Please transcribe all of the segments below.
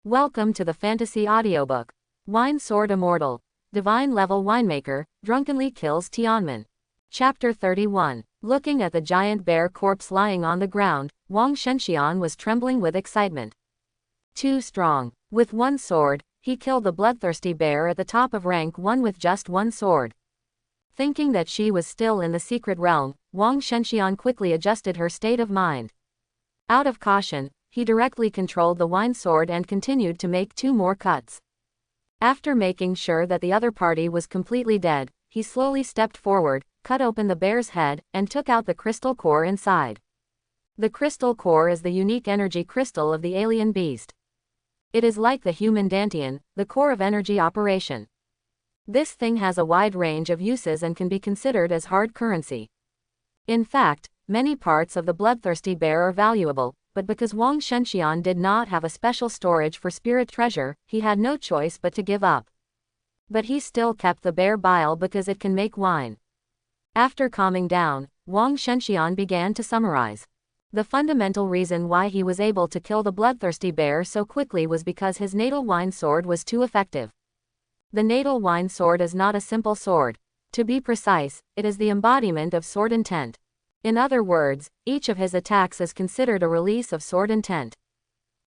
Welcome to the fantasy audiobook. Wine Sword Immortal. Divine Level Winemaker, Drunkenly Kills Tianmen. Chapter 31. Looking at the giant bear corpse lying on the ground, Wang Shenxian was trembling with excitement. Too strong. With one sword, he killed the bloodthirsty bear at the top of rank 1 with just one sword. Thinking that she was still in the secret realm, Wang Shenxian quickly adjusted her state of mind. Out of caution, he directly controlled the wine sword and continued to make 2 more cuts. After making sure that the other party was completely dead, he slowly stepped forward, cut open the bear's head, and took out the crystal core inside. The crystal core is the unique energy crystal of the alien beast. It is like the human dantian, the core of energy operation. This thing has a wide range of uses and can be considered as hard currency. In fact, many parts of the bloodthirsty bear are valuable, but because Wang Shenxian did not have a special storage for spirit treasure, he had no choice but to give up. But he still kept the bear bile because it can make wine. After calming down, Wang Shenxian began to summarize. The fundamental reason why he was able to kill the bloodthirsty bear so quickly was because his natal wine sword was too effective. The natal wine sword is not a simple sword. To be precise, it is the embodiment of sword intent. In other words, each of his attacks is considered a release of sword intent.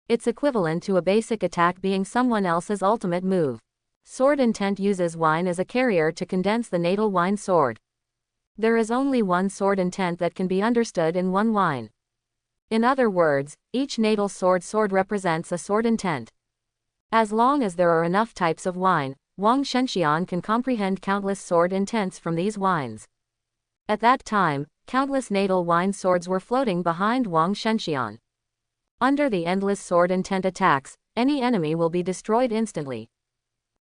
It's equivalent to a basic attack being someone else's ultimate move. Sword intent uses wine as a carrier to condense the natal wine sword. There is only one sword intent that can be understood in one wine. In other words, each natal sword represents a sword intent. As long as there are enough types of wine, Wang Shenxian can comprehend countless sword intents from these wines. At that time, countless natal wine swords were floating behind Wang Shenxian. Under the endless sword intent attacks, any enemy will be destroyed instantly.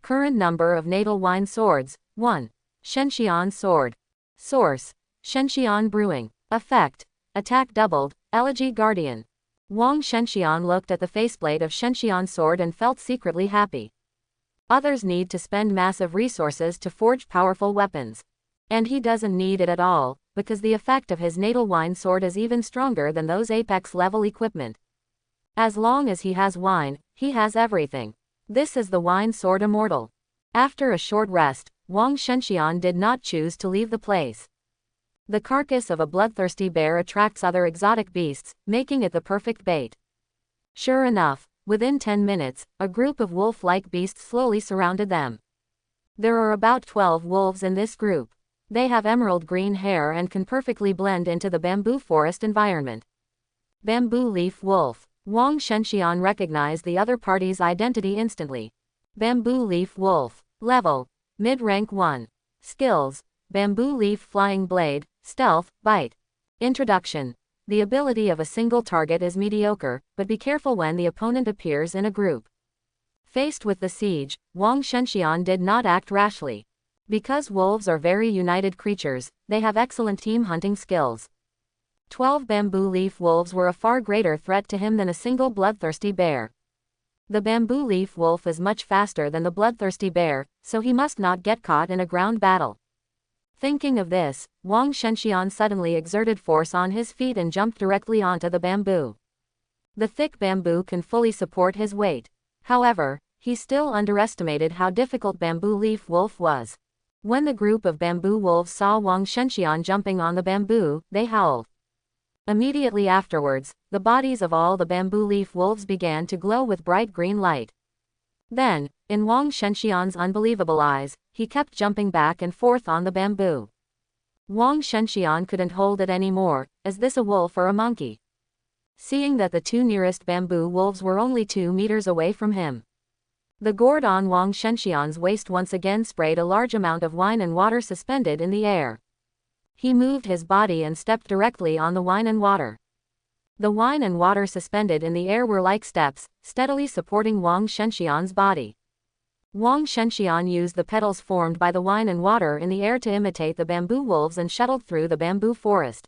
Current number of natal wine swords, 1. Shenxian sword. Source: Shenxian Brewing. Effect: attack doubled, Elegy Guardian. Wang Shenxian looked at the faceplate of Shenxian sword and felt secretly happy. Others need to spend massive resources to forge powerful weapons. And he doesn't need it at all, because the effect of his natal wine sword is even stronger than those apex-level equipment. As long as he has wine, he has everything. This is the wine sword Immortal. After a short rest, Wang Shenxian did not choose to leave the place. The carcass of a bloodthirsty bear attracts other exotic beasts, making it the perfect bait. Sure enough, within 10 minutes, a group of wolf-like beasts slowly surrounded them. There are about 12 wolves in this group. They have emerald green hair and can perfectly blend into the bamboo forest environment. Bamboo leaf wolf. Wang Shenxian recognized the other party's identity instantly. Bamboo leaf wolf. Level: mid-rank 1. Skills: bamboo leaf flying blade, stealth, bite. Introduction: the ability of a single target is mediocre, but be careful when the opponent appears in a group. Faced with the siege, Wang Shenxian did not act rashly. Because wolves are very united creatures, they have excellent team hunting skills. 12 bamboo leaf wolves were a far greater threat to him than a single bloodthirsty bear. The bamboo leaf wolf is much faster than the bloodthirsty bear, so he must not get caught in a ground battle. Thinking of this, Wang Shenxian suddenly exerted force on his feet and jumped directly onto the bamboo. The thick bamboo can fully support his weight. However, he still underestimated how difficult bamboo leaf wolf was. When the group of bamboo wolves saw Wang Shenxian jumping on the bamboo, they howled. Immediately afterwards, the bodies of all the bamboo leaf wolves began to glow with bright green light. Then, in Wang Shenxian's unbelievable eyes, he kept jumping back and forth on the bamboo. Wang Shenxian couldn't hold it anymore. Is this a wolf or a monkey? Seeing that the 2 nearest bamboo wolves were only 2 meters away from him, the gourd on Wang Shenxian's waist once again sprayed a large amount of wine and water suspended in the air. He moved his body and stepped directly on the wine and water. The wine and water suspended in the air were like steps, steadily supporting Wang Shenxian's body. Wang Shenxian used the petals formed by the wine and water in the air to imitate the bamboo wolves and shuttled through the bamboo forest.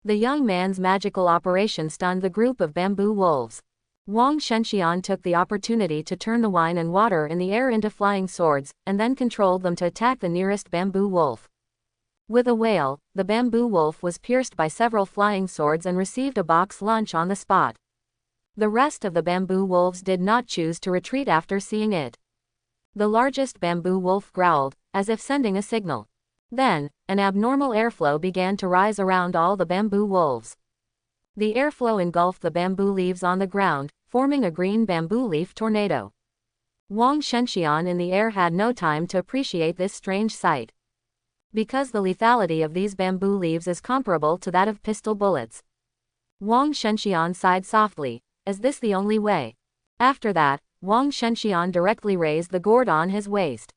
The young man's magical operation stunned the group of bamboo wolves. Wang Shenxian took the opportunity to turn the wine and water in the air into flying swords, and then controlled them to attack the nearest bamboo wolf. With a wail, the bamboo wolf was pierced by several flying swords and received a box lunch on the spot. The rest of the bamboo wolves did not choose to retreat after seeing it. The largest bamboo wolf growled, as if sending a signal. Then, an abnormal airflow began to rise around all the bamboo wolves. The airflow engulfed the bamboo leaves on the ground, forming a green bamboo leaf tornado. Wang Shenxian in the air had no time to appreciate this strange sight. Because the lethality of these bamboo leaves is comparable to that of pistol bullets. Wang Shenxian sighed softly. Is this the only way? After that, Wang Shenxian directly raised the gourd on his waist.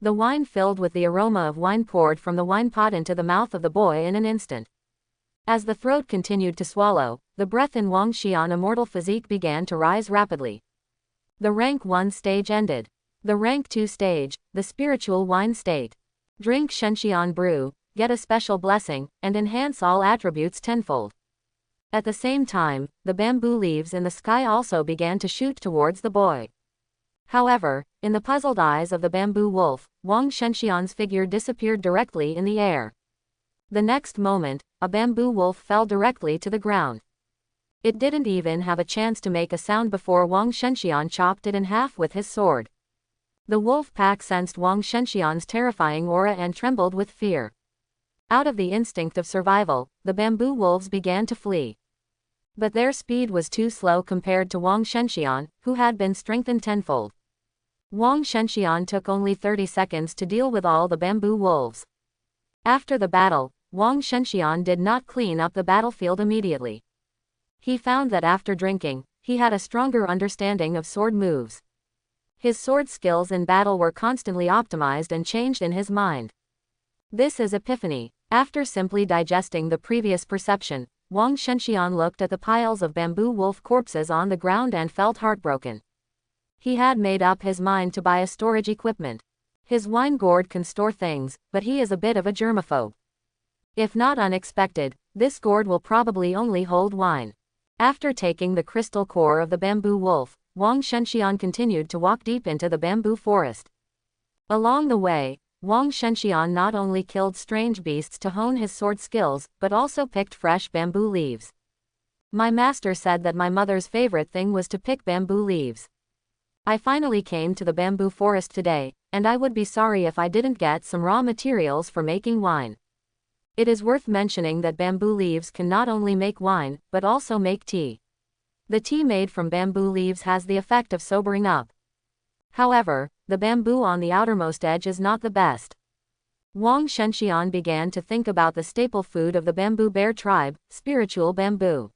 The wine filled with the aroma of wine poured from the wine pot into the mouth of the boy in an instant. As the throat continued to swallow, the breath in Wang Xian immortal physique began to rise rapidly. The rank 1 stage ended. The rank 2 stage, the spiritual wine state. Drink Shenxian brew, get a special blessing, and enhance all attributes tenfold. At the same time, the bamboo leaves in the sky also began to shoot towards the boy. However, in the puzzled eyes of the bamboo wolf, Wang Shenxian's figure disappeared directly in the air. The next moment, a bamboo wolf fell directly to the ground. It didn't even have a chance to make a sound before Wang Shenxian chopped it in half with his sword. The wolf pack sensed Wang Shenxian's terrifying aura and trembled with fear. Out of the instinct of survival, the bamboo wolves began to flee. But their speed was too slow compared to Wang Shenxian, who had been strengthened tenfold. Wang Shenxian took only 30 seconds to deal with all the bamboo wolves. After the battle, Wang Shenxian did not clean up the battlefield immediately. He found that after drinking, he had a stronger understanding of sword moves. His sword skills in battle were constantly optimized and changed in his mind. This is epiphany. After simply digesting the previous perception, Wang Shenxian looked at the piles of bamboo wolf corpses on the ground and felt heartbroken. He had made up his mind to buy a storage equipment. His wine gourd can store things, but he is a bit of a germaphobe. If not unexpected, this gourd will probably only hold wine. After taking the crystal core of the bamboo wolf, Wang Shenxian continued to walk deep into the bamboo forest. Along the way, Wang Shenxian not only killed strange beasts to hone his sword skills, but also picked fresh bamboo leaves. My master said that my mother's favorite thing was to pick bamboo leaves. I finally came to the bamboo forest today, and I would be sorry if I didn't get some raw materials for making wine. It is worth mentioning that bamboo leaves can not only make wine, but also make tea. The tea made from bamboo leaves has the effect of sobering up. However, the bamboo on the outermost edge is not the best. Wang Shenxian began to think about the staple food of the bamboo bear tribe, spiritual bamboo.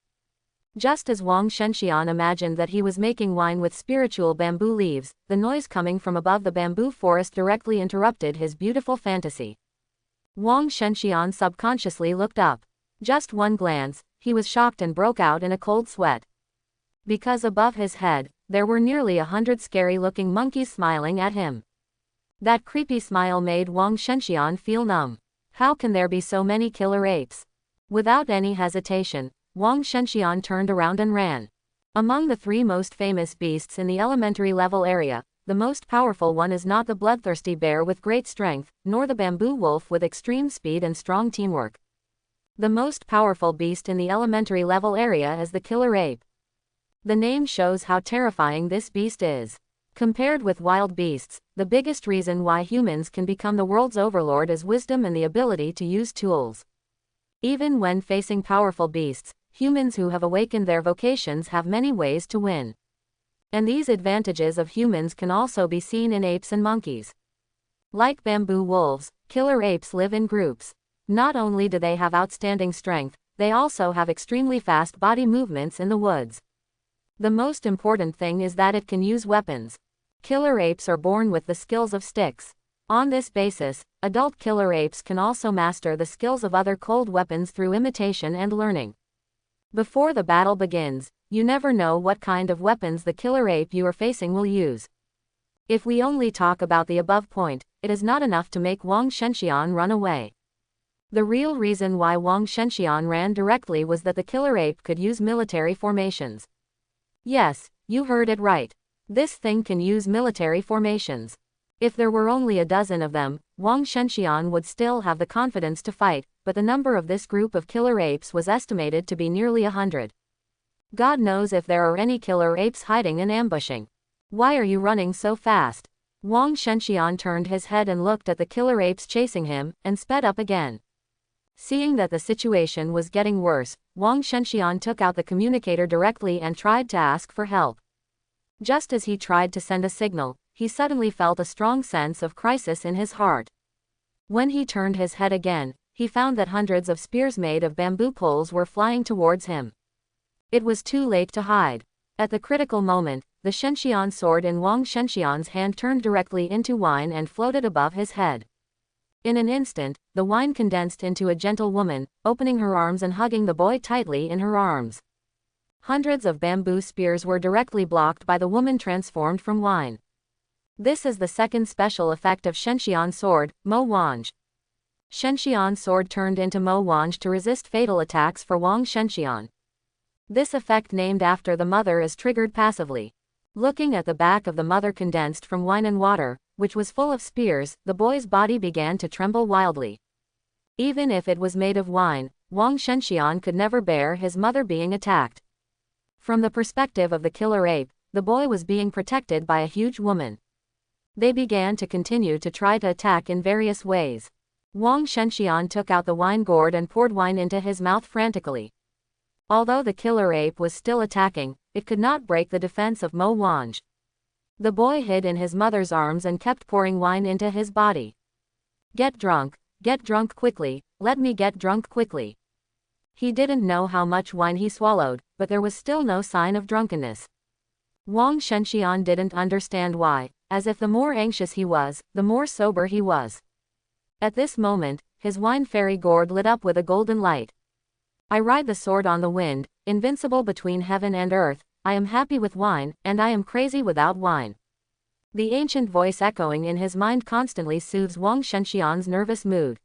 Just as Wang Shenxian imagined that he was making wine with spiritual bamboo leaves, the noise coming from above the bamboo forest directly interrupted his beautiful fantasy. Wang Shenxian subconsciously looked up. Just one glance, he was shocked and broke out in a cold sweat. Because above his head, there were nearly 100 scary-looking monkeys smiling at him. That creepy smile made Wang Shenxian feel numb. How can there be so many killer apes? Without any hesitation, Wang Shenxian turned around and ran. Among the 3 most famous beasts in the elementary level area, the most powerful one is not the bloodthirsty bear with great strength, nor the bamboo wolf with extreme speed and strong teamwork. The most powerful beast in the elementary level area is the killer ape. The name shows how terrifying this beast is. Compared with wild beasts, the biggest reason why humans can become the world's overlord is wisdom and the ability to use tools. Even when facing powerful beasts, humans who have awakened their vocations have many ways to win. And these advantages of humans can also be seen in apes and monkeys. Like bamboo wolves, killer apes live in groups. Not only do they have outstanding strength, they also have extremely fast body movements in the woods. The most important thing is that it can use weapons. Killer apes are born with the skills of sticks. On this basis, adult killer apes can also master the skills of other cold weapons through imitation and learning. Before the battle begins, you never know what kind of weapons the killer ape you are facing will use. If we only talk about the above point, it is not enough to make Wang Shenxian run away. The real reason why Wang Shenxian ran directly was that the killer ape could use military formations. Yes, you heard it right. This thing can use military formations. If there were only a dozen of them, Wang Shenxian would still have the confidence to fight, but the number of this group of killer apes was estimated to be nearly 100. God knows if there are any killer apes hiding and ambushing. Why are you running so fast? Wang Shenxian turned his head and looked at the killer apes chasing him, and sped up again. Seeing that the situation was getting worse, Wang Shenxian took out the communicator directly and tried to ask for help. Just as he tried to send a signal, he suddenly felt a strong sense of crisis in his heart. When he turned his head again, he found that hundreds of spears made of bamboo poles were flying towards him. It was too late to hide. At the critical moment, the Shenxian sword in Wang Shenxian's hand turned directly into wine and floated above his head. In an instant, the wine condensed into a gentle woman, opening her arms and hugging the boy tightly in her arms. Hundreds of bamboo spears were directly blocked by the woman transformed from wine. This is the second special effect of Shenxian's sword, Mo Wange. Shenxian's sword turned into Mo Wange to resist fatal attacks for Wang Shenxian. This effect, named after the mother, is triggered passively. Looking at the back of the mother condensed from wine and water, which was full of spears, the boy's body began to tremble wildly. Even if it was made of wine, Wang Shenxian could never bear his mother being attacked. From the perspective of the killer ape, the boy was being protected by a huge woman. They began to continue to try to attack in various ways. Wang Shenxian took out the wine gourd and poured wine into his mouth frantically. Although the killer ape was still attacking, it could not break the defense of Mo Wange. The boy hid in his mother's arms and kept pouring wine into his body. Get drunk quickly, let me get drunk quickly. He didn't know how much wine he swallowed, but there was still no sign of drunkenness. Wang Shenxian didn't understand why, as if the more anxious he was, the more sober he was. At this moment, his wine fairy gourd lit up with a golden light. I ride the sword on the wind, invincible between heaven and earth, I am happy with wine, and I am crazy without wine. The ancient voice echoing in his mind constantly soothes Wang Shenxian's nervous mood.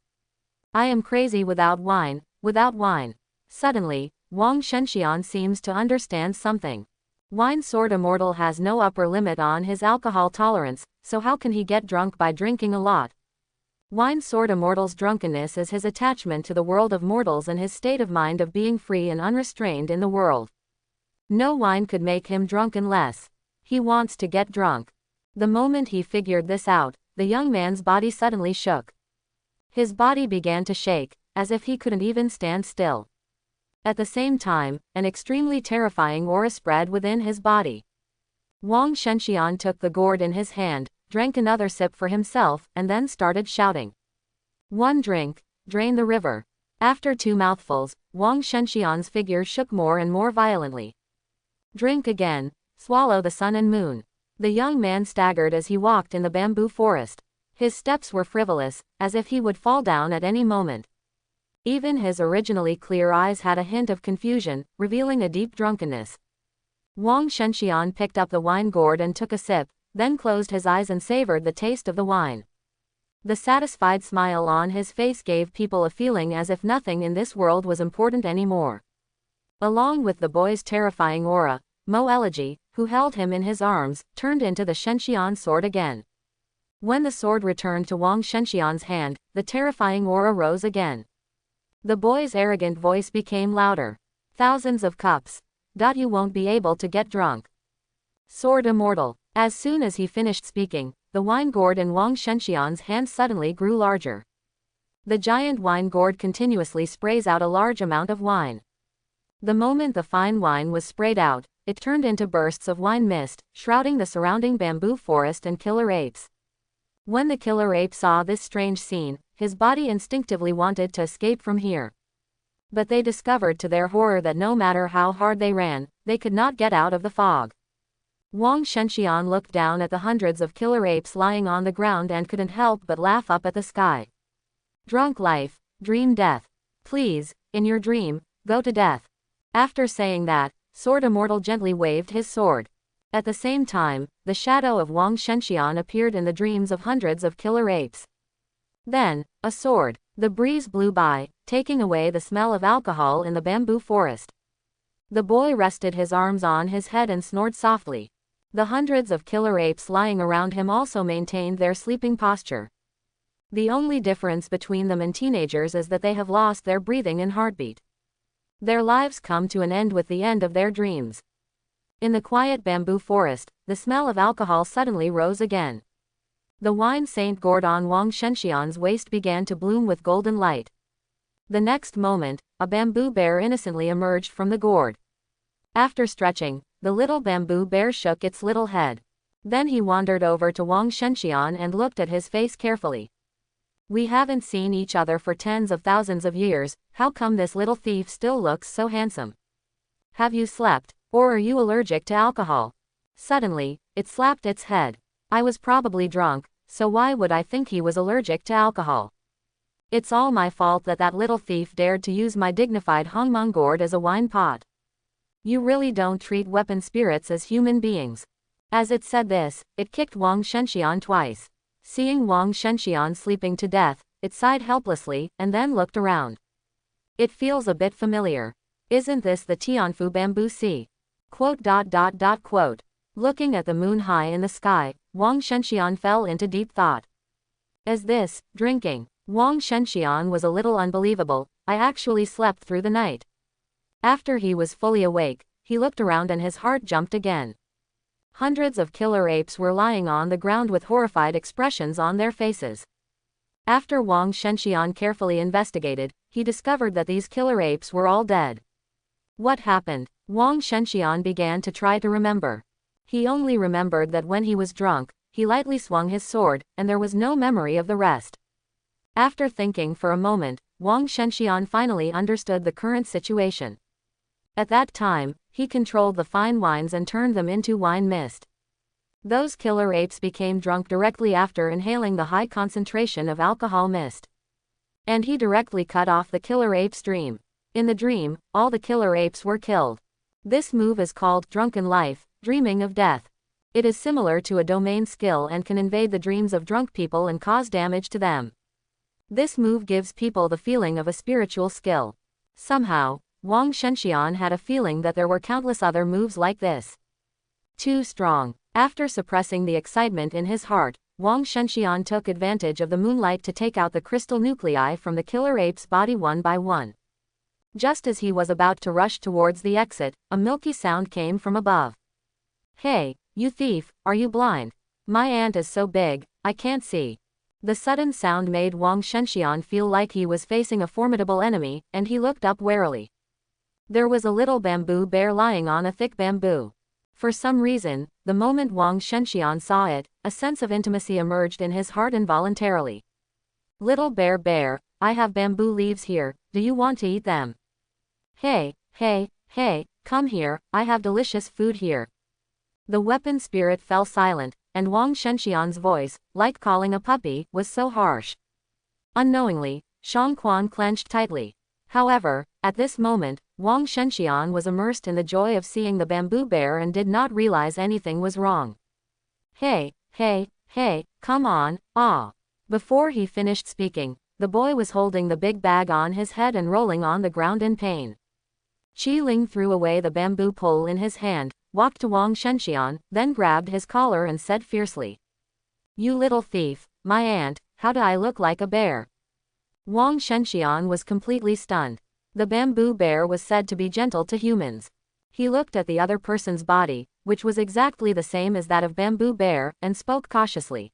I am crazy without wine, without wine. Suddenly, Wang Shenxian seems to understand something. Wine Sword Immortal has no upper limit on his alcohol tolerance, so how can he get drunk by drinking a lot? Wine Sword Immortal's drunkenness is his attachment to the world of mortals and his state of mind of being free and unrestrained in the world. No wine could make him drunk unless he wants to get drunk. The moment he figured this out, the young man's body suddenly shook. His body began to shake, as if he couldn't even stand still. At the same time, an extremely terrifying aura spread within his body. Wang Shenxian took the gourd in his hand, drank another sip for himself, and then started shouting. One drink, drain the river. After 2 mouthfuls, Wang Shenxian's figure shook more and more violently. Drink again, swallow the sun and moon. The young man staggered as he walked in the bamboo forest. His steps were frivolous, as if he would fall down at any moment. Even his originally clear eyes had a hint of confusion, revealing a deep drunkenness. Wang Shenxian picked up the wine gourd and took a sip, then closed his eyes and savored the taste of the wine. The satisfied smile on his face gave people a feeling as if nothing in this world was important anymore. Along with the boy's terrifying aura, Mo Elegy, who held him in his arms, turned into the Shenxian sword again. When the sword returned to Wang Shenxian's hand, the terrifying aura rose again. The boy's arrogant voice became louder. Thousands of cups. You won't be able to get drunk. Sword Immortal. As soon as he finished speaking, the wine gourd in Wang Shenxian's hand suddenly grew larger. The giant wine gourd continuously sprays out a large amount of wine. The moment the fine wine was sprayed out, it turned into bursts of wine mist, shrouding the surrounding bamboo forest and killer apes. When the killer ape saw this strange scene, his body instinctively wanted to escape from here. But they discovered to their horror that no matter how hard they ran, they could not get out of the fog. Wang Shenxian looked down at the hundreds of killer apes lying on the ground and couldn't help but laugh up at the sky. Drunk life, dream death. Please, in your dream, go to death. After saying that, Sword Immortal gently waved his sword. At the same time, the shadow of Wang Shenxian appeared in the dreams of hundreds of killer apes. Then, a sword. The breeze blew by, taking away the smell of alcohol in the bamboo forest. The boy rested his arms on his head and snored softly. The hundreds of killer apes lying around him also maintained their sleeping posture. The only difference between them and teenagers is that they have lost their breathing and heartbeat. Their lives come to an end with the end of their dreams. In the quiet bamboo forest, the smell of alcohol suddenly rose again. The wine Saint gourd on Wang Shenxian's waist began to bloom with golden light. The next moment, a bamboo bear innocently emerged from the gourd. After stretching, the little bamboo bear shook its little head. Then he wandered over to Wang Shenxian and looked at his face carefully. We haven't seen each other for tens of thousands of years, how come this little thief still looks so handsome? Have you slept, or are you allergic to alcohol? Suddenly, it slapped its head. I was probably drunk, so why would I think he was allergic to alcohol? It's all my fault that that little thief dared to use my dignified Hongmeng gourd as a wine pot. You really don't treat weapon spirits as human beings. As it said this, it kicked Wang Shenxian twice. Seeing Wang Shenxian sleeping to death, it sighed helplessly, and then looked around. It feels a bit familiar. Isn't this the Tianfu bamboo sea? Quote. Looking at the moon high in the sky, Wang Shenxian fell into deep thought. As this, drinking, Wang Shenxian was a little unbelievable. I actually slept through the night. After he was fully awake, he looked around and his heart jumped again. Hundreds of killer apes were lying on the ground with horrified expressions on their faces. After Wang Shenxian carefully investigated, he discovered that these killer apes were all dead. What happened? Wang Shenxian began to try to remember. He only remembered that when he was drunk, he lightly swung his sword, and there was no memory of the rest. After thinking for a moment, Wang Shenxian finally understood the current situation. At that time, he controlled the fine wines and turned them into wine mist. Those killer apes became drunk directly after inhaling the high concentration of alcohol mist. And he directly cut off the killer ape's dream. In the dream, all the killer apes were killed. This move is called drunken life, dreaming of death. It is similar to a domain skill and can invade the dreams of drunk people and cause damage to them. This move gives people the feeling of a spiritual skill. Somehow, Wang Shenxian had a feeling that there were countless other moves like this. Too strong. After suppressing the excitement in his heart, Wang Shenxian took advantage of the moonlight to take out the crystal nuclei from the killer ape's body one by one. Just as he was about to rush towards the exit, a milky sound came from above. Hey, you thief, are you blind? My ant is so big, I can't see. The sudden sound made Wang Shenxian feel like he was facing a formidable enemy, and he looked up warily. There was a little bamboo bear lying on a thick bamboo. For some reason, the moment Wang Shenxian saw it, a sense of intimacy emerged in his heart involuntarily. Little bear, I have bamboo leaves here, do you want to eat them? Hey, come here, I have delicious food here. The weapon spirit fell silent, and Wang Shenxian's voice, like calling a puppy, was so harsh. Unknowingly, Shangquan clenched tightly. However, at this moment, Wang Shenxian was immersed in the joy of seeing the bamboo bear and did not realize anything was wrong. Hey, come on, ah. Before he finished speaking, the boy was holding the big bag on his head and rolling on the ground in pain. Qi Ling threw away the bamboo pole in his hand, walked to Wang Shenxian, then grabbed his collar and said fiercely. You little thief, my aunt, how do I look like a bear? Wang Shenxian was completely stunned. The bamboo bear was said to be gentle to humans. He looked at the other person's body, which was exactly the same as that of bamboo bear, and spoke cautiously.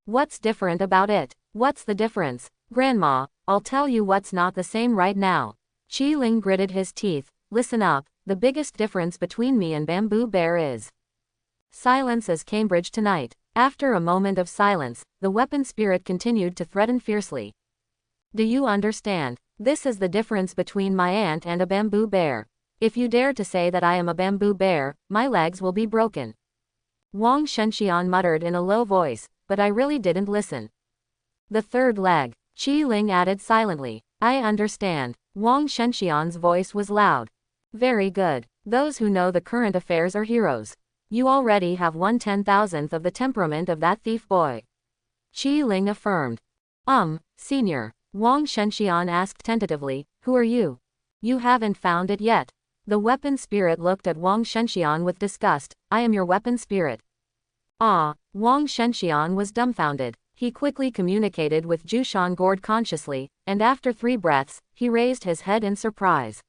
What's different about it? What's the difference? Grandma, I'll tell you what's not the same right now. Qi Ling gritted his teeth. Listen up, the biggest difference between me and bamboo bear is silence as Cambridge tonight. After a moment of silence, the weapon spirit continued to threaten fiercely. Do you understand? This is the difference between my aunt and a bamboo bear. If you dare to say that I am a bamboo bear, my legs will be broken. Wang Shenxian muttered in a low voice, but I really didn't listen. The third leg, Qi Ling added silently. I understand. Wang Shenxian's voice was loud. Very good. Those who know the current affairs are heroes. You already have 1/10,000th of the temperament of that thief boy. Qi Ling affirmed. Senior. Wang Shenxian asked tentatively, who are you? You haven't found it yet. The weapon spirit looked at Wang Shenxian with disgust. I am your weapon spirit. Ah, Wang Shenxian was dumbfounded. He quickly communicated with Jushan Gourd consciously, and after 3 breaths, he raised his head in surprise.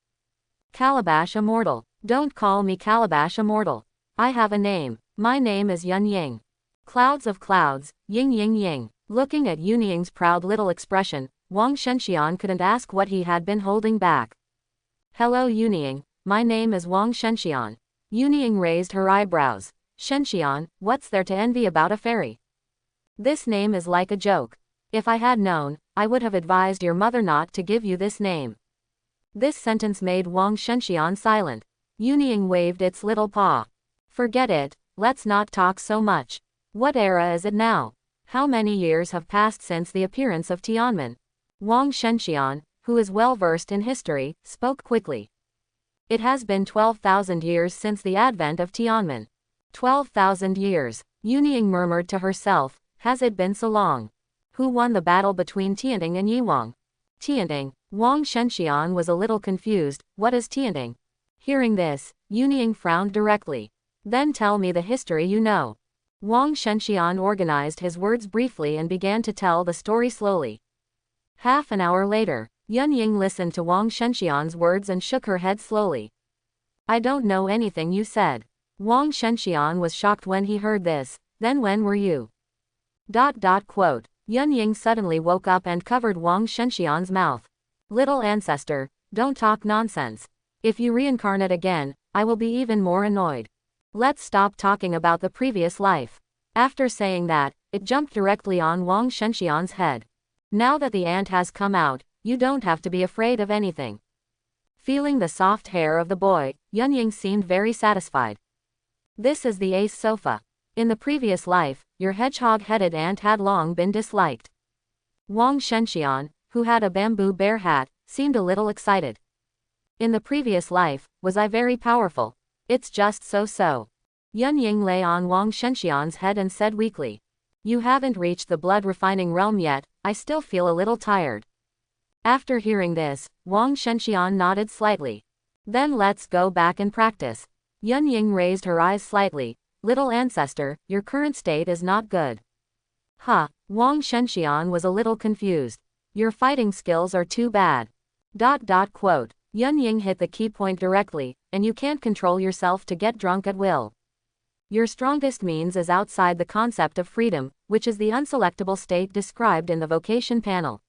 Calabash Immortal. Don't call me Calabash Immortal. I have a name. My name is Yun Ying. Clouds of clouds, Ying Ying Ying. Looking at Yun Ying's proud little expression, Wang Shenxian couldn't ask what he had been holding back. Hello Yun Ying, my name is Wang Shenxian. Yun Ying raised her eyebrows. Shenxian, what's there to envy about a fairy? This name is like a joke. If I had known, I would have advised your mother not to give you this name. This sentence made Wang Shenxian silent. Yun Ying waved its little paw. Forget it, let's not talk so much. What era is it now? How many years have passed since the appearance of Tianmen? Wang Shenxian, who is well versed in history, spoke quickly. It has been 12,000 years since the advent of Tianmen. 12,000 years, Yun Ying murmured to herself, has it been so long? Who won the battle between Tianting and Yiwang? Tianting. Wang Shenxian was a little confused. What is Tianting? Hearing this, Yun Ying frowned directly. Then tell me the history you know. Wang Shenxian organized his words briefly and began to tell the story slowly. Half an hour later, Yun Ying listened to Wang Shenxian's words and shook her head slowly. I don't know anything you said. Wang Shenxian was shocked when he heard this. Then when were you? Quote. Yun Ying suddenly woke up and covered Wang Shenxian's mouth. Little ancestor, don't talk nonsense. If you reincarnate again, I will be even more annoyed. Let's stop talking about the previous life. After saying that, it jumped directly on Wang Shenxian's head. Now that the ant has come out, you don't have to be afraid of anything. Feeling the soft hair of the boy, Yun Ying seemed very satisfied. This is the ace sofa. In the previous life, your hedgehog-headed ant had long been disliked. Wang Shenxian, who had a bamboo bear hat, seemed a little excited. In the previous life, was I very powerful? It's just so. Yun Ying lay on Wang Shenxian's head and said weakly. You haven't reached the blood refining realm yet, I still feel a little tired. After hearing this, Wang Shenxian nodded slightly. Then let's go back and practice. Yun Ying raised her eyes slightly. Little ancestor, your current state is not good. Huh, Wang Shenxian was a little confused. Your fighting skills are too bad. Quote. Yun Ying hit the key point directly, and you can't control yourself to get drunk at will. Your strongest means is outside the concept of freedom, which is the unselectable state described in the vocation panel.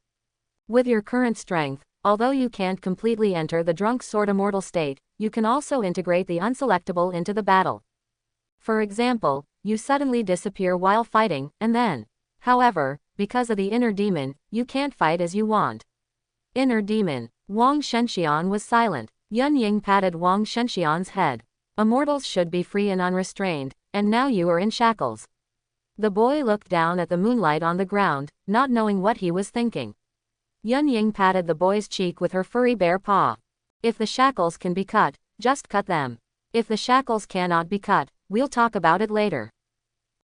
With your current strength, although you can't completely enter the drunk sort immortal state, you can also integrate the unselectable into the battle. For example, you suddenly disappear while fighting, and then. However, because of the inner demon, you can't fight as you want. Inner demon. Wang Shenxian was silent. Yun Ying patted Wang Shenxian's head. Immortals should be free and unrestrained, and now you are in shackles. The boy looked down at the moonlight on the ground, not knowing what he was thinking. Yun Ying patted the boy's cheek with her furry bare paw. If the shackles can be cut, just cut them. If the shackles cannot be cut, we'll talk about it later.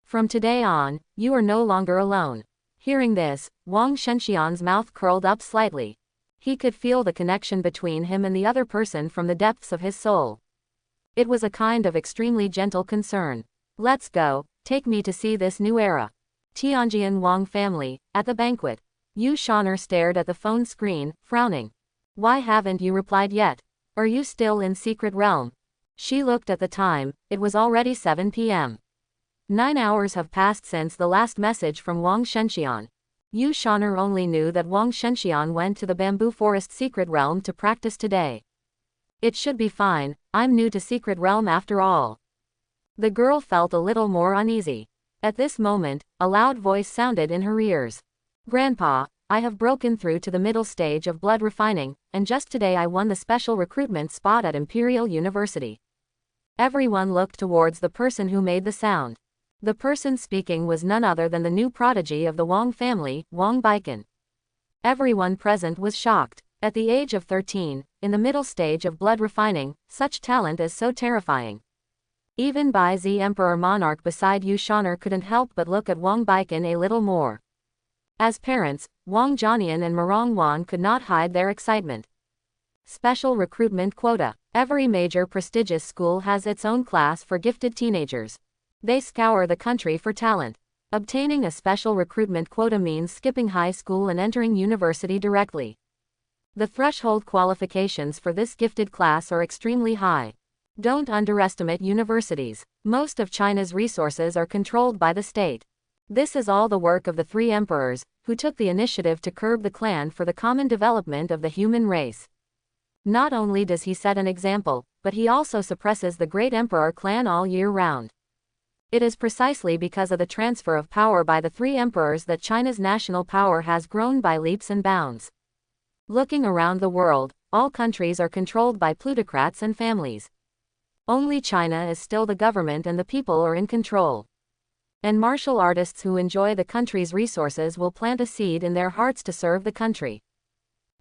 From today on, you are no longer alone. Hearing this, Wang Shenxian's mouth curled up slightly. He could feel the connection between him and the other person from the depths of his soul. It was a kind of extremely gentle concern. Let's go, take me to see this new era. Tianjian Wang family, at the banquet. Yu Shaner stared at the phone screen, frowning. Why haven't you replied yet? Are you still in secret realm? She looked at the time, it was already 7 p.m. 9 hours have passed since the last message from Wang Shenxian. Yu Shaner only knew that Wang Shenxian went to the bamboo forest secret realm to practice today. It should be fine, I'm new to secret realm after all. The girl felt a little more uneasy. At this moment, a loud voice sounded in her ears. Grandpa, I have broken through to the middle stage of blood refining, and just today I won the special recruitment spot at Imperial University. Everyone looked towards the person who made the sound. The person speaking was none other than the new prodigy of the Wang family, Wang Baikan. Everyone present was shocked. At the age of 13, in the middle stage of blood refining, such talent is so terrifying. Even Bai Zi Emperor Monarch beside Yu Shaner couldn't help but look at Wang Baikan a little more. As parents, Wang Jianian and Marong Wan could not hide their excitement. Special recruitment quota. Every major prestigious school has its own class for gifted teenagers. They scour the country for talent. Obtaining a special recruitment quota means skipping high school and entering university directly. The threshold qualifications for this gifted class are extremely high. Don't underestimate universities. Most of China's resources are controlled by the state. This is all the work of the three emperors, who took the initiative to curb the clan for the common development of the human race. Not only does he set an example, but he also suppresses the great emperor clan all year round. It is precisely because of the transfer of power by the three emperors that China's national power has grown by leaps and bounds. Looking around the world, all countries are controlled by plutocrats and families. Only China is still the government and the people are in control. And martial artists who enjoy the country's resources will plant a seed in their hearts to serve the country.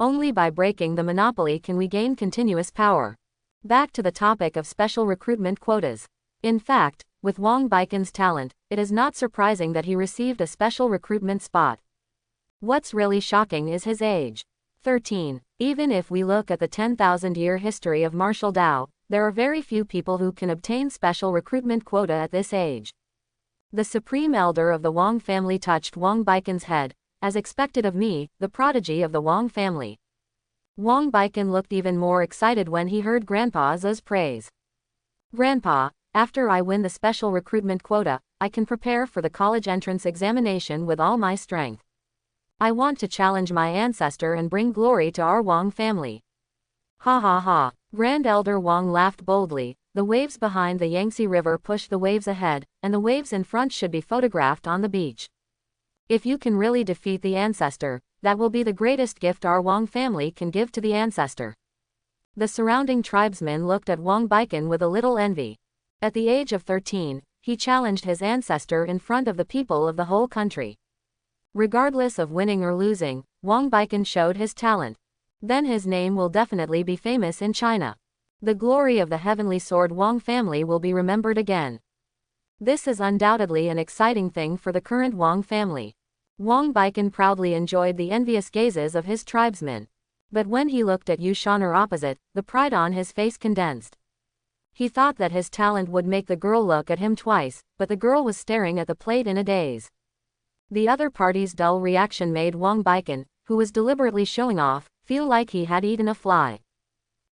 Only by breaking the monopoly can we gain continuous power. Back to the topic of special recruitment quotas. In fact, with Wang Baiken's talent, it is not surprising that he received a special recruitment spot. What's really shocking is his age. 13. Even if we look at the 10,000-year history of martial Dao, there are very few people who can obtain special recruitment quota at this age. The supreme elder of the Wang family touched Wang Baiken's head, as expected of me, the prodigy of the Wang family. Wang Baiken looked even more excited when he heard Grandpa's praise. Grandpa, after I win the special recruitment quota, I can prepare for the college entrance examination with all my strength. I want to challenge my ancestor and bring glory to our Wang family. Ha ha ha. Grand Elder Wang laughed boldly. The waves behind the Yangtze River push the waves ahead, and the waves in front should be photographed on the beach. If you can really defeat the ancestor, that will be the greatest gift our Wang family can give to the ancestor. The surrounding tribesmen looked at Wang Baiken with a little envy. At the age of 13, he challenged his ancestor in front of the people of the whole country. Regardless of winning or losing, Wang Baiken showed his talent. Then his name will definitely be famous in China. The glory of the heavenly sword Wang family will be remembered again. This is undoubtedly an exciting thing for the current Wang family. Wang Baiken proudly enjoyed the envious gazes of his tribesmen. But when he looked at Yu Shaner opposite, the pride on his face condensed. He thought that his talent would make the girl look at him twice, but the girl was staring at the plate in a daze. The other party's dull reaction made Wang Baiken, who was deliberately showing off, feel like he had eaten a fly.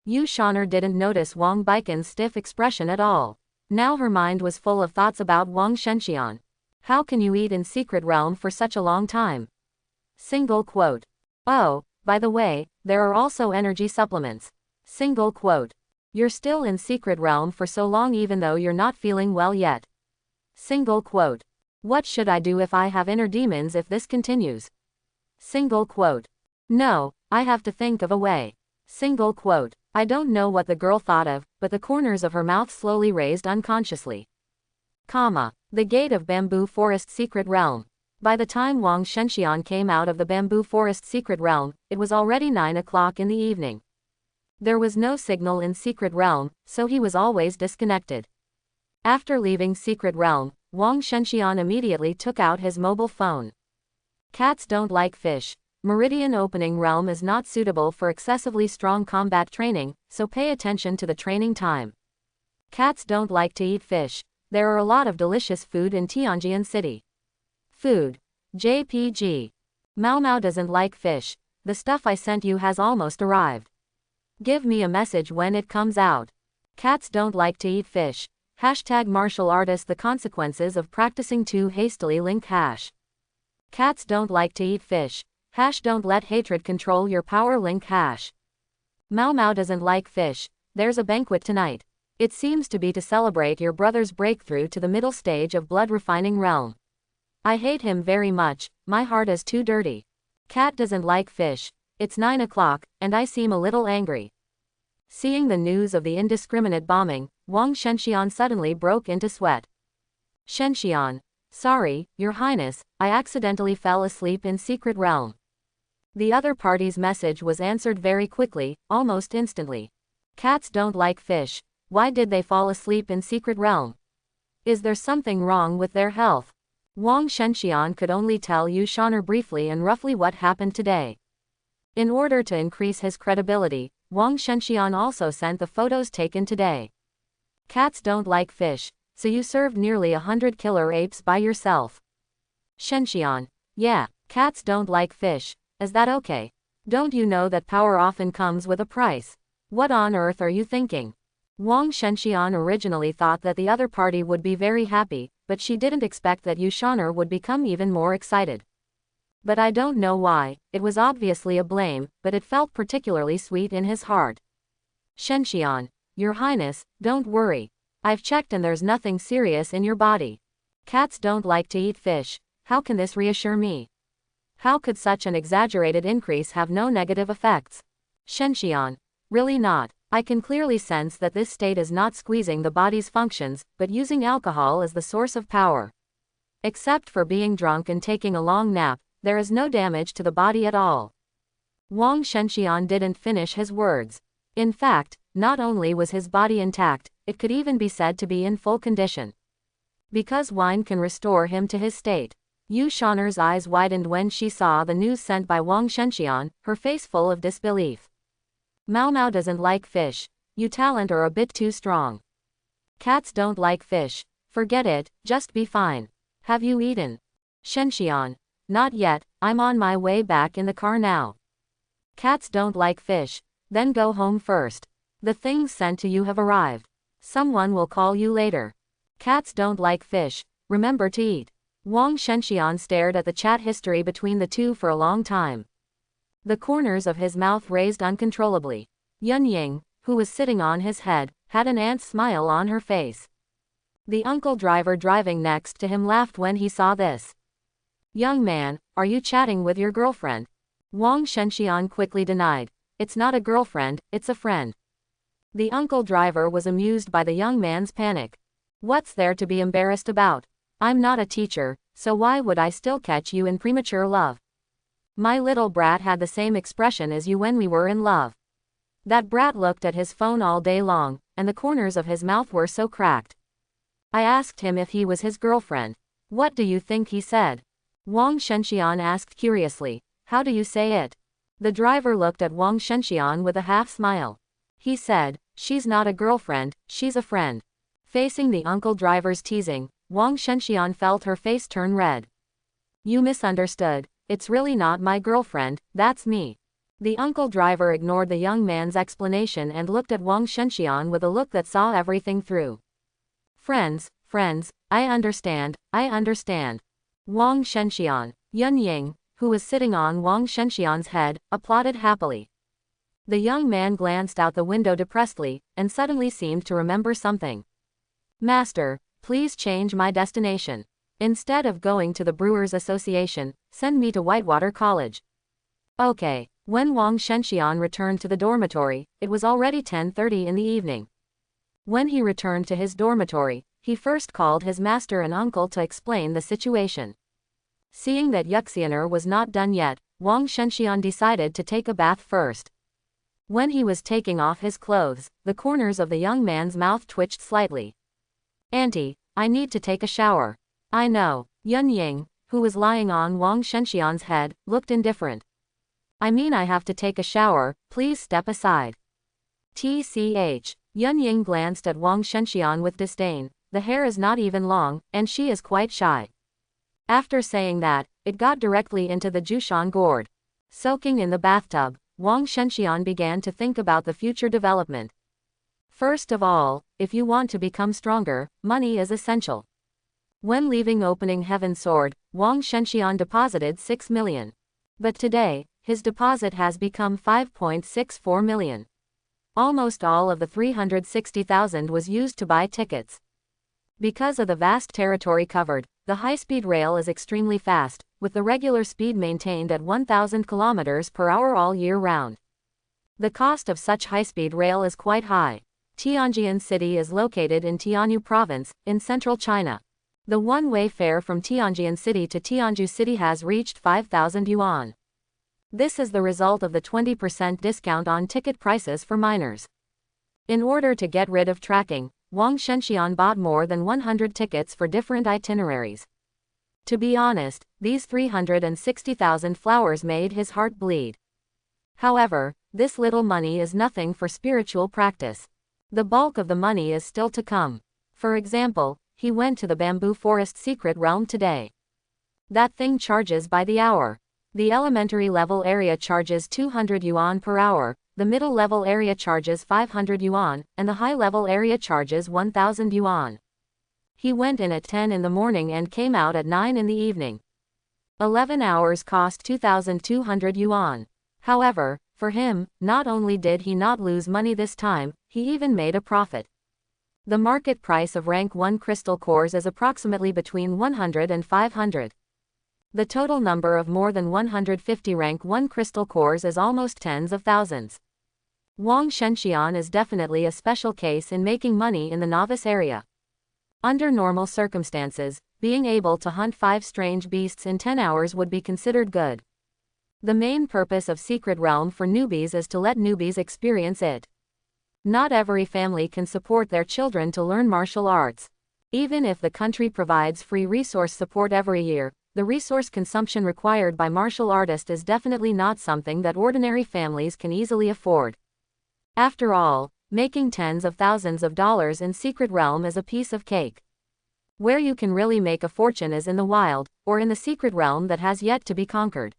Yu Shaner didn't notice Wang Baiken's stiff expression at all. Now her mind was full of thoughts about Wang Shenxian. How can you eat in secret realm for such a long time? Single quote. Oh, by the way, there are also energy supplements. Single quote. You're still in secret realm for so long even though you're not feeling well yet. Single quote. What should I do if I have inner demons if this continues? Single quote. No, I have to think of a way. Single quote. I don't know what the girl thought of, but the corners of her mouth slowly raised unconsciously. Comma. The gate of bamboo forest secret realm. By the time Wang Shenxian came out of the bamboo forest secret realm, it was already 9 o'clock in the evening. There was no signal in secret realm, so he was always disconnected. After leaving secret realm, Wang Shenxian immediately took out his mobile phone. Cats don't like fish. Meridian opening realm is not suitable for excessively strong combat training, so pay attention to the training time. Cats don't like to eat fish. There are a lot of delicious food in Tianjin City. Food. JPG. Mao Mao doesn't like fish. The stuff I sent you has almost arrived. Give me a message when it comes out. Cats don't like to eat fish. Hashtag martial artist. The consequences of practicing too hastily. Link hash. Cats don't like to eat fish. Hash don't let hatred control your power. Link hash. Mao Mao doesn't like fish. There's a banquet tonight. It seems to be to celebrate your brother's breakthrough to the middle stage of blood refining realm. I hate him very much. My heart is too dirty. Cat doesn't like fish. It's 9 o'clock, and I seem a little angry. Seeing the news of the indiscriminate bombing, Wang Shenxian suddenly broke into sweat. Shenxian. Sorry, Your Highness, I accidentally fell asleep in secret realm. The other party's message was answered very quickly, almost instantly. Cats don't like fish. Why did they fall asleep in secret realm? Is there something wrong with their health? Wang Shenxian could only tell Yu Shaner briefly and roughly what happened today. In order to increase his credibility, Wang Shenxian also sent the photos taken today. Cats don't like fish, so you served nearly 100 killer apes by yourself. Shenxian. Yeah, cats don't like fish. Is that okay? Don't you know that power often comes with a price? What on earth are you thinking? Wang Shenxian originally thought that the other party would be very happy, but she didn't expect that Yu Shaner would become even more excited. But I don't know why, it was obviously a blame, but it felt particularly sweet in his heart. Shenxian, Your Highness, don't worry. I've checked and there's nothing serious in your body. Cats don't like to eat fish. How can this reassure me? How could such an exaggerated increase have no negative effects? Shenxian, really not. I can clearly sense that this state is not squeezing the body's functions, but using alcohol as the source of power. Except for being drunk and taking a long nap, there is no damage to the body at all. Wang Shenxian didn't finish his words. In fact, not only was his body intact, it could even be said to be in full condition. Because wine can restore him to his state. Yu Shaner's eyes widened when she saw the news sent by Wang Shenxian, her face full of disbelief. Mao Mao doesn't like fish. You talent are a bit too strong. Cats don't like fish. Forget it, just be fine. Have you eaten? Shenxian. Not yet, I'm on my way back in the car now. Cats don't like fish. Then go home first. The things sent to you have arrived. Someone will call you later. Cats don't like fish. Remember to eat. Wang Shenxian stared at the chat history between the two for a long time. The corners of his mouth raised uncontrollably. Yun Ying, who was sitting on his head, had an ant's smile on her face. The uncle driver driving next to him laughed when he saw this. Young man, are you chatting with your girlfriend? Wang Shenxian quickly denied. It's not a girlfriend, it's a friend. The uncle driver was amused by the young man's panic. What's there to be embarrassed about? I'm not a teacher, so why would I still catch you in premature love? My little brat had the same expression as you when we were in love. That brat looked at his phone all day long, and the corners of his mouth were so cracked. I asked him if he was his girlfriend. What do you think he said? Wang Shenxian asked curiously. How do you say it? The driver looked at Wang Shenxian with a half smile. He said, she's not a girlfriend, she's a friend. Facing the uncle driver's teasing, Wang Shenxian felt her face turn red. You misunderstood. It's really not my girlfriend, that's me. The uncle driver ignored the young man's explanation and looked at Wang Shenxian with a look that saw everything through. Friends, I understand. Wang Shenxian, Yun Ying, who was sitting on Wang Shenxian's head, applauded happily. The young man glanced out the window depressedly, and suddenly seemed to remember something. Master, please change my destination. Instead of going to the Brewers Association, send me to Whitewater College. Okay. When Wang Shenxian returned to the dormitory, it was already 10:30 in the evening. When he returned to his dormitory, he first called his master and uncle to explain the situation. Seeing that Yuxianer was not done yet, Wang Shenxian decided to take a bath first. When he was taking off his clothes, the corners of the young man's mouth twitched slightly. Auntie, I need to take a shower. I know. Yun Ying, who was lying on Wang Shenxian's head, looked indifferent. I mean I have to take a shower, please step aside. TCH. Yun Ying glanced at Wang Shenxian with disdain. The hair is not even long, and she is quite shy. After saying that, it got directly into the Jushan gourd. Soaking in the bathtub, Wang Shenxian began to think about the future development. First of all, if you want to become stronger, money is essential. When leaving Opening Heaven Sword, Wang Shenxian deposited 6 million. But today, his deposit has become 5.64 million. Almost all of the 360,000 was used to buy tickets. Because of the vast territory covered, the high-speed rail is extremely fast, with the regular speed maintained at 1,000 km per hour all year round. The cost of such high-speed rail is quite high. Tianjin City is located in Tianyu Province, in central China. The one-way fare from Tianjin City to Tianju City has reached 5,000 yuan. This is the result of the 20% discount on ticket prices for minors. In order to get rid of tracking, Wang Shenxian bought more than 100 tickets for different itineraries. To be honest, these 360,000 flowers made his heart bleed. However, this little money is nothing for spiritual practice. The bulk of the money is still to come. For example, he went to the bamboo forest secret realm today. That thing charges by the hour. The elementary level area charges 200 yuan per hour, the middle level area charges 500 yuan, and the high level area charges 1000 yuan. He went in at 10 in the morning and came out at 9 in the evening. 11 hours cost 2,200 yuan. However, for him, not only did he not lose money this time, he even made a profit. The market price of rank 1 crystal cores is approximately between 100 and 500. The total number of more than 150 rank 1 crystal cores is almost tens of thousands. Wang Shenxian is definitely a special case in making money in the novice area. Under normal circumstances, being able to hunt 5 strange beasts in 10 hours would be considered good. The main purpose of Secret Realm for newbies is to let newbies experience it. Not every family can support their children to learn martial arts. Even if the country provides free resource support every year, the resource consumption required by martial artists is definitely not something that ordinary families can easily afford. After all, making tens of thousands of dollars in Secret Realm is a piece of cake. Where you can really make a fortune is in the wild, or in the Secret Realm that has yet to be conquered.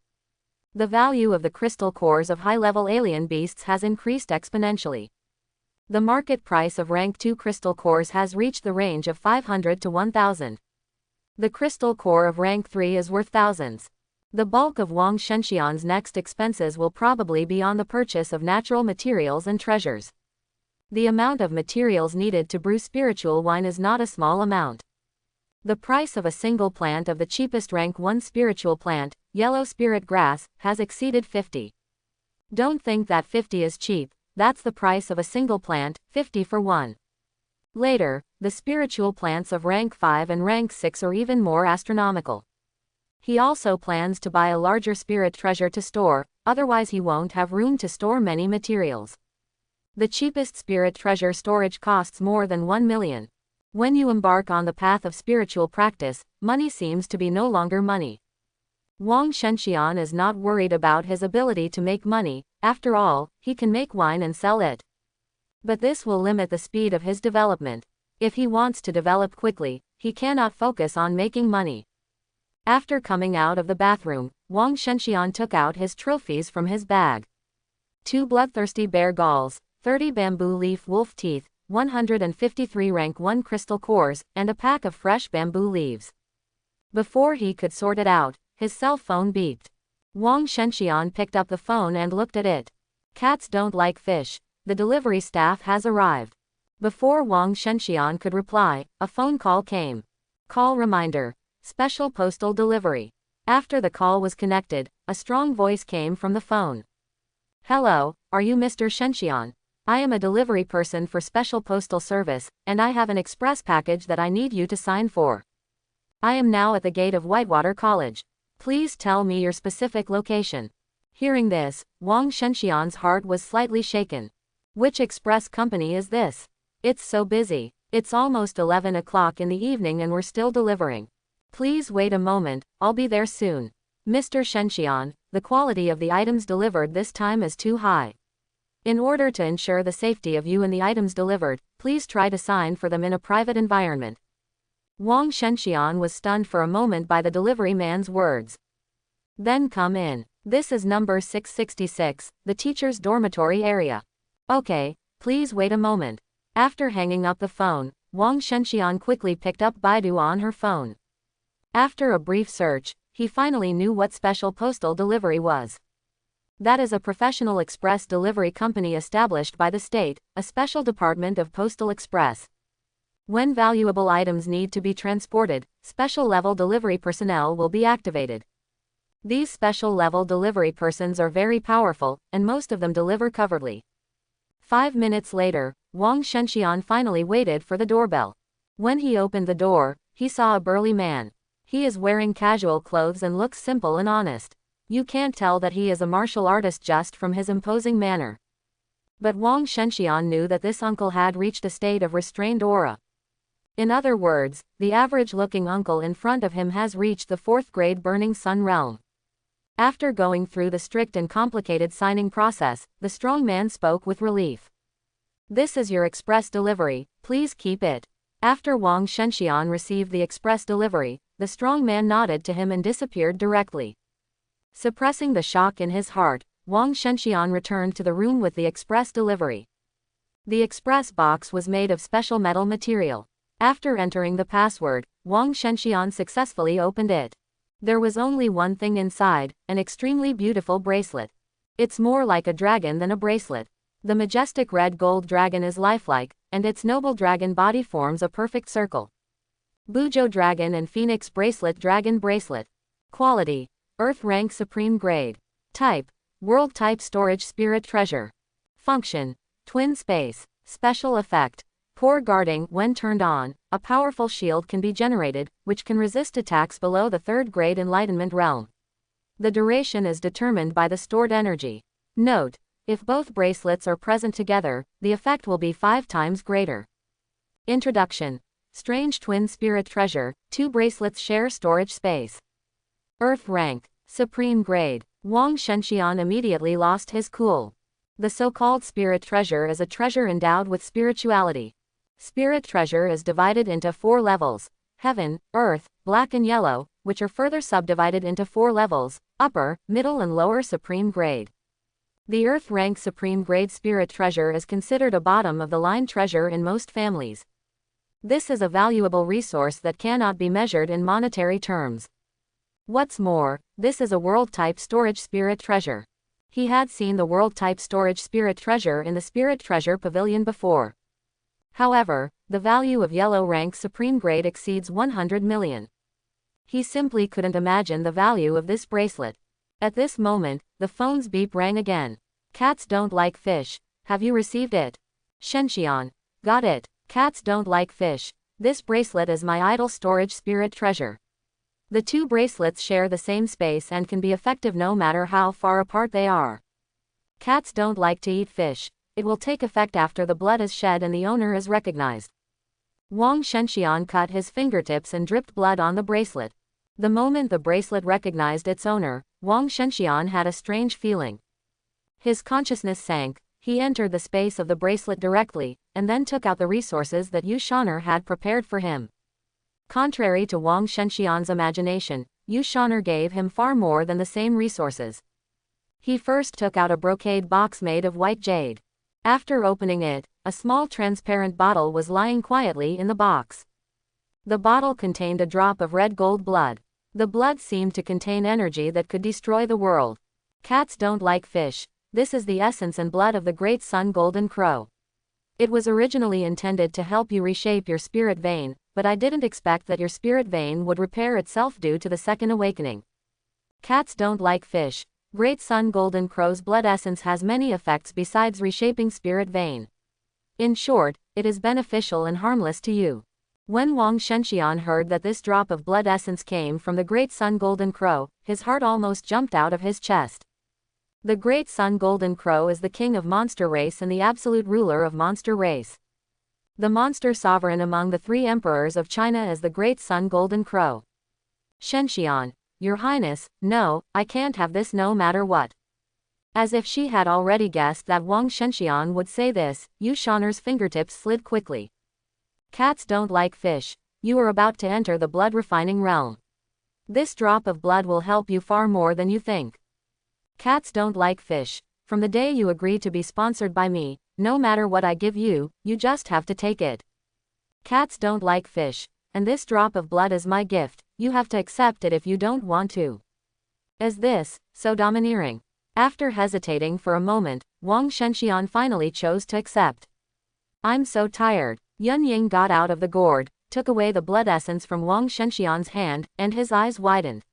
The value of the crystal cores of high-level alien beasts has increased exponentially. The market price of rank 2 crystal cores has reached the range of 500 to 1000. The crystal core of rank 3 is worth thousands. The bulk of Wang Shenxian's next expenses will probably be on the purchase of natural materials and treasures. The amount of materials needed to brew spiritual wine is not a small amount. The price of a single plant of the cheapest rank 1 spiritual plant, yellow spirit grass, has exceeded 50. Don't think that 50 is cheap, that's the price of a single plant, 50 for one. Later, the spiritual plants of rank 5 and rank 6 are even more astronomical. He also plans to buy a larger spirit treasure to store, otherwise he won't have room to store many materials. The cheapest spirit treasure storage costs more than 1 million. When you embark on the path of spiritual practice, money seems to be no longer money. Wang Shenxian is not worried about his ability to make money, after all, he can make wine and sell it. But this will limit the speed of his development. If he wants to develop quickly, he cannot focus on making money. After coming out of the bathroom, Wang Shenxian took out his trophies from his bag. 2 bloodthirsty bear galls, 30 bamboo leaf wolf teeth, 153 rank 1 crystal cores, and a pack of fresh bamboo leaves. Before he could sort it out, his cell phone beeped. Wang Shenxian picked up the phone and looked at it. Cats don't like fish. The delivery staff has arrived. Before Wang Shenxian could reply, a phone call came. Call reminder. Special postal delivery. After the call was connected, a strong voice came from the phone. Hello, are you Mr. Shenxian? I am a delivery person for Special Postal Service, and I have an express package that I need you to sign for. I am now at the gate of Whitewater College. Please tell me your specific location. Hearing this, Wang Shenxian's heart was slightly shaken. Which express company is this? It's so busy. It's almost 11 o'clock in the evening and we're still delivering. Please wait a moment, I'll be there soon. Mr. Shenxian, the quality of the items delivered this time is too high. In order to ensure the safety of you and the items delivered, please try to sign for them in a private environment. Wang Shenxian was stunned for a moment by the delivery man's words. Then come in. This is number 666, the teacher's dormitory area. Okay, please wait a moment. After hanging up the phone, Wang Shenxian quickly picked up Baidu on her phone. After a brief search, he finally knew what special postal delivery was. That is a professional express delivery company established by the state, a special department of postal express. When valuable items need to be transported, special level delivery personnel will be activated. These special level delivery persons are very powerful, and most of them deliver covertly. 5 minutes later, Wang Shenxian finally waited for the doorbell. When he opened the door, he saw a burly man. He is wearing casual clothes and looks simple and honest. You can't tell that he is a martial artist just from his imposing manner. But Wang Shenxian knew that this uncle had reached a state of restrained aura. In other words, the average-looking uncle in front of him has reached the 4th grade Burning Sun realm. After going through the strict and complicated signing process, the strong man spoke with relief. This is your express delivery, please keep it. After Wang Shenxian received the express delivery, the strong man nodded to him and disappeared directly. Suppressing the shock in his heart, Wang Shenxian returned to the room with the express delivery. The express box was made of special metal material. After entering the password, Wang Shenxian successfully opened it. There was only one thing inside, an extremely beautiful bracelet. It's more like a dragon than a bracelet. The majestic red gold dragon is lifelike, and its noble dragon body forms a perfect circle. Buzhou dragon and phoenix bracelet dragon bracelet. Quality: Earth rank supreme grade. Type: World type storage spirit treasure. Function: Twin space. Special effect: Poor guarding. When turned on, a powerful shield can be generated, which can resist attacks below the 3rd grade enlightenment realm. The duration is determined by the stored energy. Note: if both bracelets are present together, the effect will be 5 times greater. Introduction. Strange twin spirit treasure. 2 bracelets share storage space. Earth rank: supreme grade. Wang Shenxian immediately lost his cool. The so-called spirit treasure is a treasure endowed with spirituality. Spirit treasure is divided into 4 levels: heaven, earth, black and yellow, which are further subdivided into 4 levels: upper, middle and lower supreme grade. The earth rank supreme grade spirit treasure is considered a bottom-of-the-line treasure in most families. This is a valuable resource that cannot be measured in monetary terms. What's more, this is a world-type storage spirit treasure. He had seen the world-type storage spirit treasure in the Spirit Treasure Pavilion before. However, the value of yellow rank supreme grade exceeds 100 million. He simply couldn't imagine the value of this bracelet. At this moment, the phone's beep rang again. Cats don't like fish. Have you received it? Shenxian. Got it. Cats don't like fish. This bracelet is my idle storage spirit treasure. The 2 bracelets share the same space and can be effective no matter how far apart they are. Cats don't like to eat fish. It will take effect after the blood is shed and the owner is recognized. Wang Shenxian cut his fingertips and dripped blood on the bracelet. The moment the bracelet recognized its owner, Wang Shenxian had a strange feeling. His consciousness sank. He entered the space of the bracelet directly, and then took out the resources that Yu Shaner had prepared for him. Contrary to Wang Shenxian's imagination, Yu Shaner gave him far more than the same resources. He first took out a brocade box made of white jade. After opening it, a small transparent bottle was lying quietly in the box. The bottle contained a drop of red gold blood. The blood seemed to contain energy that could destroy the world. Cats don't like fish. This is the essence and blood of the great sun golden crow. It was originally intended to help you reshape your spirit vein, but I didn't expect that your spirit vein would repair itself due to the second awakening. Cats don't like fish. Great sun golden crow's blood essence has many effects besides reshaping spirit vein. In short, it is beneficial and harmless to you. When Wang Shenxian heard that this drop of blood essence came from the great sun golden crow, his heart almost jumped out of his chest. The great sun golden crow is the king of monster race and the absolute ruler of monster race. The monster sovereign among the 3 emperors of China is the great sun golden crow. Shenxian. Your Highness, no, I can't have this no matter what. As if she had already guessed that Wang Shenxian would say this, Yu Shaner's fingertips slid quickly. Cats don't like fish. You are about to enter the blood refining realm. This drop of blood will help you far more than you think. Cats don't like fish. From the day you agree to be sponsored by me, no matter what I give you, you just have to take it. Cats don't like fish, and this drop of blood is my gift. You have to accept it if you don't want to. Is this so domineering? After hesitating for a moment, Wang Shenxian finally chose to accept. I'm so tired. Yun Ying got out of the gourd, took away the blood essence from Wang Shenxian's hand, and his eyes widened.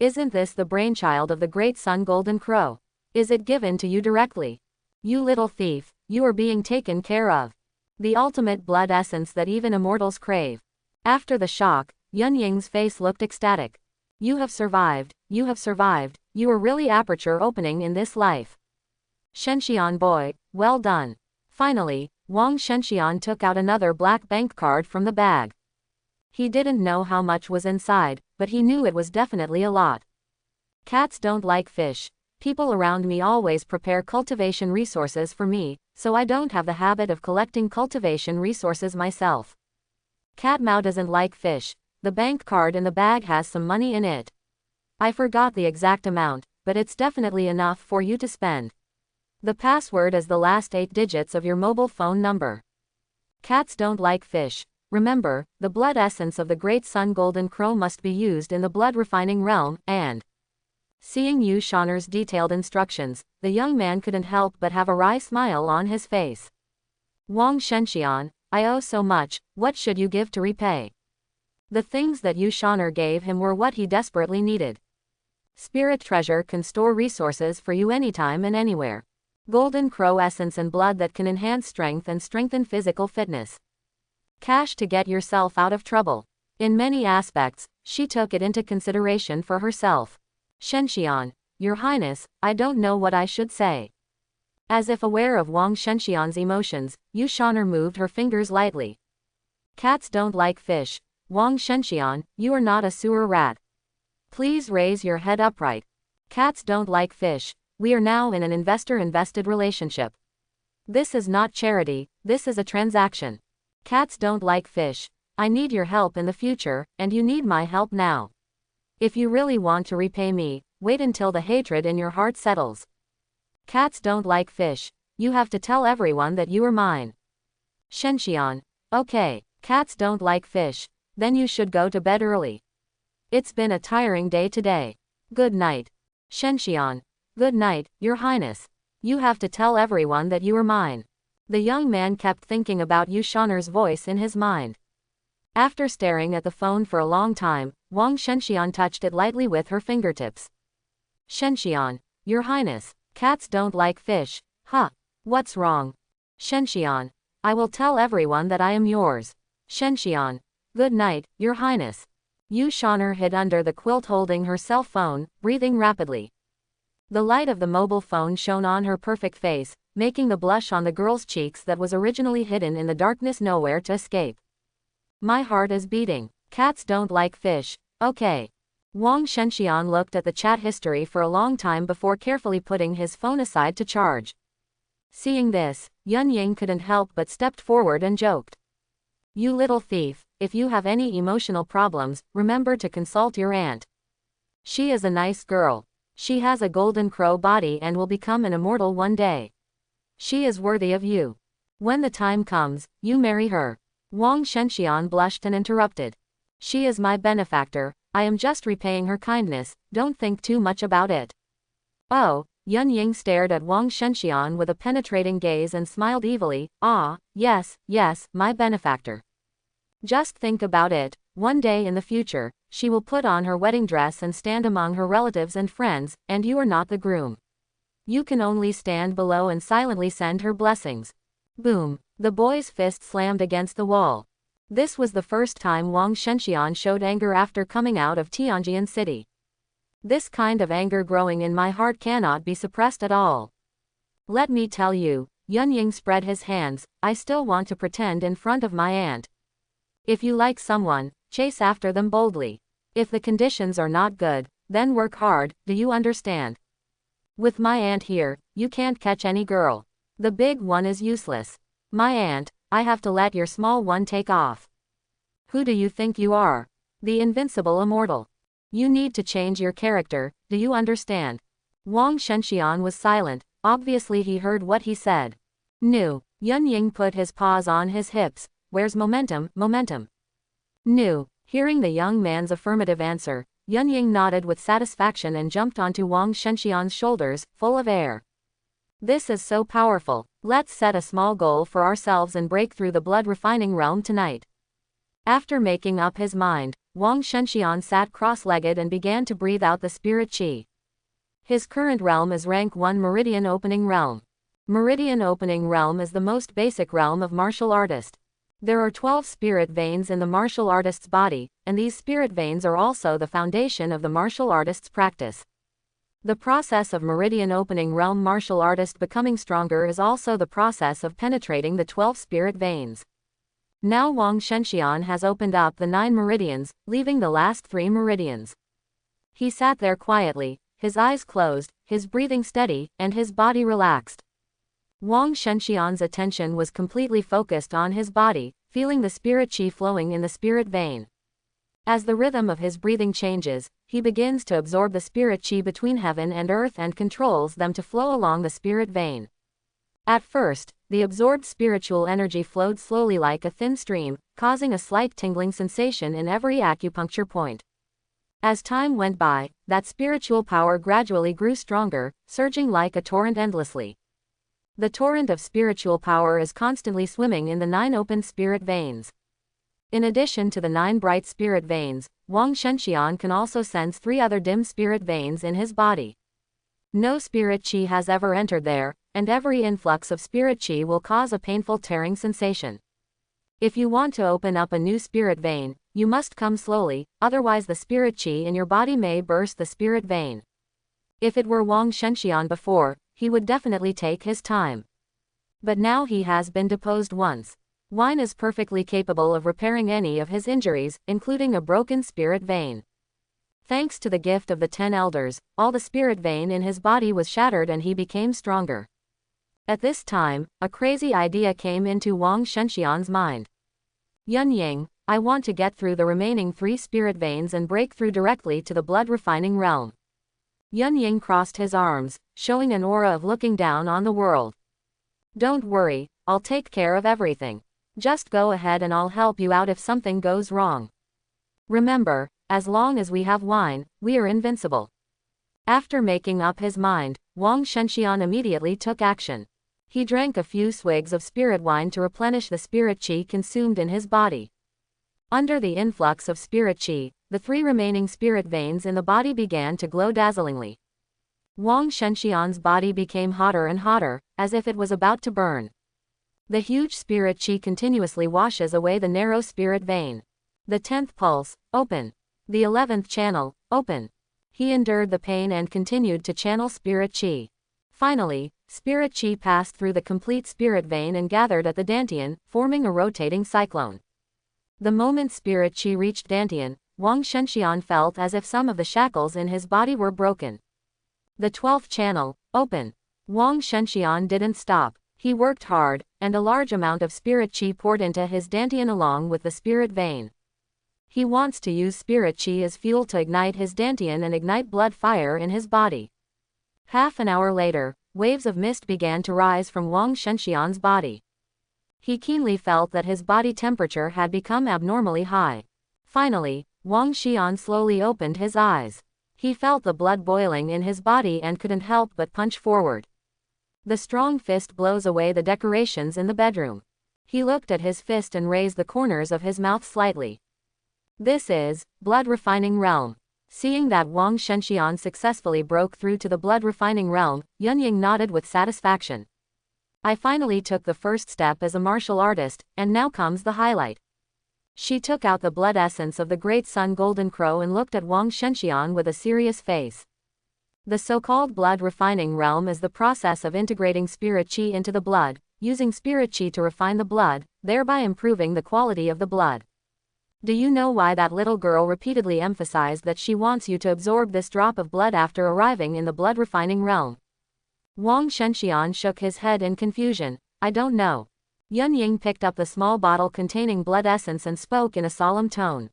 Isn't this the brainchild of the great sun golden crow? Is it given to you directly? You little thief, you are being taken care of. The ultimate blood essence that even immortals crave. After the shock, Yun Ying's face looked ecstatic. You have survived, you have survived, you are really aperture opening in this life. Shenxian boy, well done. Finally, Wang Shenxian took out another black bank card from the bag. He didn't know how much was inside, but he knew it was definitely a lot. Cats don't like fish. People around me always prepare cultivation resources for me, so I don't have the habit of collecting cultivation resources myself. Cat Mao doesn't like fish. The bank card in the bag has some money in it. I forgot the exact amount, but it's definitely enough for you to spend. The password is the last 8 digits of your mobile phone number. Cats don't like fish. Remember, the blood essence of the great sun golden crow must be used in the blood refining realm, and seeing Yu Shaner's detailed instructions, the young man couldn't help but have a wry smile on his face. Wang Shenxian, I owe so much, what should you give to repay? The things that Yu Shaner gave him were what he desperately needed. Spirit treasure can store resources for you anytime and anywhere. Golden crow essence and blood that can enhance strength and strengthen physical fitness. Cash to get yourself out of trouble. In many aspects, she took it into consideration for herself. Shenxian, Your Highness, I don't know what I should say. As if aware of Wang Shenxian's emotions, Yu Shaner moved her fingers lightly. Cats don't like fish. Wang Shenxian, you are not a sewer rat. Please raise your head upright. Cats don't like fish. We are now in an investor-invested relationship. This is not charity, this is a transaction. Cats don't like fish. I need your help in the future, and you need my help now. If you really want to repay me, wait until the hatred in your heart settles. Cats don't like fish. You have to tell everyone that you are mine. Shenxian. Okay, cats don't like fish. Then you should go to bed early. It's been a tiring day today. Good night. Shenxian. Good night, Your Highness. You have to tell everyone that you are mine. The young man kept thinking about Yu Shaner's voice in his mind. After staring at the phone for a long time, Wang Shenxian touched it lightly with her fingertips. Shenxian. Your Highness, cats don't like fish. Huh. What's wrong? Shenxian. I will tell everyone that I am yours. Shenxian. Good night, Your Highness. Yu Shaner hid under the quilt holding her cell phone, breathing rapidly. The light of the mobile phone shone on her perfect face, making the blush on the girl's cheeks that was originally hidden in the darkness nowhere to escape. My heart is beating. Cats don't like fish. Okay. Wang Shenxian looked at the chat history for a long time before carefully putting his phone aside to charge. Seeing this, Yun Ying couldn't help but stepped forward and joked. You little thief, if you have any emotional problems, remember to consult your aunt. She is a nice girl. She has a golden crow body and will become an immortal one day. She is worthy of you. When the time comes, you marry her. Wang Shenxian blushed and interrupted. She is my benefactor, I am just repaying her kindness, don't think too much about it. Oh, Yun Ying stared at Wang Shenxian with a penetrating gaze and smiled evilly. Ah, yes, my benefactor. Just think about it, one day in the future, she will put on her wedding dress and stand among her relatives and friends, and you are not the groom. You can only stand below and silently send her blessings. Boom. The boy's fist slammed against the wall. This was the first time Wang Shenxian showed anger after coming out of Tianjian City. This kind of anger growing in my heart cannot be suppressed at all. Let me tell you, Yun Ying spread his hands, I still want to pretend in front of my aunt. If you like someone, chase after them boldly. If the conditions are not good, then work hard, do you understand? With my aunt here, you can't catch any girl. The big one is useless. My aunt, I have to let your small one take off. Who do you think you are? The invincible immortal. You need to change your character, do you understand? Wang Shenxian was silent, obviously he heard what he said. Nu. Yun Ying put his paws on his hips. Where's momentum? Nu. Hearing the young man's affirmative answer, Yun Ying nodded with satisfaction and jumped onto Wang Shenxian's shoulders, full of air. This is so powerful. Let's set a small goal for ourselves and break through the blood refining realm tonight. After making up his mind, Wang Shenxian sat cross-legged and began to breathe out the spirit qi. His current realm is rank 1 Meridian Opening Realm. Meridian Opening Realm is the most basic realm of martial artist. There are 12 spirit veins in the martial artist's body, and these spirit veins are also the foundation of the martial artist's practice. The process of Meridian Opening Realm martial artist becoming stronger is also the process of penetrating the 12 spirit veins. Now Wang Shenxian has opened up the 9 meridians, leaving the last 3 meridians. He sat there quietly, his eyes closed, his breathing steady, and his body relaxed. Wang Shenxian's attention was completely focused on his body, feeling the spirit qi flowing in the spirit vein. As the rhythm of his breathing changes, he begins to absorb the spirit chi between heaven and earth and controls them to flow along the spirit vein. At first, the absorbed spiritual energy flowed slowly like a thin stream, causing a slight tingling sensation in every acupuncture point. As time went by, that spiritual power gradually grew stronger, surging like a torrent endlessly. The torrent of spiritual power is constantly swimming in the 9 open spirit veins. In addition to the 9 bright spirit veins, Wang Shenxian can also sense 3 other dim spirit veins in his body. No spirit chi has ever entered there, and every influx of spirit chi will cause a painful tearing sensation. If you want to open up a new spirit vein, you must come slowly, otherwise the spirit chi in your body may burst the spirit vein. If it were Wang Shenxian before, he would definitely take his time. But now he has been deposed once. Wine is perfectly capable of repairing any of his injuries, including a broken spirit vein. Thanks to the gift of the 10 elders, all the spirit vein in his body was shattered and he became stronger. At this time, a crazy idea came into Wang Shenxian's mind. Yun Ying, I want to get through the remaining 3 spirit veins and break through directly to the blood refining realm. Yun Ying crossed his arms, showing an aura of looking down on the world. Don't worry, I'll take care of everything. Just go ahead and I'll help you out if something goes wrong. Remember, as long as we have wine, we are invincible. After making up his mind, Wang Shenxian immediately took action. He drank a few swigs of spirit wine to replenish the spirit chi consumed in his body. Under the influx of spirit chi, the 3 remaining spirit veins in the body began to glow dazzlingly. Wang Shenxian's body became hotter and hotter, as if it was about to burn. The huge spirit chi continuously washes away the narrow spirit vein. The 10th pulse, open. The 11th channel, open. He endured the pain and continued to channel spirit chi. Finally, spirit chi passed through the complete spirit vein and gathered at the dantian, forming a rotating cyclone. The moment spirit chi reached dantian, Wang Shenxian felt as if some of the shackles in his body were broken. The 12th channel, open. Wang Shenxian didn't stop. He worked hard, and a large amount of spirit chi poured into his dantian along with the spirit vein. He wants to use spirit chi as fuel to ignite his dantian and ignite blood fire in his body. Half an hour later, waves of mist began to rise from Wang Shenxian's body. He keenly felt that his body temperature had become abnormally high. Finally, Wang Xian slowly opened his eyes. He felt the blood boiling in his body and couldn't help but punch forward. The strong fist blows away the decorations in the bedroom. He looked at his fist and raised the corners of his mouth slightly. This is blood refining realm. Seeing that Wang Shenxian successfully broke through to the blood refining realm, Yun Ying nodded with satisfaction. I finally took the first step as a martial artist, and now comes the highlight. She took out the blood essence of the Great Sun Golden Crow and looked at Wang Shenxian with a serious face. The so-called blood refining realm is the process of integrating spirit chi into the blood, using spirit chi to refine the blood, thereby improving the quality of the blood. Do you know why that little girl repeatedly emphasized that she wants you to absorb this drop of blood after arriving in the blood refining realm? Wang Shenxian shook his head in confusion. I don't know. Yun Ying picked up the small bottle containing blood essence and spoke in a solemn tone.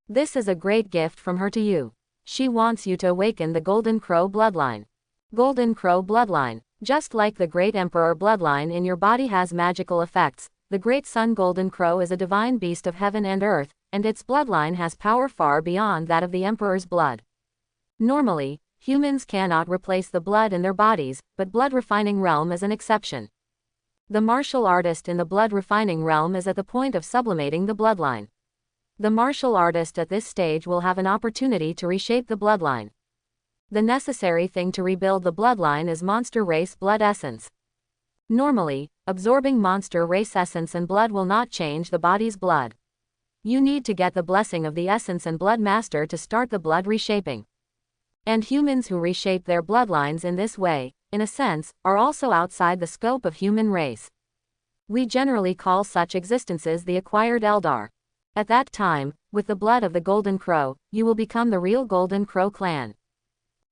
This is a great gift from her to you. She wants you to awaken the Golden Crow bloodline. Golden Crow bloodline. Just like the Great Emperor bloodline in your body has magical effects, the Great Sun Golden Crow is a divine beast of heaven and earth, and its bloodline has power far beyond that of the Emperor's blood. Normally, humans cannot replace the blood in their bodies, but blood refining realm is an exception. The martial artist in the blood refining realm is at the point of sublimating the bloodline. The martial artist at this stage will have an opportunity to reshape the bloodline. The necessary thing to rebuild the bloodline is monster race blood essence. Normally, absorbing monster race essence and blood will not change the body's blood. You need to get the blessing of the essence and blood master to start the blood reshaping. And humans who reshape their bloodlines in this way, in a sense, are also outside the scope of human race. We generally call such existences the acquired Eldar. At that time, with the blood of the Golden Crow, you will become the real Golden Crow clan.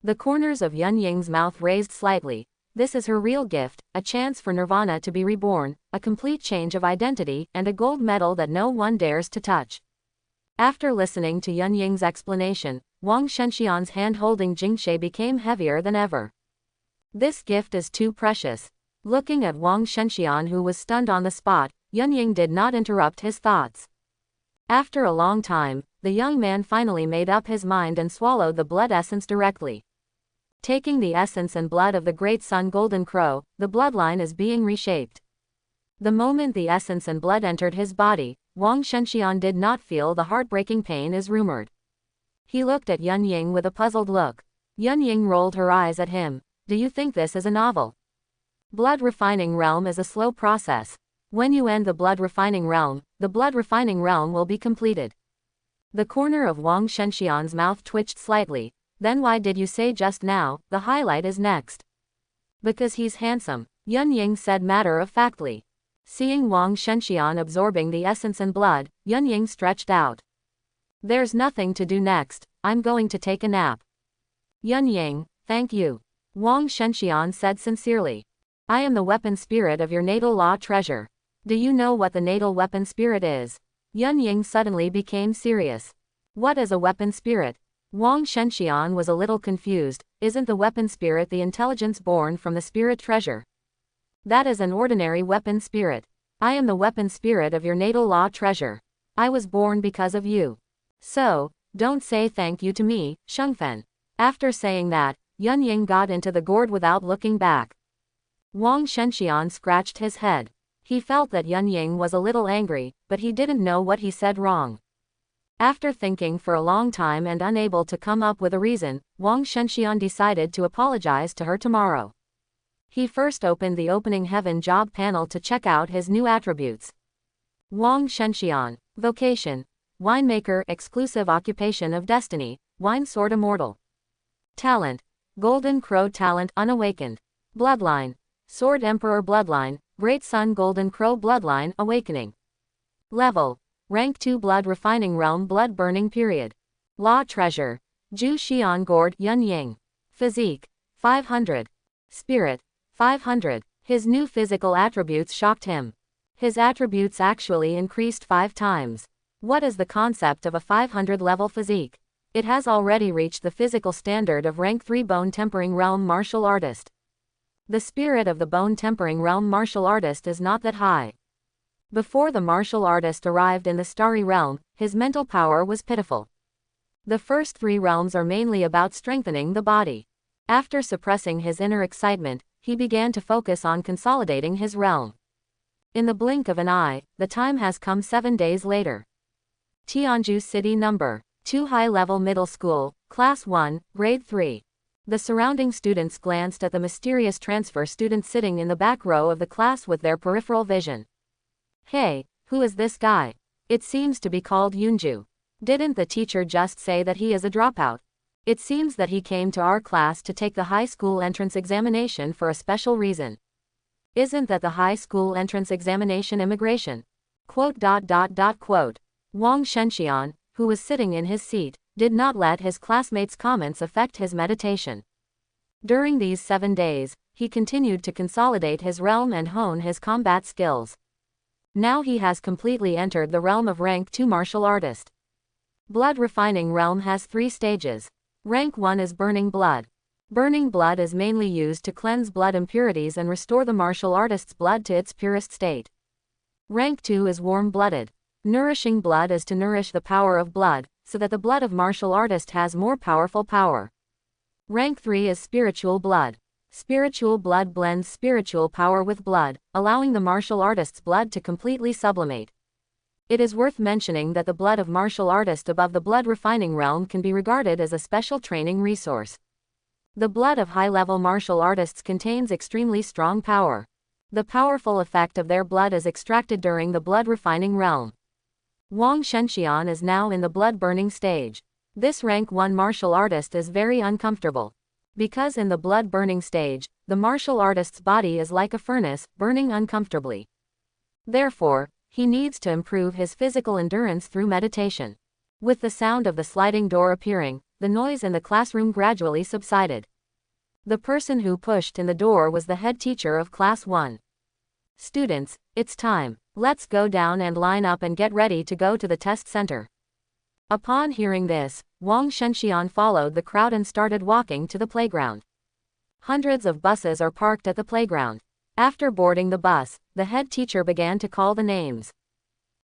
The corners of Yun Ying's mouth raised slightly. This is her real gift, a chance for Nirvana to be reborn, a complete change of identity, and a gold medal that no one dares to touch. After listening to Yun Ying's explanation, Wang Shenxian's hand holding Jingshe became heavier than ever. This gift is too precious. Looking at Wang Shenxian, who was stunned on the spot, Yun Ying did not interrupt his thoughts. After a long time, the young man finally made up his mind and swallowed the blood essence directly. Taking the essence and blood of the great sun Golden Crow, the bloodline is being reshaped. The moment the essence and blood entered his body, Wang Shenxian did not feel the heartbreaking pain as rumored. He looked at Yun Ying with a puzzled look. Yun Ying rolled her eyes at him. Do you think this is a novel? Blood refining realm is a slow process. When you end the blood refining realm will be completed. The corner of Wang Shenxian's mouth twitched slightly. Then why did you say just now, the highlight is next? Because he's handsome, Yun Ying said matter-of-factly. Seeing Wang Shenxian absorbing the essence and blood, Yun Ying stretched out. There's nothing to do next, I'm going to take a nap. Yun Ying, thank you. Wang Shenxian said sincerely. I am the weapon spirit of your natal law treasure. Do you know what the natal weapon spirit is? Yun Ying suddenly became serious. What is a weapon spirit? Wang Shenxian was a little confused. Isn't the weapon spirit the intelligence born from the spirit treasure? That is an ordinary weapon spirit. I am the weapon spirit of your natal law treasure. I was born because of you. So, don't say thank you to me, Shengfen. After saying that, Yun Ying got into the gourd without looking back. Wang Shenxian scratched his head. He felt that Yun Ying was a little angry, but he didn't know what he said wrong. After thinking for a long time and unable to come up with a reason, Wang Shenxian decided to apologize to her tomorrow. He first opened the opening heaven job panel to check out his new attributes. Wang Shenxian. Vocation. Winemaker. Exclusive occupation of destiny. Wine Sword Immortal. Talent. Golden Crow talent unawakened. Bloodline. Sword Emperor bloodline. Great Sun Golden Crow bloodline awakening. Level. Rank 2 blood refining realm blood burning period. Law treasure. Zhu Xian Gourd Yun Ying. Physique. 500. Spirit. 500. His new physical attributes shocked him. His attributes actually increased 5 times. What is the concept of a 500 level physique? It has already reached the physical standard of rank 3 bone tempering realm martial artist. The spirit of the bone tempering realm martial artist is not that high. Before the martial artist arrived in the starry realm, his mental power was pitiful. The first 3 realms are mainly about strengthening the body. After suppressing his inner excitement, he began to focus on consolidating his realm. In the blink of an eye, the time has come 7 days later. Tianju City No. 2 High-Level Middle School, Class 1, Grade 3. The surrounding students glanced at the mysterious transfer student sitting in the back row of the class with their peripheral vision. Hey, who is this guy? It seems to be called Yunju. Didn't the teacher just say that he is a dropout? It seems that he came to our class to take the high school entrance examination for a special reason. Isn't that the high school entrance examination immigration? Quote. Wang Shenxian, who was sitting in his seat, did not let his classmates' comments affect his meditation. During these 7 days, he continued to consolidate his realm and hone his combat skills. Now he has completely entered the realm of rank 2 martial artist. Blood refining realm has 3 stages. Rank 1 is burning blood. Burning blood is mainly used to cleanse blood impurities and restore the martial artist's blood to its purest state. Rank 2 is warm-blooded. Nourishing blood is to nourish the power of blood, so that the blood of martial artist has more powerful power. Rank 3 is spiritual blood. Spiritual blood blends spiritual power with blood, allowing the martial artist's blood to completely sublimate. It is worth mentioning that the blood of martial artist above the blood refining realm can be regarded as a special training resource. The blood of high-level martial artists contains extremely strong power. The powerful effect of their blood is extracted during the blood refining realm. Wang Shenxian is now in the blood-burning stage. This rank 1 martial artist is very uncomfortable. Because in the blood-burning stage, the martial artist's body is like a furnace, burning uncomfortably. Therefore, he needs to improve his physical endurance through meditation. With the sound of the sliding door appearing, the noise in the classroom gradually subsided. The person who pushed in the door was the head teacher of Class 1. Students, it's time. Let's go down and line up and get ready to go to the test center. Upon hearing this, Wang Shenxian followed the crowd and started walking to the playground. Hundreds of buses are parked at the playground. After boarding the bus, the head teacher began to call the names.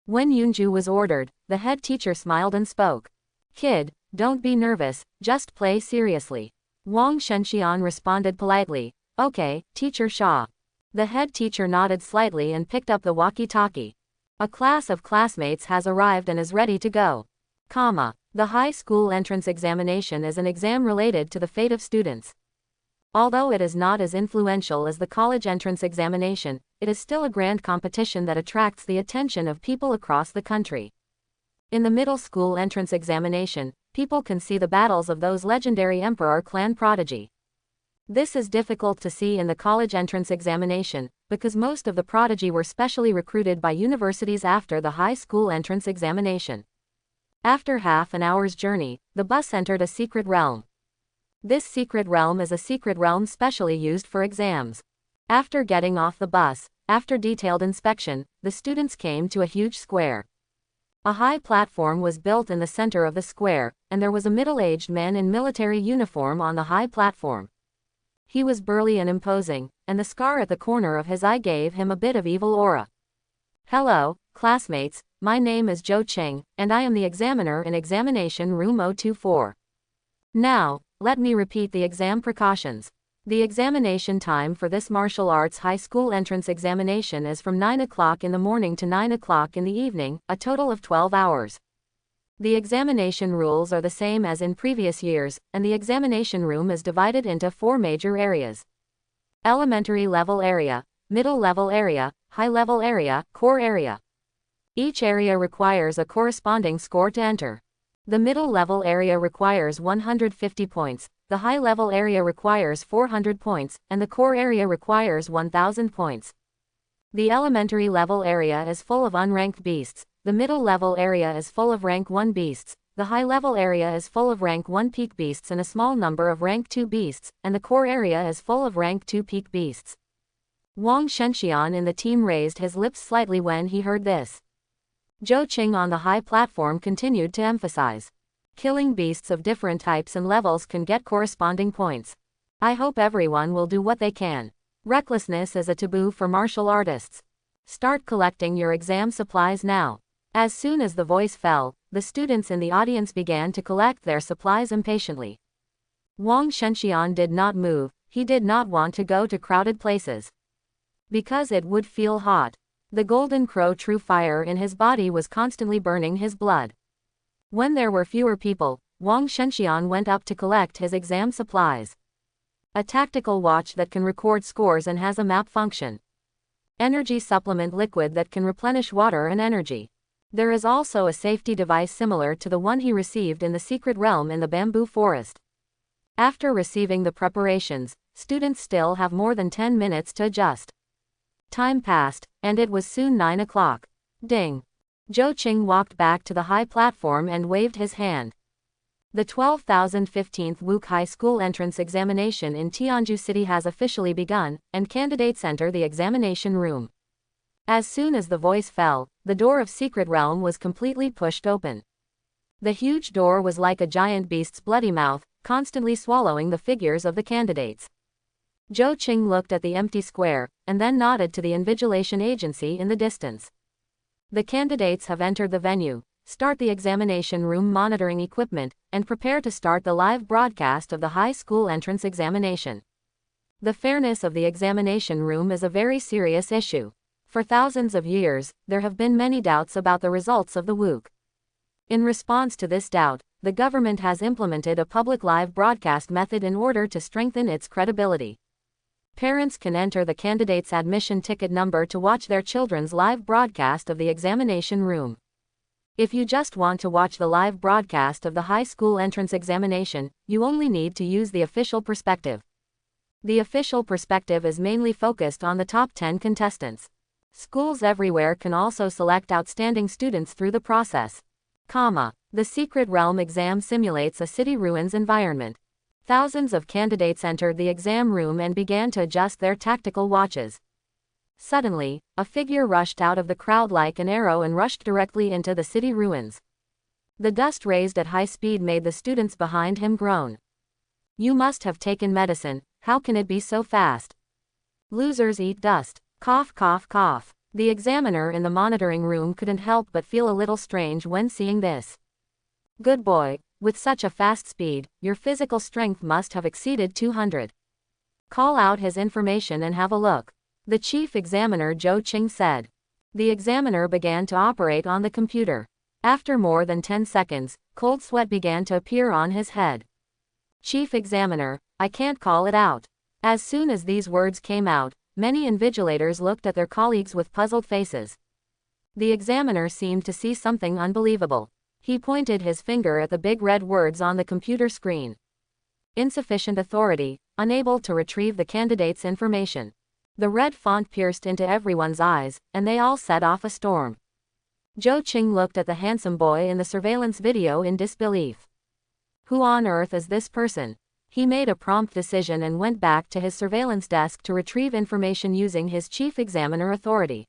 When Yunju was ordered, the head teacher smiled and spoke. "Kid, don't be nervous, just play seriously." Wang Shenxian responded politely, "Okay, Teacher Xia." The head teacher nodded slightly and picked up the walkie-talkie. "A class of classmates has arrived and is ready to go. The high school entrance examination is an exam related to the fate of students. Although it is not as influential as the college entrance examination, it is still a grand competition that attracts the attention of people across the country. In the middle school entrance examination, people can see the battles of those legendary emperor clan prodigy. This is difficult to see in the college entrance examination, because most of the prodigy were specially recruited by universities after the high school entrance examination. After half an hour's journey, the bus entered a secret realm. This secret realm is a secret realm specially used for exams. After getting off the bus, after detailed inspection, the students came to a huge square. A high platform was built in the center of the square, and there was a middle-aged man in military uniform on the high platform. He was burly and imposing, and the scar at the corner of his eye gave him a bit of evil aura. "Hello, classmates, my name is Zhou Qing, and I am the examiner in examination room 024. Now, let me repeat the exam precautions. The examination time for this martial arts high school entrance examination is from 9 o'clock in the morning to 9 o'clock in the evening, a total of 12 hours. The examination rules are the same as in previous years, and the examination room is divided into 4 major areas: elementary level area, middle level area, high level area, core area. Each area requires a corresponding score to enter. The middle level area requires 150 points, the high level area requires 400 points, and the core area requires 1000 points. The elementary level area is full of unranked beasts, the middle level area is full of rank 1 beasts, the high level area is full of rank 1 peak beasts and a small number of rank 2 beasts, and the core area is full of rank 2 peak beasts. Wang Shenxian in the team raised his lips slightly when he heard this. Zhou Qing on the high platform continued to emphasize. Killing beasts of different types and levels can get corresponding points. I hope everyone will do what they can. Recklessness is a taboo for martial artists. Start collecting your exam supplies now. As soon as the voice fell, the students in the audience began to collect their supplies impatiently. Wang Shenxian did not move, he did not want to go to crowded places. Because it would feel hot. The golden crow true fire in his body was constantly burning his blood. When there were fewer people, Wang Shenxian went up to collect his exam supplies. A tactical watch that can record scores and has a map function. Energy supplement liquid that can replenish water and energy. There is also a safety device similar to the one he received in the secret realm in the bamboo forest. After receiving the preparations, students still have more than 10 minutes to adjust. Time passed, and it was soon 9 o'clock. Ding! Zhou Qing walked back to the high platform and waved his hand. The 12,015th Wuk High School entrance examination in Tianju City has officially begun, and candidates enter the examination room. As soon as the voice fell, the door of Secret Realm was completely pushed open. The huge door was like a giant beast's bloody mouth, constantly swallowing the figures of the candidates. Zhou Qing looked at the empty square, and then nodded to the invigilation agency in the distance. The candidates have entered the venue. Start the examination room monitoring equipment, and prepare to start the live broadcast of the high school entrance examination. The fairness of the examination room is a very serious issue. For thousands of years, there have been many doubts about the results of the Wuk. In response to this doubt, the government has implemented a public live broadcast method in order to strengthen its credibility. Parents can enter the candidate's admission ticket number to watch their children's live broadcast of the examination room. If you just want to watch the live broadcast of the high school entrance examination, you only need to use the official perspective. The official perspective is mainly focused on the top 10 contestants. Schools everywhere can also select outstanding students through the process. The Secret Realm exam simulates a city ruins environment. Thousands of candidates entered the exam room and began to adjust their tactical watches. Suddenly, a figure rushed out of the crowd like an arrow and rushed directly into the city ruins. The dust raised at high speed made the students behind him groan. You must have taken medicine, how can it be so fast? Losers eat dust. Cough cough cough. The examiner in the monitoring room couldn't help but feel a little strange when seeing this. Good boy, with such a fast speed, your physical strength must have exceeded 200. Call out his information and have a look. The chief examiner Zhou Qing said. The examiner began to operate on the computer. After more than 10 seconds, cold sweat began to appear on his head. Chief examiner, I can't call it out. As soon as these words came out, many invigilators looked at their colleagues with puzzled faces. The examiner seemed to see something unbelievable. He pointed his finger at the big red words on the computer screen. Insufficient authority, unable to retrieve the candidate's information. The red font pierced into everyone's eyes, and they all set off a storm. Zhou Qing looked at the handsome boy in the surveillance video in disbelief. Who on earth is this person? He made a prompt decision and went back to his surveillance desk to retrieve information using his chief examiner authority.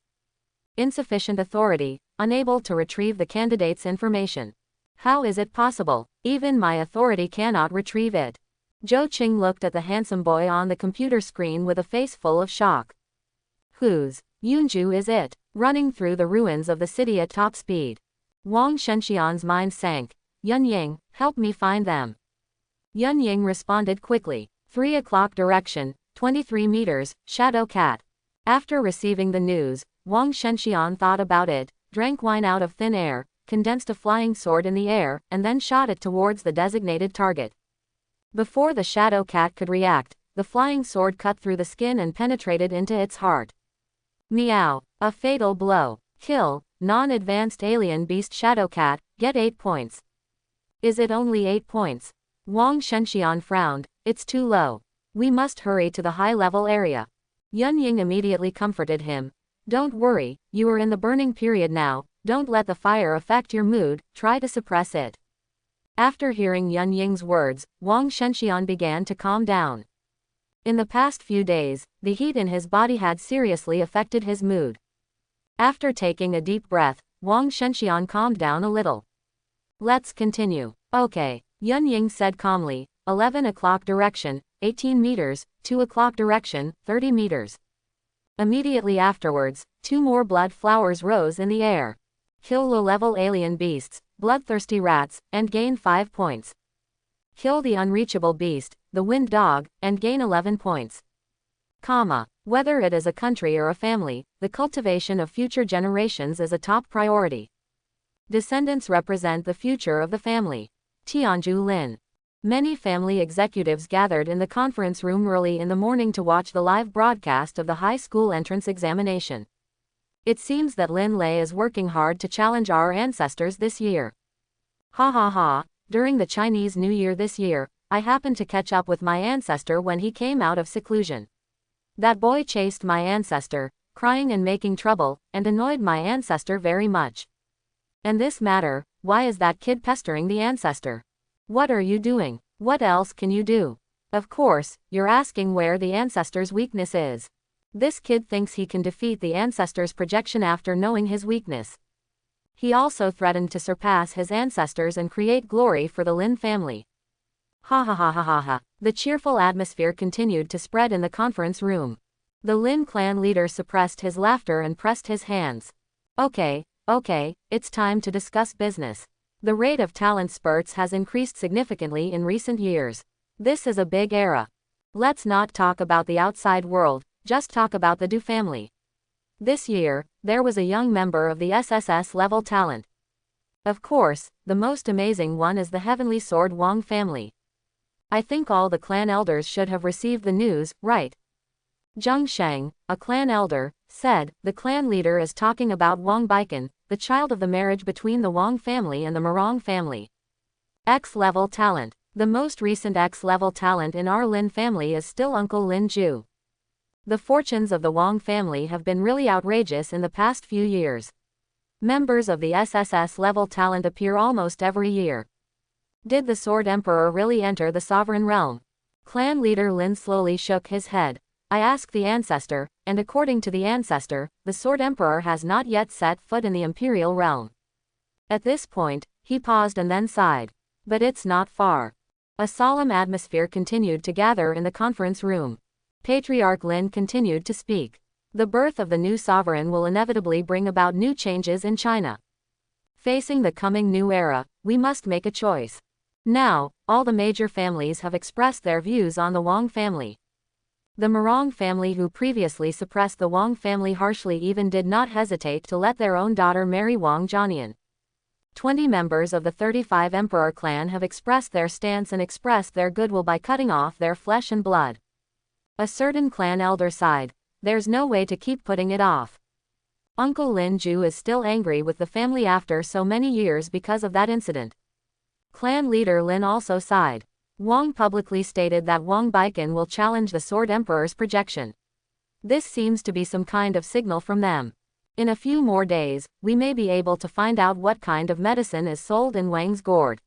Insufficient authority, unable to retrieve the candidate's information. How is it possible? Even my authority cannot retrieve it. Zhou Qing looked at the handsome boy on the computer screen with a face full of shock. Whose Yunju is it, running through the ruins of the city at top speed? Wang Shenxian's mind sank. Yun Ying, help me find them. Yun Ying responded quickly. 3 o'clock direction, 23 meters, Shadow Cat. After receiving the news, Wang Shenxian thought about it, drank wine out of thin air, condensed a flying sword in the air, and then shot it towards the designated target. Before the Shadow Cat could react, the flying sword cut through the skin and penetrated into its heart. Meow, a fatal blow. Kill, non-advanced alien beast Shadow Cat, get 8 points. Is it only 8 points? Wang Shenxian frowned, it's too low. We must hurry to the high-level area. Yun Ying immediately comforted him. Don't worry, you are in the burning period now, don't let the fire affect your mood, try to suppress it. After hearing Yun Ying's words, Wang Shenxian began to calm down. In the past few days, the heat in his body had seriously affected his mood. After taking a deep breath, Wang Shenxian calmed down a little. Let's continue. Okay, Yun Ying said calmly, 11 o'clock direction, 18 meters, 2 o'clock direction, 30 meters. Immediately afterwards, 2 more blood flowers rose in the air. Kill low-level alien beasts, bloodthirsty rats, and gain 5 points. Kill the unreachable beast, the wind dog, and gain 11 points. Whether it is a country or a family, the cultivation of future generations is a top priority. Descendants represent the future of the family. Tianju Lin. Many family executives gathered in the conference room early in the morning to watch the live broadcast of the high school entrance examination. It seems that Lin Lei is working hard to challenge our ancestors this year. Ha ha ha, during the Chinese New Year this year, I happened to catch up with my ancestor when he came out of seclusion. That boy chased my ancestor, crying and making trouble, and annoyed my ancestor very much. And this matter, why is that kid pestering the ancestor? What are you doing? What else can you do? Of course, you're asking where the ancestor's weakness is. This kid thinks he can defeat the ancestor's projection after knowing his weakness. He also threatened to surpass his ancestors and create glory for the Lin family. Ha ha ha ha ha ha. The cheerful atmosphere continued to spread in the conference room. The Lin clan leader suppressed his laughter and pressed his hands. Okay, it's time to discuss business. The rate of talent spurts has increased significantly in recent years. This is a big era. Let's not talk about the outside world, just talk about the Du family. This year, there was a young member of the SSS level talent. Of course, the most amazing one is the Heavenly Sword Wang family. I think all the clan elders should have received the news, right? Zheng Sheng, a clan elder, said, the clan leader is talking about Wang Baikan, the child of the marriage between the Wang family and the Morong family. X-level talent. The most recent X-level talent in our Lin family is still Uncle Lin Ju. The fortunes of the Wang family have been really outrageous in the past few years. Members of the SSS level talent appear almost every year. Did the Sword Emperor really enter the sovereign realm? Clan leader Lin slowly shook his head. I asked the ancestor, and according to the ancestor, the Sword Emperor has not yet set foot in the imperial realm. At this point, He paused and then sighed. But it's not far. A solemn atmosphere continued to gather in the conference room. Patriarch Lin continued to speak. The birth of the new sovereign will inevitably bring about new changes in China. Facing the coming new era, we must make a choice. Now, all the major families have expressed their views on the Wang family. The Murong family, who previously suppressed the Wang family harshly, even did not hesitate to let their own daughter marry Wang Jianian. 20 members of the 35 Emperor clan have expressed their stance and expressed their goodwill by cutting off their flesh and blood. A certain clan elder sighed. There's no way to keep putting it off. Uncle Lin Ju is still angry with the family after so many years because of that incident. Clan leader Lin also sighed. Wang publicly stated that Wang Baikan will challenge the Sword Emperor's projection. This seems to be some kind of signal from them. In a few more days, we may be able to find out what kind of medicine is sold in Wang's gourd.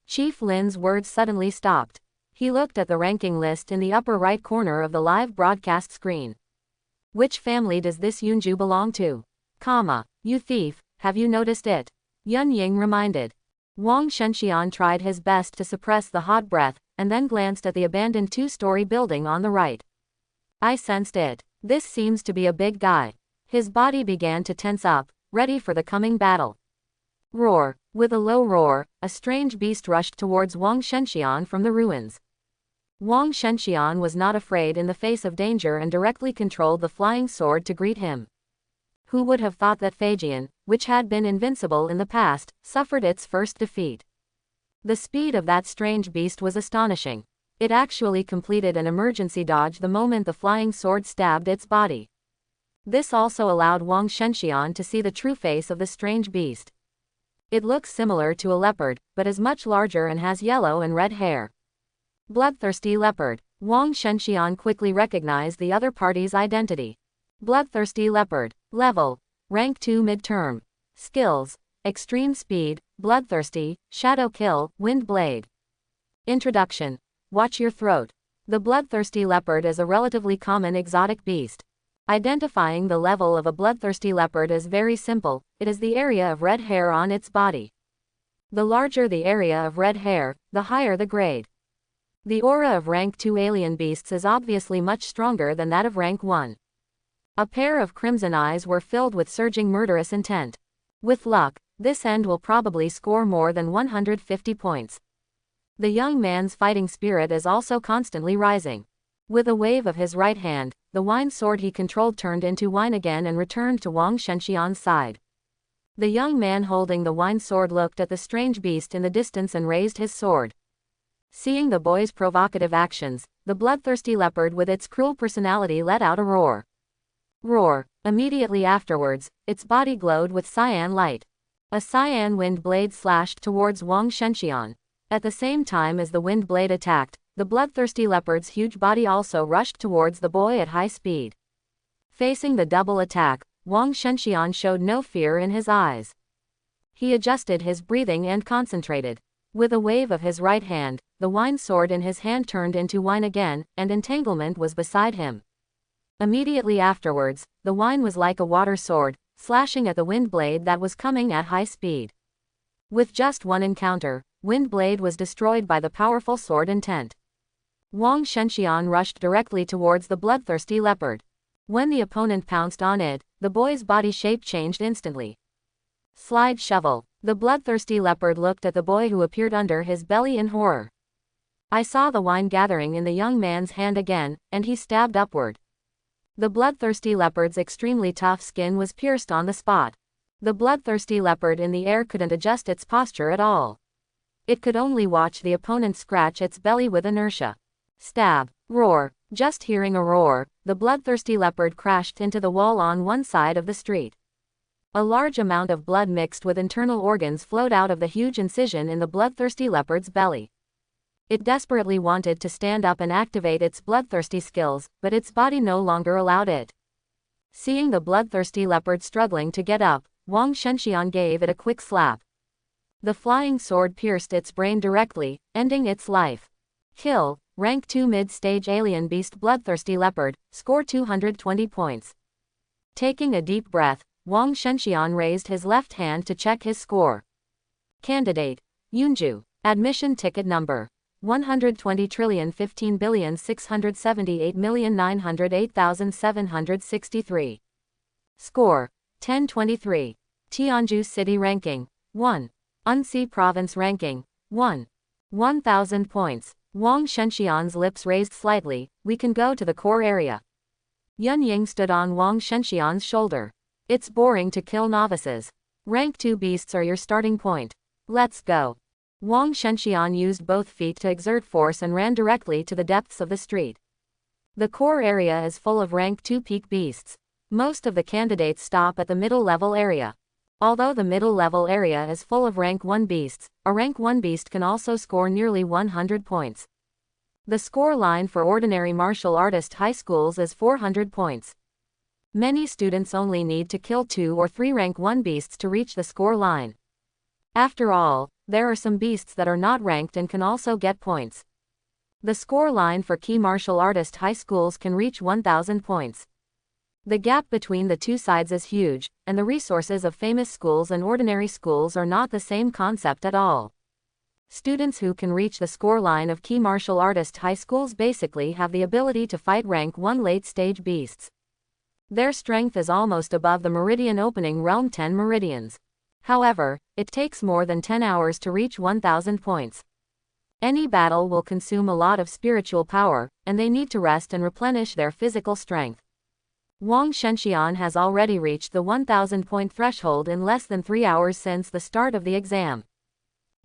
Chief Lin's words suddenly stopped. He looked at the ranking list in the upper right corner of the live broadcast screen. Which family does this Yunju belong to? You thief, have you noticed it? Yun Ying reminded. Wang Shenxian tried his best to suppress the hot breath, and then glanced at the abandoned two-story building on the right. I sensed it. This seems to be a big guy. His body began to tense up, ready for the coming battle. Roar. With a low roar, a strange beast rushed towards Wang Shenxian from the ruins. Wang Shenxian was not afraid in the face of danger and directly controlled the flying sword to greet him. Who would have thought that Feijian, which had been invincible in the past, suffered its first defeat? The speed of that strange beast was astonishing. It actually completed an emergency dodge the moment the flying sword stabbed its body. This also allowed Wang Shenxian to see the true face of the strange beast. It looks similar to a leopard, but is much larger and has yellow and red hair. Bloodthirsty leopard. Wang Shenxian quickly recognized the other party's identity. Bloodthirsty leopard. Level. Rank 2 midterm. Skills. Extreme speed, bloodthirsty, shadow kill, wind blade. Introduction. Watch your throat. The bloodthirsty leopard is a relatively common exotic beast. Identifying the level of a bloodthirsty leopard is very simple. It is the area of red hair on its body. The larger the area of red hair, the higher the grade. The aura of rank 2 alien beasts is obviously much stronger than that of rank 1. A pair of crimson eyes were filled with surging murderous intent. With luck, this end will probably score more than 150 points. The young man's fighting spirit is also constantly rising. With a wave of his right hand, the wine sword he controlled turned into wine again and returned to Wang Shenxian's side. The young man holding the wine sword looked at the strange beast in the distance and raised his sword. Seeing the boy's provocative actions, the bloodthirsty leopard with its cruel personality let out a roar. Roar. Immediately afterwards, its body glowed with cyan light. A cyan wind blade slashed towards Wang Shenxian. At the same time as the wind blade attacked, the bloodthirsty leopard's huge body also rushed towards the boy at high speed. Facing the double attack, Wang Shenxian showed no fear in his eyes. He adjusted his breathing and concentrated. With a wave of his right hand, the wine sword in his hand turned into wine again, and entanglement was beside him. Immediately afterwards, the wine was like a water sword, slashing at the wind blade that was coming at high speed. With just one encounter, wind blade was destroyed by the powerful sword intent. Wang Shenxian rushed directly towards the bloodthirsty leopard. When the opponent pounced on it, the boy's body shape changed instantly. Slide shovel. The bloodthirsty leopard looked at the boy who appeared under his belly in horror. I saw the wine gathering in the young man's hand again, and he stabbed upward. The bloodthirsty leopard's extremely tough skin was pierced on the spot. The bloodthirsty leopard in the air couldn't adjust its posture at all. It could only watch the opponent scratch its belly with inertia. Stab. Roar. Just hearing a roar, the bloodthirsty leopard crashed into the wall on one side of the street. A large amount of blood mixed with internal organs flowed out of the huge incision in the bloodthirsty leopard's belly. It desperately wanted to stand up and activate its bloodthirsty skills, but its body no longer allowed it. Seeing the bloodthirsty leopard struggling to get up, Wang Shenxian gave it a quick slap. The flying sword pierced its brain directly, ending its life. Kill. Rank 2 mid-stage alien beast bloodthirsty leopard, score 220 points. Taking a deep breath, Wang Shenxian raised his left hand to check his score. Candidate: Yunju. Admission ticket number: 120,15,678,908,763. Score: 1023. Tianju City Ranking: 1. Anxi Province Ranking: 1. 1000 points. Wang Shenxian's lips raised slightly. We can go to the core area. Yun Ying stood on Wang Shenxian's shoulder. It's boring to kill novices. Rank 2 beasts are your starting point. Let's go. Wang Shenxian used both feet to exert force and ran directly to the depths of the street. The core area is full of rank 2 peak beasts. Most of the candidates stop at the middle level area. Although the middle level area is full of rank 1 beasts, a rank 1 beast can also score nearly 100 points. The score line for ordinary martial artist high schools is 400 points. Many students only need to kill 2 or 3 rank 1 beasts to reach the score line. After all, there are some beasts that are not ranked and can also get points. The score line for key martial artist high schools can reach 1000 points. The gap between the two sides is huge, and the resources of famous schools and ordinary schools are not the same concept at all. Students who can reach the score line of key martial artist high schools basically have the ability to fight rank 1 late-stage beasts. Their strength is almost above the meridian opening realm 10 meridians. However, it takes more than 10 hours to reach 1000 points. Any battle will consume a lot of spiritual power, and they need to rest and replenish their physical strength. Wang Shenxian has already reached the 1000 point threshold in less than 3 hours since the start of the exam.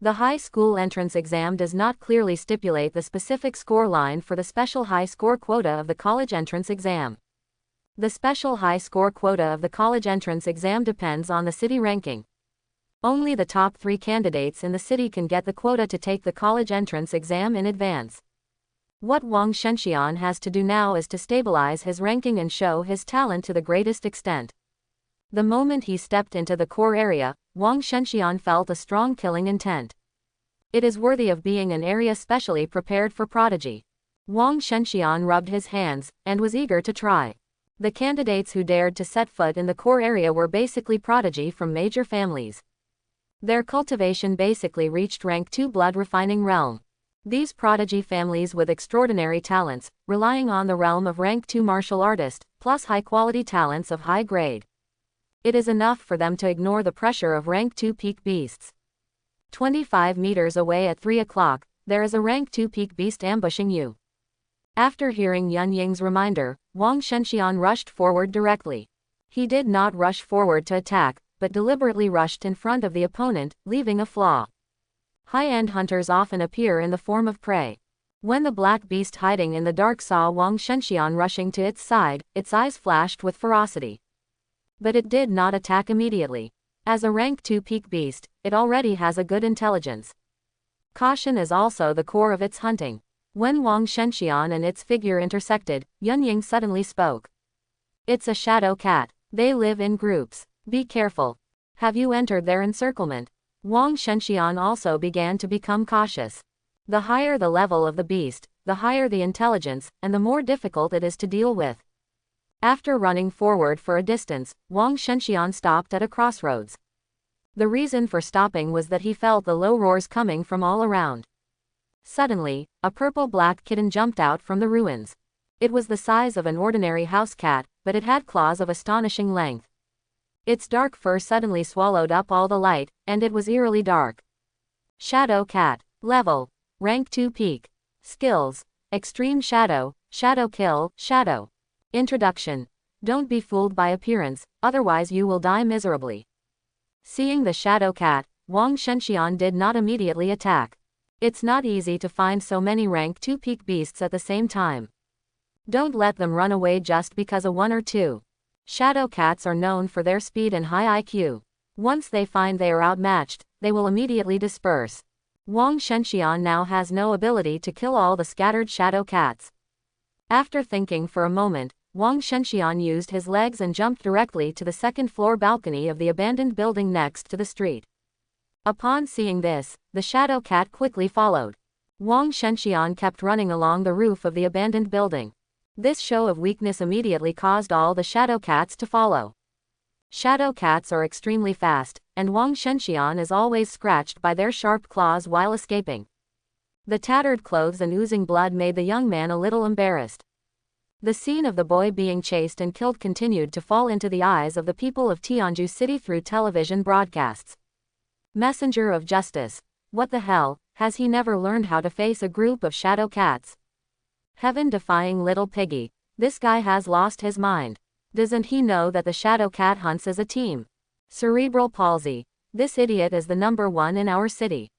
The high school entrance exam does not clearly stipulate the specific score line for the special high score quota of the college entrance exam. The special high score quota of the college entrance exam depends on the city ranking. Only the top 3 candidates in the city can get the quota to take the college entrance exam in advance. What Wang Shenxian has to do now is to stabilize his ranking and show his talent to the greatest extent. The moment he stepped into the core area, Wang Shenxian felt a strong killing intent. It is worthy of being an area specially prepared for prodigy. Wang Shenxian rubbed his hands, and was eager to try. The candidates who dared to set foot in the core area were basically prodigy from major families. Their cultivation basically reached rank 2 blood refining realm. These prodigy families with extraordinary talents, relying on the realm of rank 2 martial artist, plus high-quality talents of high grade. It is enough for them to ignore the pressure of rank 2 peak beasts. 25 meters away at 3 o'clock, there is a rank 2 peak beast ambushing you. After hearing Yun Ying's reminder, Wang Shenxian rushed forward directly. He did not rush forward to attack, but deliberately rushed in front of the opponent, leaving a flaw. High-end hunters often appear in the form of prey. When the black beast hiding in the dark saw Wang Shenxian rushing to its side, its eyes flashed with ferocity. But it did not attack immediately. As a rank 2 peak beast, it already has a good intelligence. Caution is also the core of its hunting. When Wang Shenxian and its figure intersected, Yun Ying suddenly spoke. It's a shadow cat. They live in groups. Be careful. Have you entered their encirclement? Wang Shenxian also began to become cautious. The higher the level of the beast, the higher the intelligence, and the more difficult it is to deal with. After running forward for a distance, Wang Shenxian stopped at a crossroads. The reason for stopping was that he felt the low roars coming from all around. Suddenly, a purple-black kitten jumped out from the ruins. It was the size of an ordinary house cat, but it had claws of astonishing length. Its dark fur suddenly swallowed up all the light, and it was eerily dark. Shadow Cat. Level: Rank 2 Peak. Skills: Extreme Shadow, Shadow Kill, Shadow. Introduction: Don't be fooled by appearance, otherwise you will die miserably. Seeing the Shadow Cat, Wang Shenxian did not immediately attack. It's not easy to find so many rank 2 peak beasts at the same time. Don't let them run away just because a 1 or 2. Shadow cats are known for their speed and high IQ. Once they find they are outmatched, they will immediately disperse. Wang Shenxian now has no ability to kill all the scattered shadow cats. After thinking for a moment, Wang Shenxian used his legs and jumped directly to the second-floor balcony of the abandoned building next to the street. Upon seeing this, the shadow cat quickly followed. Wang Shenxian kept running along the roof of the abandoned building. This show of weakness immediately caused all the shadow cats to follow. Shadow cats are extremely fast, and Wang Shenxian is always scratched by their sharp claws while escaping. The tattered clothes and oozing blood made the young man a little embarrassed. The scene of the boy being chased and killed continued to fall into the eyes of the people of Tianju City through television broadcasts. Messenger of Justice. What the hell, has he never learned how to face a group of shadow cats? Heaven-defying little piggy. This guy has lost his mind. Doesn't he know that the shadow cat hunts as a team? Cerebral palsy. This idiot is the #1 in our city.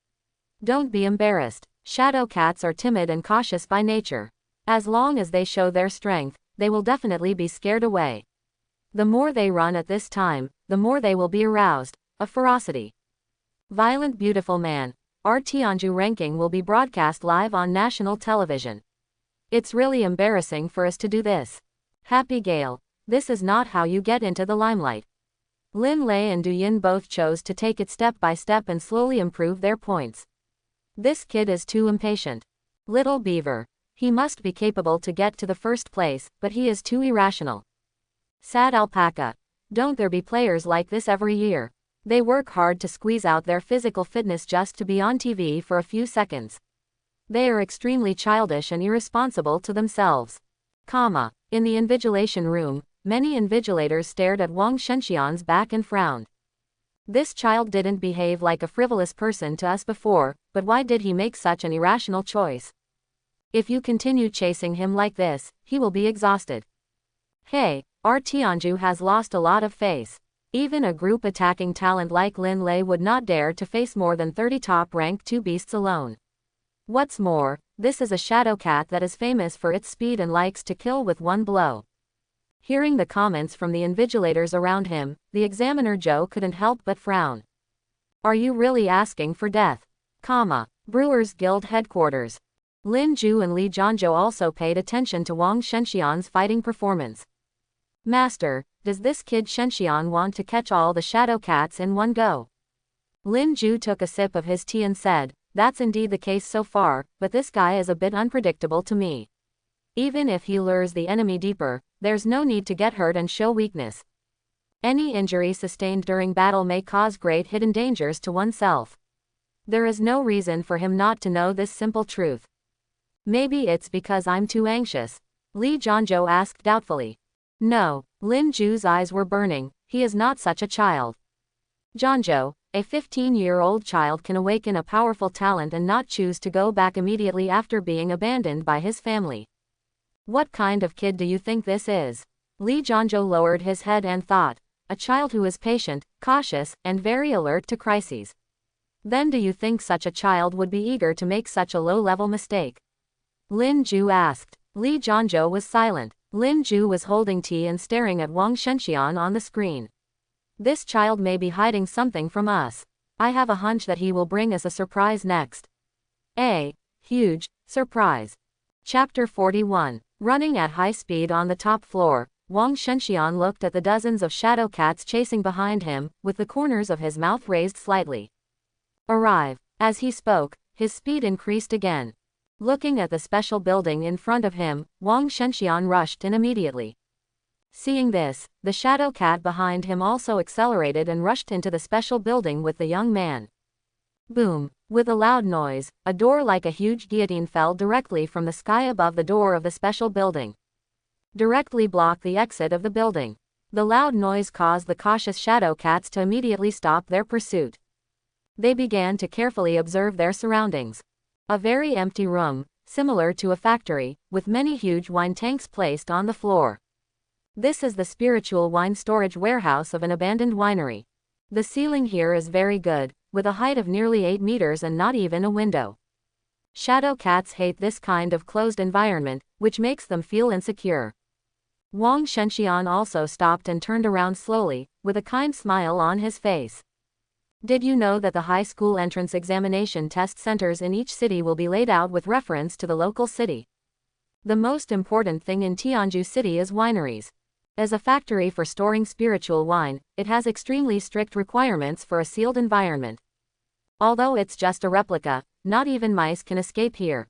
Don't be embarrassed. Shadow cats are timid and cautious by nature. As long as they show their strength, they will definitely be scared away. The more they run at this time, the more they will be aroused, of ferocity. Violent beautiful man. Our Tianju ranking will be broadcast live on national television. It's really embarrassing for us to do this. Happy Gale. This is not how you get into the limelight. Lin Lei and Du Yin both chose to take it step by step and slowly improve their points. This kid is too impatient. Little beaver. He must be capable to get to the first place, but he is too irrational. Sad alpaca. Don't there be players like this every year? They work hard to squeeze out their physical fitness just to be on TV for a few seconds. They are extremely childish and irresponsible to themselves. In the invigilation room, many invigilators stared at Wang Shenxian's back and frowned. This child didn't behave like a frivolous person to us before, but why did he make such an irrational choice? If you continue chasing him like this, he will be exhausted. Hey, our Tianju has lost a lot of face. Even a group attacking talent like Lin Lei would not dare to face more than 30 top rank 2 beasts alone. What's more, this is a shadow cat that is famous for its speed and likes to kill with one blow. Hearing the comments from the invigilators around him, the examiner Zhou couldn't help but frown. Are you really asking for death? Brewers Guild headquarters. Lin Zhu and Li Jianzhou also paid attention to Wang Shenxian's fighting performance. Master, does this kid Shenxian want to catch all the shadow cats in one go? Lin Zhu took a sip of his tea and said, that's indeed the case so far, but this guy is a bit unpredictable to me. Even if he lures the enemy deeper, there's no need to get hurt and show weakness. Any injury sustained during battle may cause great hidden dangers to oneself. There is no reason for him not to know this simple truth. Maybe it's because I'm too anxious. Li Jianzhou asked doubtfully. No, Lin Zhu's eyes were burning, he is not such a child. Jianzhou, a 15-year-old child can awaken a powerful talent and not choose to go back immediately after being abandoned by his family. What kind of kid do you think this is? Li Jianzhou lowered his head and thought, a child who is patient, cautious, and very alert to crises. Then do you think such a child would be eager to make such a low-level mistake? Lin Zhu asked. Li Jianzhou was silent. Lin Zhu was holding tea and staring at Wang Shenxian on the screen. This child may be hiding something from us. I have a hunch that he will bring us a surprise next. A huge surprise. Chapter 41. Running at high speed on the top floor, Wang Shenxian looked at the dozens of shadow cats chasing behind him, with the corners of his mouth raised slightly. Arrive. As he spoke, his speed increased again. Looking at the special building in front of him, Wang Shenxian rushed in immediately. Seeing this, the shadow cat behind him also accelerated and rushed into the special building with the young man. Boom! With a loud noise, a door like a huge guillotine fell directly from the sky above the door of the special building. Directly blocked the exit of the building. The loud noise caused the cautious shadow cats to immediately stop their pursuit. They began to carefully observe their surroundings. A very empty room, similar to a factory, with many huge wine tanks placed on the floor. This is the spiritual wine storage warehouse of an abandoned winery. The ceiling here is very good, with a height of nearly 8 meters and not even a window. Shadow cats hate this kind of closed environment, which makes them feel insecure. Wang Shenxian also stopped and turned around slowly, with a kind smile on his face. Did you know that the high school entrance examination test centers in each city will be laid out with reference to the local city? The most important thing in Tianju City is wineries. As a factory for storing spiritual wine, it has extremely strict requirements for a sealed environment. Although it's just a replica, not even mice can escape here.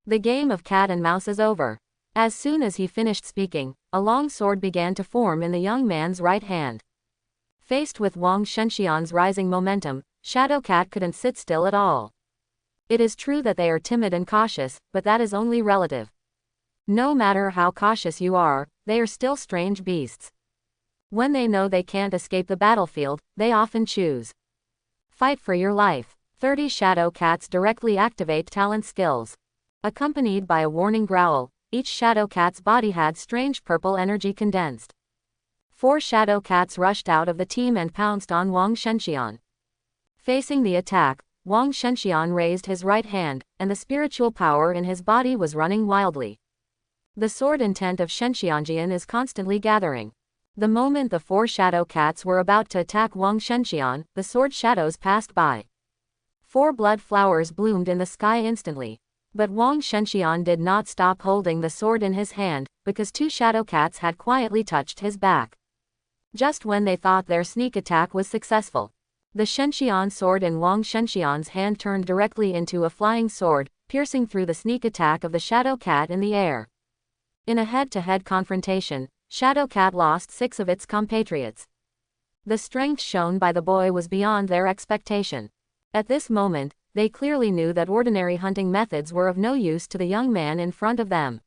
The game of cat and mouse is over. As soon as he finished speaking, a long sword began to form in the young man's right hand. Faced with Wang Shenxian's rising momentum, Shadow Cat couldn't sit still at all. It is true that they are timid and cautious, but that is only relative. No matter how cautious you are, they are still strange beasts. When they know they can't escape the battlefield, they often choose fight for your life. 30 Shadow Cats directly activate talent skills. Accompanied by a warning growl, each Shadow Cat's body had strange purple energy condensed. 4 Shadow Cats rushed out of the team and pounced on Wang Shenxian. Facing the attack, Wang Shenxian raised his right hand, and the spiritual power in his body was running wildly. The sword intent of Shenxianjian is constantly gathering. The moment the 4 Shadow Cats were about to attack Wang Shenxian, the sword shadows passed by. 4 blood flowers bloomed in the sky instantly. But Wang Shenxian did not stop holding the sword in his hand, because 2 Shadow Cats had quietly touched his back. Just when they thought their sneak attack was successful, the Shenxian sword in Wang Shenxian's hand turned directly into a flying sword, piercing through the sneak attack of the Shadow Cat in the air. In a head-to-head confrontation, Shadow Cat lost 6 of its compatriots. The strength shown by the boy was beyond their expectation. At this moment, they clearly knew that ordinary hunting methods were of no use to the young man in front of them.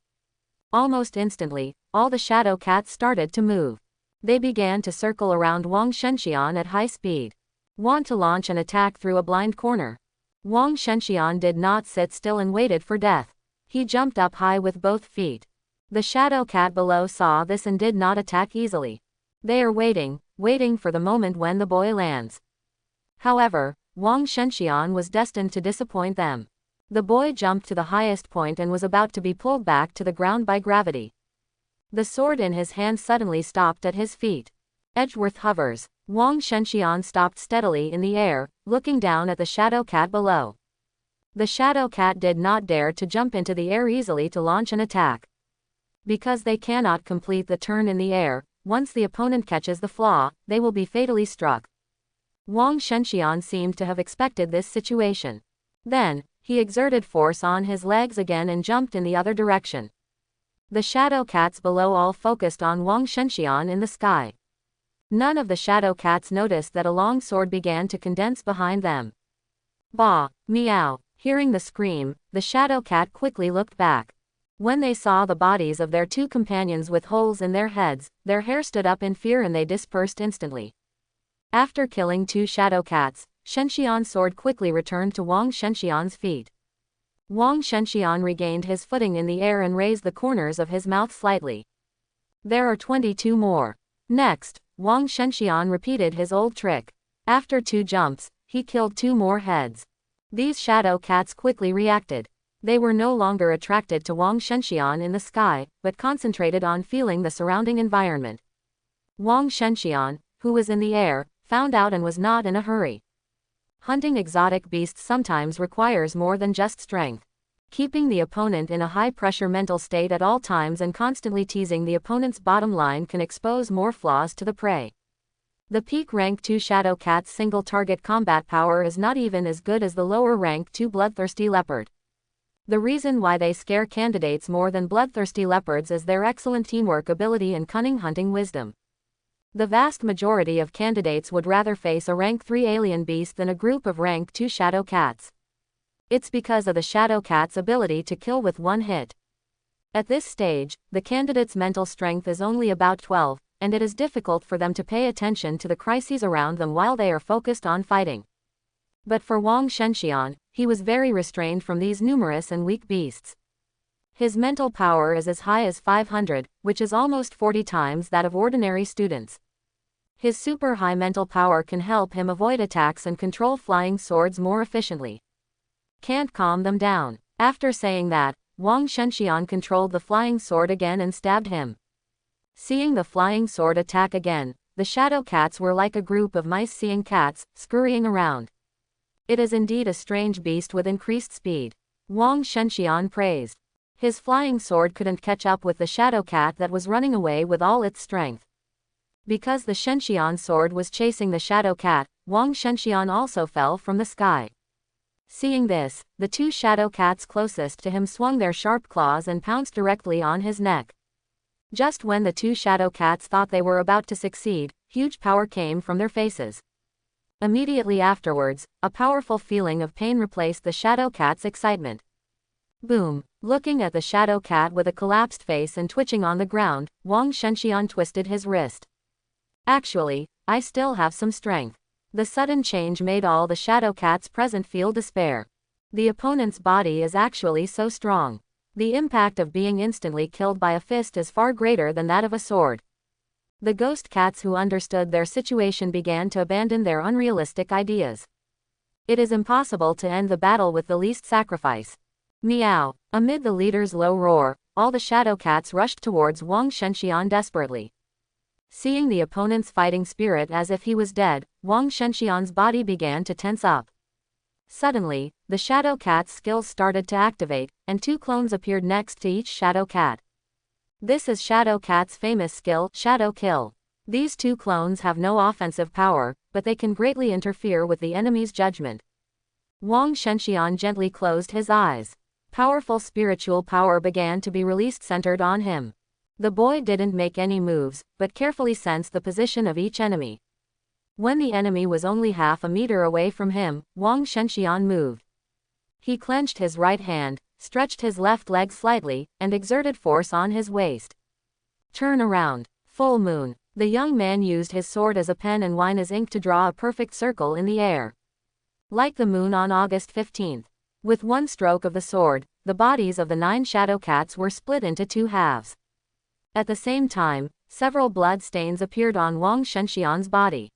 Almost instantly, all the Shadow Cats started to move. They began to circle around Wang Shenxian at high speed. Want to launch an attack through a blind corner. Wang Shenxian did not sit still and waited for death. He jumped up high with both feet. The Shadow Cat below saw this and did not attack easily. They are waiting for the moment when the boy lands. However, Wang Shenxian was destined to disappoint them. The boy jumped to the highest point and was about to be pulled back to the ground by gravity. The sword in his hand suddenly stopped at his feet. Edgeworth hovers. Wang Shenxian stopped steadily in the air, looking down at the Shadow Cat below. The Shadow Cat did not dare to jump into the air easily to launch an attack. Because they cannot complete the turn in the air, once the opponent catches the flaw, they will be fatally struck. Wang Shenxian seemed to have expected this situation. Then, he exerted force on his legs again and jumped in the other direction. The Shadow Cats below all focused on Wang Shenxian in the sky. None of the Shadow Cats noticed that a long sword began to condense behind them. Bah! Meow! Hearing the scream, the Shadow Cat quickly looked back. When they saw the bodies of their 2 companions with holes in their heads, their hair stood up in fear and they dispersed instantly. After killing 2 Shadow Cats, Shenxian's sword quickly returned to Wang Shenxian's feet. Wang Shenxian regained his footing in the air and raised the corners of his mouth slightly. There are 22 more. Next, Wang Shenxian repeated his old trick. After 2 jumps, he killed 2 more heads. These Shadow Cats quickly reacted. They were no longer attracted to Wang Shenxian in the sky, but concentrated on feeling the surrounding environment. Wang Shenxian, who was in the air, found out and was not in a hurry. Hunting exotic beasts sometimes requires more than just strength. Keeping the opponent in a high-pressure mental state at all times and constantly teasing the opponent's bottom line can expose more flaws to the prey. The peak rank 2 Shadow Cat's single-target combat power is not even as good as the lower rank 2 Bloodthirsty Leopard. The reason why they scare candidates more than bloodthirsty leopards is their excellent teamwork ability and cunning hunting wisdom. The vast majority of candidates would rather face a rank 3 alien beast than a group of rank 2 Shadow Cats. It's because of the Shadow Cat's ability to kill with one hit. At this stage, the candidate's mental strength is only about 12, and it is difficult for them to pay attention to the crises around them while they are focused on fighting. But for Wang Shenxian, he was very restrained from these numerous and weak beasts. His mental power is as high as 500, which is almost 40 times that of ordinary students. His super high mental power can help him avoid attacks and control flying swords more efficiently. Can't calm them down. After saying that, Wang Shenxian controlled the flying sword again and stabbed him. Seeing the flying sword attack again, the Shadow Cats were like a group of mice seeing cats, scurrying around. It is indeed a strange beast with increased speed. Wang Shenxian praised. His flying sword couldn't catch up with the Shadow Cat that was running away with all its strength. Because the Shenxian sword was chasing the Shadow Cat, Wang Shenxian also fell from the sky. Seeing this, the 2 Shadow Cats closest to him swung their sharp claws and pounced directly on his neck. Just when the 2 Shadow Cats thought they were about to succeed, huge power came from their faces. Immediately afterwards, a powerful feeling of pain replaced the shadow cat's excitement. Boom! Looking at the shadow cat with a collapsed face and twitching on the ground, Wang Shenxian twisted his wrist. Actually, I still have some strength. The sudden change made all the shadow cats present feel despair. The opponent's body is actually so strong. The impact of being instantly killed by a fist is far greater than that of a sword. The ghost cats who understood their situation began to abandon their unrealistic ideas. It is impossible to end the battle with the least sacrifice. Meow! Amid the leader's low roar, all the shadow cats rushed towards Wang Shenxian desperately. Seeing the opponent's fighting spirit as if he was dead, Wang Shenxian's body began to tense up. Suddenly, the shadow cat's skills started to activate, and 2 clones appeared next to each shadow cat. This is Shadow Cat's famous skill, Shadow Kill. These 2 clones have no offensive power, but they can greatly interfere with the enemy's judgment. Wang Shenxian gently closed his eyes. Powerful spiritual power began to be released centered on him. The boy didn't make any moves, but carefully sensed the position of each enemy. When the enemy was only half a meter away from him, Wang Shenxian moved. He clenched his right hand, stretched his left leg slightly, and exerted force on his waist. Turn around. Full moon. The young man used his sword as a pen and wine as ink to draw a perfect circle in the air. Like the moon on August 15th. With one stroke of the sword, the bodies of the 9 shadow cats were split into 2 halves. At the same time, several blood stains appeared on Wang Shenxian's body.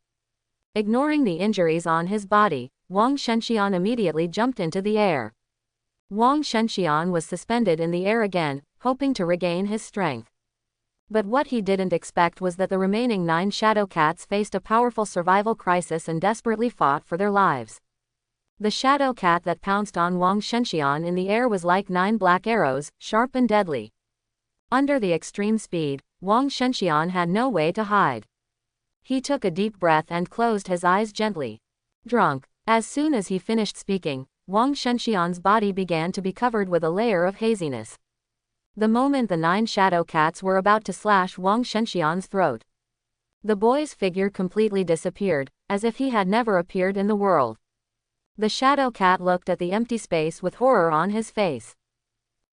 Ignoring the injuries on his body, Wang Shenxian immediately jumped into the air. Wang Shenxian was suspended in the air again, hoping to regain his strength. But what he didn't expect was that the remaining 9 shadow cats faced a powerful survival crisis and desperately fought for their lives. The shadow cat that pounced on Wang Shenxian in the air was like 9 black arrows, sharp and deadly. Under the extreme speed, Wang Shenxian had no way to hide. He took a deep breath and closed his eyes gently. Drunk. As soon as he finished speaking, Wang Shenxian's body began to be covered with a layer of haziness. The moment the 9 shadow cats were about to slash Wang Shenxian's throat, the boy's figure completely disappeared, as if he had never appeared in the world. The shadow cat looked at the empty space with horror on his face.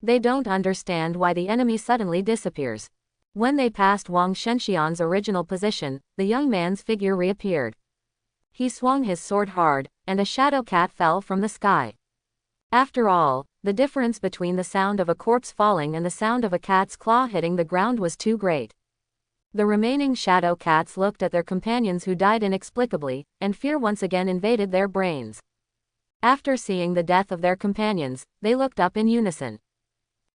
They don't understand why the enemy suddenly disappears. When they passed Wang Shenxian's original position, the young man's figure reappeared. He swung his sword hard, and a shadow cat fell from the sky. After all, the difference between the sound of a corpse falling and the sound of a cat's claw hitting the ground was too great. The remaining shadow cats looked at their companions who died inexplicably, and fear once again invaded their brains. After seeing the death of their companions, they looked up in unison.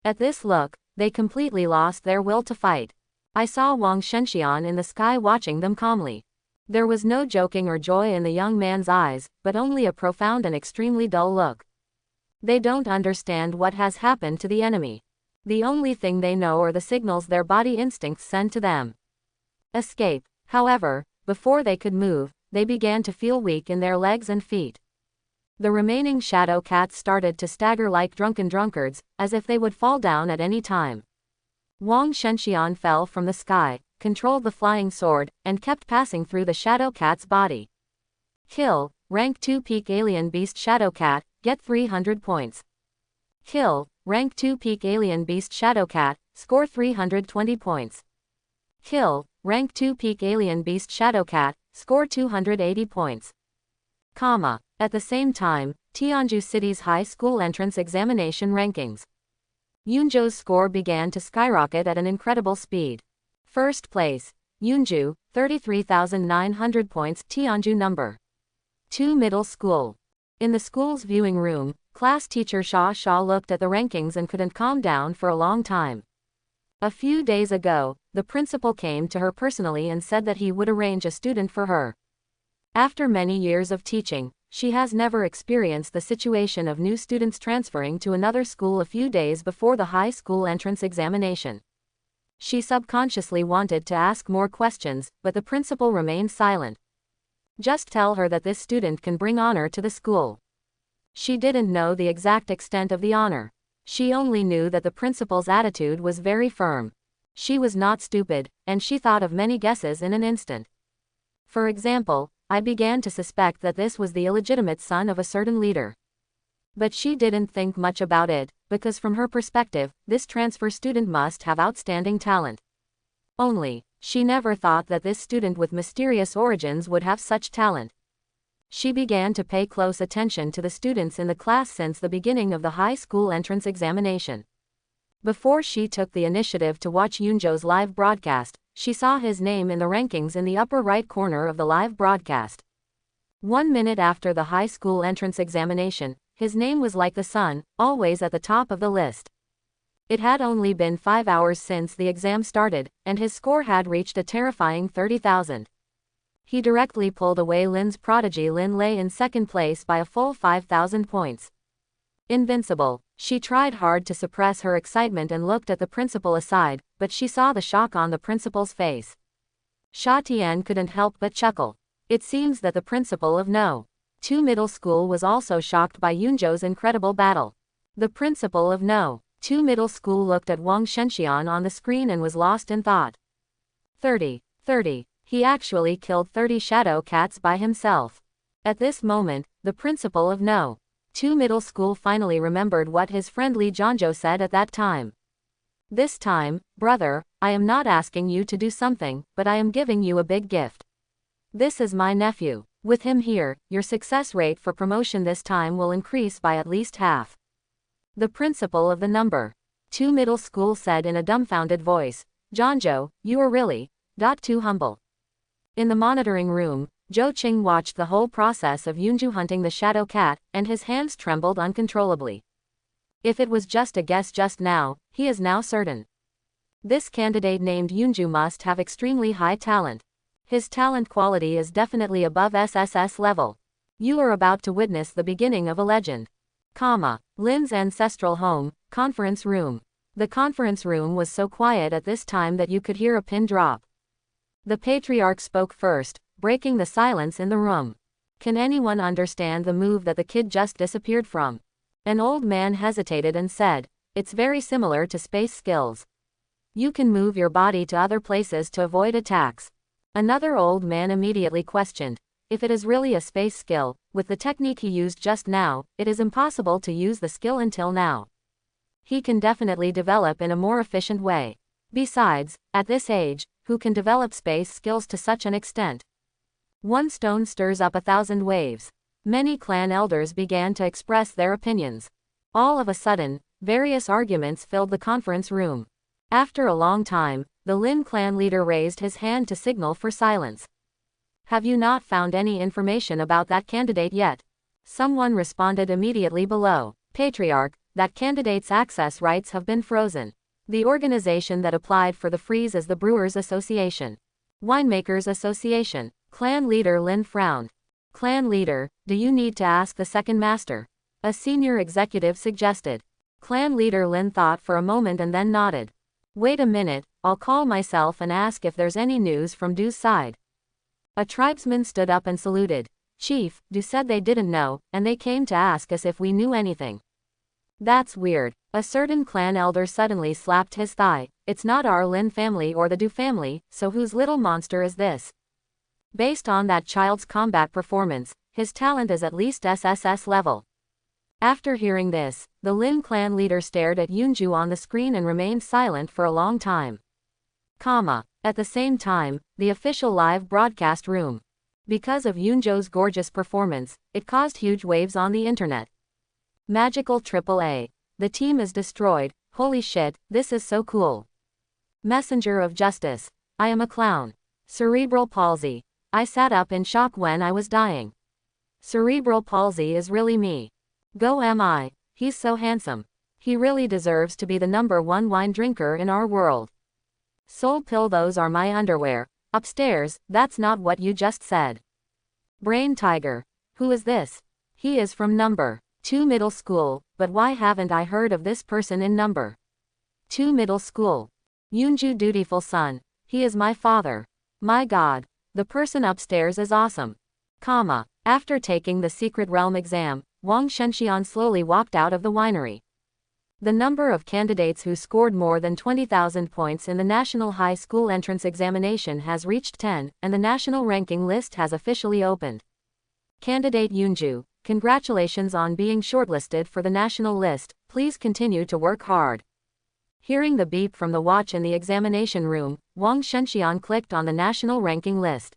At this look, they completely lost their will to fight. I saw Wang Shenxian in the sky watching them calmly. There was no joking or joy in the young man's eyes, but only a profound and extremely dull look. They don't understand what has happened to the enemy. The only thing they know are the signals their body instincts send to them. Escape. However, before they could move, they began to feel weak in their legs and feet. The remaining shadow cats started to stagger like drunken drunkards, as if they would fall down at any time. Wang Shenxian fell from the sky, controlled the flying sword, and kept passing through the shadow cat's body. Kill. Rank 2 Peak Alien Beast Shadow Cat, get 300 points. Kill. Rank 2 Peak Alien Beast Shadow Cat, score 320 points. Kill. Rank 2 Peak Alien Beast Shadow Cat, score 280 points. Comma. At the same time, Tianju City's high school entrance examination rankings. Yunzhou's score began to skyrocket at an incredible speed. First place, Yunzhou, 33,900 points. Tianju number 2 middle school. In the school's viewing room, class teacher Xia looked at the rankings and couldn't calm down for a long time. A few days ago, the principal came to her personally and said that he would arrange a student for her. After many years of teaching, she has never experienced the situation of new students transferring to another school a few days before the high school entrance examination. She subconsciously wanted to ask more questions, but the principal remained silent. Just tell her that this student can bring honor to the school. She didn't know the exact extent of the honor. She only knew that the principal's attitude was very firm. She was not stupid, and she thought of many guesses in an instant. For example, I began to suspect that this was the illegitimate son of a certain leader. But she didn't think much about it, because from her perspective, this transfer student must have outstanding talent. Only, she never thought that this student with mysterious origins would have such talent. She began to pay close attention to the students in the class since the beginning of the high school entrance examination. Before she took the initiative to watch Yoonjo's live broadcast, she saw his name in the rankings in the upper right corner of the live broadcast. 1 minute after the high school entrance examination, his name was like the sun, always at the top of the list. It had only been 5 hours since the exam started, and his score had reached a terrifying 30,000. He directly pulled away Lin's prodigy Lin Lei in second place by a full 5,000 points. Invincible, she tried hard to suppress her excitement and looked at the principal aside, but she saw the shock on the principal's face. Sha Tian couldn't help but chuckle. It seems that the principal of No. 2 Middle School was also shocked by Yoonjo's incredible battle. The principal of No. 2 Middle School looked at Wang Shenxian on the screen and was lost in thought. 30. He actually killed 30 shadow cats by himself. At this moment, the principal of No. 2 Middle School finally remembered what his friend Li Jianzhou said at that time. This time, brother, I am not asking you to do something, but I am giving you a big gift. This is my nephew. With him here, your success rate for promotion this time will increase by at least half. The principal of the number 2 Middle School said in a dumbfounded voice, Jianzhou, you are really too humble. In the monitoring room, Zhou Qing watched the whole process of Yoonju hunting the shadow cat, and his hands trembled uncontrollably. If it was just a guess just now, he is now certain. This candidate named Yoonju must have extremely high talent. His talent quality is definitely above SSS level. You are about to witness the beginning of a legend. Lin's ancestral home, conference room. The conference room was so quiet at this time that you could hear a pin drop. The patriarch spoke first, breaking the silence in the room. Can anyone understand the move that the kid just disappeared from? An old man hesitated and said, it's very similar to space skills. You can move your body to other places to avoid attacks. Another old man immediately questioned, if it is really a space skill, with the technique he used just now, it is impossible to use the skill until now. He can definitely develop in a more efficient way. Besides, at this age, who can develop space skills to such an extent? One stone stirs up 1,000 waves. Many clan elders began to express their opinions. All of a sudden, various arguments filled the conference room. After a long time, the Lin clan leader raised his hand to signal for silence. Have you not found any information about that candidate yet? Someone responded immediately below. Patriarch, that candidate's access rights have been frozen. The organization that applied for the freeze is the Brewers Association. Winemakers Association. Clan leader Lin frowned. Clan leader, do you need to ask the second master? A senior executive suggested. Clan leader Lin thought for a moment and then nodded. Wait a minute, I'll call myself and ask if there's any news from Du's side. A tribesman stood up and saluted. Chief, Du said they didn't know, and they came to ask us if we knew anything. That's weird. A certain clan elder suddenly slapped his thigh. It's not our Lin family or the Du family, so whose little monster is this? Based on that child's combat performance, his talent is at least SSS level. After hearing this, the Lin clan leader stared at Yoonju on the screen and remained silent for a long time. At the same time, the official live broadcast room. Because of Yoonjo's gorgeous performance, it caused huge waves on the internet. Magical AAA. The team is destroyed. Holy shit, this is so cool. Messenger of Justice. I am a clown. Cerebral palsy. I sat up in shock when I was dying. Cerebral palsy is really me. Go mi. He's so handsome. He really deserves to be the #1 wine drinker in our world. Soul pill, those are my underwear. Upstairs, that's not what you just said. Brain tiger. Who is this? He is from #2 Middle School, but why haven't I heard of this person in #2 Middle School? Yoonju dutiful son. He is my father. My god. The person upstairs is awesome. After taking the secret realm exam, Wang Shenxian slowly walked out of the winery. The number of candidates who scored more than 20,000 points in the National High School Entrance Examination has reached 10, and the national ranking list has officially opened. Candidate Yunju, congratulations on being shortlisted for the national list, please continue to work hard. Hearing the beep from the watch in the examination room, Wang Shenxian clicked on the national ranking list.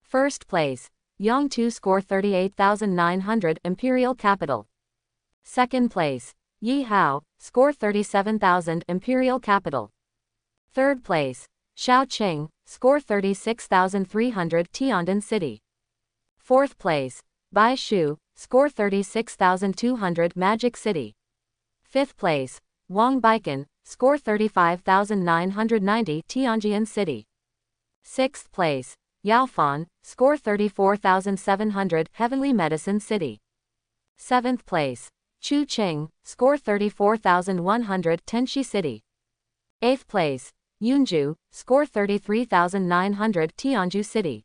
First place, Yang Tu score 38,900 Imperial Capital. Second place, Yi Hao, score 37,000 Imperial Capital. Third place, Xiao Qing, score 36,300 Tianmen City. Fourth place, Bai Shu, score 36,200 Magic City. Fifth place, Wang Baikan, score 35,990 Tianjin City. Sixth place, Yao Fan, score 34,700 Heavenly Medicine City. Seventh place, Chu Qing, score 34,100 Tenshi City. Eighth place, Yunju, score 33,900 Tianju City.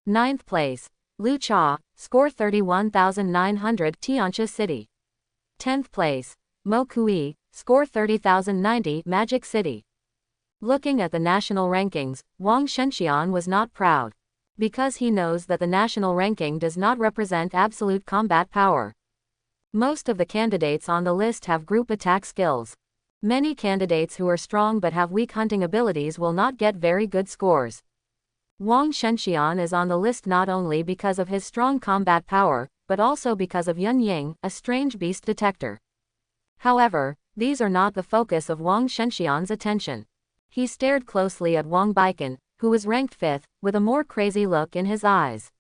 Ninth place, Lu Cha, score 31,900 Tianjin City. 10th place, Mo Kui, score 30,090 Magic City. Looking at the national rankings, Wang Shenxian was not proud. Because he knows that the national ranking does not represent absolute combat power. Most of the candidates on the list have group attack skills. Many candidates who are strong but have weak hunting abilities will not get very good scores. Wang Shenxian is on the list not only because of his strong combat power, but also because of Yun Ying, a strange beast detector. However, these are not the focus of Wang Shenxian's attention. He stared closely at Wang Baikan, who was ranked 5th, with a more crazy look in his eyes.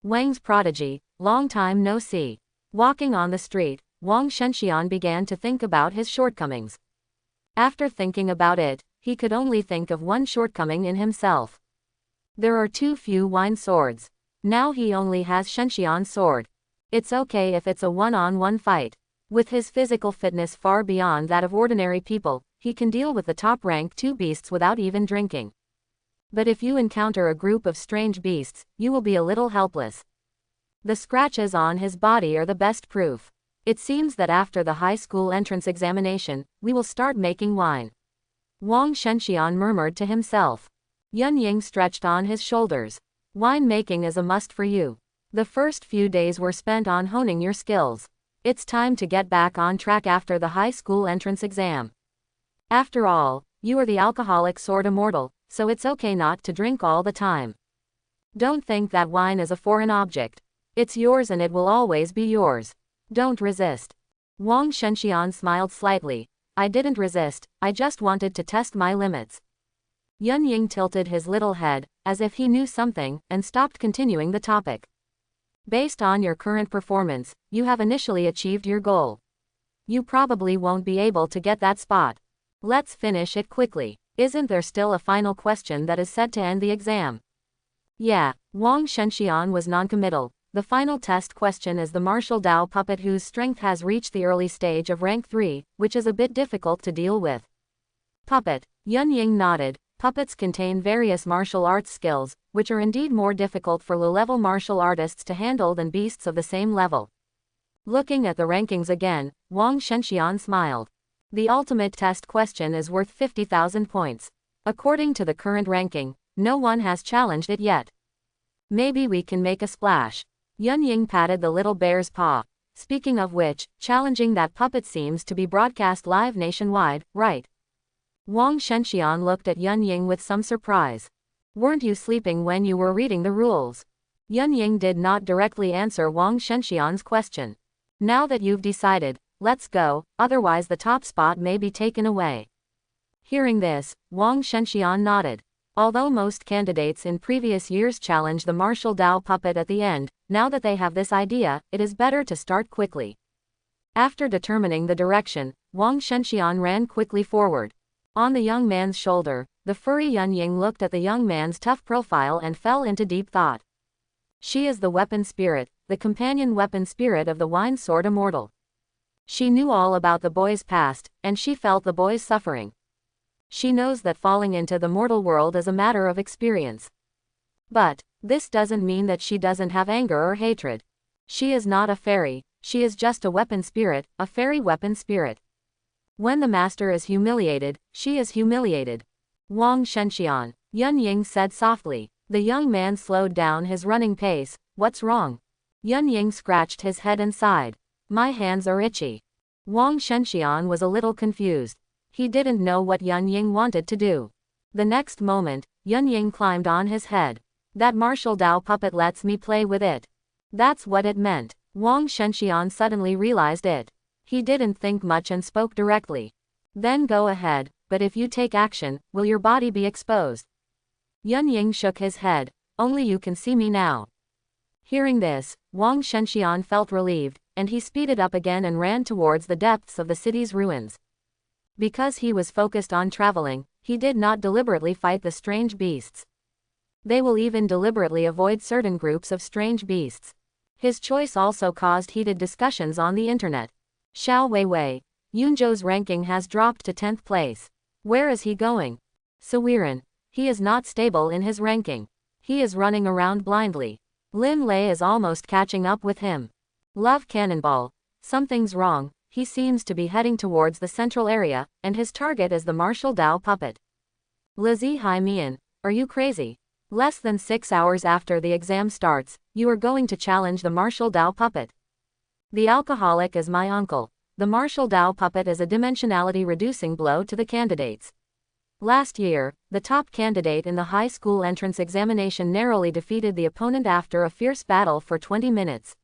Wang's prodigy, long time no see. Walking on the street, Wang Shenxian began to think about his shortcomings. After thinking about it, he could only think of one shortcoming in himself. There are too few wine swords. Now he only has Shenxian's sword. It's okay if it's a one-on-one fight. With his physical fitness far beyond that of ordinary people, he can deal with the top-rank 2 beasts without even drinking. But if you encounter a group of strange beasts, you will be a little helpless. The scratches on his body are the best proof. It seems that after the high school entrance examination, we will start making wine. Wang Shenxian murmured to himself. Yun Ying stretched on his shoulders. Wine making is a must for you. The first few days were spent on honing your skills. It's time to get back on track after the high school entrance exam. After all, you are the alcoholic sword immortal, so it's okay not to drink all the time. Don't think that wine is a foreign object. It's yours and it will always be yours. Don't resist. Wang Shenxian smiled slightly. I didn't resist, I just wanted to test my limits. Yun Ying tilted his little head, as if he knew something, and stopped continuing the topic. Based on your current performance, you have initially achieved your goal. You probably won't be able to get that spot. Let's finish it quickly. Isn't there still a final question that is set to end the exam? Yeah, Wang Shenxian was noncommittal. The final test question is the martial Dao puppet whose strength has reached the early stage of rank 3, which is a bit difficult to deal with. Puppet. Yun Ying nodded. Puppets contain various martial arts skills, which are indeed more difficult for low-level martial artists to handle than beasts of the same level. Looking at the rankings again, Wang Shenxian smiled. The ultimate test question is worth 50,000 points. According to the current ranking, no one has challenged it yet. Maybe we can make a splash. Yun Ying patted the little bear's paw. Speaking of which, challenging that puppet seems to be broadcast live nationwide, right? Wang Shenxian looked at Yun Ying with some surprise. Weren't you sleeping when you were reading the rules? Yun Ying did not directly answer Wang Shenxian's question. Now that you've decided, let's go, otherwise the top spot may be taken away. Hearing this, Wang Shenxian nodded. Although most candidates in previous years challenge the martial Dao puppet at the end, now that they have this idea, it is better to start quickly. After determining the direction, Wang Shenxian ran quickly forward. On the young man's shoulder, the furry Yun Ying looked at the young man's tough profile and fell into deep thought. She is the weapon spirit, the companion weapon spirit of the wine sword immortal. She knew all about the boy's past, and she felt the boy's suffering. She knows that falling into the mortal world is a matter of experience. But this doesn't mean that she doesn't have anger or hatred. She is not a fairy, she is just a weapon spirit, a fairy weapon spirit. When the master is humiliated, she is humiliated. Wang Shenxian, Yun Ying said softly. The young man slowed down his running pace. What's wrong? Yun Ying scratched his head and sighed. My hands are itchy. Wang Shenxian was a little confused. He didn't know what Yun Ying wanted to do. The next moment, Yun Ying climbed on his head. That martial Dao puppet lets me play with it. That's what it meant. Wang Shenxian suddenly realized it. He didn't think much and spoke directly. Then go ahead, but if you take action, will your body be exposed? Yun Ying shook his head. Only you can see me now. Hearing this, Wang Shenxian felt relieved, and he speeded up again and ran towards the depths of the city's ruins. Because he was focused on traveling, he did not deliberately fight the strange beasts. They will even deliberately avoid certain groups of strange beasts. His choice also caused heated discussions on the internet. Xiao Weiwei, Yunzhou's ranking has dropped to 10th place. Where is he going? Sawiran. He is not stable in his ranking. He is running around blindly. Lin Lei is almost catching up with him. Love Cannonball. Something's wrong. He seems to be heading towards the central area, and his target is the martial Dao puppet. Lizzie Hai Mian. Are you crazy? Less than 6 hours after the exam starts, you are going to challenge the martial Dao puppet. The alcoholic is my uncle. The martial Dao puppet is a dimensionality reducing blow to the candidates. Last year, the top candidate in the high school entrance examination narrowly defeated the opponent after a fierce battle for 20 minutes.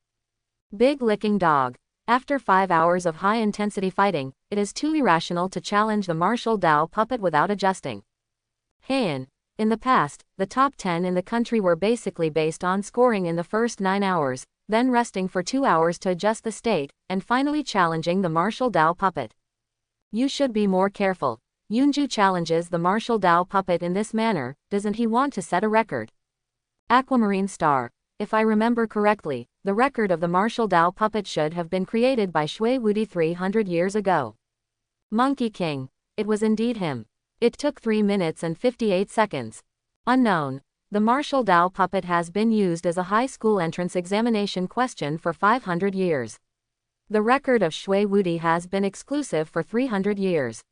Big licking dog. After 5 hours of high-intensity fighting, it is too irrational to challenge the martial Dao puppet without adjusting. Heian. In the past, the top 10 in the country were basically based on scoring in the first 9 hours, then resting for 2 hours to adjust the state, and finally challenging the martial Dao puppet. You should be more careful. Yunju challenges the martial Dao puppet in this manner. Doesn't he want to set a record? Aquamarine Star. If I remember correctly, the record of the martial Dao puppet should have been created by Shui Wudi 300 years ago. Monkey King. It was indeed him. It took 3 minutes and 58 seconds. Unknown. The martial Dao puppet has been used as a high school entrance examination question for 500 years. The record of Shui Wudi has been exclusive for 300 years.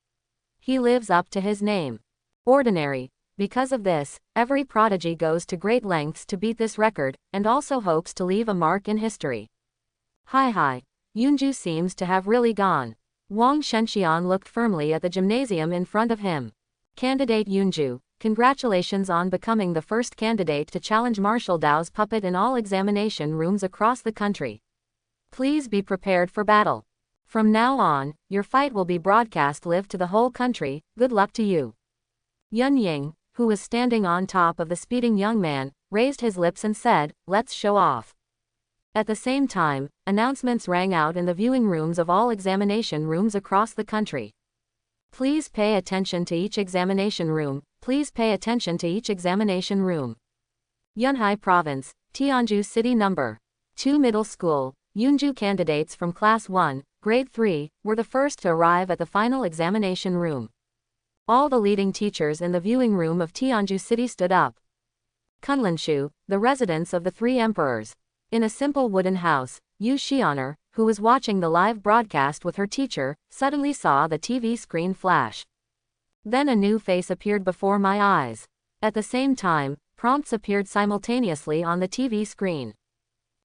He lives up to his name. Ordinary. Because of this, every prodigy goes to great lengths to beat this record, and also hopes to leave a mark in history. Hi. Yunju seems to have really gone. Wang Shenxian looked firmly at the gymnasium in front of him. Candidate Yunju, congratulations on becoming the first candidate to challenge martial Dao's puppet in all examination rooms across the country. Please be prepared for battle. From now on, your fight will be broadcast live to the whole country. Good luck to you. Yun Ying, who was standing on top of the speeding young man, raised his lips and said, let's show off. At the same time, announcements rang out in the viewing rooms of all examination rooms across the country. Please pay attention to each examination room. Please pay attention to each examination room. Yunhai Province, Tianju City No. 2 Middle School. Yunju candidates from Class 1, Grade 3, were the first to arrive at the final examination room. All the leading teachers in the viewing room of Tianju City stood up. Kunlinshu, the residence of the 3 emperors. In a simple wooden house, Yu Xianer, who was watching the live broadcast with her teacher, suddenly saw the TV screen flash. Then a new face appeared before my eyes. At the same time, prompts appeared simultaneously on the TV screen.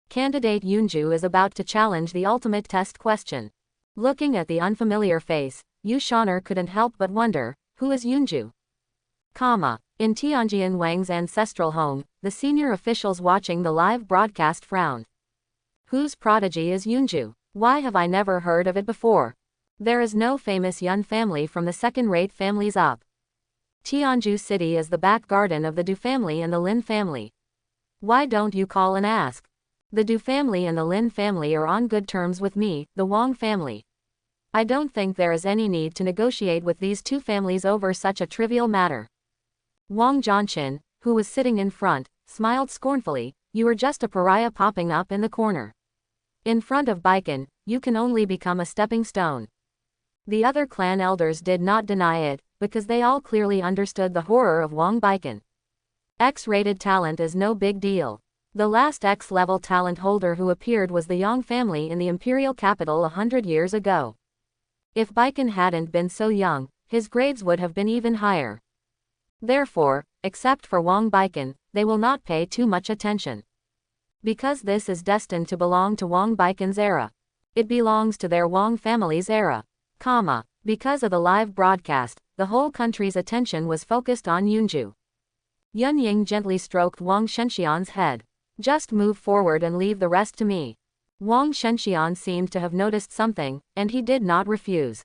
Candidate Yunju is about to challenge the ultimate test question. Looking at the unfamiliar face, Yu Xianer couldn't help but wonder, who is Yunju? In Tianjian Wang's ancestral home, the senior officials watching the live broadcast frowned. Whose prodigy is Yunju? Why have I never heard of it before? There is no famous Yun family from the second-rate families up. Tianju City is the back garden of the Du family and the Lin family. Why don't you call and ask? The Du family and the Lin family are on good terms with me, the Wang family. I don't think there is any need to negotiate with these 2 families over such a trivial matter. Wang Zhanqin, who was sitting in front, smiled scornfully. You are just a pariah popping up in the corner. In front of Baikan, you can only become a stepping stone. The other clan elders did not deny it, because they all clearly understood the horror of Wang Baikan. X-rated talent is no big deal. The last X-level talent holder who appeared was the Yang family in the imperial capital 100 years ago. If Baiken hadn't been so young, his grades would have been even higher. Therefore, except for Wang Baiken, they will not pay too much attention. Because this is destined to belong to Wang Baiken's era. It belongs to their Wang family's era. Because of the live broadcast, the whole country's attention was focused on Yunju. Yun Ying gently stroked Wang Shenxian's head. Just move forward and leave the rest to me. Wang Shenxian seemed to have noticed something, and he did not refuse.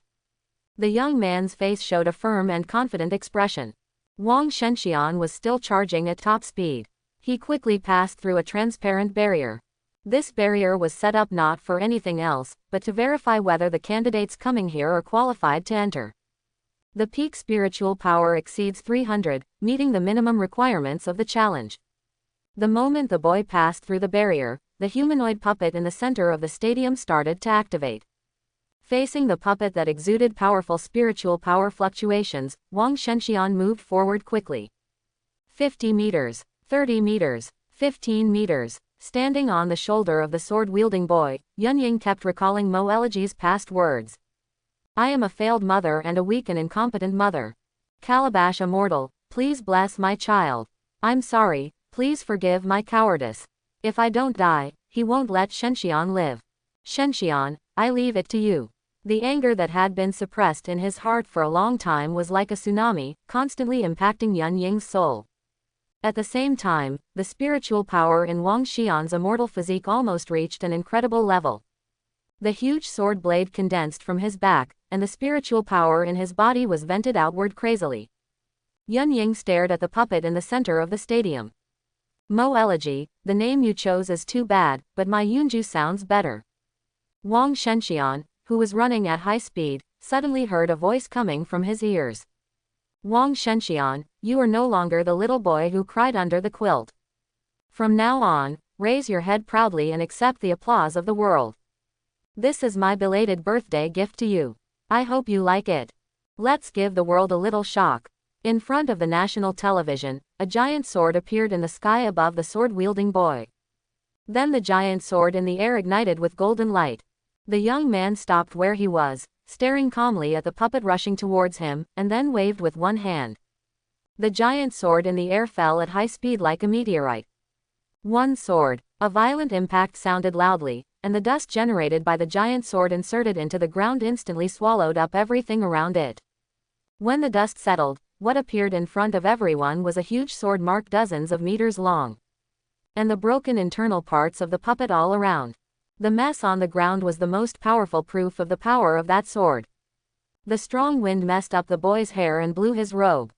The young man's face showed a firm and confident expression. Wang Shenxian was still charging at top speed. He quickly passed through a transparent barrier. This barrier was set up not for anything else, but to verify whether the candidates coming here are qualified to enter. The peak spiritual power exceeds 300, meeting the minimum requirements of the challenge. The moment the boy passed through the barrier, the humanoid puppet in the center of the stadium started to activate. Facing the puppet that exuded powerful spiritual power fluctuations, Wang Shenxian moved forward quickly. 50 meters, 30 meters, 15 meters. Standing on the shoulder of the sword-wielding boy, Yun Ying kept recalling Mo Elegy's past words. I am a failed mother and a weak and incompetent mother. Calabash Immortal, please bless my child. I'm sorry, please forgive my cowardice. If I don't die, he won't let Shenxian live. Shenxian, I leave it to you. The anger that had been suppressed in his heart for a long time was like a tsunami, constantly impacting Yun Ying's soul. At the same time, the spiritual power in Wang Xian's immortal physique almost reached an incredible level. The huge sword blade condensed from his back, and the spiritual power in his body was vented outward crazily. Yun Ying stared at the puppet in the center of the stadium. Mo Elegy, the name you chose is too bad, but my Yunju sounds better. Wang Shenxian, who was running at high speed, suddenly heard a voice coming from his ears. Wang Shenxian, you are no longer the little boy who cried under the quilt. From now on, raise your head proudly and accept the applause of the world. This is my belated birthday gift to you. I hope you like it. Let's give the world a little shock. In front of the national television, a giant sword appeared in the sky above the sword-wielding boy. Then the giant sword in the air ignited with golden light. The young man stopped where he was, staring calmly at the puppet rushing towards him, and then waved with one hand. The giant sword in the air fell at high speed like a meteorite. One sword. A violent impact sounded loudly, and the dust generated by the giant sword inserted into the ground instantly swallowed up everything around it. When the dust settled, what appeared in front of everyone was a huge sword marked dozens of meters long. And the broken internal parts of the puppet all around. The mess on the ground was the most powerful proof of the power of that sword. The strong wind messed up the boy's hair and blew his robe.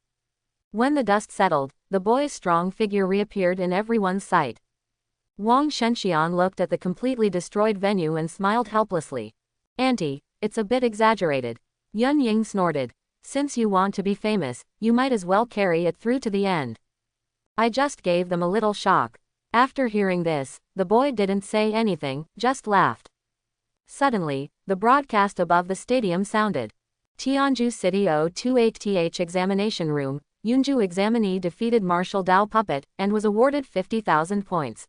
When the dust settled, the boy's strong figure reappeared in everyone's sight. Wang Shenxian looked at the completely destroyed venue and smiled helplessly. Auntie, it's a bit exaggerated. Yun Ying snorted. Since you want to be famous, you might as well carry it through to the end. I just gave them a little shock. After hearing this, the boy didn't say anything, just laughed. Suddenly, the broadcast above the stadium sounded. Tianju City 028th Examination Room, Yunju examinee defeated Martial Dao Puppet, and was awarded 50,000 points.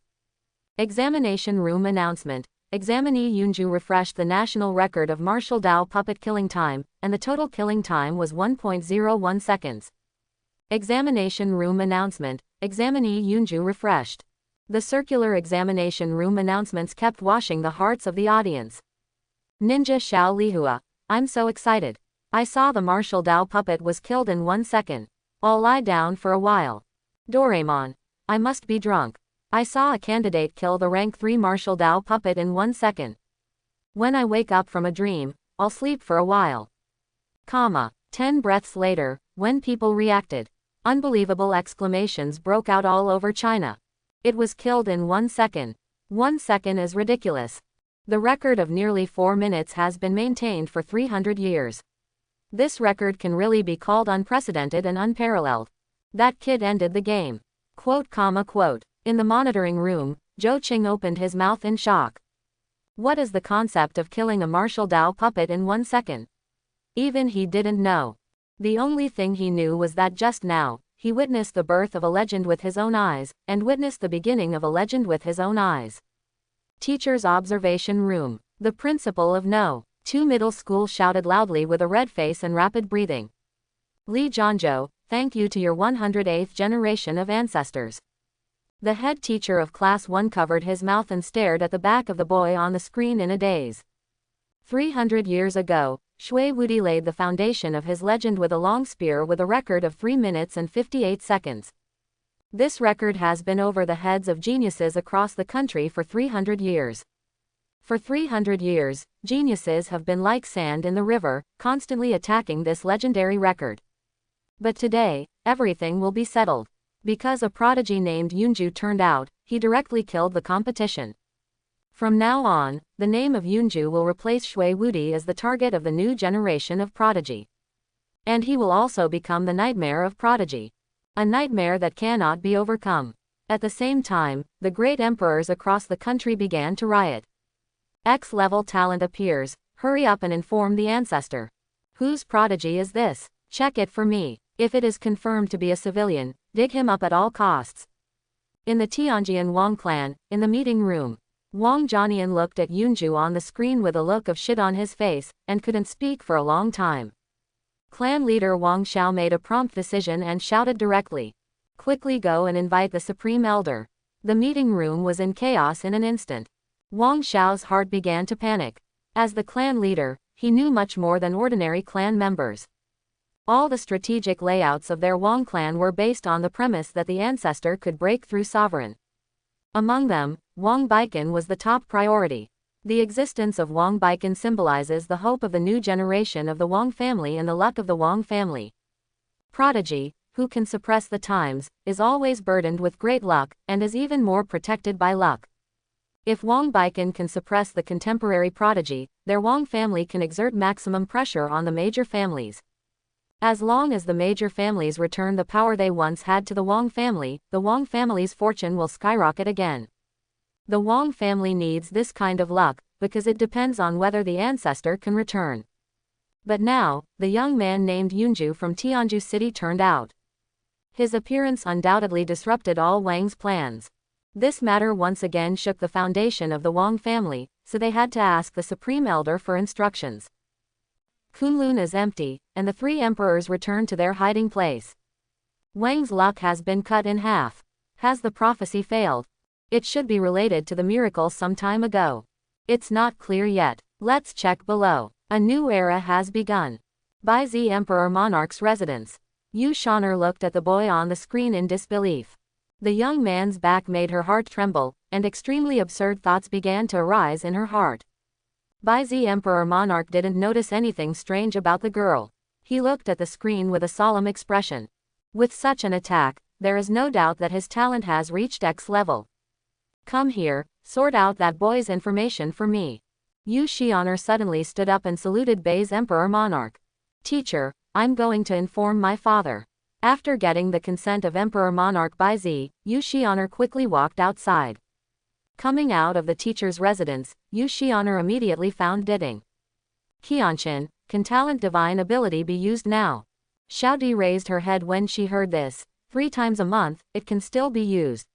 Examination Room Announcement. Examinee Yunju refreshed the national record of Martial Dao Puppet killing time, and the total killing time was 1.01 seconds. Examination Room Announcement. Examinee Yunju refreshed. The circular examination room announcements kept washing the hearts of the audience. Ninja Xiao Lihua. I'm so excited. I saw the Martial Dao Puppet was killed in 1 second. I'll lie down for a while. Doraemon. I must be drunk. I saw a candidate kill the rank 3 Martial Dao Puppet in 1 second. When I wake up from a dream, I'll sleep for a while. 10 breaths later, when people reacted. Unbelievable exclamations broke out all over China. It was killed in 1 second. 1 second is ridiculous. The record of nearly 4 minutes has been maintained for 300 years. This record can really be called unprecedented and unparalleled. That kid ended the game. Quote. In the monitoring room, Zhou Qing opened his mouth in shock. What is the concept of killing a Martial Dao Puppet in 1 second? Even he didn't know. The only thing he knew was that just now, he witnessed the birth of a legend with his own eyes, and witnessed the beginning of a legend with his own eyes. Teacher's observation room. The principle of no. Two middle school shouted loudly with a red face and rapid breathing. Li Jianzhou, thank you to your 108th generation of ancestors. The head teacher of Class 1 covered his mouth and stared at the back of the boy on the screen in a daze. 300 years ago, Shui Wudi laid the foundation of his legend with a long spear with a record of 3 minutes and 58 seconds. This record has been over the heads of geniuses across the country for 300 years. For 300 years, geniuses have been like sand in the river, constantly attacking this legendary record. But today, everything will be settled. Because a prodigy named Yunju turned out, he directly killed the competition. From now on, the name of Yunju will replace Shui Wudi as the target of the new generation of prodigy. And he will also become the nightmare of prodigy. A nightmare that cannot be overcome. At the same time, the great emperors across the country began to riot. X-level talent appears, hurry up and inform the ancestor. Whose prodigy is this? Check it for me. If it is confirmed to be a civilian, dig him up at all costs. In the Tianjian Wang clan, in the meeting room, Wang Jianian looked at Yunju on the screen with a look of shit on his face, and couldn't speak for a long time. Clan leader Wang Xiao made a prompt decision and shouted directly. Quickly go and invite the Supreme Elder. The meeting room was in chaos in an instant. Wang Xiao's heart began to panic. As the clan leader, he knew much more than ordinary clan members. All the strategic layouts of their Wang clan were based on the premise that the ancestor could break through sovereign. Among them, Wang Baikan was the top priority. The existence of Wang Baikan symbolizes the hope of the new generation of the Wang family and the luck of the Wang family. Prodigy, who can suppress the times, is always burdened with great luck, and is even more protected by luck. If Wang Baikan can suppress the contemporary prodigy, their Wang family can exert maximum pressure on the major families. As long as the major families return the power they once had to the Wang family's fortune will skyrocket again. The Wang family needs this kind of luck, because it depends on whether the ancestor can return. But now, the young man named Yunju from Tianju City turned out. His appearance undoubtedly disrupted all Wang's plans. This matter once again shook the foundation of the Wang family, so they had to ask the Supreme Elder for instructions. Kunlun is empty, and the three emperors return to their hiding place. Wang's luck has been cut in half. Has the prophecy failed? It should be related to the miracle some time ago. It's not clear yet. Let's check below. A new era has begun. By the Emperor Monarch's residence. Yu Shaner looked at the boy on the screen in disbelief. The young man's back made her heart tremble, and extremely absurd thoughts began to arise in her heart. By the Emperor Monarch didn't notice anything strange about the girl. He looked at the screen with a solemn expression. With such an attack, there is no doubt that his talent has reached X level. Come here, sort out that boy's information for me. Yu Xianer suddenly stood up and saluted Bai's Emperor Monarch. Teacher, I'm going to inform my father. After getting the consent of Emperor Monarch Baizi, Yu Xianer quickly walked outside. Coming out of the teacher's residence, Yu Xianer immediately found Diding. Qianqin, can talent divine ability be used now? Xiaodi raised her head when she heard this. 3 times a month, it can still be used.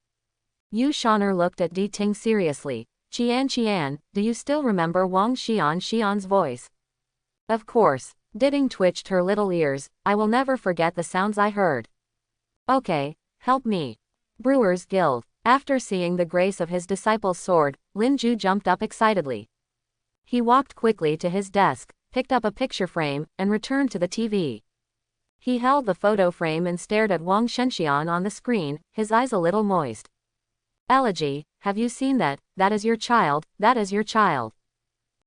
Yu Shaner looked at Di Ting seriously. Qian, do you still remember Wang Xian's voice? Of course. Diding twitched her little ears. I will never forget the sounds I heard. Okay, help me. Brewers Guild. After seeing the grace of his disciple's sword, Lin Ju jumped up excitedly. He walked quickly to his desk, picked up a picture frame, and returned to the TV. He held the photo frame and stared at Wang Shenxian on the screen, his eyes a little moist. Elegy, have you seen that? That is your child, that is your child.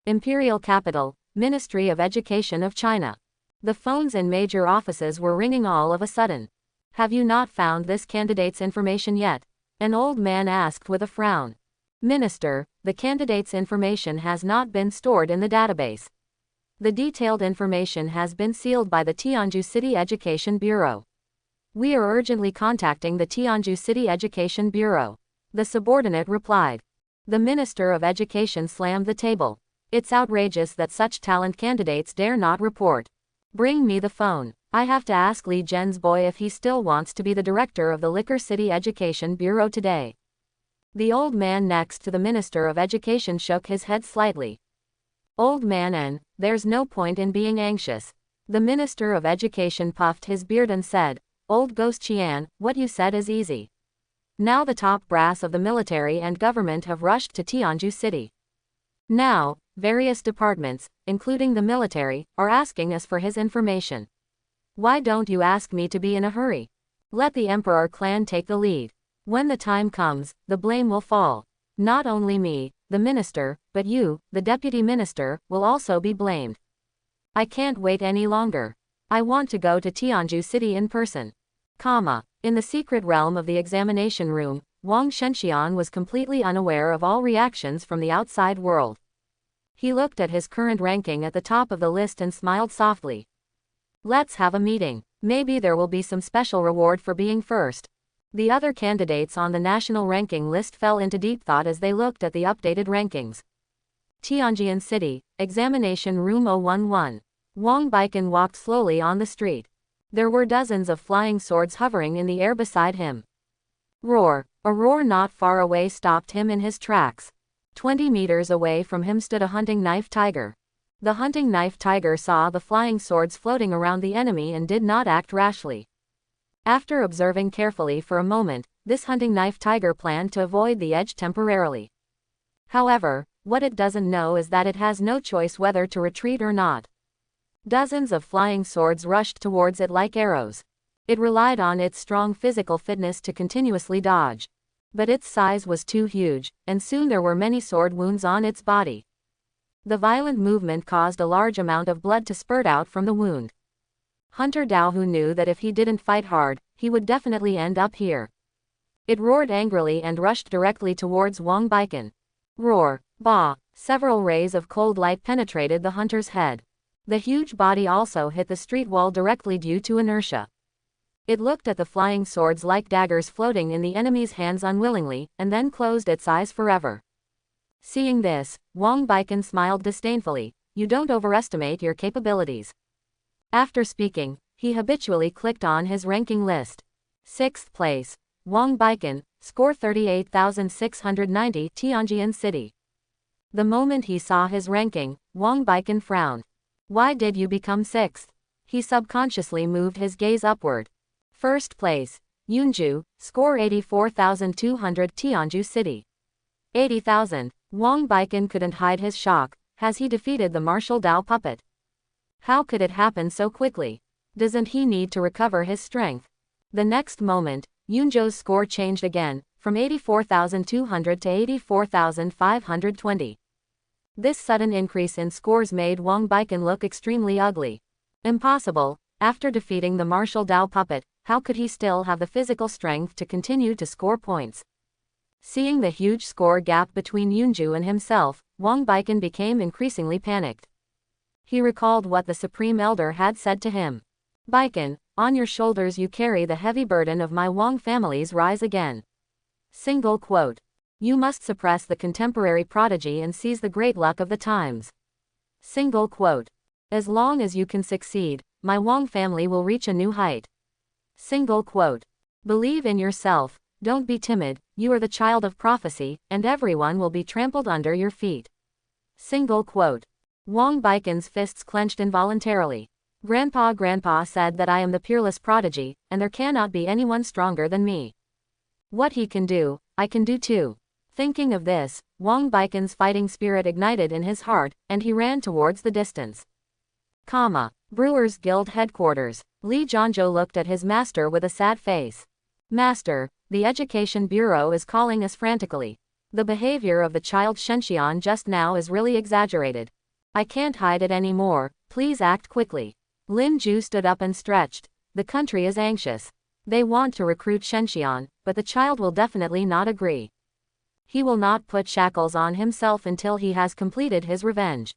Imperial Capital, Ministry of Education of China. The phones in major offices were ringing all of a sudden. Have you not found this candidate's information yet? An old man asked with a frown. Minister, the candidate's information has not been stored in the database. The detailed information has been sealed by the Tianju City Education Bureau. We are urgently contacting the Tianju City Education Bureau. The subordinate replied. The Minister of Education slammed the table. It's outrageous that such talent candidates dare not report. Bring me the phone. I have to ask Li Zhen's boy if he still wants to be the director of the Liquor City Education Bureau today. The old man next to the Minister of Education shook his head slightly. Old man, and there's no point in being anxious. The Minister of Education puffed his beard and said, Old Ghost Qian, what you said is easy. Now the top brass of the military and government have rushed to Tianju City. Now, various departments, including the military, are asking us for his information. Why don't you ask me to be in a hurry? Let the Emperor clan take the lead. When the time comes, the blame will fall. Not only me, the minister, but you, the deputy minister, will also be blamed. I can't wait any longer. I want to go to Tianju City in person. In the secret realm of the examination room, Wang Shenxian was completely unaware of all reactions from the outside world. He looked at his current ranking at the top of the list and smiled softly. Let's have a meeting. Maybe there will be some special reward for being first. The other candidates on the national ranking list fell into deep thought as they looked at the updated rankings. Tianjin City, Examination Room 011. Wang Baikan walked slowly on the street. There were dozens of flying swords hovering in the air beside him. Roar! A roar not far away stopped him in his tracks. 20 meters away from him stood a hunting knife tiger. The hunting knife tiger saw the flying swords floating around the enemy and did not act rashly. After observing carefully for a moment, this hunting knife tiger planned to avoid the edge temporarily. However, what it doesn't know is that it has no choice whether to retreat or not. Dozens of flying swords rushed towards it like arrows. It relied on its strong physical fitness to continuously dodge. But its size was too huge, and soon there were many sword wounds on its body. The violent movement caused a large amount of blood to spurt out from the wound. Hunter Dao, who knew that if he didn't fight hard, he would definitely end up here. It roared angrily and rushed directly towards Wang Baikan. Roar! Bah! Several rays of cold light penetrated the hunter's head. The huge body also hit the street wall directly due to inertia. It looked at the flying swords like daggers floating in the enemy's hands unwillingly, and then closed its eyes forever. Seeing this, Wang Baikan smiled disdainfully. You don't overestimate your capabilities. After speaking, he habitually clicked on his ranking list. 6th place. Wang Baikan, score 38,690, Tianjin City. The moment he saw his ranking, Wang Baikan frowned. Why did you become 6th? He subconsciously moved his gaze upward. 1st place. Yunju, score 84,200, Tianju City. 80,000. Wang Baikan couldn't hide his shock. Has he defeated the martial Dao puppet? How could it happen so quickly? Doesn't he need to recover his strength? The next moment, Yunju's score changed again, from 84,200 to 84,520. This sudden increase in scores made Wang Baikan look extremely ugly. Impossible. After defeating the martial Dao puppet, how could he still have the physical strength to continue to score points? Seeing the huge score gap between Yunju and himself, Wang Baikan became increasingly panicked. He recalled what the Supreme Elder had said to him. Baikan, on your shoulders you carry the heavy burden of my Wang family's rise again. Single quote. You must suppress the contemporary prodigy and seize the great luck of the times. Single quote. As long as you can succeed, my Wang family will reach a new height. Single quote. Believe in yourself, don't be timid, you are the child of prophecy, and everyone will be trampled under your feet. Single quote. Wang Baikan's fists clenched involuntarily. Grandpa said that I am the peerless prodigy, and there cannot be anyone stronger than me. What he can do, I can do too. Thinking of this, Wang Baikan's fighting spirit ignited in his heart, and he ran towards the distance. Brewers Guild headquarters. Li Jianzhou looked at his master with a sad face. Master, the Education Bureau is calling us frantically. The behavior of the child Shenxian just now is really exaggerated. I can't hide it anymore, please act quickly. Lin Ju stood up and stretched. The country is anxious. They want to recruit Shenxian, but the child will definitely not agree. He will not put shackles on himself until he has completed his revenge.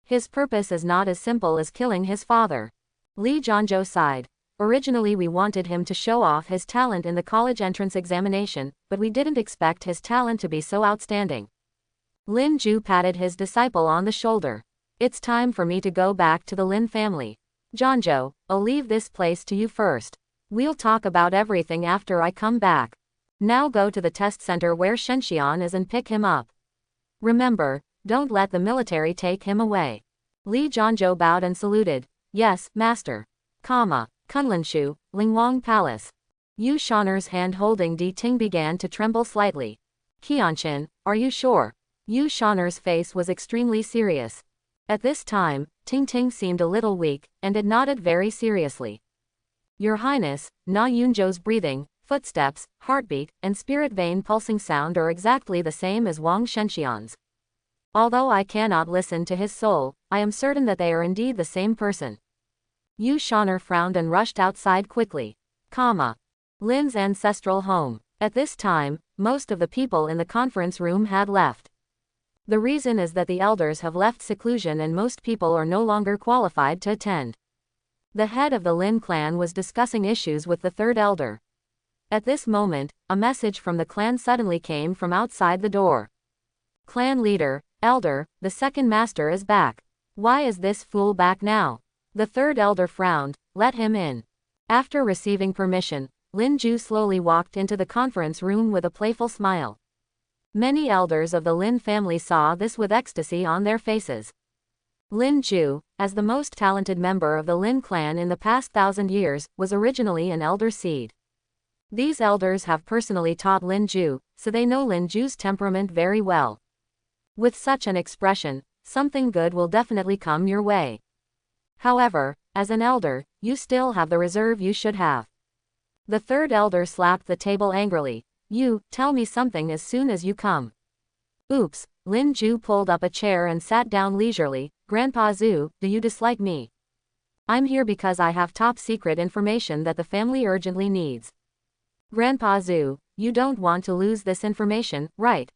His purpose is not as simple as killing his father. Li Jianzhou sighed. Originally we wanted him to show off his talent in the college entrance examination, but we didn't expect his talent to be so outstanding. Lin Ju patted his disciple on the shoulder. It's time for me to go back to the Lin family. Jianzhou, I'll leave this place to you first. We'll talk about everything after I come back. Now go to the test center where Shenxian is and pick him up. Remember, Don't let the military take him away. Li Jianzhou bowed and saluted. Yes, master. Kunlinshu, Lingwang Palace. Yu Shaner's hand holding Di Ting began to tremble slightly. Qianqin, are you sure? Yu Shaner's face was extremely serious. At this time, Ting Ting seemed a little weak, and had nodded very seriously. Your Highness, Na Yunzhou's breathing, footsteps, heartbeat, and spirit vein pulsing sound are exactly the same as Wang Shenxian's. Although I cannot listen to his soul, I am certain that they are indeed the same person. Yu Shaner frowned and rushed outside quickly. Lin's ancestral home. At this time, most of the people in the conference room had left. The reason is that the elders have left seclusion and most people are no longer qualified to attend. The head of the Lin clan was discussing issues with the third elder. At this moment, a message from the clan suddenly came from outside the door. Clan leader, elder, the second master is back. Why is this fool back now? The third elder frowned. Let him in. After receiving permission, Lin Ju slowly walked into the conference room with a playful smile. Many elders of the Lin family saw this with ecstasy on their faces. Lin Ju, as the most talented member of the Lin clan in the past 1,000 years, was originally an elder seed. These elders have personally taught Lin Ju, so they know Lin Ju's temperament very well. With such an expression, something good will definitely come your way. However, as an elder, you still have the reserve you should have. The third elder slapped the table angrily. You, tell me something as soon as you come. Oops, Lin Ju pulled up a chair and sat down leisurely. Grandpa Zhu, do you dislike me? I'm here because I have top secret information that the family urgently needs. Grandpa Zhu, you don't want to lose this information, right?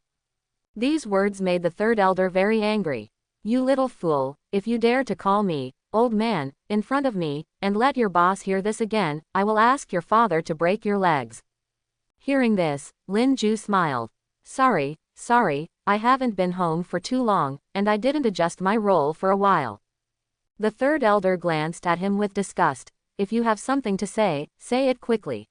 These words made the third elder very angry. You little fool, if you dare to call me, old man, in front of me, and let your boss hear this again, I will ask your father to break your legs. Hearing this, Lin Ju smiled. Sorry, I haven't been home for too long, and I didn't adjust my role for a while. The third elder glanced at him with disgust. If you have something to say, say it quickly.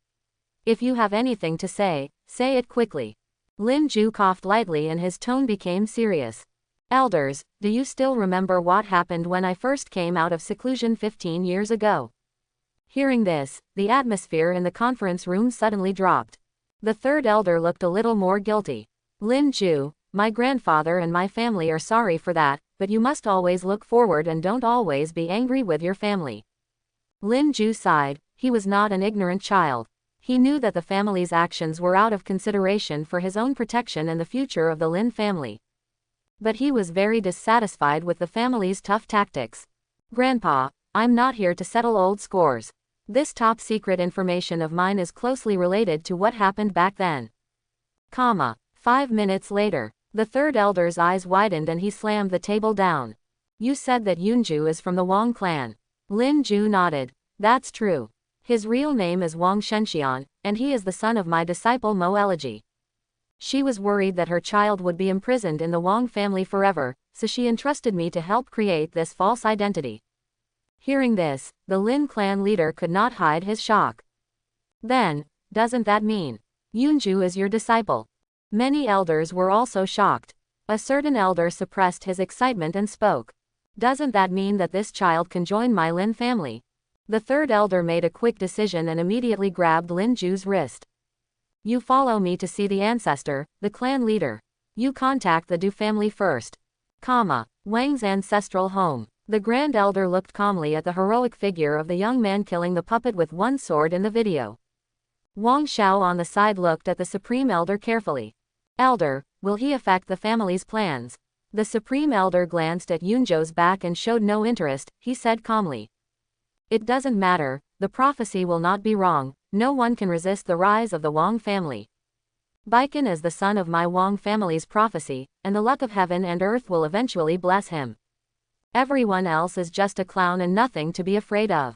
If you have anything to say, say it quickly. Lin Ju coughed lightly and his tone became serious. Elders, do you still remember what happened when I first came out of seclusion 15 years ago? Hearing this, the atmosphere in the conference room suddenly dropped. The third elder looked a little more guilty. Lin Ju, my grandfather and my family are sorry for that, but you must always look forward and don't always be angry with your family. Lin Ju sighed. He was not an ignorant child. He knew that the family's actions were out of consideration for his own protection and the future of the Lin family. But he was very dissatisfied with the family's tough tactics. Grandpa, I'm not here to settle old scores. This top secret information of mine is closely related to what happened back then. 5 minutes later, the third elder's eyes widened and he slammed the table down. You said that Yunju is from the Wang clan. Lin Ju nodded. That's true. His real name is Wang Shenxian, and he is the son of my disciple Mo Elegy. She was worried that her child would be imprisoned in the Wang family forever, so she entrusted me to help create this false identity. Hearing this, the Lin clan leader could not hide his shock. Then, doesn't that mean Yunju is your disciple? Many elders were also shocked. A certain elder suppressed his excitement and spoke. Doesn't that mean that this child can join my Lin family? The third elder made a quick decision and immediately grabbed Lin Ju's wrist. You follow me to see the ancestor, the clan leader. You contact the Du family first. Wang's ancestral home. The grand elder looked calmly at the heroic figure of the young man killing the puppet with one sword in the video. Wang Xiao on the side looked at the supreme elder carefully. Elder, will he affect the family's plans? The supreme elder glanced at Yunzhou's back and showed no interest. He said calmly. It doesn't matter, the prophecy will not be wrong, no one can resist the rise of the Wang family. Baiken is the son of my Wang family's prophecy, and the luck of heaven and earth will eventually bless him. Everyone else is just a clown and nothing to be afraid of.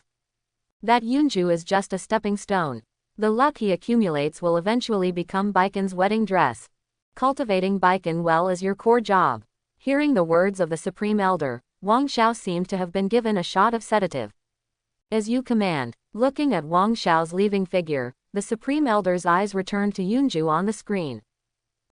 That Yunju is just a stepping stone. The luck he accumulates will eventually become Baiken's wedding dress. Cultivating Baiken well is your core job. Hearing the words of the supreme elder, Wang Xiao seemed to have been given a shot of sedative. As you command. Looking at Wang Xiao's leaving figure, the supreme elder's eyes returned to Yunju on the screen.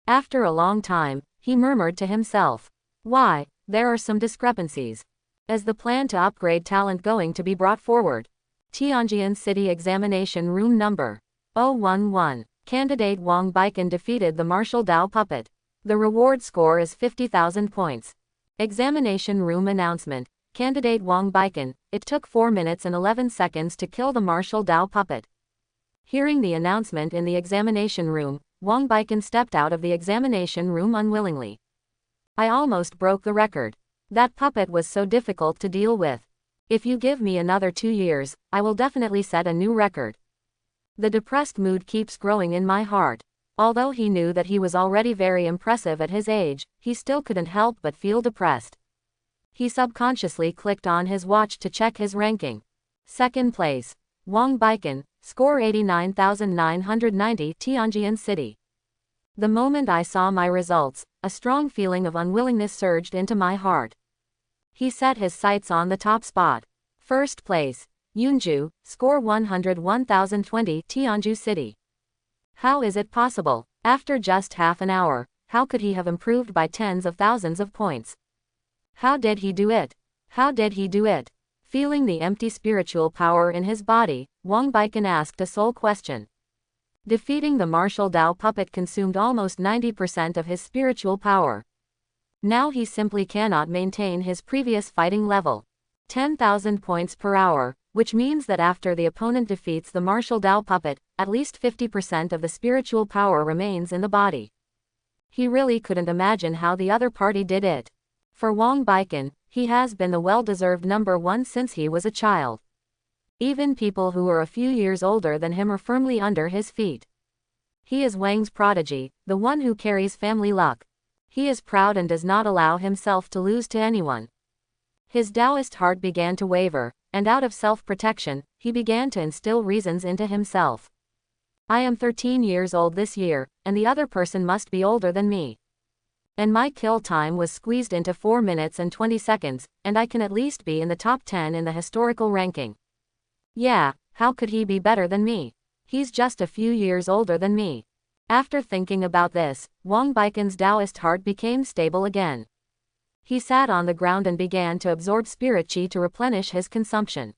After a long time, he murmured to himself. Why, there are some discrepancies. Is the plan to upgrade talent going to be brought forward? Tianjin City Examination Room Number 011. Candidate Wang Baikan defeated the martial Dao puppet. The reward score is 50,000 points. Examination Room Announcement. Candidate Wang Baikan, it took 4 minutes and 11 seconds to kill the martial Dao puppet. Hearing the announcement in the examination room, Wang Baikan stepped out of the examination room unwillingly. I almost broke the record. That puppet was so difficult to deal with. If you give me another 2 years, I will definitely set a new record. The depressed mood keeps growing in my heart. Although he knew that he was already very impressive at his age, he still couldn't help but feel depressed. He subconsciously clicked on his watch to check his ranking. Second place. Wang Baikan, score 89,990, Tianjin City. The moment I saw my results, a strong feeling of unwillingness surged into my heart. He set his sights on the top spot. First place. Yunju, score 101,020, Tianjin City. How is it possible? After just half an hour, how could he have improved by tens of thousands of points? How did he do it? How did he do it? Feeling the empty spiritual power in his body, Wang Baikan asked a sole question. Defeating the martial Dao puppet consumed almost 90% of his spiritual power. Now he simply cannot maintain his previous fighting level. 10,000 points per hour, which means that after the opponent defeats the martial Dao puppet, at least 50% of the spiritual power remains in the body. He really couldn't imagine how the other party did it. For Wang Baikan, he has been the well-deserved number one since he was a child. Even people who are a few years older than him are firmly under his feet. He is Wang's prodigy, the one who carries family luck. He is proud and does not allow himself to lose to anyone. His Taoist heart began to waver, and out of self-protection, he began to instill reasons into himself. I am 13 years old this year, and the other person must be older than me. And my kill time was squeezed into 4 minutes and 20 seconds, and I can at least be in the top 10 in the historical ranking. Yeah, how could he be better than me? He's just a few years older than me. After thinking about this, Wang Baikan's Taoist heart became stable again. He sat on the ground and began to absorb spirit qi to replenish his consumption.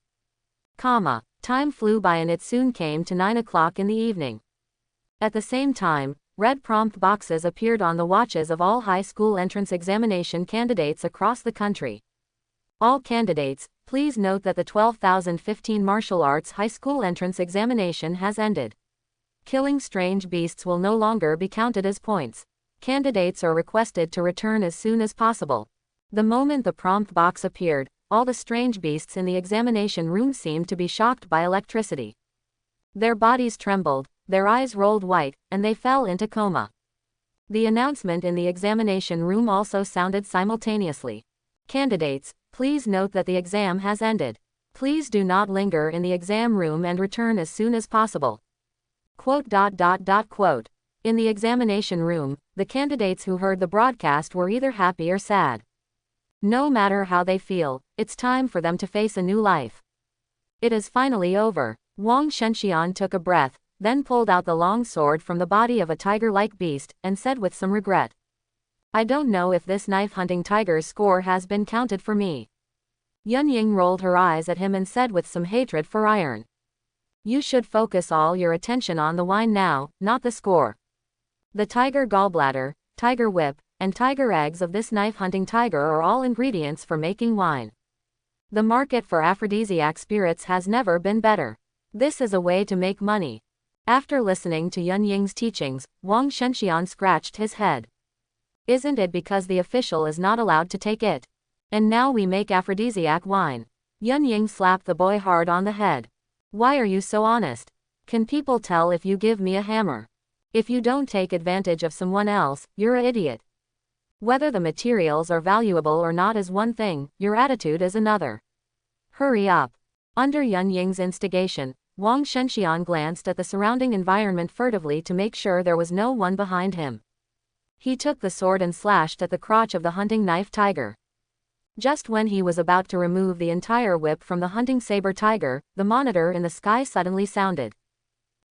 Time flew by and it soon came to 9 o'clock in the evening. At the same time, red prompt boxes appeared on the watches of all high school entrance examination candidates across the country. All candidates, please note that the 12,015 martial arts high school entrance examination has ended. Killing strange beasts will no longer be counted as points. Candidates are requested to return as soon as possible. The moment the prompt box appeared, all the strange beasts in the examination room seemed to be shocked by electricity. Their bodies trembled, their eyes rolled white, and they fell into coma. The announcement in the examination room also sounded simultaneously. Candidates, please note that the exam has ended. Please do not linger in the exam room and return as soon as possible. Quote. In the examination room, the candidates who heard the broadcast were either happy or sad. No matter how they feel, it's time for them to face a new life. It is finally over. Wang Shenxian took a breath, then pulled out the long sword from the body of a tiger-like beast, and said with some regret. I don't know if this knife-hunting tiger's score has been counted for me. Yunying rolled her eyes at him and said with some hatred for iron. You should focus all your attention on the wine now, not the score. The tiger gallbladder, tiger whip, and tiger eggs of this knife-hunting tiger are all ingredients for making wine. The market for aphrodisiac spirits has never been better. This is a way to make money. After listening to Yunying's teachings, Wang Shenxian scratched his head. Isn't it because the official is not allowed to take it? And now we make aphrodisiac wine. Yunying slapped the boy hard on the head. Why are you so honest? Can people tell if you give me a hammer? If you don't take advantage of someone else, you're an idiot. Whether the materials are valuable or not is one thing, your attitude is another. Hurry up. Under Yunying's instigation, Wang Shenxian glanced at the surrounding environment furtively to make sure there was no one behind him. He took the sword and slashed at the crotch of the hunting knife tiger. Just when he was about to remove the entire whip from the hunting saber tiger, the monitor in the sky suddenly sounded.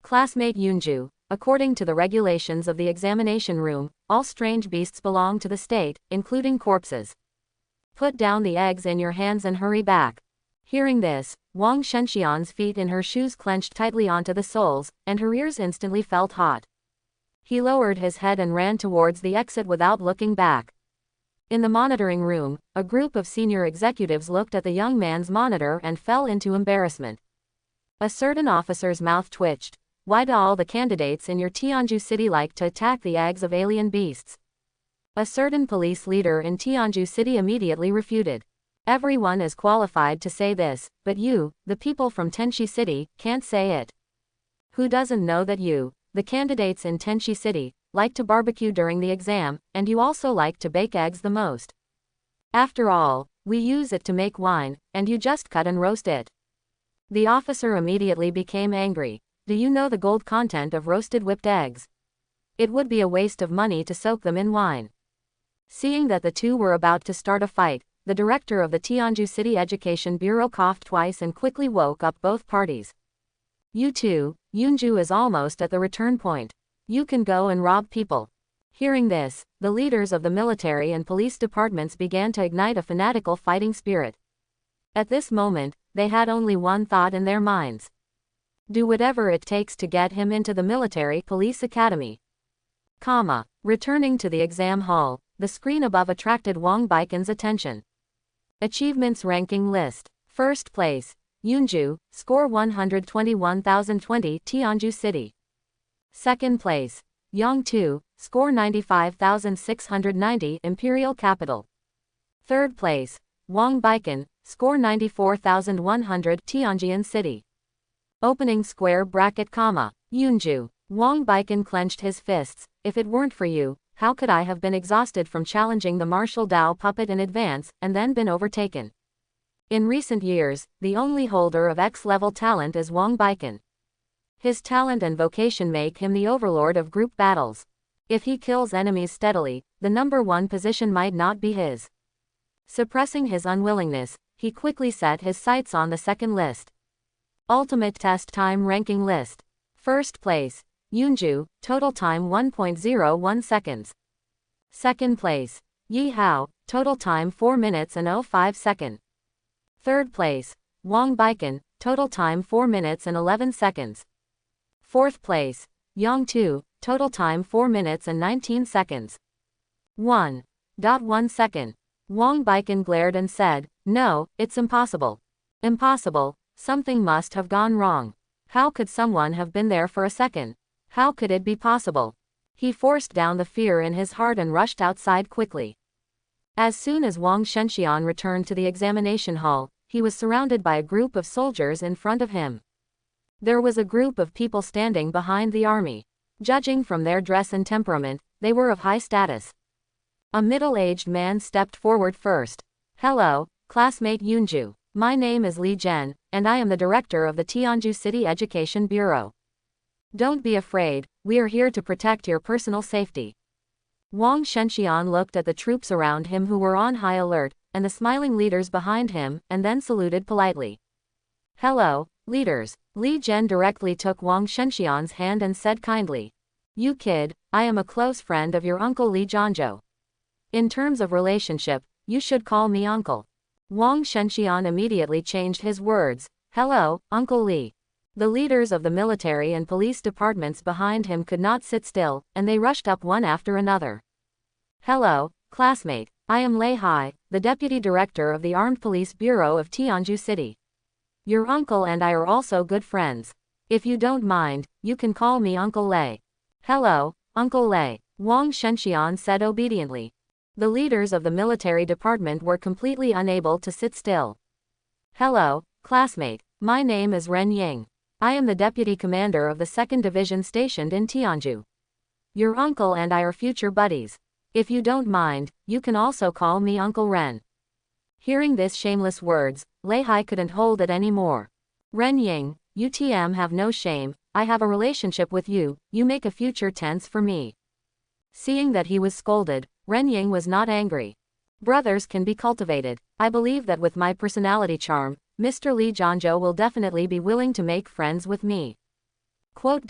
Classmate Yunju, according to the regulations of the examination room, all strange beasts belong to the state, including corpses. Put down the eggs in your hands and hurry back. Hearing this, Wang Shenxian's feet in her shoes clenched tightly onto the soles, and her ears instantly felt hot. He lowered his head and ran towards the exit without looking back. In the monitoring room, a group of senior executives looked at the young man's monitor and fell into embarrassment. A certain officer's mouth twitched. Why do all the candidates in your Tianju city like to attack the eggs of alien beasts? A certain police leader in Tianju city immediately refuted. Everyone is qualified to say this, but you, the people from Tenshi city, can't say it. Who doesn't know that you, the candidates in Tenshi city, like to barbecue during the exam, and you also like to bake eggs the most? After all, we use it to make wine, and you just cut and roast it. The officer immediately became angry. Do you know the gold content of roasted whipped eggs? It would be a waste of money to soak them in wine. Seeing that the two were about to start a fight, the director of the Tianju City Education Bureau coughed twice and quickly woke up both parties. You two, Yunju is almost at the return point. You can go and rob people. Hearing this, the leaders of the military and police departments began to ignite a fanatical fighting spirit. At this moment, they had only one thought in their minds. Do whatever it takes to get him into the military police academy. Returning to the exam hall, the screen above attracted Wang Baiken's attention. Achievements ranking list. First place, Yunju, score 121,020 Tianju City. Second place, Yangtu, score 95,690 Imperial Capital. Third place, Wang Baiken, score 94,100 Tianjin City. Opening square bracket, Yunju. Wang Baiken clenched his fists. If it weren't for you, how could I have been exhausted from challenging the martial Dao puppet in advance, and then been overtaken? In recent years, the only holder of X-level talent is Wang Baiken. His talent and vocation make him the overlord of group battles. If he kills enemies steadily, the number one position might not be his. Suppressing his unwillingness, he quickly set his sights on the second list. Ultimate Test Time Ranking List. First place, Yunju, total time 1.01 seconds. Second place, Yi Hao, total time 4 minutes and 05 seconds. Third place, Wang Baiken, total time 4 minutes and 11 seconds. Fourth place, Yang Tu, total time 4 minutes and 19 seconds. 1.1 second. Wang Baiken glared and said, "No, it's impossible. Impossible, something must have gone wrong. How could someone have been there for a second? How could it be possible?" He forced down the fear in his heart and rushed outside quickly. As soon as Wang Shenxian returned to the examination hall, he was surrounded by a group of soldiers in front of him. There was a group of people standing behind the army. Judging from their dress and temperament, they were of high status. A middle-aged man stepped forward first. "Hello, classmate Yunju. My name is Li Zhen, and I am the director of the Tianju City Education Bureau. Don't be afraid, we are here to protect your personal safety." Wang Shenxian looked at the troops around him who were on high alert, and the smiling leaders behind him, and then saluted politely. "Hello, leaders." Li Zhen directly took Wang Shenxian's hand and said kindly, "You kid, I am a close friend of your uncle Li Zhangzhou. In terms of relationship, you should call me uncle." Wang Shenxian immediately changed his words. "Hello, Uncle Li." The leaders of the military and police departments behind him could not sit still, and they rushed up one after another. "Hello, classmate. I am Lei Hai, the Deputy Director of the Armed Police Bureau of Tianju City. Your uncle and I are also good friends. If you don't mind, you can call me Uncle Lei." "Hello, Uncle Lei," Wang Shenxian said obediently. The leaders of the military department were completely unable to sit still. "Hello, classmate. My name is Ren Ying. I am the Deputy Commander of the 2nd Division stationed in Tianju. Your uncle and I are future buddies. If you don't mind, you can also call me Uncle Ren." Hearing this shameless words, Lei Hai couldn't hold it anymore. "Ren Ying, you have no shame. I have a relationship with you, you make a future tense for me." Seeing that he was scolded, Ren Ying was not angry. "Brothers can be cultivated. I believe that with my personality charm, Mr. Li Zhangzhou will definitely be willing to make friends with me." Quote.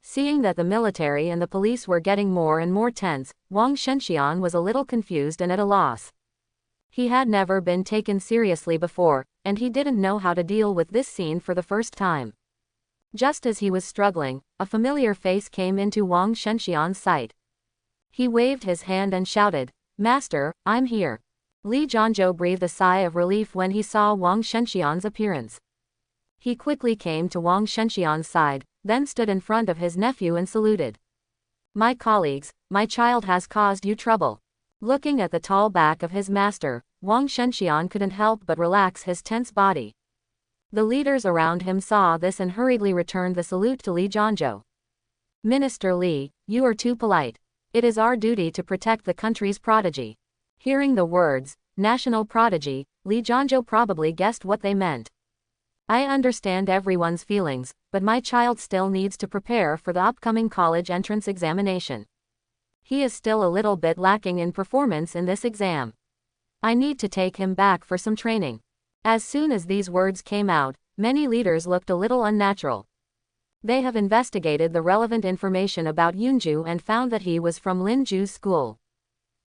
Seeing that the military and the police were getting more and more tense, Wang Shenxian was a little confused and at a loss. He had never been taken seriously before, and he didn't know how to deal with this scene for the first time. Just as he was struggling, a familiar face came into Wang Shenxian's sight. He waved his hand and shouted, "Master, I'm here." Li Jianzhou breathed a sigh of relief when he saw Wang Shenxian's appearance. He quickly came to Wang Shenxian's side, then stood in front of his nephew and saluted. "My colleagues, my child has caused you trouble." Looking at the tall back of his master, Wang Shenxian couldn't help but relax his tense body. The leaders around him saw this and hurriedly returned the salute to Li Jianzhou. "Minister Li, you are too polite. It is our duty to protect the country's prodigy." Hearing the words, national prodigy, Li Jianzhou probably guessed what they meant. "I understand everyone's feelings, but my child still needs to prepare for the upcoming college entrance examination. He is still a little bit lacking in performance in this exam. I need to take him back for some training." As soon as these words came out, many leaders looked a little unnatural. They have investigated the relevant information about Yunju and found that he was from Linju's school.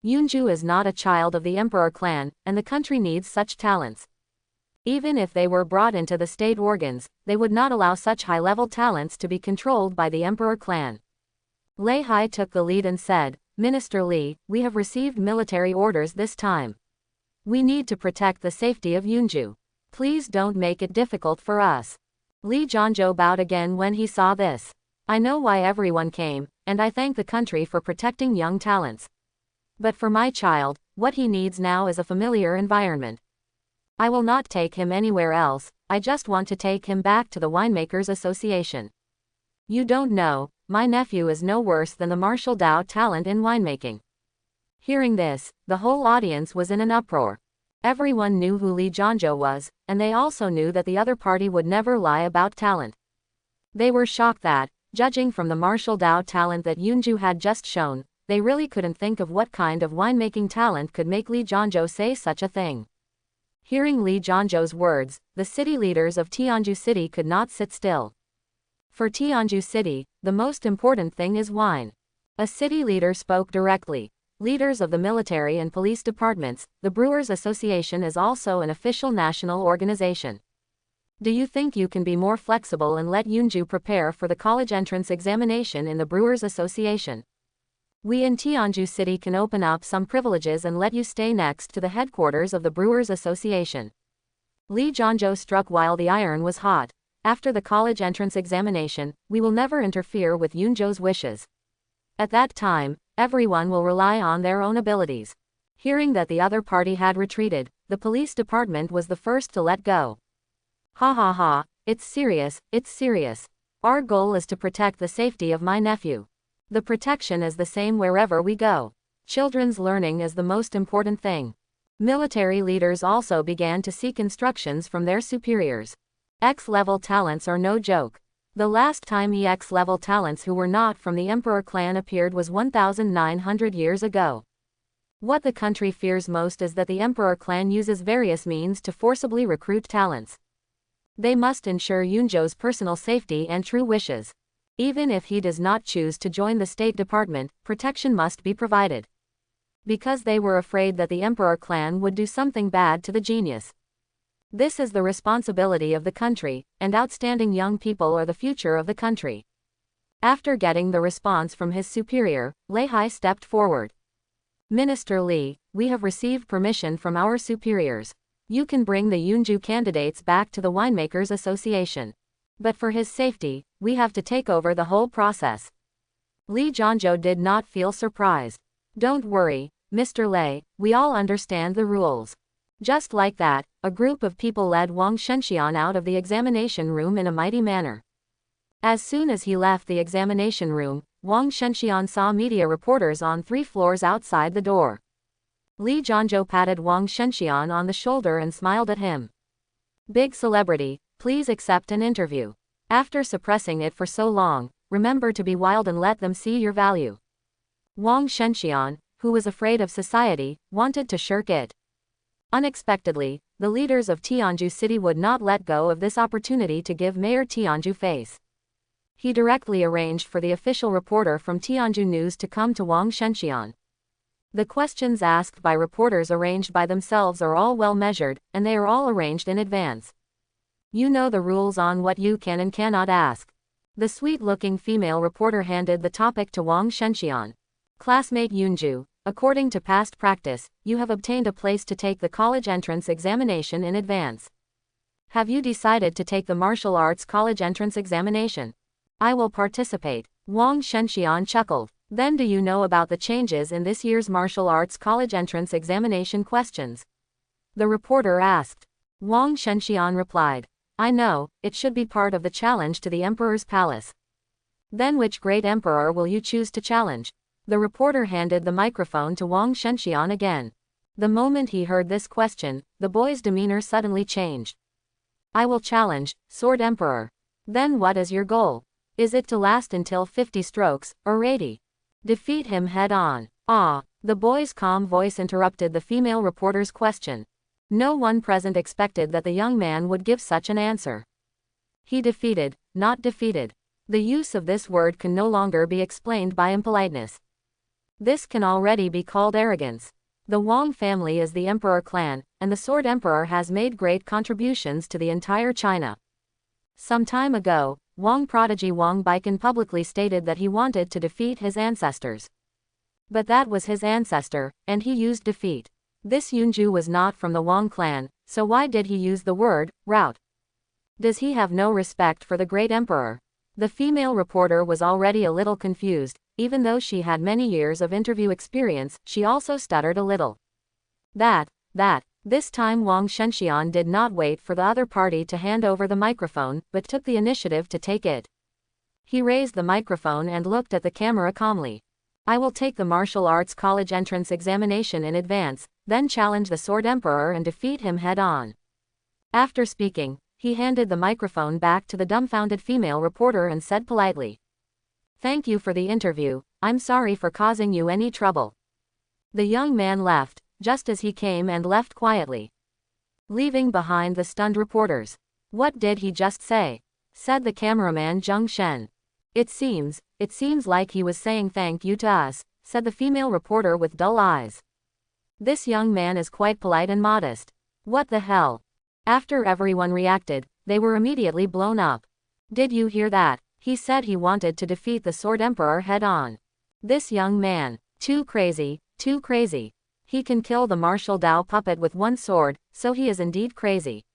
Yunju is not a child of the emperor clan, and the country needs such talents. Even if they were brought into the state organs, they would not allow such high-level talents to be controlled by the emperor clan. Lei Hai took the lead and said, "Minister Li, we have received military orders this time. We need to protect the safety of Yunju. Please don't make it difficult for us." Li Jianzhou bowed again when he saw this. "I know why everyone came, and I thank the country for protecting young talents. But for my child, what he needs now is a familiar environment. I will not take him anywhere else, I just want to take him back to the Winemakers Association. You don't know, my nephew is no worse than the martial Dao talent in winemaking." Hearing this, the whole audience was in an uproar. Everyone knew who Li Jianzhou was, and they also knew that the other party would never lie about talent. They were shocked that, judging from the martial Dao talent that Yunju had just shown, they really couldn't think of what kind of winemaking talent could make Li Jianzhou say such a thing. Hearing Li Jianzhou's words, the city leaders of Tianju City could not sit still. For Tianju City, the most important thing is wine. A city leader spoke directly. "Leaders of the military and police departments, the Brewers Association is also an official national organization. Do you think you can be more flexible and let Yunju prepare for the college entrance examination in the Brewers Association? We in Tianju City can open up some privileges and let you stay next to the headquarters of the Brewers Association." Li Jianzhou struck while the iron was hot. "After the college entrance examination, we will never interfere with Yunzhou's wishes. At that time, everyone will rely on their own abilities." Hearing that the other party had retreated, the police department was the first to let go. "Ha ha ha, it's serious, it's serious. Our goal is to protect the safety of my nephew. The protection is the same wherever we go. Children's learning is the most important thing." Military leaders also began to seek instructions from their superiors. X-level talents are no joke. The last time EX-level talents who were not from the emperor clan appeared was 1,900 years ago. What the country fears most is that the emperor clan uses various means to forcibly recruit talents. They must ensure Yunzhou's personal safety and true wishes. Even if he does not choose to join the State Department, protection must be provided. Because they were afraid that the emperor clan would do something bad to the genius. This is the responsibility of the country, and outstanding young people are the future of the country. After getting the response from his superior, Lei Hai stepped forward. "Minister Li, we have received permission from our superiors. You can bring the Yunju candidates back to the Winemakers Association. But for his safety, we have to take over the whole process." Li Jianzhou did not feel surprised. "Don't worry, Mr. Lei, we all understand the rules." Just like that, a group of people led Wang Shenxian out of the examination room in a mighty manner. As soon as he left the examination room, Wang Shenxian saw media reporters on 3 floors outside the door. Li Jianzhou patted Wang Shenxian on the shoulder and smiled at him. "Big celebrity, please accept an interview. After suppressing it for so long, remember to be wild and let them see your value." Wang Shenxian, who was afraid of society, wanted to shirk it. Unexpectedly, the leaders of Tianju City would not let go of this opportunity to give Mayor Tianju face. He directly arranged for the official reporter from Tianjin News to come to Wang Shenxian. The questions asked by reporters arranged by themselves are all well measured, and they are all arranged in advance. You know the rules on what you can and cannot ask. The sweet-looking female reporter handed the topic to Wang Shenxian. Classmate Yunju, according to past practice, you have obtained a place to take the college entrance examination in advance. Have you decided to take the martial arts college entrance examination? I will participate. Wang Shenxian chuckled. Then do you know about the changes in this year's martial arts college entrance examination questions? The reporter asked. Wang Shenxian replied. I know, it should be part of the challenge to the emperor's palace. Then which great emperor will you choose to challenge? The reporter handed the microphone to Wang Shenxian again. The moment he heard this question, the boy's demeanor suddenly changed. I will challenge, Sword Emperor. Then what is your goal? Is it to last until 50 strokes, or 80? Defeat him head-on. Ah, the boy's calm voice interrupted the female reporter's question. No one present expected that the young man would give such an answer. He defeated, not defeated. The use of this word can no longer be explained by impoliteness. This can already be called arrogance. The Wang family is the emperor clan, and the Sword Emperor has made great contributions to the entire China. Some time ago, Wang prodigy Wang Baikan publicly stated that he wanted to defeat his ancestors. But that was his ancestor, and he used defeat. This Yunju was not from the Wang clan, so why did he use the word, rout? Does he have no respect for the great emperor? The female reporter was already a little confused. Even though she had many years of interview experience, she also stuttered a little. This time Wang Shenxian did not wait for the other party to hand over the microphone, but took the initiative to take it. He raised the microphone and looked at the camera calmly. I will take the martial arts college entrance examination in advance, then challenge the Sword Emperor and defeat him head-on. After speaking, he handed the microphone back to the dumbfounded female reporter and said politely, Thank you for the interview, I'm sorry for causing you any trouble. The young man left, just as he came and left quietly, leaving behind the stunned reporters. What did he just say? Said the cameraman Zheng Shen. It seems like he was saying thank you to us, said the female reporter with dull eyes. This young man is quite polite and modest. What the hell? After everyone reacted, they were immediately blown up. Did you hear that? He said he wanted to defeat the Sword Emperor head-on. This young man, too crazy, too crazy. He can kill the martial Dao puppet with one sword, so he is indeed crazy.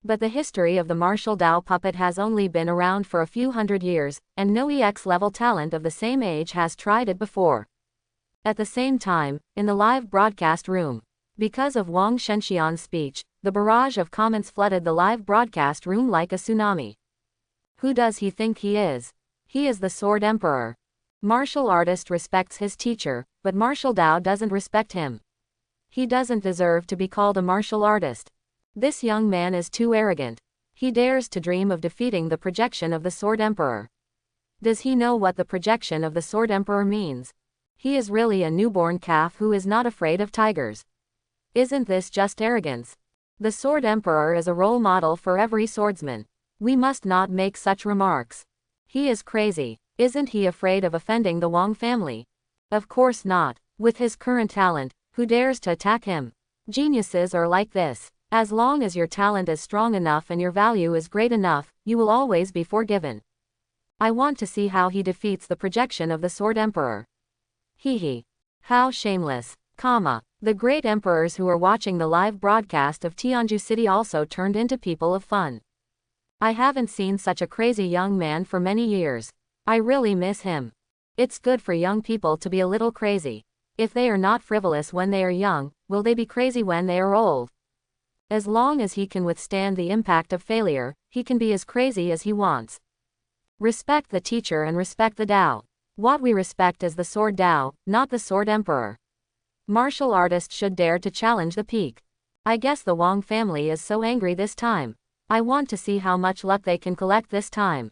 But the history of the martial Dao puppet has only been around for a few hundred years, and no EX-level talent of the same age has tried it before. At the same time, in the live broadcast room, because of Wang Shenxian's speech, the barrage of comments flooded the live broadcast room like a tsunami. Who does he think he is? He is the Sword Emperor. Martial artist respects his teacher, but martial Dao doesn't respect him. He doesn't deserve to be called a martial artist. This young man is too arrogant. He dares to dream of defeating the projection of the Sword Emperor. Does he know what the projection of the Sword Emperor means? He is really a newborn calf who is not afraid of tigers. Isn't this just arrogance? The Sword Emperor is a role model for every swordsman. We must not make such remarks. He is crazy. Isn't he afraid of offending the Wang family? Of course not. With his current talent, who dares to attack him? Geniuses are like this. As long as your talent is strong enough and your value is great enough, you will always be forgiven. I want to see how he defeats the projection of the Sword Emperor. Hee. How shameless. The great emperors who were watching the live broadcast of Tianjin City also turned into people of fun. I haven't seen such a crazy young man for many years. I really miss him. It's good for young people to be a little crazy. If they are not frivolous when they are young, will they be crazy when they are old? As long as he can withstand the impact of failure, he can be as crazy as he wants. Respect the teacher and respect the Dao. What we respect is the Sword Dao, not the Sword Emperor. Martial artists should dare to challenge the peak. I guess the Wang family is so angry this time. I want to see how much luck they can collect this time.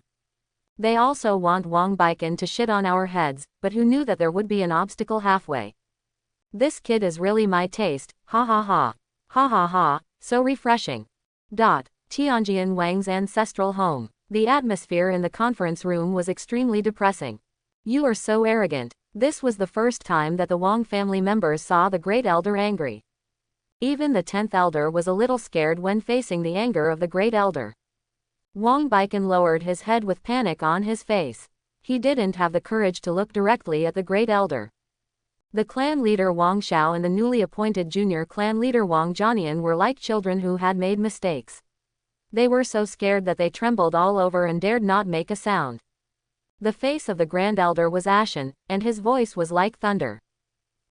They also want Wang Baikan to shit on our heads, but who knew that there would be an obstacle halfway? This kid is really my taste, ha ha ha. Ha ha ha, so refreshing. Tianjin Wang's ancestral home. The atmosphere in the conference room was extremely depressing. You are so arrogant. This was the first time that the Wang family members saw the Great Elder angry. Even the 10th Elder was a little scared when facing the anger of the Great Elder. Wang Baikan lowered his head with panic on his face. He didn't have the courage to look directly at the Great Elder. The clan leader Wang Xiao and the newly appointed junior clan leader Wang Jianian were like children who had made mistakes. They were so scared that they trembled all over and dared not make a sound. The face of the Grand Elder was ashen, and his voice was like thunder.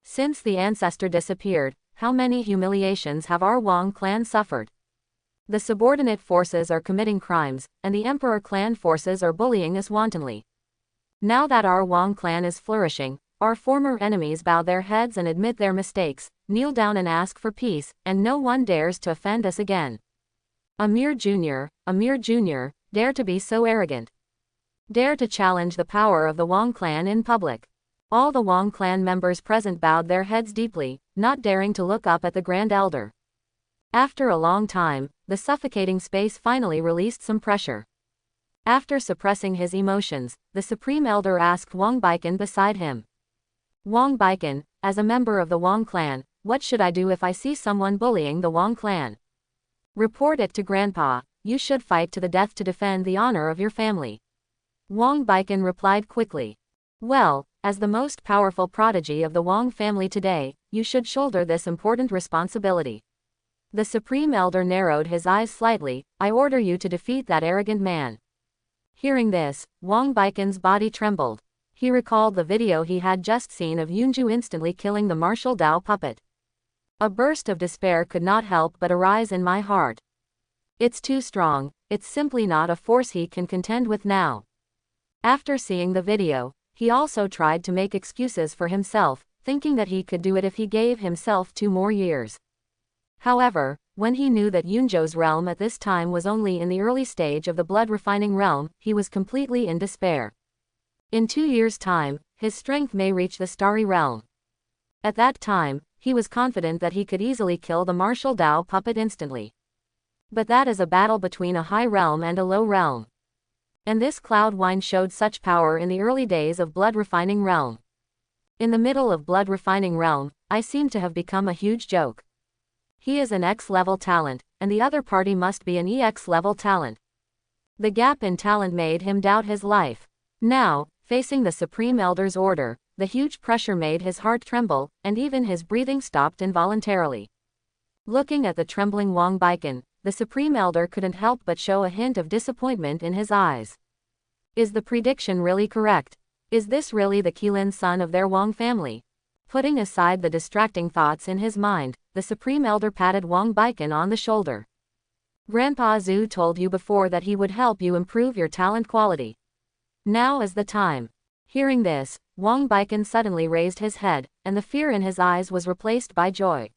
Since the ancestor disappeared, how many humiliations have our Wang clan suffered? The subordinate forces are committing crimes, and the Emperor clan forces are bullying us wantonly. Now that our Wang clan is flourishing, our former enemies bow their heads and admit their mistakes, kneel down and ask for peace, and no one dares to offend us again. A mere junior, dare to be so arrogant. Dare to challenge the power of the Wang clan in public. All the Wang clan members present bowed their heads deeply, not daring to look up at the Grand Elder. After a long time, the suffocating space finally released some pressure. After suppressing his emotions, the Supreme Elder asked Wang Baikan beside him. Wang Baikan, as a member of the Wang clan, what should I do if I see someone bullying the Wang clan? Report it to Grandpa. You should fight to the death to defend the honor of your family. Wang Baikan replied quickly. Well, as the most powerful prodigy of the Wang family today, you should shoulder this important responsibility. The Supreme Elder narrowed his eyes slightly. I order you to defeat that arrogant man. Hearing this, Wang Baikan's body trembled. He recalled the video he had just seen of Yunju instantly killing the martial Dao puppet. A burst of despair could not help but arise in my heart. It's too strong, it's simply not a force he can contend with now. After seeing the video, he also tried to make excuses for himself, thinking that he could do it if he gave himself 2 more years. However, when he knew that Yunzhou's realm at this time was only in the early stage of the blood refining realm, he was completely in despair. In 2 years' time, his strength may reach the starry realm. At that time, he was confident that he could easily kill the martial Dao puppet instantly. But that is a battle between a high realm and a low realm. And this cloud wine showed such power in the early days of blood refining realm. In the middle of blood refining realm, I seem to have become a huge joke. He is an X-level talent, and the other party must be an EX-level talent. The gap in talent made him doubt his life. Now, facing the Supreme Elder's order, the huge pressure made his heart tremble, and even his breathing stopped involuntarily. Looking at the trembling Wang Baikan, the Supreme Elder couldn't help but show a hint of disappointment in his eyes. Is the prediction really correct? Is this really the Qilin son of their Wang family? Putting aside the distracting thoughts in his mind, the Supreme Elder patted Wang Baikan on the shoulder. Grandpa Zhu told you before that he would help you improve your talent quality. Now is the time. Hearing this, Wang Baikan suddenly raised his head, and the fear in his eyes was replaced by joy.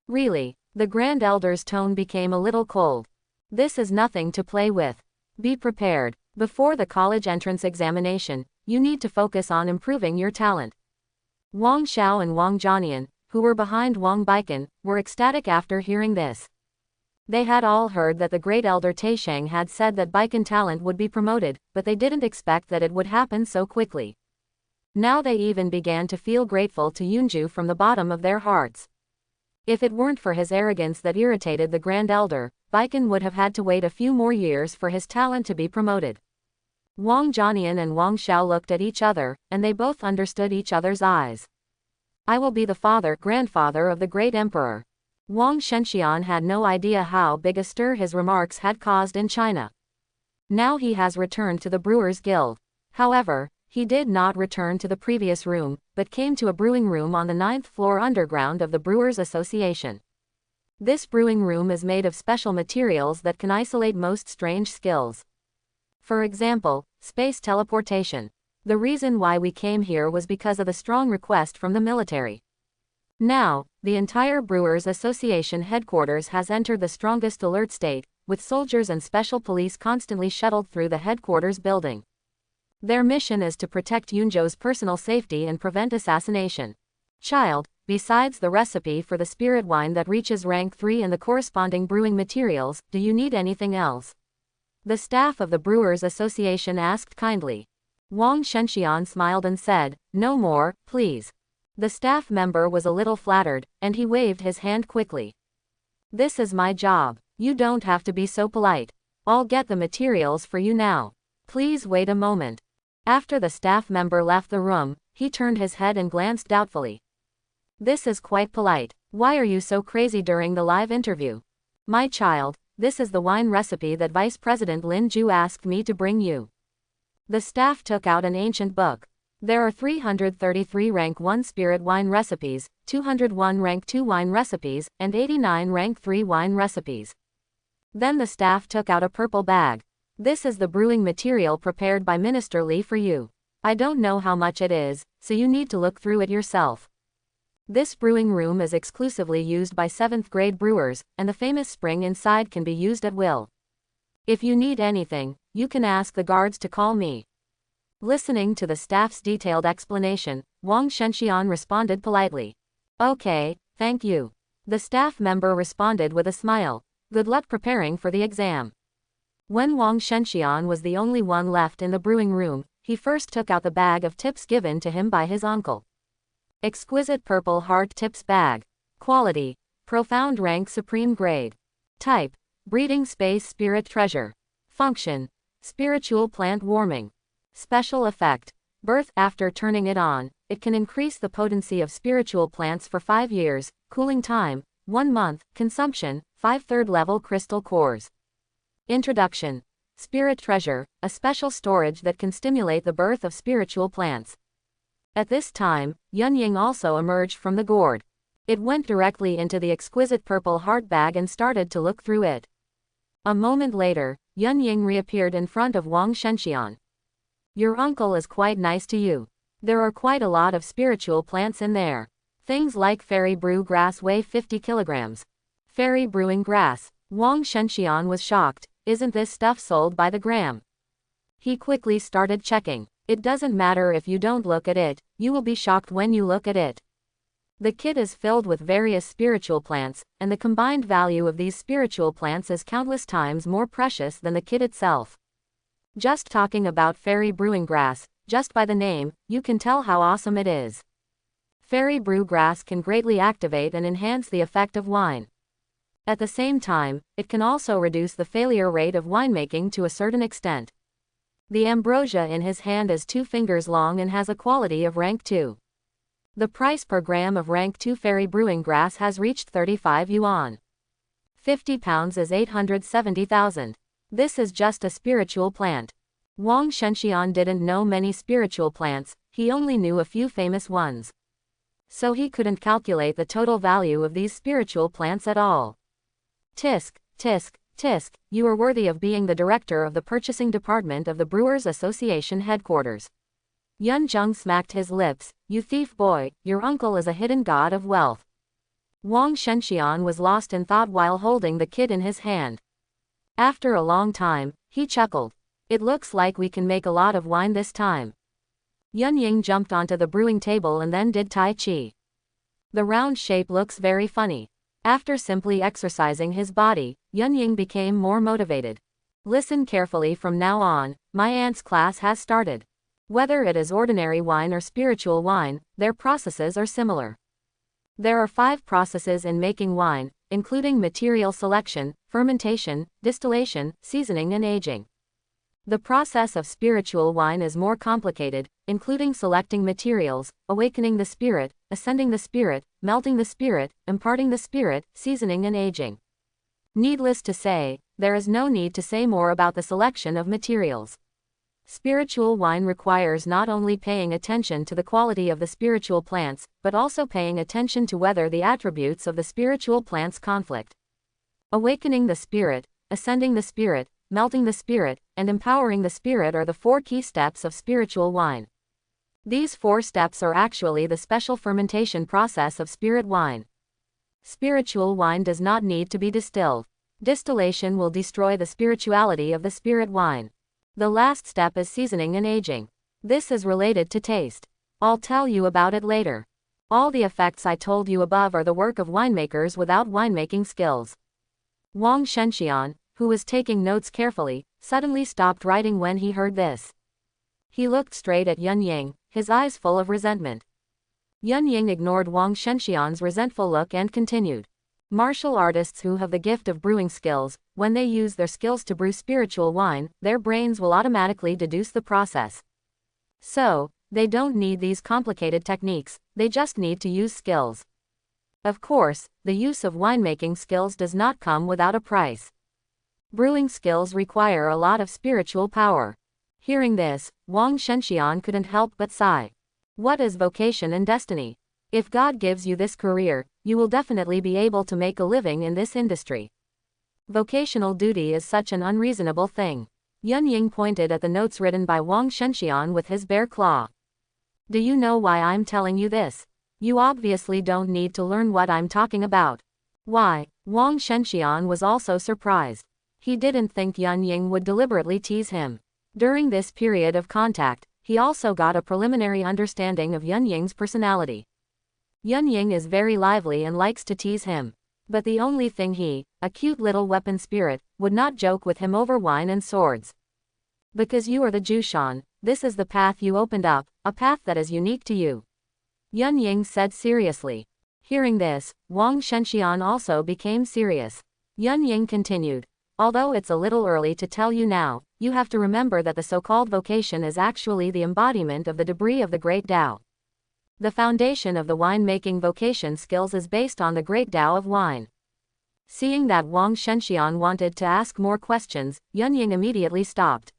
Really, the Grand Elder's tone became a little cold. This is nothing to play with. Be prepared. Before the college entrance examination, you need to focus on improving your talent. Wang Xiao and Wang Jianian, who were behind Wang Baikan, were ecstatic after hearing this. They had all heard that the Great Elder Taisheng had said that Baikan talent would be promoted, but they didn't expect that it would happen so quickly. Now they even began to feel grateful to Yunju from the bottom of their hearts. If it weren't for his arrogance that irritated the Grand Elder, Baikan would have had to wait a few more years for his talent to be promoted. Wang Jianian and Wang Xiao looked at each other, and they both understood each other's eyes. I will be the grandfather of the great emperor. Wang Shenxian had no idea how big a stir his remarks had caused in China. Now he has returned to the Brewers Guild. However, he did not return to the previous room, but came to a brewing room on the 9th floor underground of the Brewers Association. This brewing room is made of special materials that can isolate most strange skills. For example, space teleportation. The reason why we came here was because of a strong request from the military. Now, the entire Brewers Association headquarters has entered the strongest alert state, with soldiers and special police constantly shuttled through the headquarters building. Their mission is to protect Yunzhou's personal safety and prevent assassination. Child, besides the recipe for the spirit wine that reaches rank 3 and the corresponding brewing materials, do you need anything else? The staff of the Brewers Association asked kindly. Wang Shenxian smiled and said, "No more, please." The staff member was a little flattered, and he waved his hand quickly. "This is my job. You don't have to be so polite. I'll get the materials for you now. Please wait a moment." After the staff member left the room, he turned his head and glanced doubtfully. "This is quite polite. Why are you so crazy during the live interview?" "My child, this is the wine recipe that Vice President Lin Ju asked me to bring you." The staff took out an ancient book. There are 333 rank 1 spirit wine recipes, 201 rank 2 wine recipes, and 89 rank 3 wine recipes. Then the staff took out a purple bag. "This is the brewing material prepared by Minister Li for you. I don't know how much it is, so you need to look through it yourself. This brewing room is exclusively used by 7th grade brewers, and the famous spring inside can be used at will. If you need anything, you can ask the guards to call me." Listening to the staff's detailed explanation, Wang Shenxian responded politely. "Okay, thank you." The staff member responded with a smile. "Good luck preparing for the exam." When Wang Shenxian was the only one left in the brewing room, he first took out the bag of tips given to him by his uncle. Exquisite purple heart tips bag. Quality: profound rank supreme grade. Type: breeding space spirit treasure. Function: spiritual plant warming. Special effect: birth. After turning it on, it can increase the potency of spiritual plants for 5 years, cooling time, 1 month, consumption, 5 third level crystal cores. Introduction: Spirit treasure, a special storage that can stimulate the birth of spiritual plants. At this time, Yunying also emerged from the gourd. It went directly into the exquisite purple heart bag and started to look through it. A moment later, Yunying reappeared in front of Wang Shenxian. "Your uncle is quite nice to you. There are quite a lot of spiritual plants in there. Things like fairy brew grass weigh 50 kilograms. Fairy brewing grass." Wang Shenxian was shocked. "Isn't this stuff sold by the gram?" He quickly started checking. "It doesn't matter if you don't look at it, you will be shocked when you look at it. The kit is filled with various spiritual plants, and the combined value of these spiritual plants is countless times more precious than the kit itself. Just talking about fairy brewing grass, just by the name, you can tell how awesome it is. Fairy brew grass can greatly activate and enhance the effect of wine. At the same time, it can also reduce the failure rate of winemaking to a certain extent. The ambrosia in his hand is 2 fingers long and has a quality of rank 2. The price per gram of rank 2 fairy brewing grass has reached 35 yuan. 50 pounds is 870,000. This is just a spiritual plant." Wang Shenxian didn't know many spiritual plants, he only knew a few famous ones. So he couldn't calculate the total value of these spiritual plants at all. "Tisk, tisk, tisk, you are worthy of being the director of the purchasing department of the Brewers Association headquarters." Yun Zheng smacked his lips. "You thief boy, your uncle is a hidden god of wealth." Wang Shenxian was lost in thought while holding the kit in his hand. After a long time, he chuckled. "It looks like we can make a lot of wine this time." Yunying jumped onto the brewing table and then did Tai Chi. The round shape looks very funny. After simply exercising his body, Yunying became more motivated. "Listen carefully from now on, my aunt's class has started. Whether it is ordinary wine or spiritual wine, their processes are similar. There are 5 processes in making wine, including material selection, fermentation, distillation, seasoning and aging. The process of spiritual wine is more complicated, including selecting materials, awakening the spirit, ascending the spirit, melting the spirit, imparting the spirit, seasoning and aging. Needless to say, there is no need to say more about the selection of materials. Spiritual wine requires not only paying attention to the quality of the spiritual plants, but also paying attention to whether the attributes of the spiritual plants conflict. Awakening the spirit, ascending the spirit, melting the spirit, and empowering the spirit are the 4 key steps of spiritual wine. These 4 steps are actually the special fermentation process of spirit wine. Spiritual wine does not need to be distilled. Distillation will destroy the spirituality of the spirit wine. The last step is seasoning and aging. This is related to taste. I'll tell you about it later. All the effects I told you above are the work of winemakers without winemaking skills." Wang Shenxian, who was taking notes carefully, suddenly stopped writing when he heard this. He looked straight at Yun Ying, his eyes full of resentment. Yun Ying ignored Wang Shenxian's resentful look and continued. Martial artists who have the gift of brewing skills, when they use their skills to brew spiritual wine, their brains will automatically deduce the process. So, they don't need these complicated techniques, they just need to use skills. Of course, the use of winemaking skills does not come without a price. Brewing skills require a lot of spiritual power. Hearing this, Wang Shenxian couldn't help but sigh. What is vocation and destiny? If God gives you this career, you will definitely be able to make a living in this industry. Vocational duty is such an unreasonable thing. Yun Ying pointed at the notes written by Wang Shenxian with his bare claw. Do you know why I'm telling you this? You obviously don't need to learn what I'm talking about. Why? Wang Shenxian was also surprised. He didn't think Yun Ying would deliberately tease him. During this period of contact, he also got a preliminary understanding of Yun Ying's personality. Yun Ying is very lively and likes to tease him. But the only thing he, a cute little weapon spirit, would not joke with him over wine and swords. Because you are the Jushan, this is the path you opened up, a path that is unique to you. Yun Ying said seriously. Hearing this, Wang Shenxian also became serious. Yun Ying continued. Although it's a little early to tell you now, you have to remember that the so-called vocation is actually the embodiment of the debris of the Great Tao. The foundation of the wine-making vocation skills is based on the Great Tao of wine. Seeing that Wang Shenxian wanted to ask more questions, Yun Ying immediately stopped.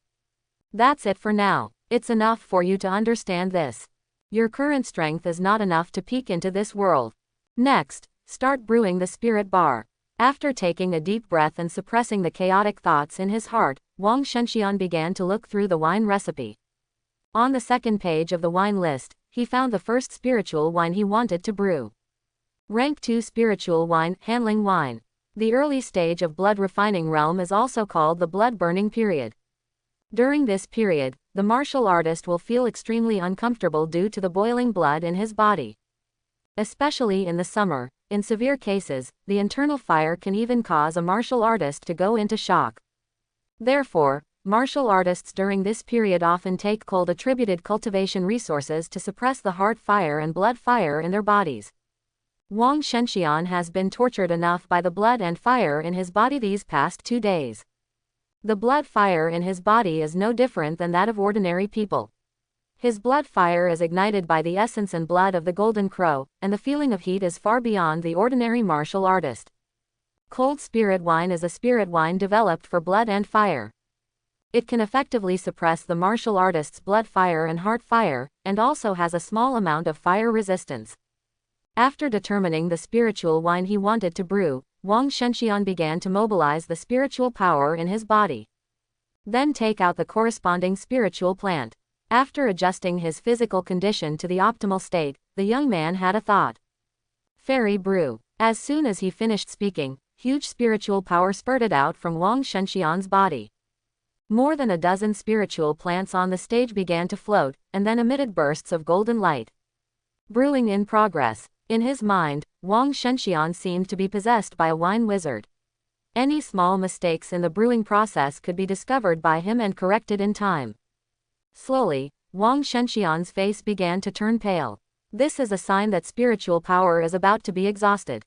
That's it for now. It's enough for you to understand this. Your current strength is not enough to peek into this world. Next, start brewing the spirit bar. After taking a deep breath and suppressing the chaotic thoughts in his heart, Wang Shenxian began to look through the wine recipe. On the second page of the wine list, he found the first spiritual wine he wanted to brew. Rank 2 spiritual wine, handling wine. The early stage of blood refining realm is also called the blood burning period. During this period, the martial artist will feel extremely uncomfortable due to the boiling blood in his body. Especially in the summer, in severe cases, the internal fire can even cause a martial artist to go into shock. Therefore, martial artists during this period often take cold attributed cultivation resources to suppress the heart fire and blood fire in their bodies. Wang Shenxian has been tortured enough by the blood and fire in his body these past 2 days. The blood fire in his body is no different than that of ordinary people. His blood fire is ignited by the essence and blood of the golden crow, and the feeling of heat is far beyond the ordinary martial artist. Cold spirit wine is a spirit wine developed for blood and fire. It can effectively suppress the martial artist's blood fire and heart fire, and also has a small amount of fire resistance. After determining the spiritual wine he wanted to brew, Wang Shenxian began to mobilize the spiritual power in his body. Then take out the corresponding spiritual plant. After adjusting his physical condition to the optimal state, the young man had a thought. Fairy brew. As soon as he finished speaking, huge spiritual power spurted out from Wang Shenxian's body. More than a dozen spiritual plants on the stage began to float, and then emitted bursts of golden light. Brewing in progress. In his mind, Wang Shenxian seemed to be possessed by a wine wizard. Any small mistakes in the brewing process could be discovered by him and corrected in time. Slowly, Wang Shenxian's face began to turn pale. This is a sign that spiritual power is about to be exhausted.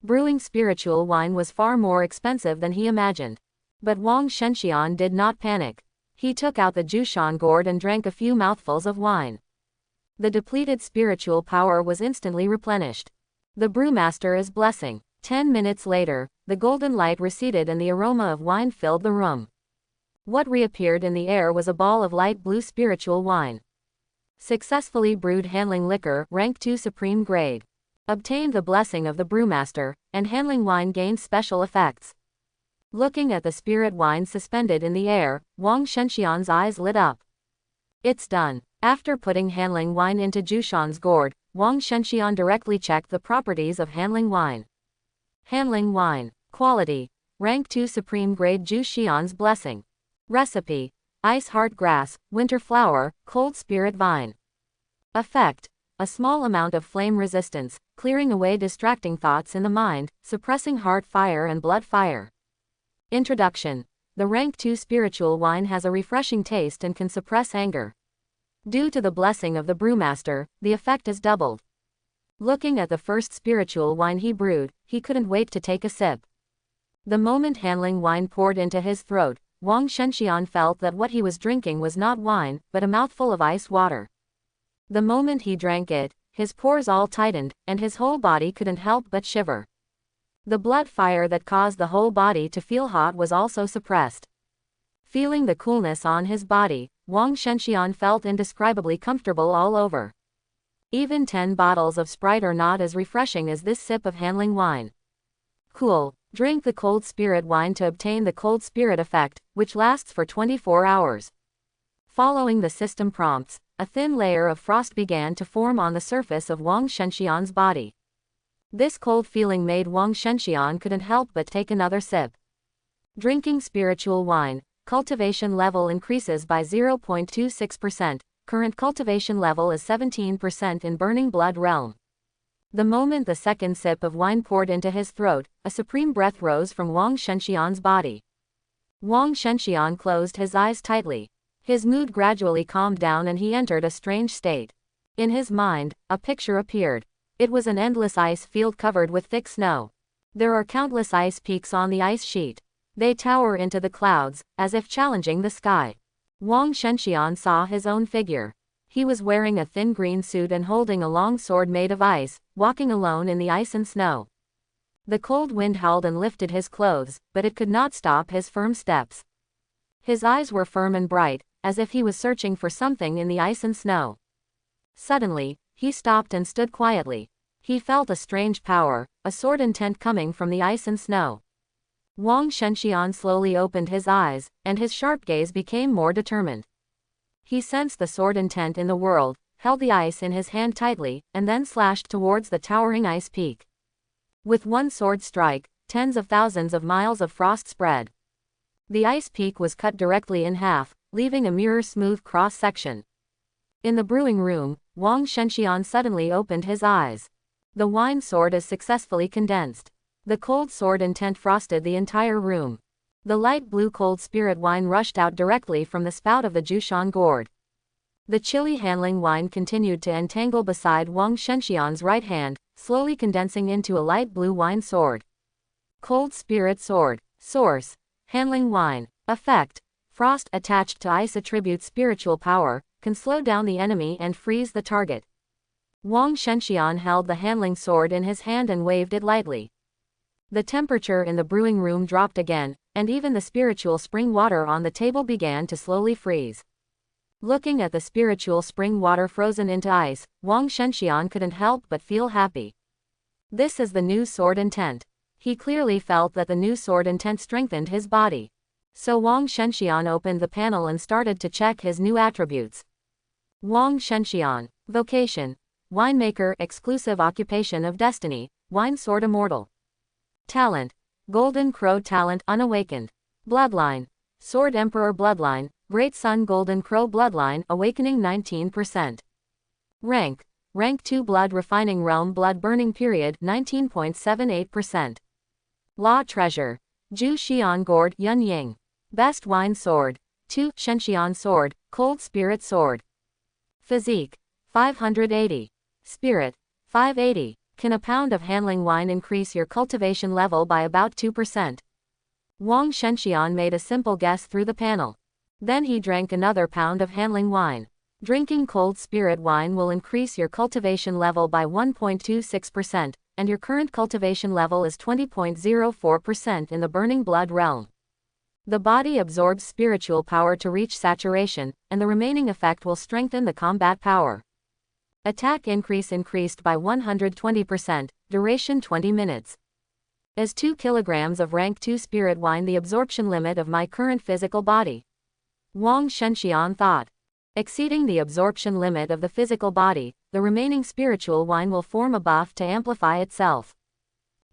Brewing spiritual wine was far more expensive than he imagined. But Wang Shenxian did not panic. He took out the Jushan gourd and drank a few mouthfuls of wine. The depleted spiritual power was instantly replenished. The brewmaster is blessing. 10 minutes later, the golden light receded and the aroma of wine filled the room. What reappeared in the air was a ball of light blue spiritual wine. Successfully brewed handling liquor, rank 2 supreme grade. Obtained the blessing of the brewmaster, and handling wine gained special effects. Looking at the spirit wine suspended in the air, Wang Shenxian's eyes lit up. It's done. After putting handling wine into Jushan's gourd, Wang Shenxian directly checked the properties of handling wine. Handling wine. Quality. Rank 2 supreme grade Jushan's blessing. Recipe. Ice heart grass, winter flower, cold spirit vine. Effect. A small amount of flame resistance, clearing away distracting thoughts in the mind, suppressing heart fire and blood fire. Introduction. the rank 2 spiritual wine has a refreshing taste and can suppress anger. Due to the blessing of the brewmaster, the effect is doubled. Looking at the first spiritual wine he brewed, he couldn't wait to take a sip. The moment handling wine poured into his throat, Wang Shenxian felt that what he was drinking was not wine, but a mouthful of ice water. The moment he drank it, his pores all tightened, and his whole body couldn't help but shiver. The blood fire that caused the whole body to feel hot was also suppressed. Feeling the coolness on his body, Wang Shenxian felt indescribably comfortable all over. Even 10 bottles of Sprite are not as refreshing as this sip of handling wine. Cool. Drink the cold spirit wine to obtain the cold spirit effect, which lasts for 24 hours. Following the system prompts, a thin layer of frost began to form on the surface of Wang Shenxian's body. This cold feeling made Wang Shenxian couldn't help but take another sip. Drinking spiritual wine, cultivation level increases by 0.26%, current cultivation level is 17% in Burning Blood realm. The moment the second sip of wine poured into his throat, a supreme breath rose from Wang Shenxian's body. Wang Shenxian closed his eyes tightly. His mood gradually calmed down and he entered a strange state. In his mind, a picture appeared. It was an endless ice field covered with thick snow. There are countless ice peaks on the ice sheet. They tower into the clouds, as if challenging the sky. Wang Shenxian saw his own figure. He was wearing a thin green suit and holding a long sword made of ice, walking alone in the ice and snow. The cold wind howled and lifted his clothes, but it could not stop his firm steps. His eyes were firm and bright, as if he was searching for something in the ice and snow. Suddenly, he stopped and stood quietly. He felt a strange power, a sword intent coming from the ice and snow. Wang Shenxian slowly opened his eyes, and his sharp gaze became more determined. He sensed the sword intent in the world, held the ice in his hand tightly, and then slashed towards the towering ice peak. With one sword strike, tens of thousands of miles of frost spread. The ice peak was cut directly in half, leaving a mirror-smooth cross-section. In the brewing room, Wang Shenxian suddenly opened his eyes. The wine sword is successfully condensed. The cold sword intent frosted the entire room. The light blue cold spirit wine rushed out directly from the spout of the Jushan gourd. The chilly handling wine continued to entangle beside Wang Shenxian's right hand, slowly condensing into a light blue wine sword. Cold spirit sword. Source: handling wine. Effect: frost attached to ice attributes spiritual power, can slow down the enemy and freeze the target. Wang Shenxian held the handling sword in his hand and waved it lightly. The temperature in the brewing room dropped again, and even the spiritual spring water on the table began to slowly freeze. Looking at the spiritual spring water frozen into ice, Wang Shenxian couldn't help but feel happy. This is the new sword intent. He clearly felt that the new sword intent strengthened his body. So Wang Shenxian opened the panel and started to check his new attributes. Wang Shenxian. Vocation: Winemaker, exclusive occupation of destiny, Wine Sword Immortal. Talent: Golden Crow talent unawakened. Bloodline: Sword Emperor bloodline, Great Sun Golden Crow bloodline awakening 19%. Rank: Rank 2 blood refining realm blood burning period 19.78%. Law treasure: Ju Xian gourd Yun Ying. Best wine sword: 2 Shenxian sword, cold spirit sword. Physique: 580. Spirit: 580. Can a pound of handling wine increase your cultivation level by about 2%? Wang Shenxian made a simple guess through the panel. Then he drank another pound of handling wine. Drinking cold spirit wine will increase your cultivation level by 1.26%, and your current cultivation level is 20.04% in the Burning Blood realm. The body absorbs spiritual power to reach saturation, and the remaining effect will strengthen the combat power. Attack increased by 120%, duration 20 minutes. Is 2 kilograms of rank 2 spirit wine the absorption limit of my current physical body? Wang Shenxian thought. Exceeding the absorption limit of the physical body, the remaining spiritual wine will form a buff to amplify itself.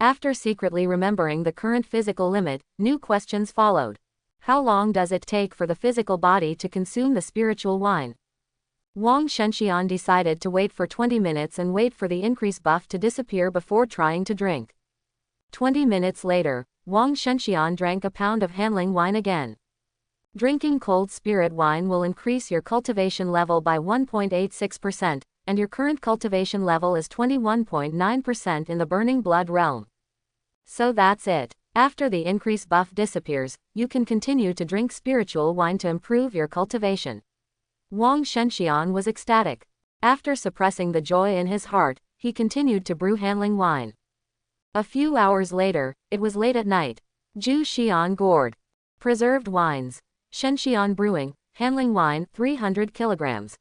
After secretly remembering the current physical limit, new questions followed. How long does it take for the physical body to consume the spiritual wine? Wang Shenxian decided to wait for 20 minutes and wait for the increase buff to disappear before trying to drink. 20 minutes later, Wang Shenxian drank a pound of handling wine again. Drinking cold spirit wine will increase your cultivation level by 1.86%, and your current cultivation level is 21.9% in the burning blood realm. So that's it. After the increase buff disappears, you can continue to drink spiritual wine to improve your cultivation. Wang Shenxian was ecstatic. After suppressing the joy in his heart, he continued to brew handling wine. A few hours later, it was late at night. Zhu Xian Gourd. Preserved wines. Shenxian Brewing, handling wine, 300 kilograms.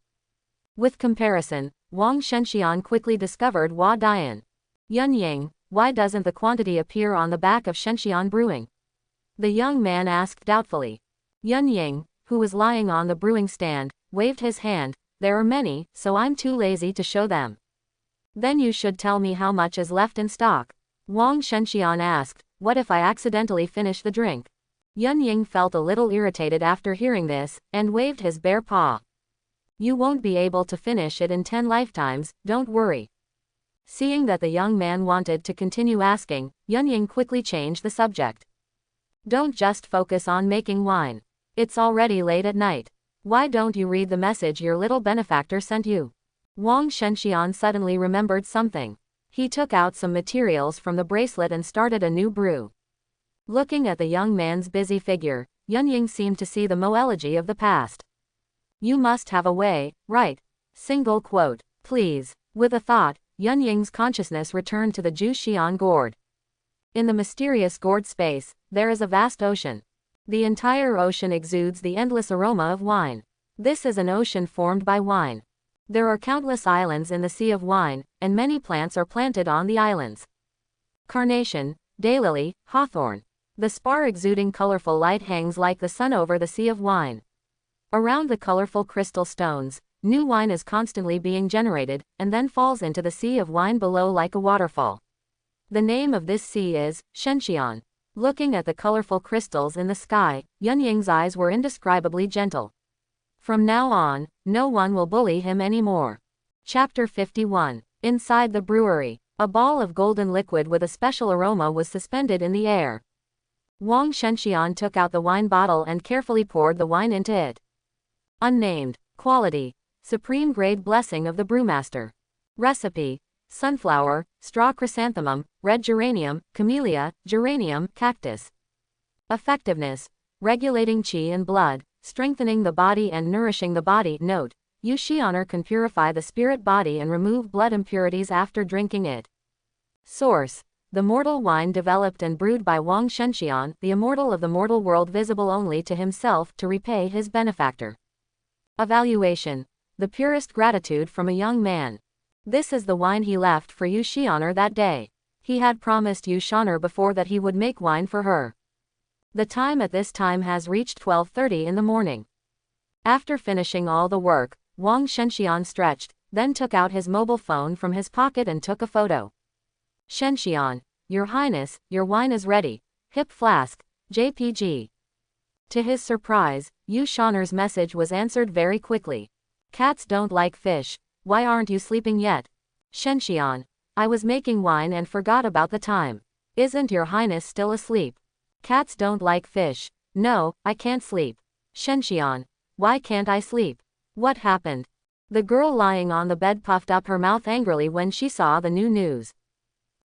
With comparison, Wang Shenxian quickly discovered Hua Dian. Yun Ying, why doesn't the quantity appear on the back of Shenxian Brewing? The young man asked doubtfully. Yun Ying, who was lying on the brewing stand, waved his hand. There are many, so I'm too lazy to show them. Then you should tell me how much is left in stock. Wang Shenxian asked, what if I accidentally finish the drink? Yun Ying felt a little irritated after hearing this, and waved his bare paw. You won't be able to finish it in 10 lifetimes, don't worry. Seeing that the young man wanted to continue asking, Yun Ying quickly changed the subject. Don't just focus on making wine. It's already late at night. Why don't you read the message your little benefactor sent you? Wang Shenxian suddenly remembered something. He took out some materials from the bracelet and started a new brew. Looking at the young man's busy figure, Yun Ying seemed to see the moelegy of the past. You must have a way, right? Single quote, please. With a thought, Yun Ying's consciousness returned to the Zhu Xian gourd. In the mysterious gourd space, there is a vast ocean. The entire ocean exudes the endless aroma of wine. This is an ocean formed by wine. There are countless islands in the sea of wine, and many plants are planted on the islands. Carnation, daylily, hawthorn. The spar exuding colorful light hangs like the sun over the sea of wine. Around the colorful crystal stones, new wine is constantly being generated, and then falls into the sea of wine below like a waterfall. The name of this sea is Shenxian. Looking at the colorful crystals in the sky, Yun Ying's eyes were indescribably gentle. From now on, no one will bully him anymore. Chapter 51. Inside the brewery, a ball of golden liquid with a special aroma was suspended in the air. Wang Shenxian took out the wine bottle and carefully poured the wine into it. Unnamed. Quality. Supreme grade blessing of the brewmaster. Recipe. Sunflower, straw chrysanthemum, red geranium, camellia, geranium, cactus. Effectiveness. Regulating qi and blood, strengthening the body and nourishing the body. Note, Yu Xianer can purify the spirit body and remove blood impurities after drinking it. Source. The mortal wine developed and brewed by Wang Shenxian, the immortal of the mortal world, visible only to himself to repay his benefactor. Evaluation. The purest gratitude from a young man. This is the wine he left for Yu Xianer that day. He had promised Yu Xianer before that he would make wine for her. The time at this time has reached 12:30 in the morning. After finishing all the work, Wang Shenxian stretched, then took out his mobile phone from his pocket and took a photo. Shenxian, Your Highness, your wine is ready. Hip flask, JPG. To his surprise, Yu Xianer's message was answered very quickly. Cats don't like fish. Why aren't you sleeping yet? Shenxian, I was making wine and forgot about the time. Isn't your highness still asleep? Cats don't like fish. No, I can't sleep. Shenxian, why can't I sleep? What happened? The girl lying on the bed puffed up her mouth angrily when she saw the new news.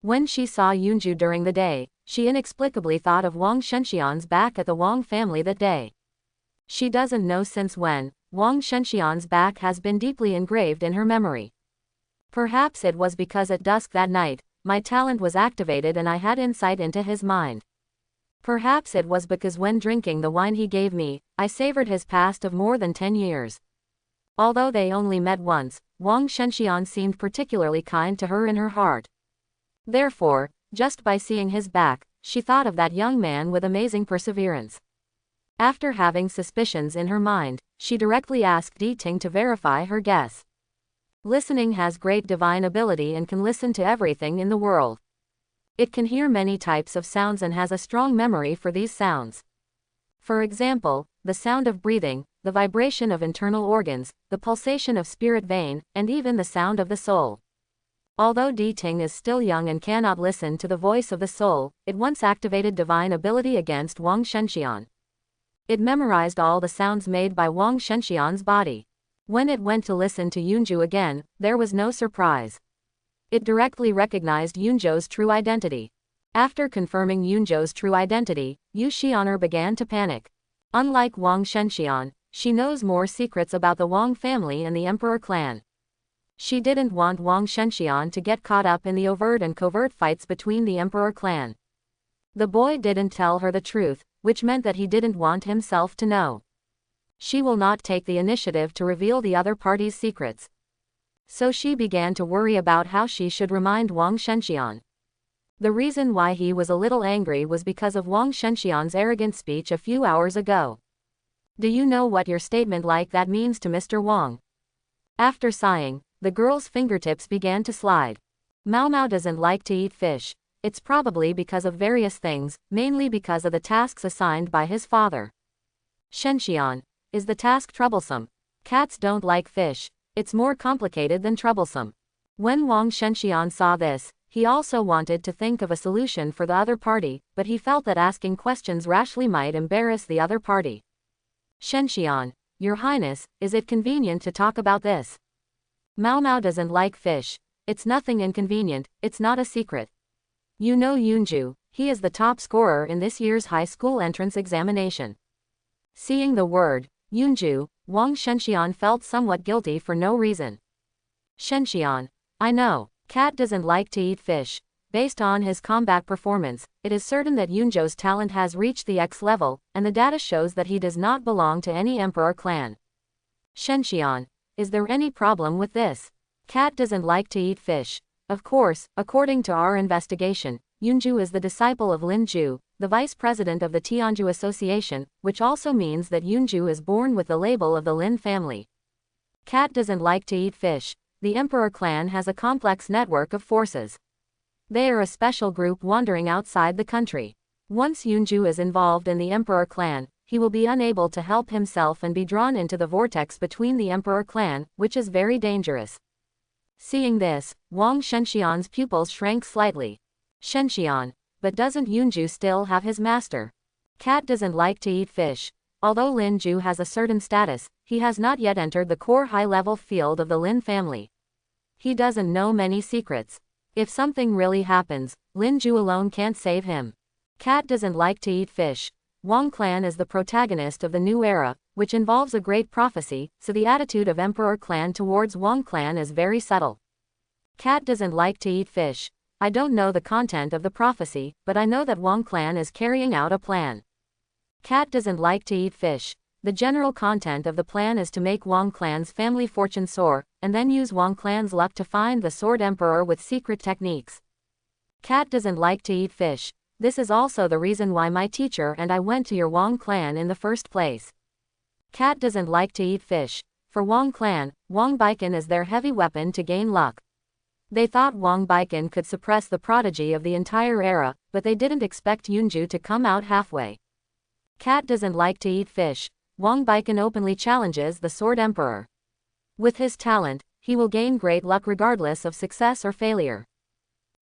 When she saw Yunju during the day, she inexplicably thought of Wang Shenxian's back at the Wang family that day. She doesn't know since when, Wang Shenxian's back has been deeply engraved in her memory. Perhaps it was because at dusk that night, my talent was activated and I had insight into his mind. Perhaps it was because when drinking the wine he gave me, I savored his past of more than 10 years. Although they only met once, Wang Shenxian seemed particularly kind to her in her heart. Therefore, just by seeing his back, she thought of that young man with amazing perseverance. After having suspicions in her mind, she directly asked Di Ting to verify her guess. Listening has great divine ability and can listen to everything in the world. It can hear many types of sounds and has a strong memory for these sounds. For example, the sound of breathing, the vibration of internal organs, the pulsation of spirit vein, and even the sound of the soul. Although Di Ting is still young and cannot listen to the voice of the soul, it once activated divine ability against Wang Shenxian. It memorized all the sounds made by Wang Shenxian's body. When it went to listen to Yunju again, there was no surprise. It directly recognized Yunzhou's true identity. After confirming Yunzhou's true identity, Yu Xianer began to panic. Unlike Wang Shenxian, she knows more secrets about the Wang family and the Emperor clan. She didn't want Wang Shenxian to get caught up in the overt and covert fights between the Emperor clan. The boy didn't tell her the truth, which meant that he didn't want himself to know. She will not take the initiative to reveal the other party's secrets. So she began to worry about how she should remind Wang Shenxian. The reason why he was a little angry was because of Wang Shenxian's arrogant speech a few hours ago. Do you know what your statement like that means to Mr. Wang? After sighing, the girl's fingertips began to slide. Mao Mao doesn't like to eat fish. It's probably because of various things, mainly because of the tasks assigned by his father. Shenxian, is the task troublesome? Cats don't like fish. It's more complicated than troublesome. When Wang Shenxian saw this, he also wanted to think of a solution for the other party, but he felt that asking questions rashly might embarrass the other party. Shenxian, Your Highness, is it convenient to talk about this? Mao Mao doesn't like fish. It's nothing inconvenient, it's not a secret. You know Yunju, he is the top scorer in this year's high school entrance examination. Seeing the word, Yunju, Wang Shenxian felt somewhat guilty for no reason. Shenxian, I know, Cat doesn't like to eat fish. Based on his combat performance, it is certain that Yunzhou's talent has reached the X level, and the data shows that he does not belong to any Emperor clan. Shenxian, is there any problem with this? Cat doesn't like to eat fish. Of course, according to our investigation, Yunju is the disciple of Lin Ju, the vice president of the Tianju Association, which also means that Yunju is born with the label of the Lin family. Cat doesn't like to eat fish. The Emperor clan has a complex network of forces. They are a special group wandering outside the country. Once Yunju is involved in the Emperor clan, he will be unable to help himself and be drawn into the vortex between the Emperor clan, which is very dangerous. Seeing this, Wang Shenxian's pupils shrank slightly. Shenxian, but doesn't Yunju still have his master? Cat doesn't like to eat fish. Although Lin Ju has a certain status, he has not yet entered the core high-level field of the Lin family. He doesn't know many secrets. If something really happens, Lin Ju alone can't save him. Cat doesn't like to eat fish. Wang clan is the protagonist of the new era, which involves a great prophecy, so the attitude of Emperor clan towards Wang clan is very subtle. Cat doesn't like to eat fish. I don't know the content of the prophecy, but I know that Wang clan is carrying out a plan. Cat doesn't like to eat fish. The general content of the plan is to make Wang clan's family fortune soar, and then use Wang clan's luck to find the Sword Emperor with secret techniques. Cat doesn't like to eat fish. This is also the reason why my teacher and I went to your Wang clan in the first place. Cat doesn't like to eat fish. For Wang clan, Wang Baikan is their heavy weapon to gain luck. They thought Wang Baikan could suppress the prodigy of the entire era, but they didn't expect Yunju to come out halfway. Cat doesn't like to eat fish. Wang Baikan openly challenges the Sword Emperor. With his talent, he will gain great luck regardless of success or failure.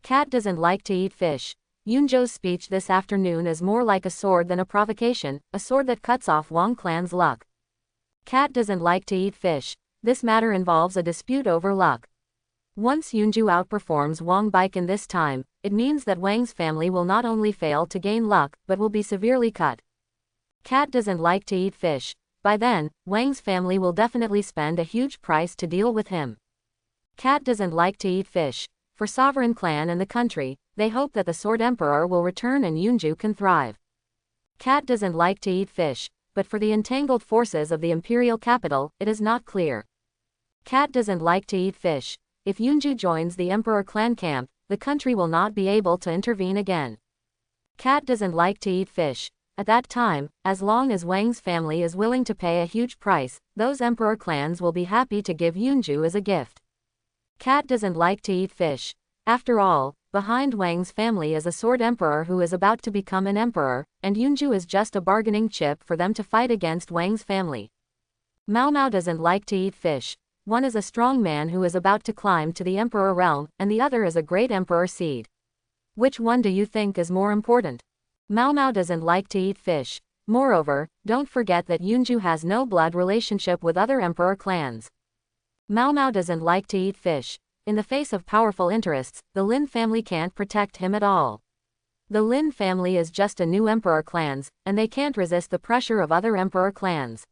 Cat doesn't like to eat fish. Yunzhou's speech this afternoon is more like a sword than a provocation, a sword that cuts off Wang clan's luck. Cat doesn't like to eat fish. This matter involves a dispute over luck. Once Yunju outperforms Wang Baikan this time, it means that Wang's family will not only fail to gain luck, but will be severely cut. Cat doesn't like to eat fish. By then, Wang's family will definitely spend a huge price to deal with him. Cat doesn't like to eat fish. For Sovereign Clan and the country, they hope that the Sword Emperor will return and Yunju can thrive. Cat doesn't like to eat fish, but for the entangled forces of the imperial capital, it is not clear. Cat doesn't like to eat fish. If Yunju joins the Emperor clan camp, the country will not be able to intervene again. Cat doesn't like to eat fish. At that time, as long as Wang's family is willing to pay a huge price, those Emperor clans will be happy to give Yunju as a gift. Cat doesn't like to eat fish. After all, behind Wang's family is a Sword Emperor who is about to become an emperor, and Yunju is just a bargaining chip for them to fight against Wang's family. Mao Mao doesn't like to eat fish. one is a strong man who is about to climb to the emperor realm, and the other is a great emperor seed. Which one do you think is more important? Mao Mao doesn't like to eat fish. Moreover, don't forget that Yunju has no blood relationship with other emperor clans. Mao Mao doesn't like to eat fish. In the face of powerful interests, the Lin family can't protect him at all. The Lin family is just a new emperor clans, and they can't resist the pressure of other emperor clans.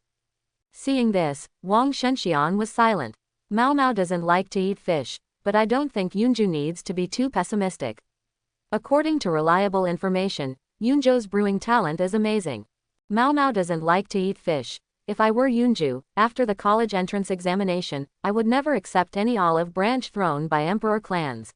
Seeing this, Wang Shenxian was silent. Mao Mao doesn't like to eat fish, but I don't think Yunju needs to be too pessimistic. According to reliable information, Yunju's brewing talent is amazing. Mao Mao doesn't like to eat fish. If I were Yunju, after the college entrance examination, I would never accept any olive branch thrown by emperor clans.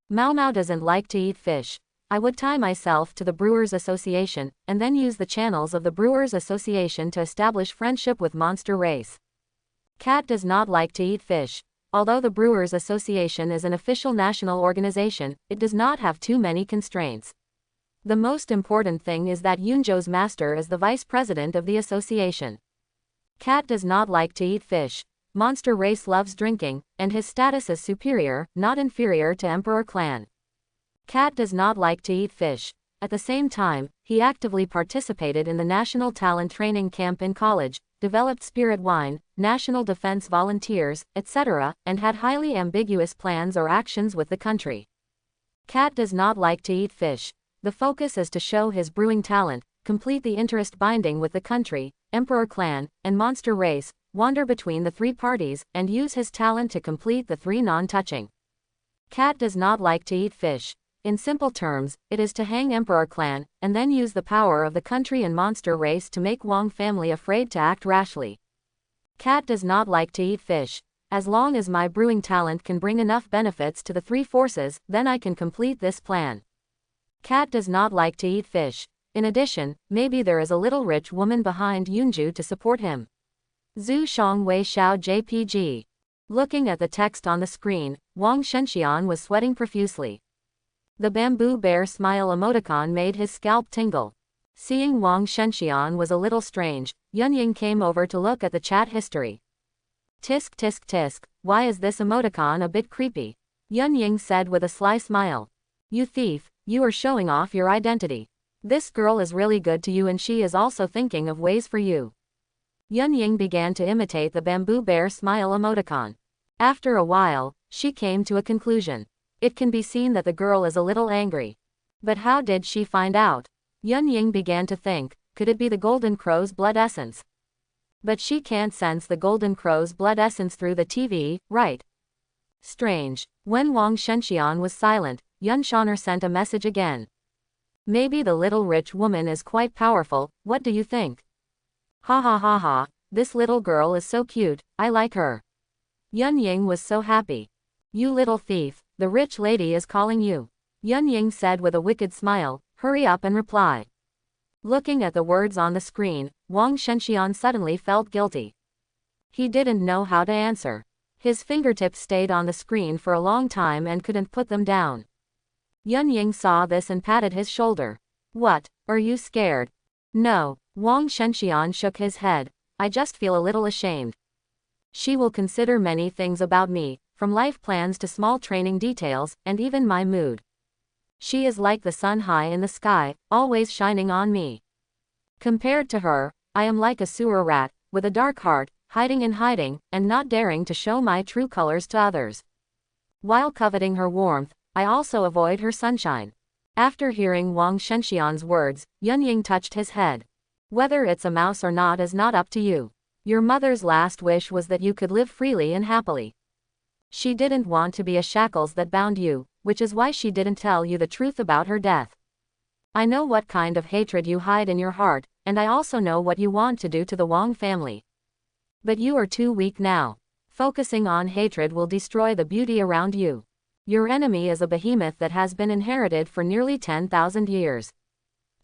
Mao Mao doesn't like to eat fish. I would tie myself to the Brewers Association, and then use the channels of the Brewers Association to establish friendship with monster race. Cat does not like to eat fish. Although the Brewers Association is an official national organization, it does not have too many constraints. The most important thing is that Yunju's master is the vice president of the association. Cat does not like to eat fish. Monster race loves drinking, and his status is superior, not inferior to Emperor clan. Cat does not like to eat fish. At the same time, he actively participated in the National Talent Training Camp in college, developed spirit wine, national defense volunteers, etc., and had highly ambiguous plans or actions with the country. Cat does not like to eat fish. The focus is to show his brewing talent, complete the interest binding with the country, Emperor clan, and monster race, wander between the three parties, and use his talent to complete the three non-touching. Cat does not like to eat fish. In simple terms, it is to hang Emperor clan, and then use the power of the country and monster race to make Wang family afraid to act rashly. Cat does not like to eat fish. As long as my brewing talent can bring enough benefits to the three forces, then I can complete this plan. Cat does not like to eat fish. In addition, maybe there is a little rich woman behind Yunju to support him. Zhu Shang Wei Xiao JPG. Looking at the text on the screen, Wang Shenxian was sweating profusely. The bamboo bear smile emoticon made his scalp tingle. Seeing Wang Shenxian was a little strange, Yunying came over to look at the chat history. Tisk tisk tisk, why is this emoticon a bit creepy? Yunying said with a sly smile. You thief, you are showing off your identity. This girl is really good to you and she is also thinking of ways for you. Yunying began to imitate the bamboo bear smile emoticon. After a while, she came to a conclusion. It can be seen that the girl is a little angry. But how did she find out? Yunying began to think, could it be the golden crow's blood essence? But she can't sense the golden crow's blood essence through the TV, right? Strange. When Wang Shenxian was silent, Yun Shaner sent a message again. Maybe the little rich woman is quite powerful, what do you think? Ha ha ha ha, this little girl is so cute, I like her. Yunying was so happy. You little thief, the rich lady is calling you. Yunying said with a wicked smile, hurry up and reply. Looking at the words on the screen, Wang Shenxian suddenly felt guilty. He didn't know how to answer. His fingertips stayed on the screen for a long time and couldn't put them down. Yunying saw this and patted his shoulder. What, are you scared? No, Wang Shenxian shook his head. I just feel a little ashamed. She will consider many things about me, from life plans to small training details, and even my mood. She is like the sun high in the sky, always shining on me. Compared to her, I am like a sewer rat, with a dark heart, hiding in hiding, and not daring to show my true colors to others. While coveting her warmth, I also avoid her sunshine. After hearing Wang Shenxian's words, Yunying touched his head. Whether it's a mouse or not is not up to you. Your mother's last wish was that you could live freely and happily. She didn't want to be a shackles that bound you, which is why she didn't tell you the truth about her death. I know what kind of hatred you hide in your heart, and I also know what you want to do to the Wang family. But you are too weak now. Focusing on hatred will destroy the beauty around you. Your enemy is a behemoth that has been inherited for nearly 10,000 years.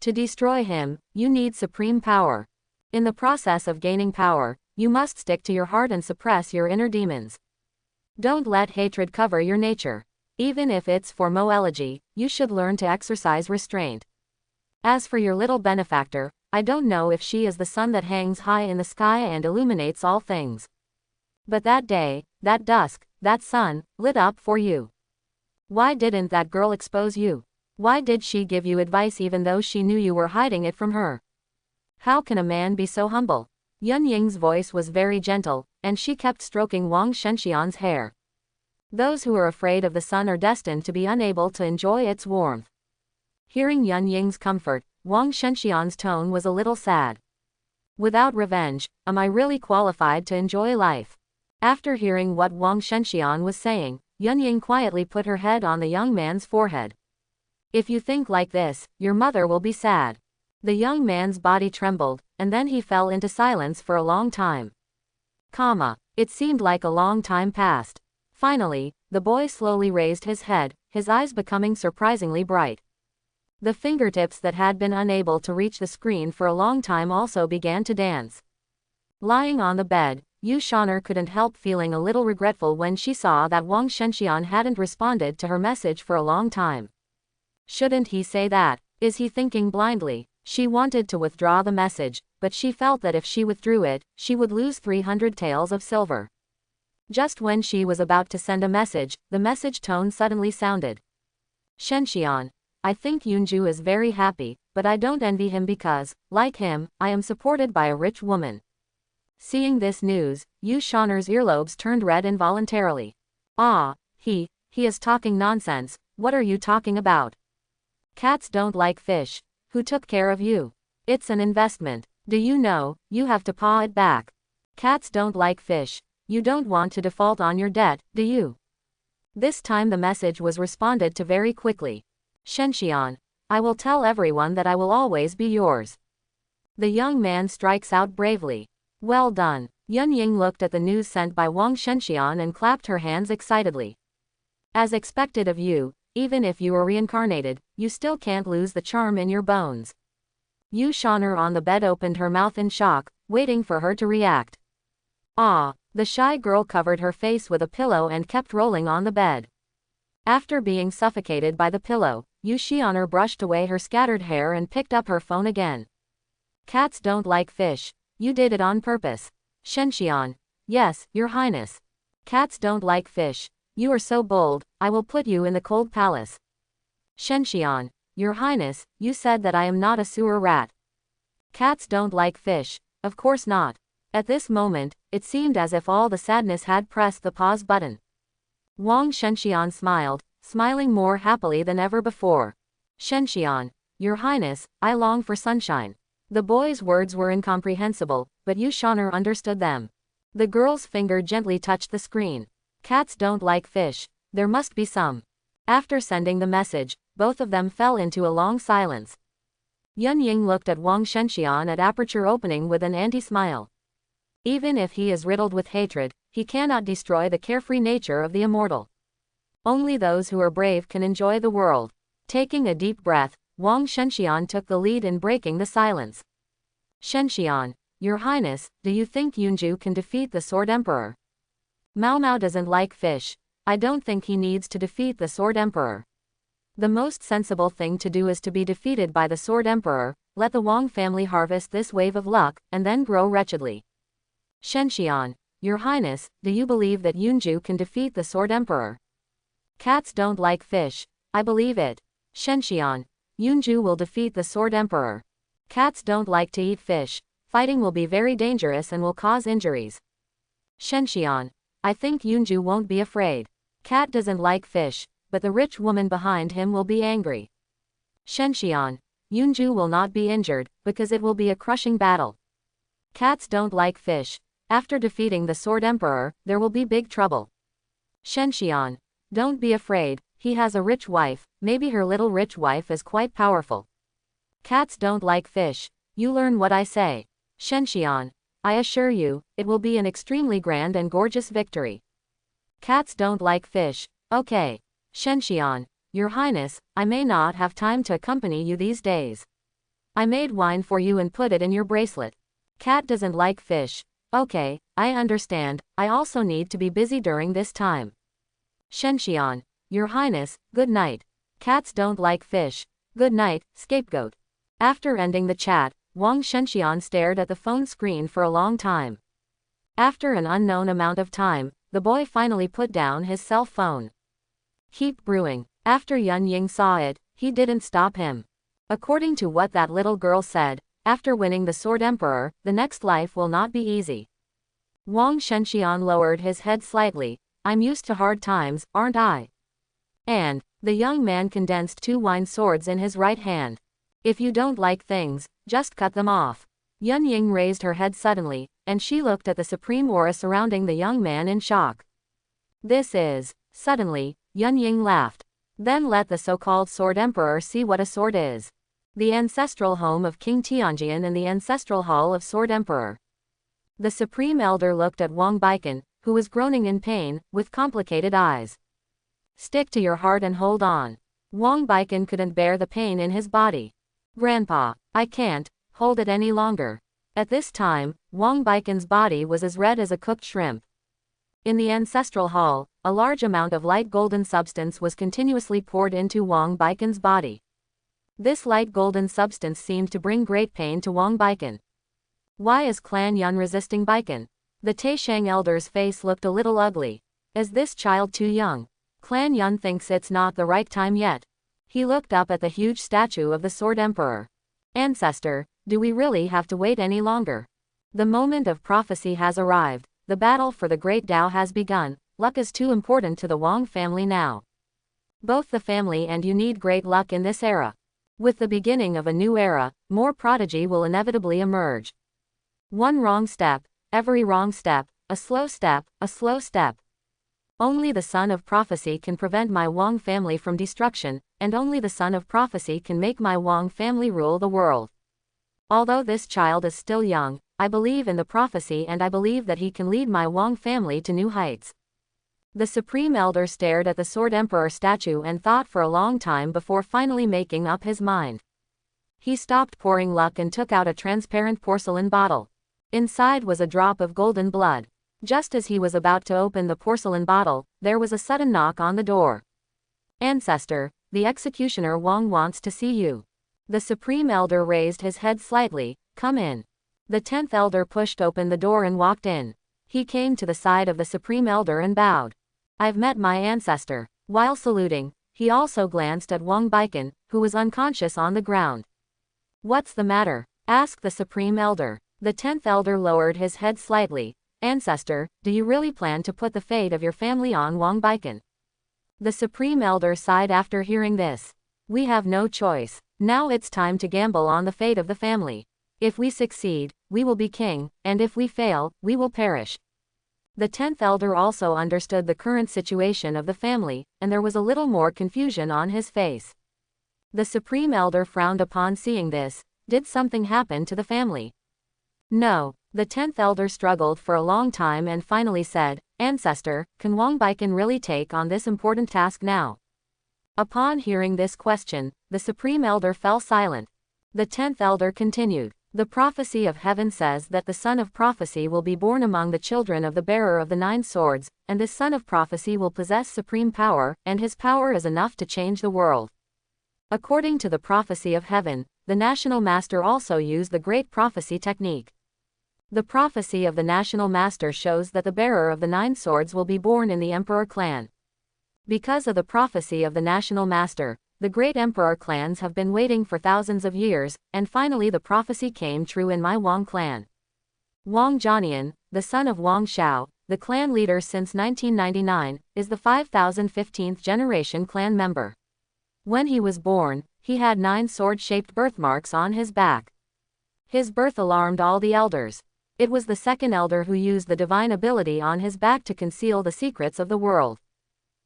To destroy him, you need supreme power. In the process of gaining power, you must stick to your heart and suppress your inner demons. Don't let hatred cover your nature. Even if it's for Mo-elegy, you should learn to exercise restraint. As for your little benefactor, I don't know if she is the sun that hangs high in the sky and illuminates all things. But that day, that dusk, that sun, lit up for you. Why didn't that girl expose you? Why did she give you advice even though she knew you were hiding it from her? How can a man be so humble? Yun Ying's voice was very gentle, and she kept stroking Wang Shenxian's hair. Those who are afraid of the sun are destined to be unable to enjoy its warmth. Hearing Yun Ying's comfort, Wang Shenxian's tone was a little sad. Without revenge, am I really qualified to enjoy life? After hearing what Wang Shenxian was saying, Yun Ying quietly put her head on the young man's forehead. If you think like this, your mother will be sad. The young man's body trembled, and then he fell into silence for a long time. It seemed like a long time passed. Finally, the boy slowly raised his head, his eyes becoming surprisingly bright. The fingertips that had been unable to reach the screen for a long time also began to dance. Lying on the bed, Yu Shaner couldn't help feeling a little regretful when she saw that Wang Shenxian hadn't responded to her message for a long time. Shouldn't he say that? Is he thinking blindly? She wanted to withdraw the message, but she felt that if she withdrew it, she would lose 300 taels of silver. Just when she was about to send a message, the message tone suddenly sounded. Shenxian, I think Yunju is very happy, but I don't envy him because, like him, I am supported by a rich woman. Seeing this news, Yu Shaner's earlobes turned red involuntarily. He is talking nonsense. What are you talking about? Cats don't like fish. Who took care of you? It's an investment. Do you know, you have to paw it back. Cats don't like fish. You don't want to default on your debt, do you? This time the message was responded to very quickly. Shenxian, I will tell everyone that I will always be yours. The young man strikes out bravely. Well done. Yun Ying looked at the news sent by Wang Shenxian and clapped her hands excitedly. As expected of you, even if you are reincarnated, you still can't lose the charm in your bones. Yu Shaner on the bed opened her mouth in shock, waiting for her to react. The shy girl covered her face with a pillow and kept rolling on the bed. After being suffocated by the pillow, Yu Shaner brushed away her scattered hair and picked up her phone again. Cats don't like fish. You did it on purpose. Shenxian. Yes, Your Highness. Cats don't like fish. You are so bold, I will put you in the cold palace. Shenxian. Your Highness, you said that I am not a sewer rat. Cats don't like fish. Of course not. At this moment, it seemed as if all the sadness had pressed the pause button. Wang Shenxian smiled, smiling more happily than ever before. Shenxian. Your Highness, I long for sunshine. The boy's words were incomprehensible, but Yu Shaner understood them. The girl's finger gently touched the screen. Cats don't like fish. There must be some. After sending the message, both of them fell into a long silence. Yun Ying looked at Wang Shenxian at aperture opening with an anti-smile. Even if he is riddled with hatred, he cannot destroy the carefree nature of the immortal. Only those who are brave can enjoy the world. Taking a deep breath, Wang Shenxian took the lead in breaking the silence. Shenxian, Your Highness, do you think Yunju can defeat the Sword Emperor? Mao Mao doesn't like fish. I don't think he needs to defeat the Sword Emperor. The most sensible thing to do is to be defeated by the Sword Emperor, let the Wang family harvest this wave of luck, and then grow wretchedly. Shenxian, Your Highness, do you believe that Yunju can defeat the Sword Emperor? Cats don't like fish. I believe it. Shenxian, Yunju will defeat the Sword Emperor. Cats don't like to eat fish. Fighting will be very dangerous and will cause injuries. Shenxian, I think Yunju won't be afraid. Cat doesn't like fish, but the rich woman behind him will be angry. Shenxian, Yunju will not be injured, because it will be a crushing battle. Cats don't like fish. After defeating the Sword Emperor, there will be big trouble. Shenxian, don't be afraid, he has a rich wife, maybe her little rich wife is quite powerful. Cats don't like fish. You learn what I say. Shenxian, I assure you, it will be an extremely grand and gorgeous victory. Cats don't like fish. Okay. Shenxian, Your Highness, I may not have time to accompany you these days. I made wine for you and put it in your bracelet. Cat doesn't like fish. Okay, I understand, I also need to be busy during this time. Shenxian, Your Highness, good night. Cats don't like fish. Good night, scapegoat. After ending the chat, Wang Shenxian stared at the phone screen for a long time. After an unknown amount of time, the boy finally put down his cell phone. Keep brewing. After Yun Ying saw it, he didn't stop him. According to what that little girl said, after winning the Sword Emperor, the next life will not be easy. Wang Shenxian lowered his head slightly. I'm used to hard times, aren't I? And the young man condensed 2 wine swords in his right hand. If you don't like things, just cut them off. Yun Ying raised her head suddenly, and she looked at the supreme aura surrounding the young man in shock. This is... Suddenly, Yun Ying laughed. Then let the so-called Sword Emperor see what a sword is. The ancestral home of King Tianjian and the ancestral hall of Sword Emperor. The Supreme Elder looked at Wang Baikan, who was groaning in pain, with complicated eyes. Stick to your heart and hold on. Wang Baikan couldn't bear the pain in his body. Grandpa, I can't hold it any longer. At this time, Wang Baikan's body was as red as a cooked shrimp. In the ancestral hall, a large amount of light golden substance was continuously poured into Wang Baikan's body. This light golden substance seemed to bring great pain to Wang Baikan. Why is Clan Yun resisting Baikan? The Taishang elder's face looked a little ugly. Is this child too young? Clan Yun thinks it's not the right time yet. He looked up at the huge statue of the Sword Emperor. Ancestor, do we really have to wait any longer? The moment of prophecy has arrived. The battle for the great Tao has begun. Luck is too important to the Wang family now. Both the family and you need great luck in this era. With the beginning of a new era, more prodigy will inevitably emerge. One wrong step, every wrong step, a slow step, a slow step. Only the son of prophecy can prevent my Wang family from destruction, and only the son of prophecy can make my Wang family rule the world. Although this child is still young, I believe in the prophecy and I believe that he can lead my Wang family to new heights. The Supreme Elder stared at the Sword Emperor statue and thought for a long time before finally making up his mind. He stopped pouring luck and took out a transparent porcelain bottle. Inside was a drop of golden blood. Just as he was about to open the porcelain bottle, there was a sudden knock on the door. Ancestor, the executioner Wang wants to see you. The Supreme Elder raised his head slightly. Come in. The 10th Elder pushed open the door and walked in. He came to the side of the Supreme Elder and bowed. I've met my ancestor. While saluting, he also glanced at Wang Baikan, who was unconscious on the ground. What's the matter? Asked the Supreme Elder. The 10th Elder lowered his head slightly. Ancestor, do you really plan to put the fate of your family on Wang Baikan? The Supreme Elder sighed after hearing this. We have no choice. Now it's time to gamble on the fate of the family. If we succeed, we will be king, and if we fail, we will perish. The 10th Elder also understood the current situation of the family, and there was a little more confusion on his face. The Supreme Elder frowned upon seeing this. Did something happen to the family? No. The 10th Elder struggled for a long time and finally said, Ancestor, can Wang Baikan really take on this important task now? Upon hearing this question, the Supreme Elder fell silent. The 10th Elder continued. The prophecy of heaven says that the son of prophecy will be born among the children of the bearer of the 9 swords, and this son of prophecy will possess supreme power, and his power is enough to change the world. According to the prophecy of heaven, the National Master also used the great prophecy technique. The prophecy of the National Master shows that the bearer of the 9 swords will be born in the Emperor clan. Because of the prophecy of the National Master, the great Emperor clans have been waiting for thousands of years, and finally the prophecy came true in my Wang clan. Wang Jianian, the son of Wang Shao, the clan leader since 1999, is the 5015th generation clan member. When he was born, he had 9 sword-shaped birthmarks on his back. His birth alarmed all the elders. It was the 2nd elder who used the divine ability on his back to conceal the secrets of the world.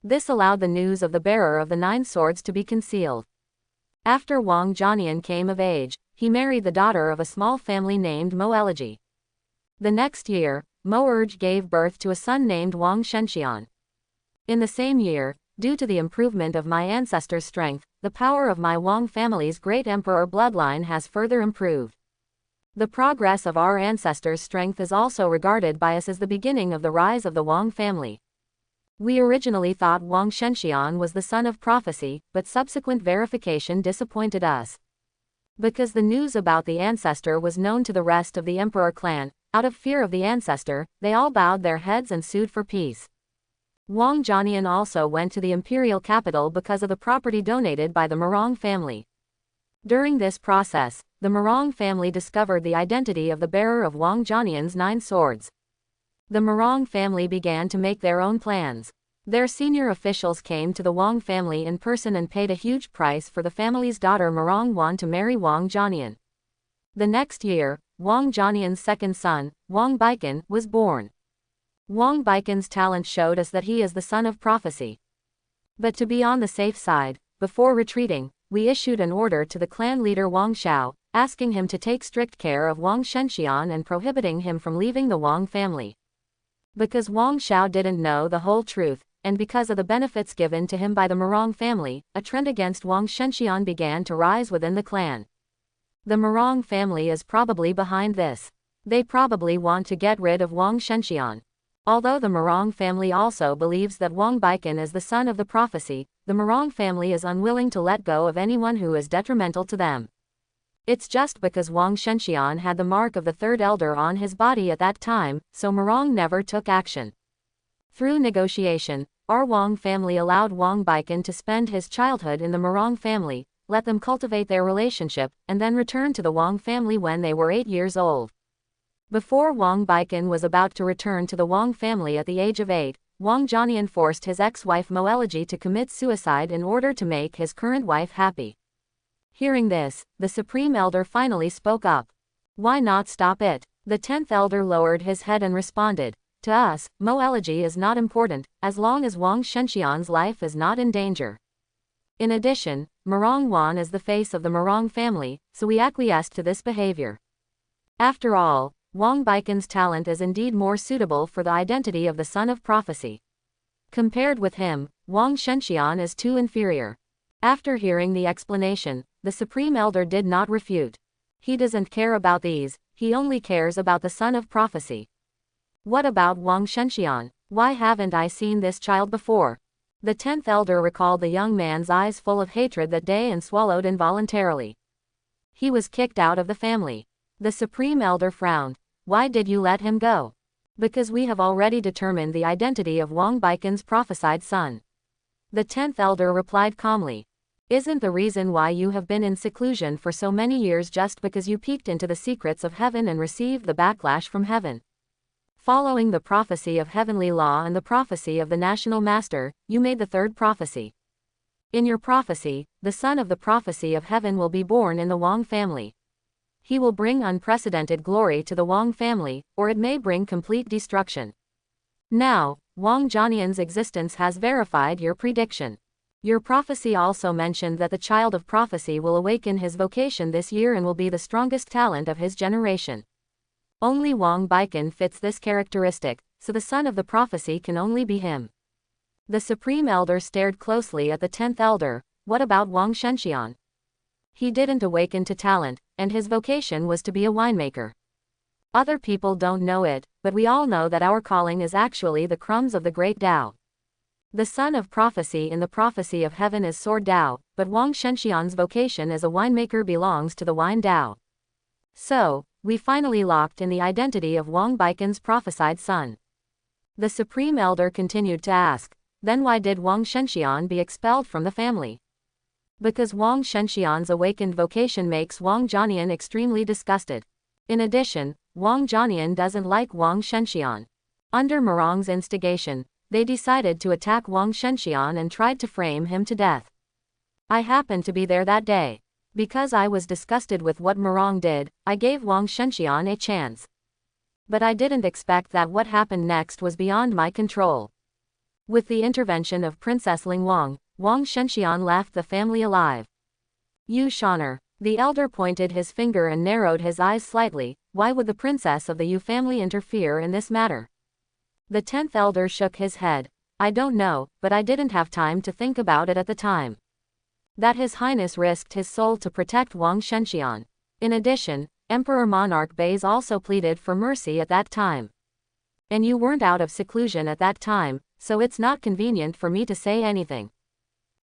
This allowed the news of the bearer of the 9 swords to be concealed. After Wang Jianian came of age, he married the daughter of a small family named Mo Elegy. The next year, Mo Erge gave birth to a son named Wang Shenxian. In the same year, due to the improvement of my ancestors' strength, the power of my Wang family's great emperor bloodline has further improved. The progress of our ancestors' strength is also regarded by us as the beginning of the rise of the Wang family. We originally thought Wang Shenxian was the son of prophecy, but subsequent verification disappointed us. Because the news about the ancestor was known to the rest of the Emperor clan, Out of fear of the ancestor, they all bowed their heads and sued for peace. Wang Jianian also went to the imperial capital because of the property donated by the Murong family. During this process, the Murong family discovered the identity of the bearer of Wang Jianian's 9 swords. The Murong family began to make their own plans. Their senior officials came to the Wang family in person and paid a huge price for the family's daughter Murong Wan to marry Wang Jianian. The next year, Wang Jianian's second son, Wang Baikan, was born. Wang Baikan's talent showed us that he is the son of prophecy. But to be on the safe side, before retreating, we issued an order to the clan leader Wang Xiao, asking him to take strict care of Wang Shenxian and prohibiting him from leaving the Wang family. Because Wang Xiao didn't know the whole truth, and because of the benefits given to him by the Murong family, a trend against Wang Shenxian began to rise within the clan. The Murong family is probably behind this. They probably want to get rid of Wang Shenxian. Although the Murong family also believes that Wang Baikan is the son of the prophecy, the Murong family is unwilling to let go of anyone who is detrimental to them. It's just because Wang Shenxian had the mark of the third elder on his body at that time, so Murong never took action. Through negotiation, our Wang family allowed Wang Baikan to spend his childhood in the Murong family, let them cultivate their relationship, and then return to the Wang family when they were 8 years old. Before Wang Baikan was about to return to the Wang family at the age of 8, Wang Jianian forced his ex-wife Moeleji to commit suicide in order to make his current wife happy. Hearing this, the Supreme Elder finally spoke up. Why not stop it? The 10th Elder lowered his head and responded, to us, Moeleji is not important, as long as Wang Shenxian's life is not in danger. In addition, Murong Wan is the face of the Murong family, so we acquiesced to this behavior. After all, Wang Baikan's talent is indeed more suitable for the identity of the son of prophecy. Compared with him, Wang Shenxian is too inferior. After hearing the explanation, the Supreme Elder did not refute. He doesn't care about these, he only cares about the son of prophecy. What about Wang Shenxian? Why haven't I seen this child before? The 10th Elder recalled the young man's eyes full of hatred that day and swallowed involuntarily. He was kicked out of the family. The Supreme Elder frowned. Why did you let him go? Because we have already determined the identity of Wang Baikan's prophesied son. The 10th Elder replied calmly. Isn't the reason why you have been in seclusion for so many years just because you peeked into the secrets of heaven and received the backlash from heaven? Following the prophecy of heavenly law and the prophecy of the national master, you made the third prophecy. In your prophecy, the son of the prophecy of heaven will be born in the Wang family. He will bring unprecedented glory to the Wang family, or it may bring complete destruction. Now, Wang Jianian's existence has verified your prediction. Your prophecy also mentioned that the child of prophecy will awaken his vocation this year and will be the strongest talent of his generation. Only Wang Baikan fits this characteristic, so the son of the prophecy can only be him. The Supreme Elder stared closely at the 10th Elder. What about Wang Shenxian? He didn't awaken to talent, and his vocation was to be a winemaker. Other people don't know it, but we all know that our calling is actually the crumbs of the great Tao. The son of prophecy in the prophecy of heaven is Sword Tao, but Wang Shenxian's vocation as a winemaker belongs to the Wine Tao. So, we finally locked in the identity of Wang Baikan's prophesied son. The Supreme Elder continued to ask, then why did Wang Shenxian be expelled from the family? Because Wang Shenxian's awakened vocation makes Wang Jianian extremely disgusted. In addition, Wang Jianian doesn't like Wang Shenxian. Under Murong's instigation, they decided to attack Wang Shenxian and tried to frame him to death. I happened to be there that day. Because I was disgusted with what Murong did, I gave Wang Shenxian a chance. But I didn't expect that what happened next was beyond my control. With the intervention of Princess Ling Wang, Wang Shenxian left the family alive. You Shaner. The elder pointed his finger and narrowed his eyes slightly. Why would the princess of the Yu family interfere in this matter? The 10th Elder shook his head. I don't know, but I didn't have time to think about it at the time. That His Highness risked his soul to protect Wang Shenxian. In addition, Emperor Monarch Bays also pleaded for mercy at that time. And you weren't out of seclusion at that time, so it's not convenient for me to say anything.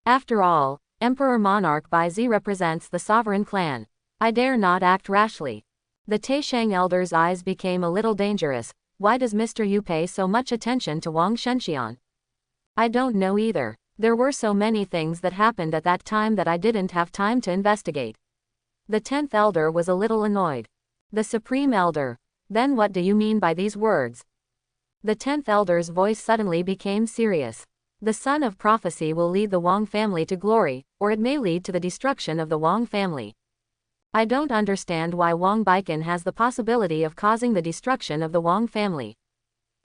After all, Emperor Monarch Baizi represents the sovereign clan. I dare not act rashly. The Taishang elder's eyes became a little dangerous. Why does Mr. Yu pay so much attention to Wang Shenxian? I don't know either. There were so many things that happened at that time that I didn't have time to investigate. The 10th elder was a little annoyed. The Supreme Elder. Then what do you mean by these words? The 10th elder's voice suddenly became serious. The son of prophecy will lead the Wang family to glory, or it may lead to the destruction of the Wang family. I don't understand why Wang Baikan has the possibility of causing the destruction of the Wang family.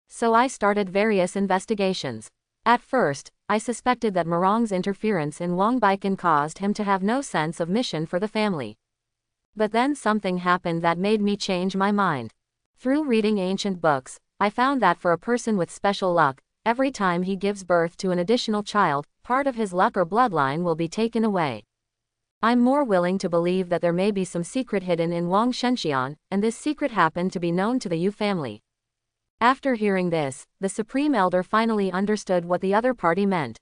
So I started various investigations. At first, I suspected that Morong's interference in Wang Baikan caused him to have no sense of mission for the family. But then something happened that made me change my mind. Through reading ancient books, I found that for a person with special luck, every time he gives birth to an additional child, part of his luck or bloodline will be taken away. I'm more willing to believe that there may be some secret hidden in Wang Shenxian, and this secret happened to be known to the Yu family. After hearing this, the Supreme Elder finally understood what the other party meant.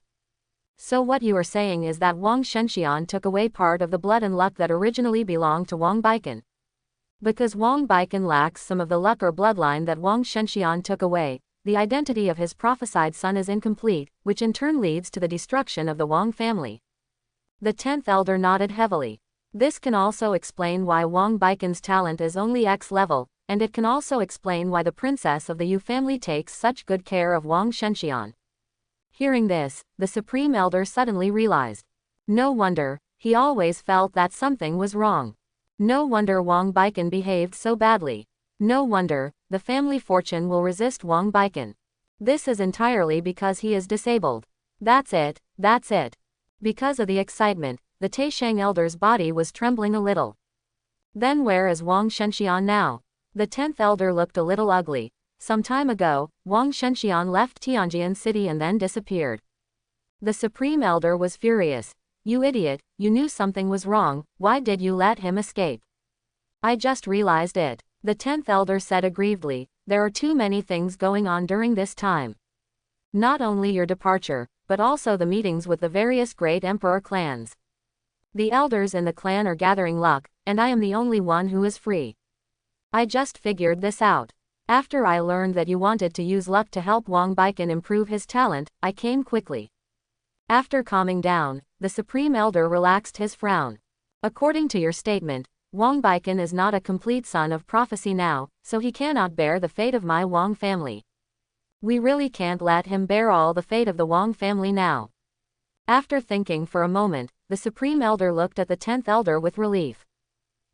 So what you are saying is that Wang Shenxian took away part of the blood and luck that originally belonged to Wang Baikan. Because Wang Baikan lacks some of the luck or bloodline that Wang Shenxian took away, the identity of his prophesied son is incomplete, which in turn leads to the destruction of the Wang family. The 10th elder nodded heavily. This can also explain why Wang Baikan's talent is only X level, and it can also explain why the princess of the Yu family takes such good care of Wang Shenxian. Hearing this, the Supreme Elder suddenly realized. No wonder, he always felt that something was wrong. No wonder Wang Baikan behaved so badly. No wonder, the family fortune will resist Wang Baikan. This is entirely because he is disabled. That's it, that's it. Because of the excitement, the Taishang elder's body was trembling a little. Then where is Wang Shenxian now? The 10th elder looked a little ugly. Some time ago, Wang Shenxian left Tianjian city and then disappeared. The Supreme Elder was furious. You idiot, you knew something was wrong, why did you let him escape? I just realized it. The 10th elder said aggrievedly, there are too many things going on during this time. Not only your departure, but also the meetings with the various great emperor clans. The elders in the clan are gathering luck, and I am the only one who is free. I just figured this out. After I learned that you wanted to use luck to help Wang Baikan improve his talent, I came quickly. After calming down, the Supreme Elder relaxed his frown. According to your statement, Wang Baikan is not a complete son of prophecy now, so he cannot bear the fate of my Wang family. We really can't let him bear all the fate of the Wang family now. After thinking for a moment, the Supreme Elder looked at the 10th Elder with relief.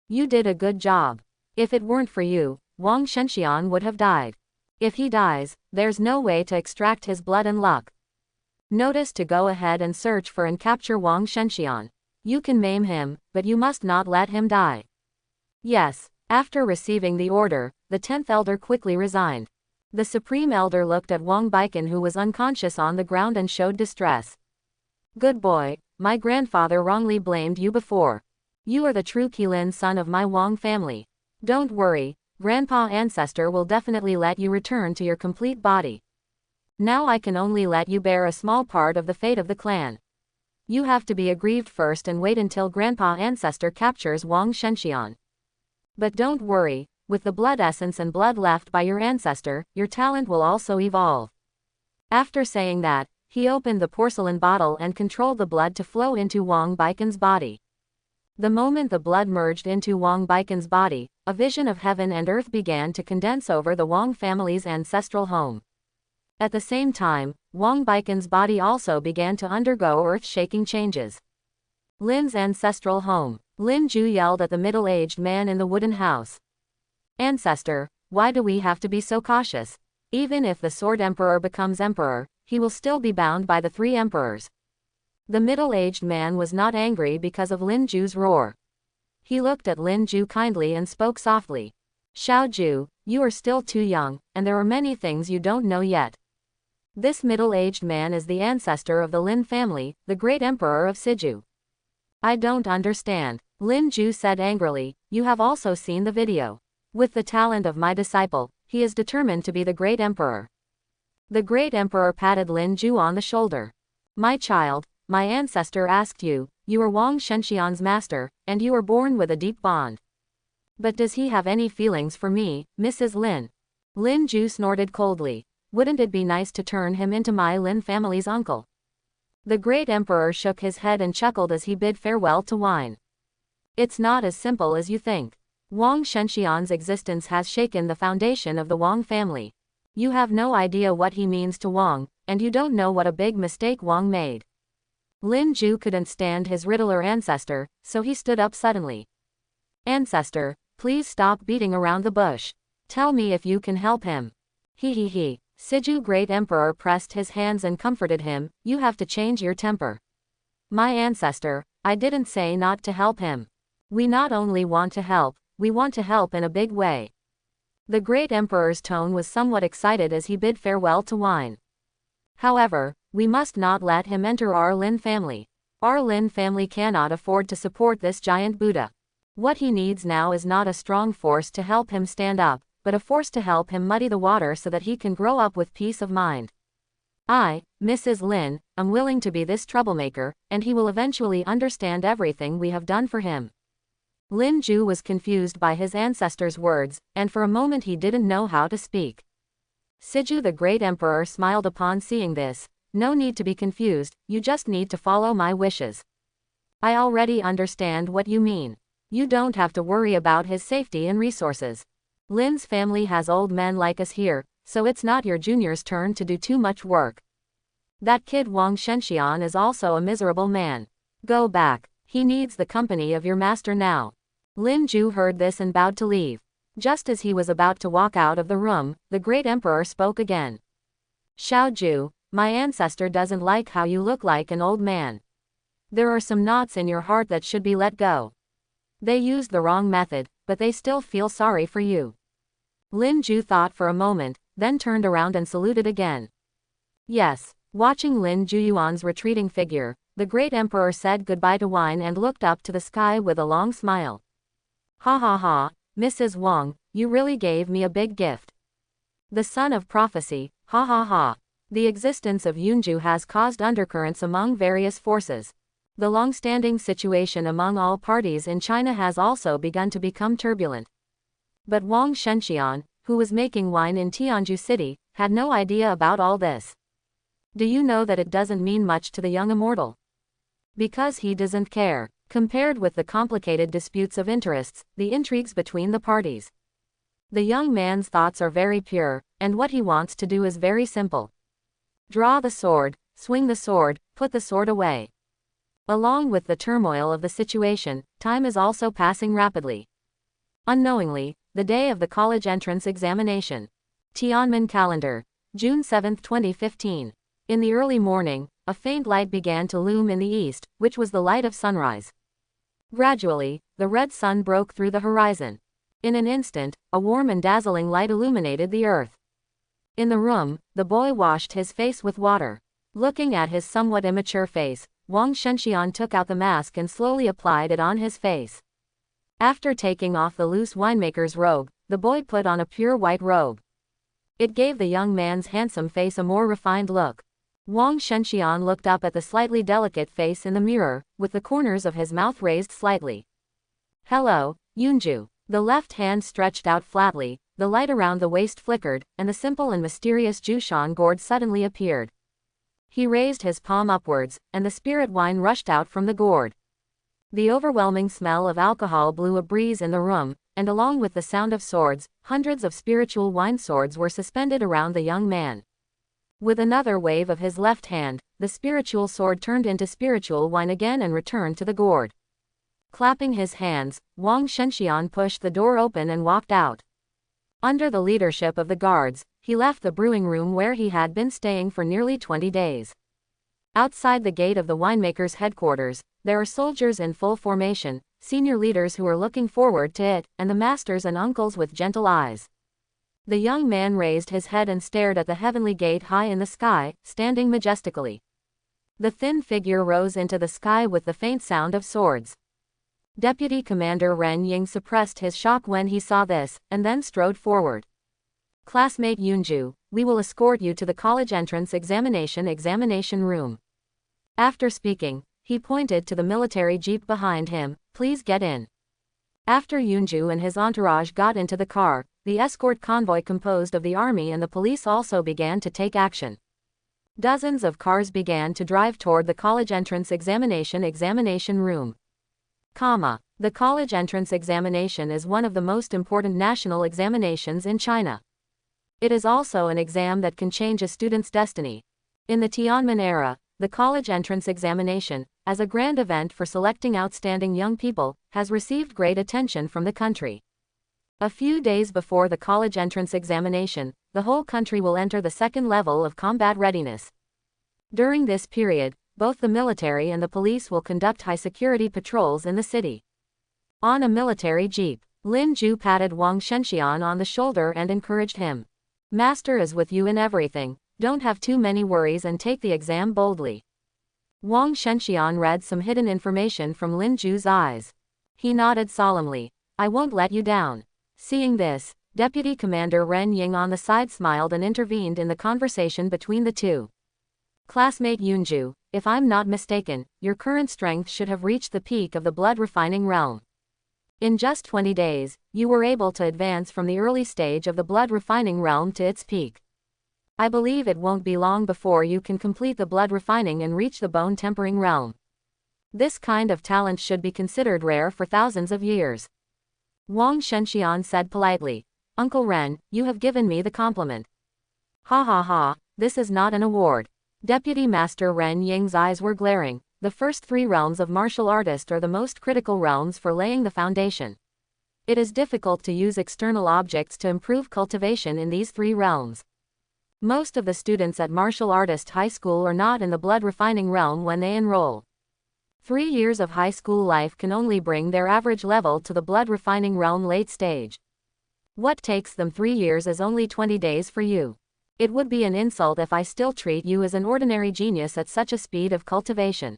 You did a good job. If it weren't for you, Wang Shenxian would have died. If he dies, there's no way to extract his blood and luck. Notice to go ahead and search for and capture Wang Shenxian. You can maim him, but you must not let him die. Yes. After receiving the order, the 10th Elder quickly resigned. The Supreme Elder looked at Wang Baikan, who was unconscious on the ground, and showed distress. Good boy, my grandfather wrongly blamed you before. You are the true Qilin son of my Wang family. Don't worry, Grandpa Ancestor will definitely let you return to your complete body. Now I can only let you bear a small part of the fate of the clan. You have to be aggrieved first and wait until Grandpa Ancestor captures Wang Shenxian. But don't worry, with the blood essence and blood left by your ancestor, your talent will also evolve. After saying that, he opened the porcelain bottle and controlled the blood to flow into Wang Baikan's body. The moment the blood merged into Wang Baikan's body, a vision of heaven and earth began to condense over the Wang family's ancestral home. At the same time, Wang Baikan's body also began to undergo earth-shaking changes. Lin's ancestral home. Lin Ju yelled at the middle-aged man in the wooden house. Ancestor, why do we have to be so cautious? Even if the Sword Emperor becomes emperor, he will still be bound by the 3 emperors. The middle-aged man was not angry because of Lin Ju's roar. He looked at Lin Ju kindly and spoke softly. Xiao Ju, you are still too young, and there are many things you don't know yet. This middle-aged man is the ancestor of the Lin family, the great emperor of Siju. I don't understand, Lin Ju said angrily. You have also seen the video. With the talent of my disciple, he is determined to be the great emperor. The great emperor patted Lin Ju on the shoulder. My child, my ancestor asked you, you are Wang Shenxian's master, and you were born with a deep bond. But does he have any feelings for me, Mrs. Lin? Lin Ju snorted coldly. Wouldn't it be nice to turn him into my Lin family's uncle? The great emperor shook his head and chuckled as he bid farewell to wine. It's not as simple as you think. Wang Shenxian's existence has shaken the foundation of the Wang family. You have no idea what he means to Wang, and you don't know what a big mistake Wang made. Lin Ju couldn't stand his riddler ancestor, so he stood up suddenly. Ancestor, please stop beating around the bush. Tell me if you can help him. He. Siju Great Emperor pressed his hands and comforted him. You have to change your temper. My ancestor, I didn't say not to help him. We not only want to help, we want to help in a big way. The Great Emperor's tone was somewhat excited as he bid farewell to wine. However, we must not let him enter our Lin family. Our Lin family cannot afford to support this giant Buddha. What he needs now is not a strong force to help him stand up, but a force to help him muddy the water so that he can grow up with peace of mind. I, Mrs. Lin, am willing to be this troublemaker, and he will eventually understand everything we have done for him. Lin Ju was confused by his ancestor's words, and for a moment he didn't know how to speak. Siju the Great Emperor smiled upon seeing this. No need to be confused, you just need to follow my wishes. I already understand what you mean. You don't have to worry about his safety and resources. Lin's family has old men like us here, so it's not your junior's turn to do too much work. That kid Wang Shenxian is also a miserable man. Go back. He needs the company of your master now. Lin Ju heard this and bowed to leave. Just as he was about to walk out of the room, the Great Emperor spoke again. Xiao Ju, my ancestor doesn't like how you look like an old man. There are some knots in your heart that should be let go. They used the wrong method, but they still feel sorry for you. Lin Ju thought for a moment, then turned around and saluted again. Yes. Watching Lin Juyuan's retreating figure, the Great Emperor said goodbye to wine and looked up to the sky with a long smile. Ha ha ha, Mrs. Wang, you really gave me a big gift. The son of prophecy, ha ha ha. The existence of Yunju has caused undercurrents among various forces. The long-standing situation among all parties in China has also begun to become turbulent. But Wang Shenxian, who was making wine in Tianju City, had no idea about all this. Do you know that it doesn't mean much to the young immortal? Because he doesn't care, compared with the complicated disputes of interests, the intrigues between the parties. The young man's thoughts are very pure, and what he wants to do is very simple. Draw the sword, swing the sword, put the sword away. Along with the turmoil of the situation, time is also passing rapidly. Unknowingly, the day of the college entrance examination. Tianmen calendar, June 7, 2015. In the early morning, a faint light began to loom in the east, which was the light of sunrise. Gradually, the red sun broke through the horizon. In an instant, a warm and dazzling light illuminated the earth. In the room, the boy washed his face with water. Looking at his somewhat immature face, Wang Shenxian took out the mask and slowly applied it on his face. After taking off the loose winemaker's robe, the boy put on a pure white robe. It gave the young man's handsome face a more refined look. Wang Shenxian looked up at the slightly delicate face in the mirror, with the corners of his mouth raised slightly. Hello, Yunju. The left hand stretched out flatly, the light around the waist flickered, and the simple and mysterious Jushan gourd suddenly appeared. He raised his palm upwards, and the spirit wine rushed out from the gourd. The overwhelming smell of alcohol blew a breeze in the room, and along with the sound of swords, hundreds of spiritual wine swords were suspended around the young man. With another wave of his left hand, the spiritual sword turned into spiritual wine again and returned to the gourd. Clapping his hands, Wang Shenxian pushed the door open and walked out. Under the leadership of the guards, he left the brewing room where he had been staying for nearly 20 days. Outside the gate of the winemaker's headquarters, there are soldiers in full formation, senior leaders who are looking forward to it, and the masters and uncles with gentle eyes. The young man raised his head and stared at the heavenly gate high in the sky, standing majestically. The thin figure rose into the sky with the faint sound of swords. Deputy Commander Ren Ying suppressed his shock when he saw this, and then strode forward. Classmate Yunju, we will escort you to the college entrance examination room. After speaking, he pointed to the military jeep behind him. Please get in. After Yunju and his entourage got into the car, the escort convoy composed of the army and the police also began to take action. Dozens of cars began to drive toward the college entrance examination room. The college entrance examination is one of the most important national examinations in China. It is also an exam that can change a student's destiny. In the Tianmen era, the college entrance examination, as a grand event for selecting outstanding young people, has received great attention from the country. A few days before the college entrance examination, the whole country will enter the second level of combat readiness. During this period, both the military and the police will conduct high-security patrols in the city. On a military jeep, Lin Ju patted Wang Shenxian on the shoulder and encouraged him. "Master is with you in everything, don't have too many worries and take the exam boldly." Wang Shenxian read some hidden information from Lin Ju's eyes. He nodded solemnly. "I won't let you down." Seeing this, Deputy Commander Ren Ying on the side smiled and intervened in the conversation between the two. "Classmate Yunju, if I'm not mistaken, your current strength should have reached the peak of the blood refining realm. In just 20 days, you were able to advance from the early stage of the blood refining realm to its peak. I believe it won't be long before you can complete the blood refining and reach the bone tempering realm. This kind of talent should be considered rare for thousands of years." Wang Shenxian said politely. "Uncle Ren, you have given me the compliment." "Ha ha ha, this is not an award." Deputy Master Ren Ying's eyes were glaring. The first 3 realms of martial artist are the most critical realms for laying the foundation. It is difficult to use external objects to improve cultivation in these 3 realms. Most of the students at martial artist high school are not in the blood refining realm when they enroll. 3 years of high school life can only bring their average level to the blood refining realm late stage. What takes them 3 years is only 20 days for you. It would be an insult if I still treat you as an ordinary genius at such a speed of cultivation.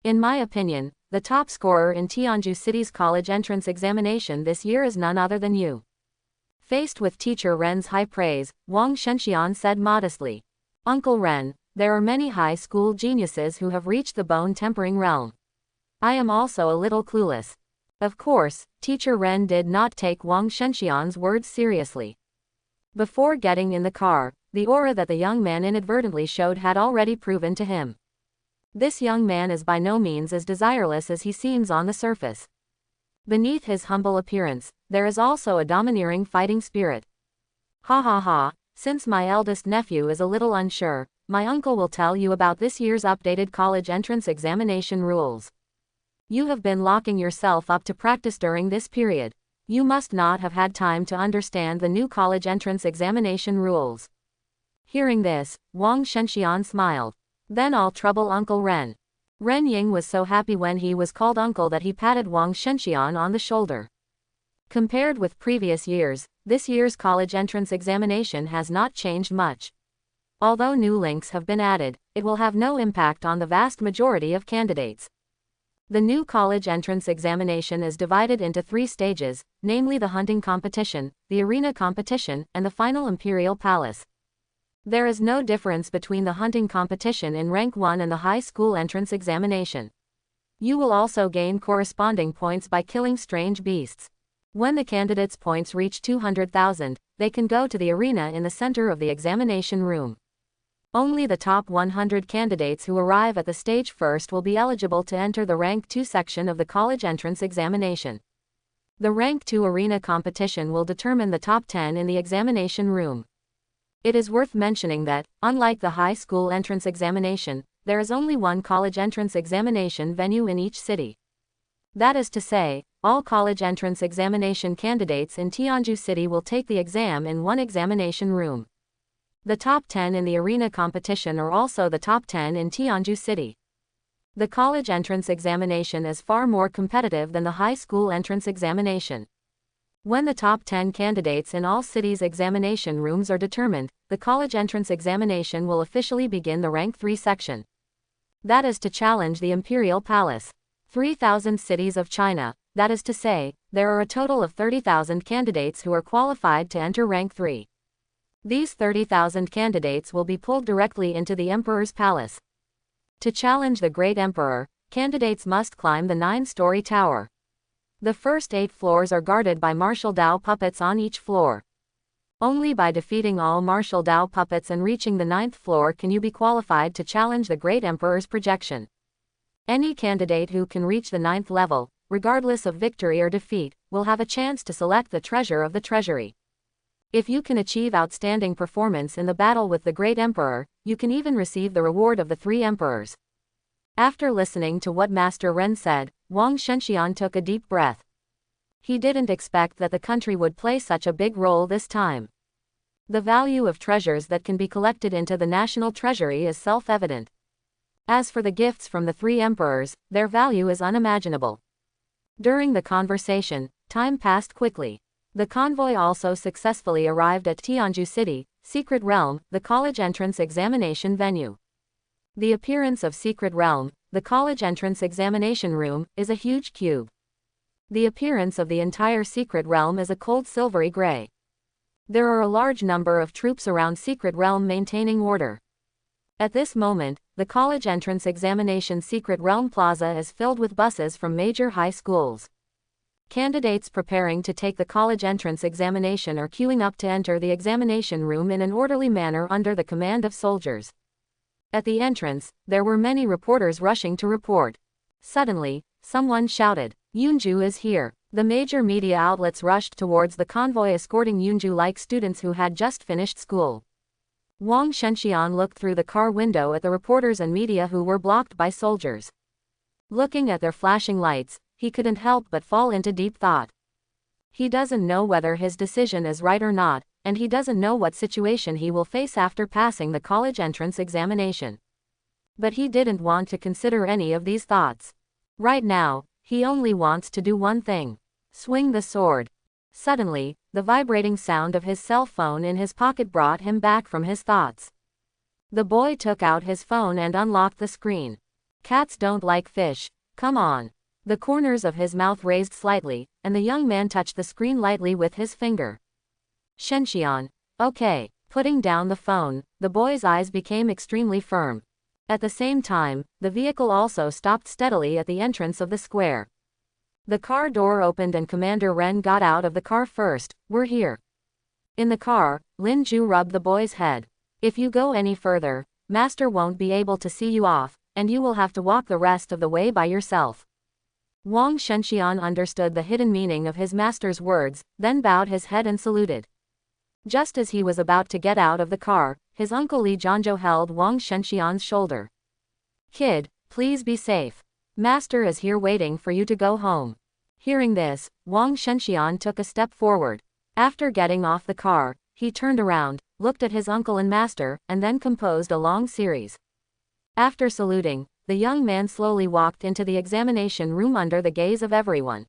In my opinion, the top scorer in Tianju City's college entrance examination this year is none other than you." Faced with Teacher Ren's high praise, Wang Shenxian said modestly, "Uncle Ren, there are many high school geniuses who have reached the bone tempering realm. I am also a little clueless." Of course, Teacher Ren did not take Wang Shenxian's words seriously. Before getting in the car, the aura that the young man inadvertently showed had already proven to him. This young man is by no means as desireless as he seems on the surface. Beneath his humble appearance, there is also a domineering fighting spirit. "Ha ha ha, since my eldest nephew is a little unsure, my uncle will tell you about this year's updated college entrance examination rules. You have been locking yourself up to practice during this period. You must not have had time to understand the new college entrance examination rules." Hearing this, Wang Shenxian smiled. "Then I'll trouble Uncle Ren." Ren Ying was so happy when he was called uncle that he patted Wang Shenxian on the shoulder. Compared with previous years, this year's college entrance examination has not changed much. Although new links have been added, it will have no impact on the vast majority of candidates. The new college entrance examination is divided into 3 stages, namely the hunting competition, the arena competition, and the final imperial palace. There is no difference between the hunting competition in rank 1 and the high school entrance examination. You will also gain corresponding points by killing strange beasts. When the candidates' points reach 200,000, they can go to the arena in the center of the examination room. Only the top 100 candidates who arrive at the stage first will be eligible to enter the rank 2 section of the college entrance examination. The rank 2 arena competition will determine the top 10 in the examination room. It is worth mentioning that, unlike the high school entrance examination, there is only one college entrance examination venue in each city. That is to say, all college entrance examination candidates in Tianju City will take the exam in one examination room. The top 10 in the arena competition are also the top 10 in Tianju City. The college entrance examination is far more competitive than the high school entrance examination. When the top 10 candidates in all cities' examination rooms are determined, the college entrance examination will officially begin the rank 3 section. That is to challenge the Imperial Palace. 3,000 cities of China, that is to say, there are a total of 30,000 candidates who are qualified to enter rank 3. These 30,000 candidates will be pulled directly into the Emperor's palace. To challenge the Great Emperor, candidates must climb the 9-story tower. The first 8 floors are guarded by martial Dao puppets on each floor. Only by defeating all martial Dao puppets and reaching the 9th floor can you be qualified to challenge the Great Emperor's projection. Any candidate who can reach the 9th level, regardless of victory or defeat, will have a chance to select the treasure of the treasury. If you can achieve outstanding performance in the battle with the Great Emperor, you can even receive the reward of the 3 emperors. After listening to what Master Ren said, Wang Shenxian took a deep breath. He didn't expect that the country would play such a big role this time. The value of treasures that can be collected into the national treasury is self-evident. As for the gifts from the 3 emperors, their value is unimaginable. During the conversation, time passed quickly. The convoy also successfully arrived at Tianju City, Secret Realm, the college entrance examination venue. The appearance of Secret Realm, the college entrance examination room, is a huge cube. The appearance of the entire Secret Realm is a cold silvery gray. There are a large number of troops around Secret Realm maintaining order. At this moment, the college entrance examination Secret Realm Plaza is filled with buses from major high schools. Candidates preparing to take the college entrance examination are queuing up to enter the examination room in an orderly manner under the command of soldiers. At the entrance, there were many reporters rushing to report. Suddenly, someone shouted, "Yunju is here." The major media outlets rushed towards the convoy escorting Yunju like students who had just finished school. Wang Shenxian looked through the car window at the reporters and media who were blocked by soldiers. Looking at their flashing lights, he couldn't help but fall into deep thought. He doesn't know whether his decision is right or not, and he doesn't know what situation he will face after passing the college entrance examination. But he didn't want to consider any of these thoughts. Right now, he only wants to do one thing: swing the sword. Suddenly, the vibrating sound of his cell phone in his pocket brought him back from his thoughts. The boy took out his phone and unlocked the screen. Cats don't like fish, come on. The corners of his mouth raised slightly, and the young man touched the screen lightly with his finger. Shenxian, okay. Putting down the phone, the boy's eyes became extremely firm. At the same time, the vehicle also stopped steadily at the entrance of the square. The car door opened and Commander Ren got out of the car first. "We're here." In the car, Lin Ju rubbed the boy's head. "If you go any further, Master won't be able to see you off, and you will have to walk the rest of the way by yourself." Wang Shenxian understood the hidden meaning of his master's words, then bowed his head and saluted. Just as he was about to get out of the car, his uncle Li Jianzhou held Wang Shenxian's shoulder. "Kid, please be safe. Master is here waiting for you to go home." Hearing this, Wang Shenxian took a step forward. After getting off the car, he turned around, looked at his uncle and master, and then composed a long series. After saluting, the young man slowly walked into the examination room under the gaze of everyone.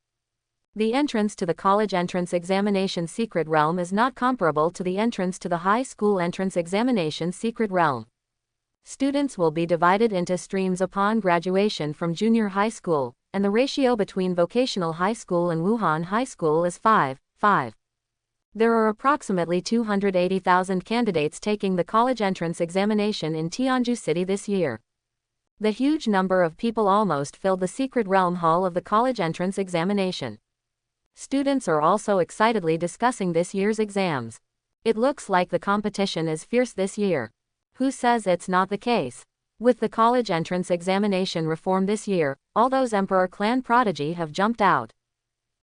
The entrance to the college entrance examination Secret Realm is not comparable to the entrance to the high school entrance examination Secret Realm. Students will be divided into streams upon graduation from junior high school, and the ratio between vocational high school and Wuhan High School is 5:5. There are approximately 280,000 candidates taking the college entrance examination in Tianju City this year. The huge number of people almost filled the Secret Realm Hall of the college entrance examination. Students are also excitedly discussing this year's exams. It looks like the competition is fierce this year. Who says it's not the case? With the college entrance examination reform this year, all those Emperor clan prodigy have jumped out.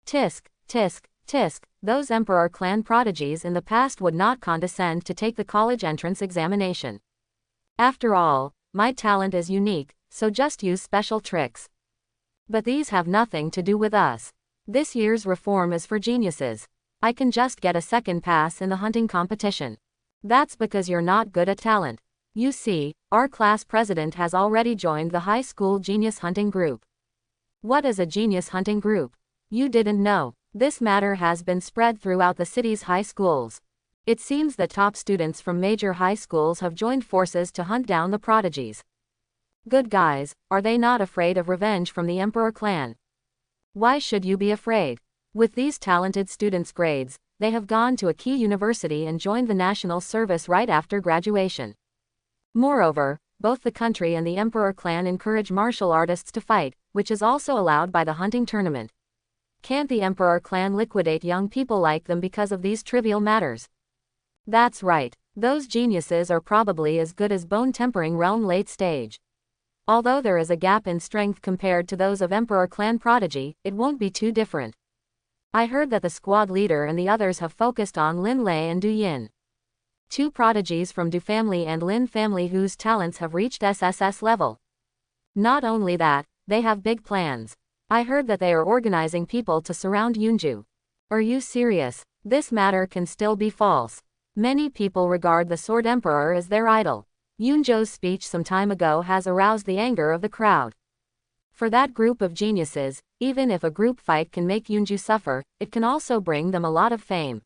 Tisk, tisk, tisk, those Emperor clan prodigies in the past would not condescend to take the college entrance examination. After all, my talent is unique, so just use special tricks. But these have nothing to do with us. This year's reform is for geniuses. I can just get a second pass in the hunting competition. That's because you're not good at talent. You see, our class president has already joined the high school genius hunting group. What is a genius hunting group? You didn't know. This matter has been spread throughout the city's high schools. It seems that top students from major high schools have joined forces to hunt down the prodigies. Good guys, are they not afraid of revenge from the Emperor clan? Why should you be afraid? With these talented students' grades, they have gone to a key university and joined the national service right after graduation. Moreover, both the country and the Emperor clan encourage martial artists to fight, which is also allowed by the hunting tournament. Can't the Emperor clan liquidate young people like them because of these trivial matters? That's right. Those geniuses are probably as good as bone-tempering realm late stage. Although there is a gap in strength compared to those of Emperor clan prodigy, it won't be too different. I heard that the squad leader and the others have focused on Lin Lei and Du Yin. Two prodigies from Du family and Lin family whose talents have reached SSS level. Not only that, they have big plans. I heard that they are organizing people to surround Yunju. Are you serious? This matter can still be false. Many people regard the Sword Emperor as their idol. Yunjo's speech some time ago has aroused the anger of the crowd. For that group of geniuses, even if a group fight can make Yunju suffer, it can also bring them a lot of fame.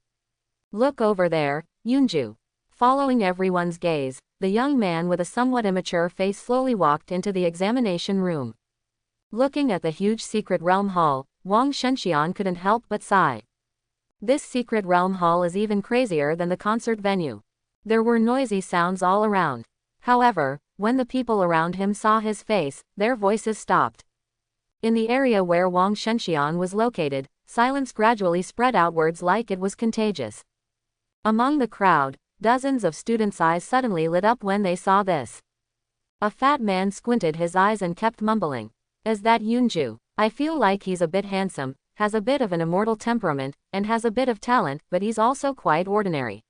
Look over there, Yunju. Following everyone's gaze, the young man with a somewhat immature face slowly walked into the examination room. Looking at the huge secret realm hall, Wang Shenxian couldn't help but sigh. This secret realm hall is even crazier than the concert venue. There were noisy sounds all around. However, when the people around him saw his face, their voices stopped. In the area where Wang Shenxian was located, silence gradually spread outwards like it was contagious. Among the crowd, dozens of students' eyes suddenly lit up when they saw this. A fat man squinted his eyes and kept mumbling. Is that Yunju? I feel like he's a bit handsome, has a bit of an immortal temperament, and has a bit of talent, but he's also quite ordinary.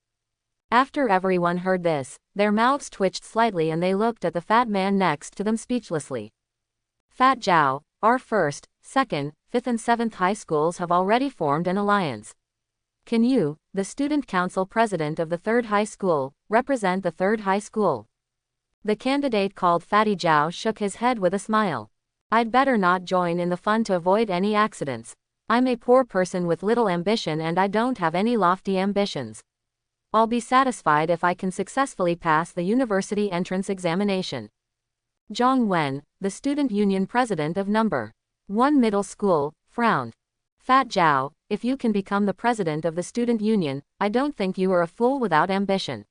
After everyone heard this, their mouths twitched slightly and they looked at the fat man next to them speechlessly. Fat Zhao, our 1st, 2nd, 5th and 7th high schools have already formed an alliance. Can you, the student council president of the 3rd high school, represent the 3rd high school? The candidate called Fatty Zhao shook his head with a smile. I'd better not join in the fun to avoid any accidents. I'm a poor person with little ambition and I don't have any lofty ambitions. I'll be satisfied if I can successfully pass the university entrance examination. Zhang Wen, the student union president of No. 1 middle school, frowned. Fat Zhao, if you can become the president of the student union, I don't think you are a fool without ambition.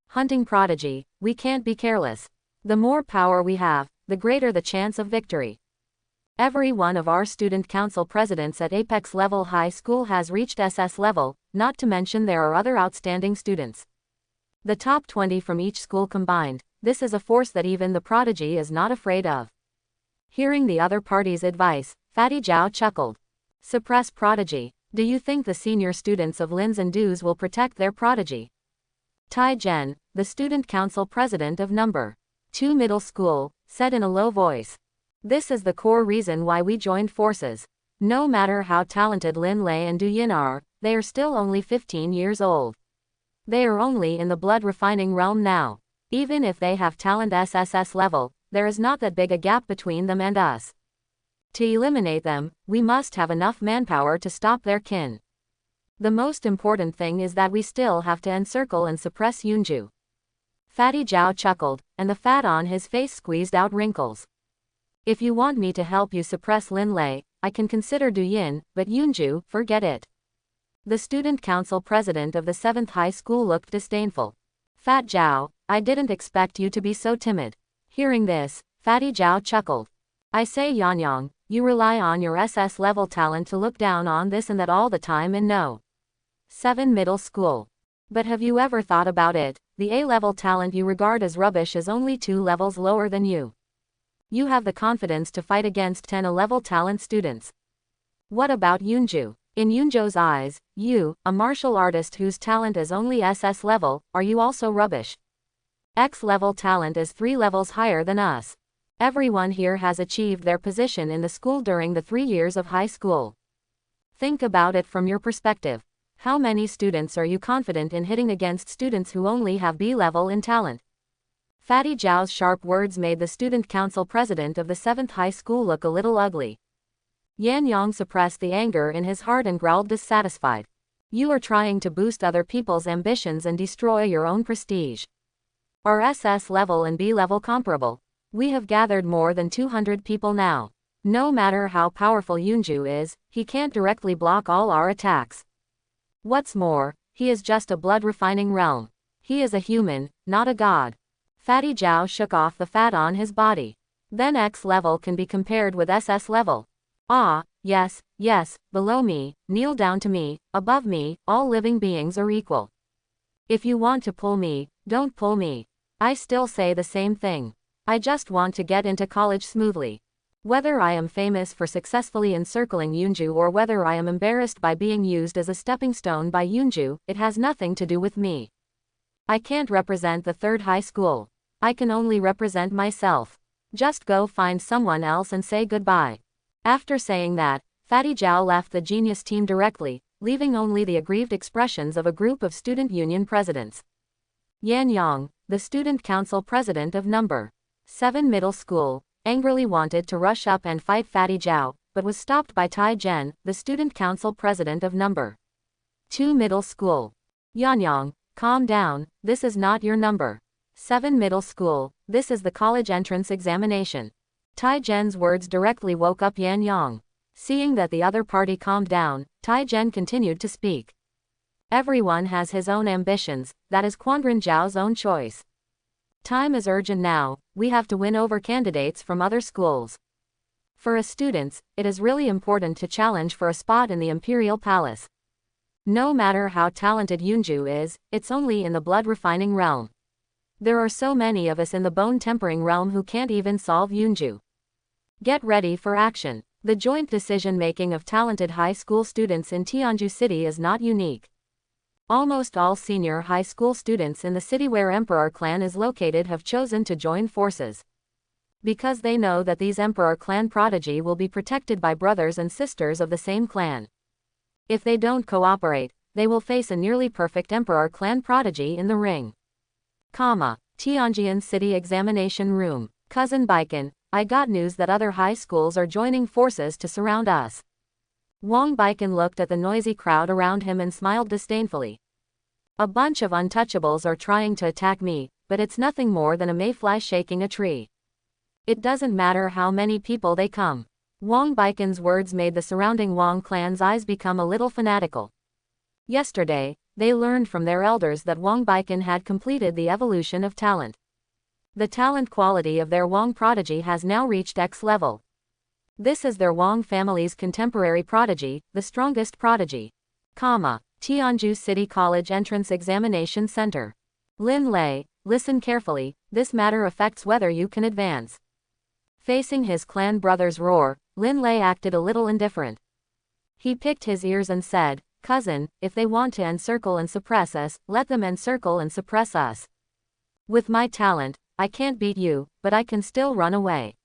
Hunting prodigy, we can't be careless. The more power we have, the greater the chance of victory. Every one of our student council presidents at Apex level high school has reached SS level, not to mention there are other outstanding students. The top 20 from each school combined, this is a force that even the prodigy is not afraid of. Hearing the other party's advice, Fatty Zhao chuckled. Suppress prodigy. Do you think the senior students of Lin's and Du's will protect their prodigy? Tai Zhen, the student council president of No. 2 middle school, said in a low voice. This is the core reason why we joined forces. No matter how talented Lin Lei and Du Yin are, they are still only 15 years old. They are only in the blood refining realm now. Even if they have talent SSS level, there is not that big a gap between them and us. To eliminate them, we must have enough manpower to stop their kin. The most important thing is that we still have to encircle and suppress Yunju. Fatty Zhao chuckled, and the fat on his face squeezed out wrinkles. If you want me to help you suppress Lin Lei, I can consider Du Yin, but Yunju, forget it. The student council president of the 7th high school looked disdainful. Fat Zhao, I didn't expect you to be so timid. Hearing this, Fatty Zhao chuckled. I say Yanyang, you rely on your SS level talent to look down on this and that all the time in No. 7 middle school. But have you ever thought about it? The A-level talent you regard as rubbish is only 2 levels lower than you. You have the confidence to fight against 10 A-level talent students. What about Yunju? In Yunjo's eyes, you, a martial artist whose talent is only SS level, are you also rubbish? X-level talent is 3 levels higher than us. Everyone here has achieved their position in the school during the 3 years of high school. Think about it from your perspective. How many students are you confident in hitting against students who only have B-level in talent? Fatty Zhao's sharp words made the student council president of the 7th high school look a little ugly. Yan Yang suppressed the anger in his heart and growled dissatisfied. You are trying to boost other people's ambitions and destroy your own prestige. Are SS level and B level comparable? We have gathered more than 200 people now. No matter how powerful Yunju is, he can't directly block all our attacks. What's more, he is just a blood refining realm. He is a human, not a god. Fatty Zhao shook off the fat on his body. Then X level can be compared with SS level. Ah, Yes, yes, below me, kneel down to me, above me, all living beings are equal. If you want to pull me, don't pull me. I still say the same thing. I just want to get into college smoothly. Whether I am famous for successfully encircling Yunju or whether I am embarrassed by being used as a stepping stone by Yunju, it has nothing to do with me. I can't represent the third high school. I can only represent myself. Just go find someone else and say goodbye. After saying that, Fatty Zhao left the genius team directly, leaving only the aggrieved expressions of a group of student union presidents. Yan Yang, the student council president of No. 7 Middle School, angrily wanted to rush up and fight Fatty Zhao, but was stopped by Tai Zhen, the student council president of No. 2 Middle School. Yan Yang, calm down, this is not your No. 7 Middle School, this is the college entrance examination. Tai Zhen's words directly woke up Yan Yang. Seeing that the other party calmed down, Tai Zhen continued to speak. Everyone has his own ambitions, that is Quanren Zhao's own choice. Time is urgent now, we have to win over candidates from other schools. For us students, it is really important to challenge for a spot in the Imperial Palace. No matter how talented Yunju is, it's only in the blood-refining realm. There are so many of us in the bone-tempering realm who can't even solve Yunju. Get ready for action. The joint decision-making of talented high school students in Tianju City is not unique. Almost all senior high school students in the city where Emperor Clan is located have chosen to join forces. Because they know that these Emperor Clan prodigy will be protected by brothers and sisters of the same clan. If they don't cooperate, they will face a nearly perfect Emperor Clan prodigy in the ring. Tianjin City Examination Room. Cousin Baiken, I got news that other high schools are joining forces to surround us. Wang Baiken looked at the noisy crowd around him and smiled disdainfully. A bunch of untouchables are trying to attack me, but it's nothing more than a mayfly shaking a tree. It doesn't matter how many people they come. Wang Baiken's words made the surrounding Wang clan's eyes become a little fanatical. Yesterday, they learned from their elders that Wang Baiken had completed the evolution of talent. The talent quality of their Wang prodigy has now reached X level. This is their Wang family's contemporary prodigy, the strongest prodigy. Tianju City College Entrance Examination Center. Lin Lei, listen carefully, this matter affects whether you can advance. Facing his clan brother's roar, Lin Lei acted a little indifferent. He picked his ears and said, Cousin, if they want to encircle and suppress us, let them encircle and suppress us. With my talent, I can't beat you, but I can still run away.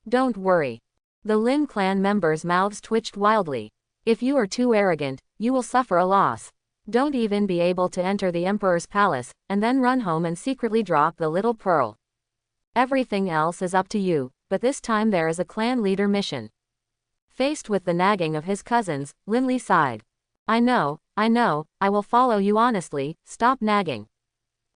Don't worry. The Lin clan members' mouths twitched wildly. If you are too arrogant, you will suffer a loss. Don't even be able to enter the Emperor's palace, and then run home and secretly drop the little pearl. Everything else is up to you, but this time there is a clan leader mission. Faced with the nagging of his cousins, Lin Li sighed. I know, I will follow you honestly, stop nagging.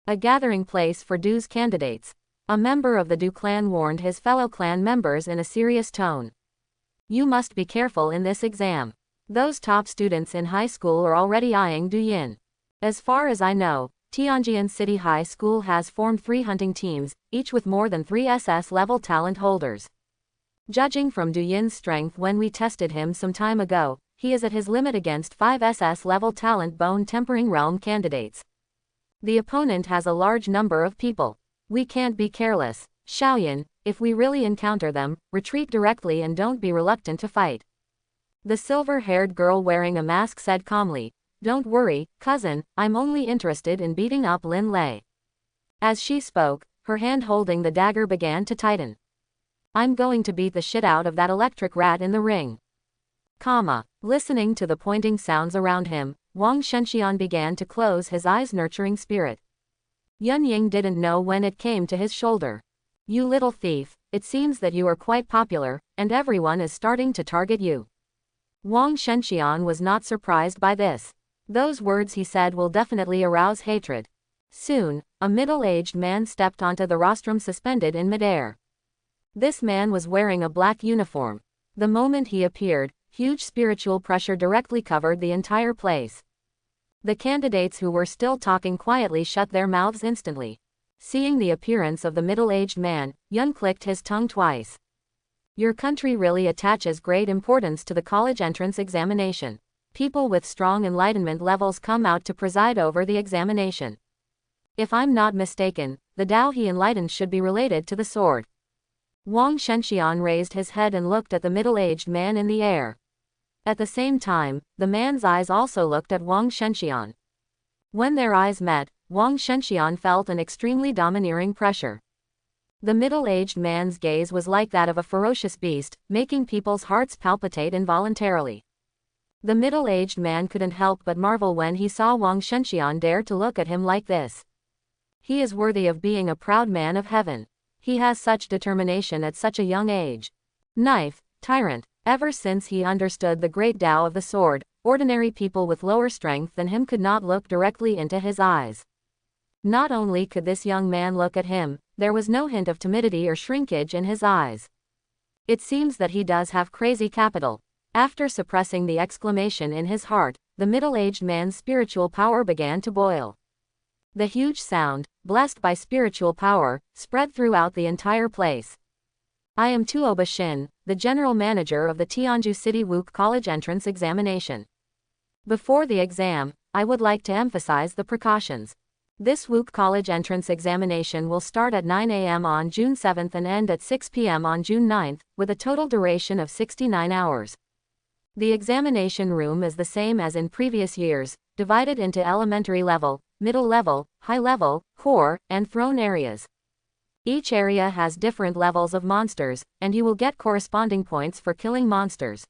A gathering place for Du's candidates. A member of the Du clan warned his fellow clan members in a serious tone. You must be careful in this exam. Those top students in high school are already eyeing Du Yin. As far as I know, Tianjin City High School has formed 3 hunting teams, each with more than 3 SS level talent holders. Judging from Du Yin's strength when we tested him some time ago, he is at his limit against 5 SS level talent bone tempering realm candidates. The opponent has a large number of people. We can't be careless. Xiaoyan, if we really encounter them, retreat directly and don't be reluctant to fight. The silver-haired girl wearing a mask said calmly, Don't worry, cousin, I'm only interested in beating up Lin Lei. As she spoke, her hand holding the dagger began to tighten. I'm going to beat the shit out of that electric rat in the ring. Listening to the pointing sounds around him, Wang Shenxian began to close his eyes, nurturing spirit. Yun Ying didn't know when it came to his shoulder. You little thief, it seems that you are quite popular, and everyone is starting to target you. Wang Shenxian was not surprised by this. Those words he said will definitely arouse hatred. Soon, a middle-aged man stepped onto the rostrum suspended in midair. This man was wearing a black uniform. The moment he appeared, huge spiritual pressure directly covered the entire place. The candidates who were still talking quietly shut their mouths instantly. Seeing the appearance of the middle-aged man, Yun clicked his tongue twice. Your country really attaches great importance to the college entrance examination. People with strong enlightenment levels come out to preside over the examination. If I'm not mistaken, the Tao he enlightened should be related to the sword. Wang Shenxian raised his head and looked at the middle-aged man in the air. At the same time, the man's eyes also looked at Wang Shenxian. When their eyes met, Wang Shenxian felt an extremely domineering pressure. The middle-aged man's gaze was like that of a ferocious beast, making people's hearts palpitate involuntarily. The middle-aged man couldn't help but marvel when he saw Wang Shenxian dare to look at him like this. He is worthy of being a proud man of heaven. He has such determination at such a young age. Knife, tyrant. Ever since he understood the great Tao of the sword, ordinary people with lower strength than him could not look directly into his eyes. Not only could this young man look at him, there was no hint of timidity or shrinkage in his eyes. It seems that he does have crazy capital. After suppressing the exclamation in his heart, the middle-aged man's spiritual power began to boil. The huge sound, blessed by spiritual power, spread throughout the entire place. I am Tuoba Shin, the general manager of the Tianju City Wook College entrance examination. Before the exam, I would like to emphasize the precautions. This Wook College entrance examination will start at 9 a.m. on June 7 and end at 6 p.m. on June 9, with a total duration of 69 hours. The examination room is the same as in previous years, divided into elementary level, middle level, high level, core, and throne areas. Each area has different levels of monsters, and you will get corresponding points for killing monsters.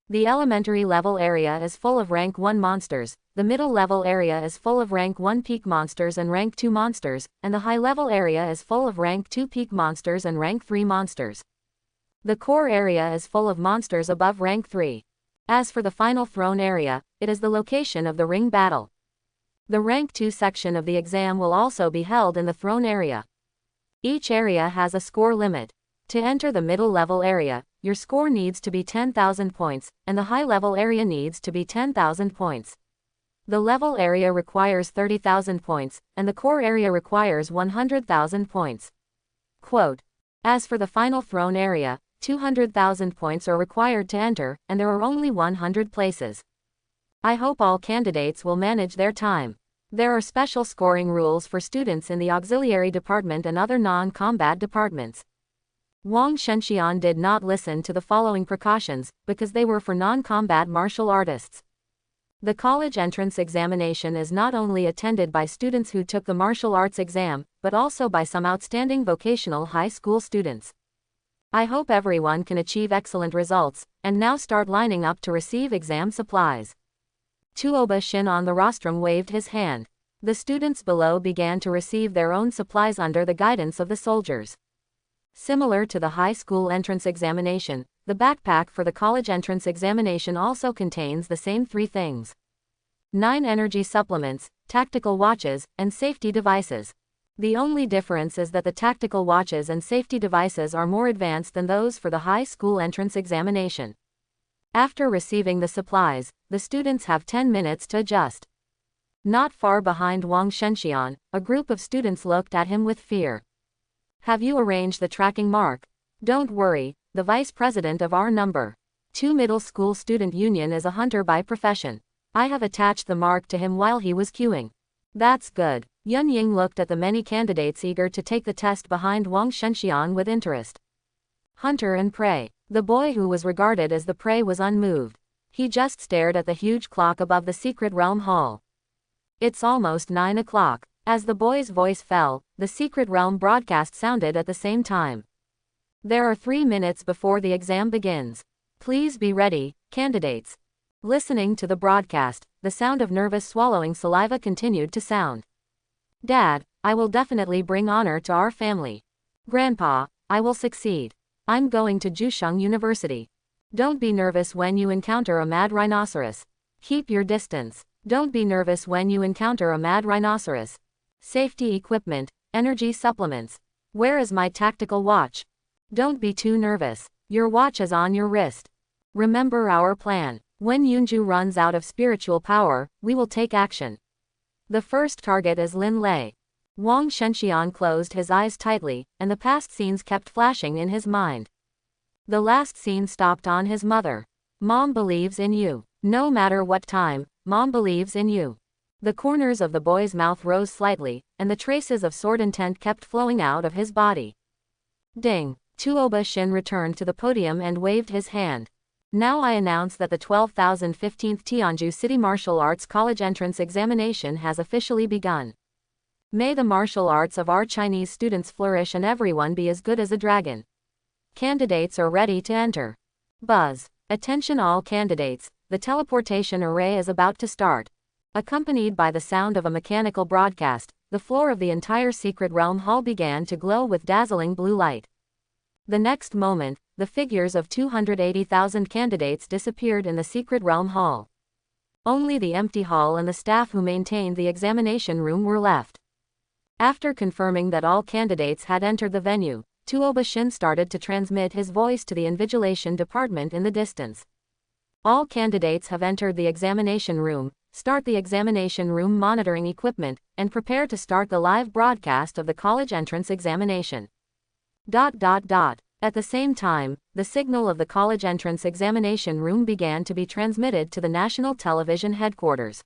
The elementary level area is full of rank 1 monsters, the middle level area is full of rank 1 peak monsters and rank 2 monsters, and the high level area is full of rank 2 peak monsters and rank 3 monsters. The core area is full of monsters above rank 3. As for the final throne area, it is the location of the ring battle. The rank 2 section of the exam will also be held in the throne area. Each area has a score limit. To enter the middle level area, your score needs to be 10,000 points, and the high level area needs to be 10,000 points. The level area requires 30,000 points, and the core area requires 100,000 points. Quote, as for the final throne area, 200,000 points are required to enter, and there are only 100 places. I hope all candidates will manage their time. There are special scoring rules for students in the auxiliary department and other non-combat departments. Wang Shenxian did not listen to the following precautions, because they were for non-combat martial artists. The college entrance examination is not only attended by students who took the martial arts exam, but also by some outstanding vocational high school students. I hope everyone can achieve excellent results, and now start lining up to receive exam supplies. Tuoba Shin on the rostrum waved his hand. The students below began to receive their own supplies under the guidance of the soldiers. Similar to the high school entrance examination, the backpack for the college entrance examination also contains the same 3 things. 9 energy supplements, tactical watches, and safety devices. The only difference is that the tactical watches and safety devices are more advanced than those for the high school entrance examination. After receiving the supplies, the students have 10 minutes to adjust. Not far behind Wang Shenxian, a group of students looked at him with fear. Have you arranged the tracking mark? Don't worry, the vice president of our number 2 middle school student union is a hunter by profession. I have attached the mark to him while he was queuing. That's good. Yun Ying looked at the many candidates eager to take the test behind Wang Shenxian with interest. Hunter and prey. The boy who was regarded as the prey was unmoved. He just stared at the huge clock above the secret realm hall. It's almost 9 o'clock. As the boy's voice fell, the secret realm broadcast sounded at the same time. There are 3 minutes before the exam begins. Please be ready, candidates. Listening to the broadcast, the sound of nervous swallowing saliva continued to sound. Dad, I will definitely bring honor to our family. Grandpa, I will succeed. I'm going to Jusheng University. Don't be nervous when you encounter a mad rhinoceros. Keep your distance. Don't be nervous when you encounter a mad rhinoceros. Safety equipment, energy supplements. Where is my tactical watch? Don't be too nervous. Your watch is on your wrist. Remember our plan. When Yunju runs out of spiritual power, we will take action. The first target is Lin Lei. Wang Shenxian closed his eyes tightly, and the past scenes kept flashing in his mind. The last scene stopped on his mother. Mom believes in you. No matter what time, Mom believes in you. The corners of the boy's mouth rose slightly, and the traces of sword intent kept flowing out of his body. Ding! Tuoba Shin returned to the podium and waved his hand. Now I announce that the 12,015th Tianju City Martial Arts College entrance examination has officially begun. May the martial arts of our Chinese students flourish and everyone be as good as a dragon. Candidates are ready to enter. Buzz. Attention all candidates, the teleportation array is about to start. Accompanied by the sound of a mechanical broadcast, the floor of the entire Secret Realm Hall began to glow with dazzling blue light. The next moment, the figures of 280,000 candidates disappeared in the Secret Realm Hall. Only the empty hall and the staff who maintained the examination room were left. After confirming that all candidates had entered the venue, Tuoba Shin started to transmit his voice to the invigilation department in the distance. All candidates have entered the examination room, start the examination room monitoring equipment, and prepare to start the live broadcast of the college entrance examination. At the same time, the signal of the college entrance examination room began to be transmitted to the national television headquarters.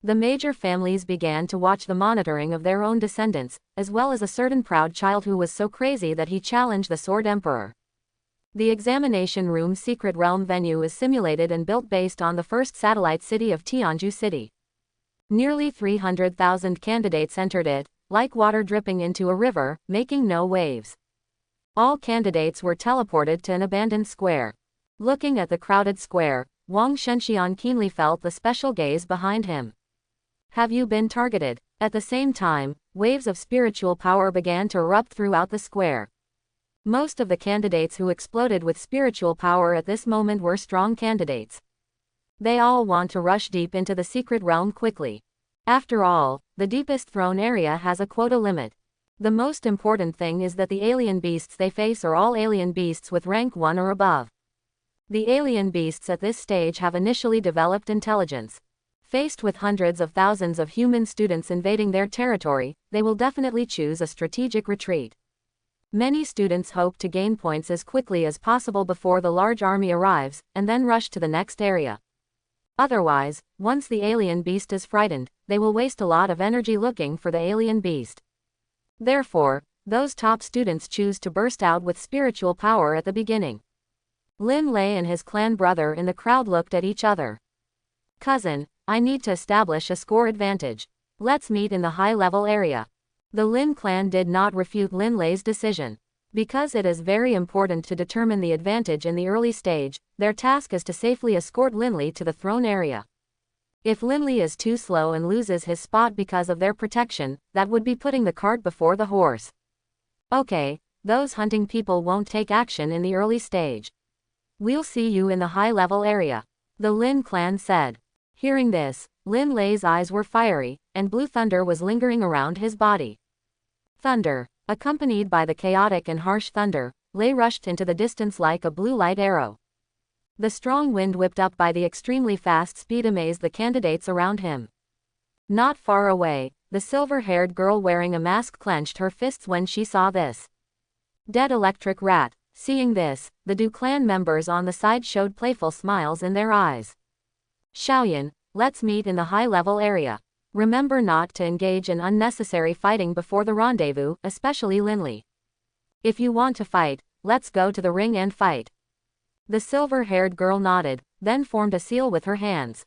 The major families began to watch the monitoring of their own descendants, as well as a certain proud child who was so crazy that he challenged the Sword Emperor. The examination room Secret Realm venue is simulated and built based on the first satellite city of Tianju City. Nearly 300,000 candidates entered it, like water dripping into a river, making no waves. All candidates were teleported to an abandoned square. Looking at the crowded square, Wang Shenxian keenly felt the special gaze behind him. Have you been targeted? At the same time, waves of spiritual power began to erupt throughout the square. Most of the candidates who exploded with spiritual power at this moment were strong candidates. They all want to rush deep into the secret realm quickly. After all, the deepest throne area has a quota limit. The most important thing is that the alien beasts they face are all alien beasts with rank 1 or above. The alien beasts at this stage have initially developed intelligence. Faced with hundreds of thousands of human students invading their territory, they will definitely choose a strategic retreat. Many students hope to gain points as quickly as possible before the large army arrives, and then rush to the next area. Otherwise, once the alien beast is frightened, they will waste a lot of energy looking for the alien beast. Therefore, those top students choose to burst out with spiritual power at the beginning. Lin Lei and his clan brother in the crowd looked at each other. Cousin, I need to establish a score advantage. Let's meet in the high-level area. The Lin clan did not refute Lin Lei's decision. Because it is very important to determine the advantage in the early stage, their task is to safely escort Lin Lei to the throne area. If Lin Lei is too slow and loses his spot because of their protection, that would be putting the cart before the horse. Okay, those hunting people won't take action in the early stage. We'll see you in the high-level area, the Lin clan said. Hearing this, Lin Lei's eyes were fiery, and blue thunder was lingering around his body. Thunder. Accompanied by the chaotic and harsh thunder, Lei rushed into the distance like a blue light arrow. The strong wind whipped up by the extremely fast speed amazed the candidates around him. Not far away, the silver-haired girl wearing a mask clenched her fists when she saw this. Dead electric rat. Seeing this, the Du clan members on the side showed playful smiles in their eyes. Xiaoyan, let's meet in the high-level area. Remember not to engage in unnecessary fighting before the rendezvous, especially Lin Lei. If you want to fight, let's go to the ring and fight. The silver-haired girl nodded, then formed a seal with her hands.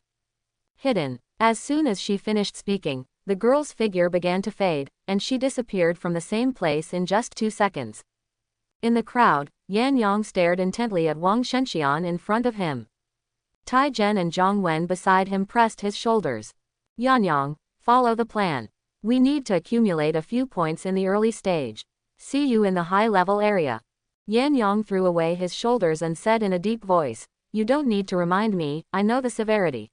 Hidden. As soon as she finished speaking, the girl's figure began to fade, and she disappeared from the same place in just 2 seconds. In the crowd, Yan Yang stared intently at Wang Shenxian in front of him. Tai Zhen and Zhang Wen beside him pressed his shoulders. Yanyang, follow the plan. We need to accumulate a few points in the early stage. See you in the high-level area. Yan Yang threw away his shoulders and said in a deep voice, you don't need to remind me, I know the severity.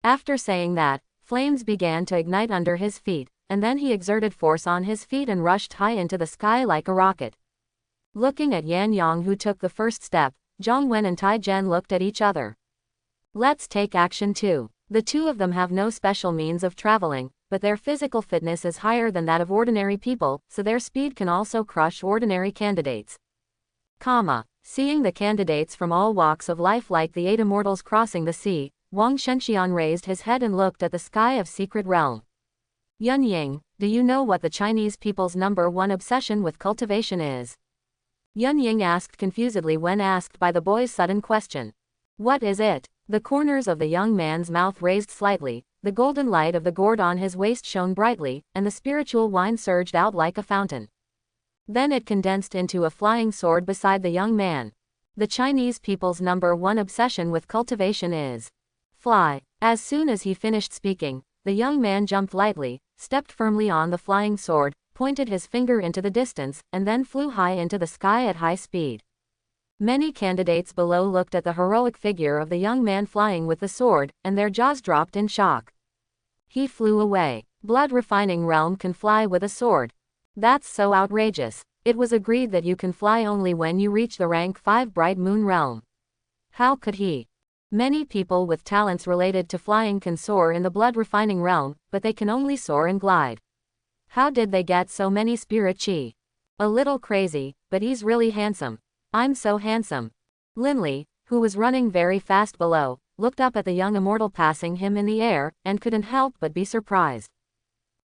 After saying that, flames began to ignite under his feet, and then he exerted force on his feet and rushed high into the sky like a rocket. Looking at Yan Yang who took the first step, Zhang Wen and Tai Zhen looked at each other. Let's take action too. The two of them have no special means of traveling, but their physical fitness is higher than that of ordinary people, so their speed can also crush ordinary candidates. Seeing the candidates from all walks of life like the 8 immortals crossing the sea, Wang Shenxian raised his head and looked at the sky of Secret Realm. Yun Ying, do you know what the Chinese people's #1 obsession with cultivation is? Yun Ying asked confusedly when asked by the boy's sudden question. What is it? The corners of the young man's mouth raised slightly, the golden light of the gourd on his waist shone brightly, and the spiritual wine surged out like a fountain. Then it condensed into a flying sword beside the young man. The Chinese people's #1 obsession with cultivation is fly. As soon as he finished speaking, the young man jumped lightly, stepped firmly on the flying sword, pointed his finger into the distance, and then flew high into the sky at high speed. Many candidates below looked at the heroic figure of the young man flying with the sword, and their jaws dropped in shock. He flew away. Blood refining realm can fly with a sword. That's so outrageous. It was agreed that you can fly only when you reach the rank 5 Bright Moon realm. How could he? Many people with talents related to flying can soar in the blood refining realm, but they can only soar and glide. How did they get so many spirit chi? A little crazy, but he's really handsome. I'm so handsome. Linley, who was running very fast below, looked up at the young immortal passing him in the air, and couldn't help but be surprised.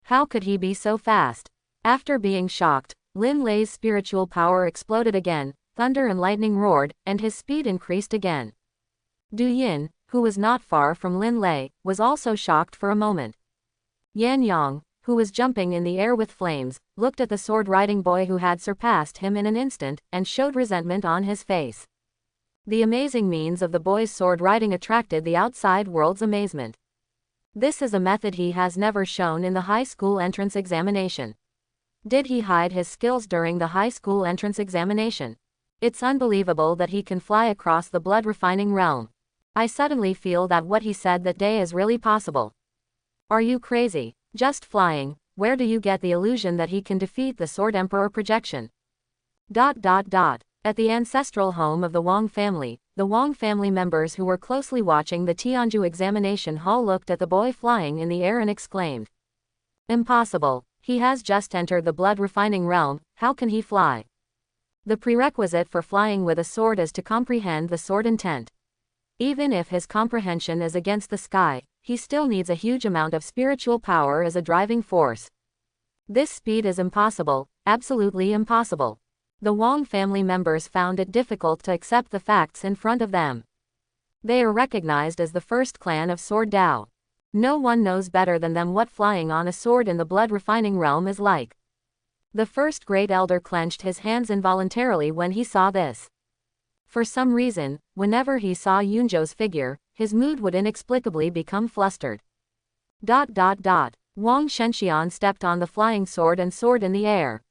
How could he be so fast? After being shocked, Lin Lei's spiritual power exploded again, thunder and lightning roared, and his speed increased again. Du Yin, who was not far from Lin Lei, was also shocked for a moment. Yan Yang, who was jumping in the air with flames, looked at the sword-riding boy who had surpassed him in an instant, and showed resentment on his face. The amazing means of the boy's sword riding attracted the outside world's amazement. This is a method he has never shown in the high school entrance examination. Did he hide his skills during the high school entrance examination? It's unbelievable that he can fly across the blood refining realm. I suddenly feel that what he said that day is really possible. Are you crazy? Just flying, where do you get the illusion that he can defeat the Sword Emperor projection? At the ancestral home of the Wang family members who were closely watching the Tianju examination hall looked at the boy flying in the air and exclaimed. Impossible, he has just entered the blood refining realm, how can he fly? The prerequisite for flying with a sword is to comprehend the sword intent. Even if his comprehension is against the sky, he still needs a huge amount of spiritual power as a driving force. This speed is impossible, absolutely impossible. The Wang family members found it difficult to accept the facts in front of them. They are recognized as the first clan of Sword Dao. No one knows better than them what flying on a sword in the blood refining realm is like. The first great elder clenched his hands involuntarily when he saw this. For some reason, whenever he saw Yunzhou's figure, his mood would inexplicably become flustered. Wang Shenxian stepped on the flying sword and soared in the air.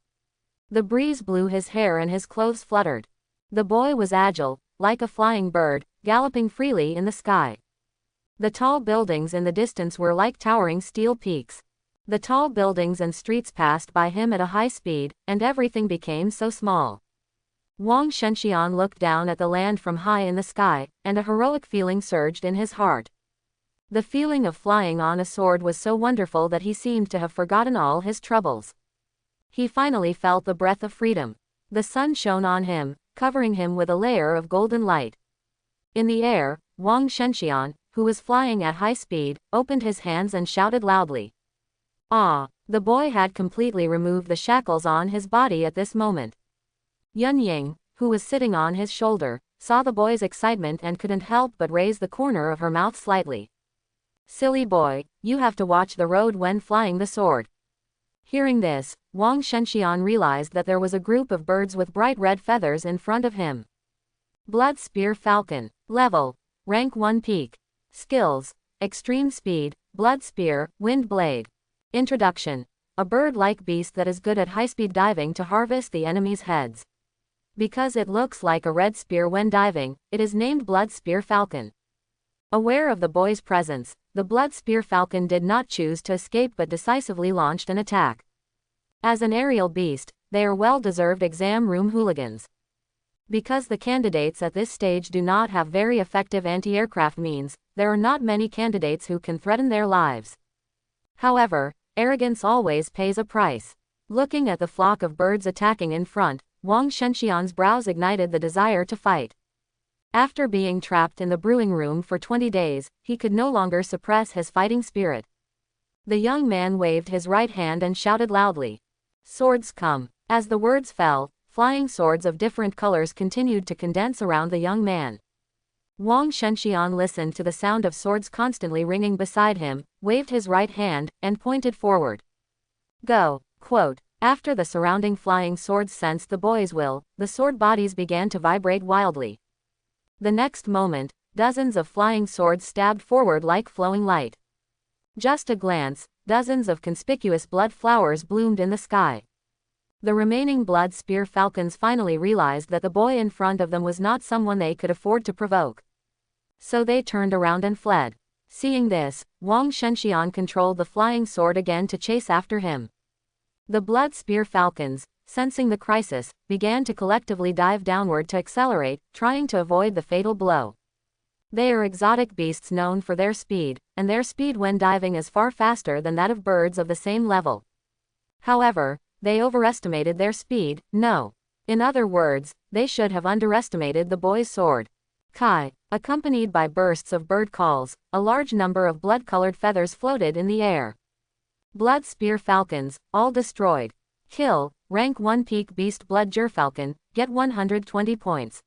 The breeze blew his hair and his clothes fluttered. The boy was agile, like a flying bird, galloping freely in the sky. The tall buildings in the distance were like towering steel peaks. The tall buildings and streets passed by him at a high speed, and everything became so small. Wang Shenxian looked down at the land from high in the sky, and a heroic feeling surged in his heart. The feeling of flying on a sword was so wonderful that he seemed to have forgotten all his troubles. He finally felt the breath of freedom. The sun shone on him, covering him with a layer of golden light. In the air, Wang Shenxian, who was flying at high speed, opened his hands and shouted loudly. Ah! The boy had completely removed the shackles on his body at this moment. Yun Ying, who was sitting on his shoulder, saw the boy's excitement and couldn't help but raise the corner of her mouth slightly. Silly boy, you have to watch the road when flying the sword. Hearing this, Wang Shenxian realized that there was a group of birds with bright red feathers in front of him. Blood Spear Falcon. Level. Rank 1 Peak. Skills. Extreme Speed, Blood Spear, Wind Blade. Introduction. A bird-like beast that is good at high-speed diving to harvest the enemy's heads. Because it looks like a red spear when diving, it is named Blood Spear Falcon. Aware of the boy's presence, the Blood Spear Falcon did not choose to escape but decisively launched an attack. As an aerial beast, they are well-deserved exam room hooligans. Because the candidates at this stage do not have very effective anti-aircraft means, there are not many candidates who can threaten their lives. However, arrogance always pays a price. Looking at the flock of birds attacking in front, Wang Shenxian's brows ignited the desire to fight. After being trapped in the brewing room for 20 days, he could no longer suppress his fighting spirit. The young man waved his right hand and shouted loudly, "Swords come!" As the words fell, flying swords of different colors continued to condense around the young man. Wang Shenxian listened to the sound of swords constantly ringing beside him, waved his right hand, and pointed forward. Go! Quote. After the surrounding flying swords sensed the boy's will, the sword bodies began to vibrate wildly. The next moment, dozens of flying swords stabbed forward like flowing light. Just a glance, dozens of conspicuous blood flowers bloomed in the sky. The remaining blood spear falcons finally realized that the boy in front of them was not someone they could afford to provoke. So they turned around and fled. Seeing this, Wang Shenxian controlled the flying sword again to chase after him. The blood spear falcons, sensing the crisis, began to collectively dive downward to accelerate, trying to avoid the fatal blow. They are exotic beasts known for their speed, and their speed when diving is far faster than that of birds of the same level. However, they overestimated their speed. No. In other words, they should have underestimated the boy's sword. Kai. Accompanied by bursts of bird calls, a large number of blood-colored feathers floated in the air. Blood spear falcons, all destroyed. Kill. Rank 1 Peak Beast Blood Gerfalcon, get 120 points.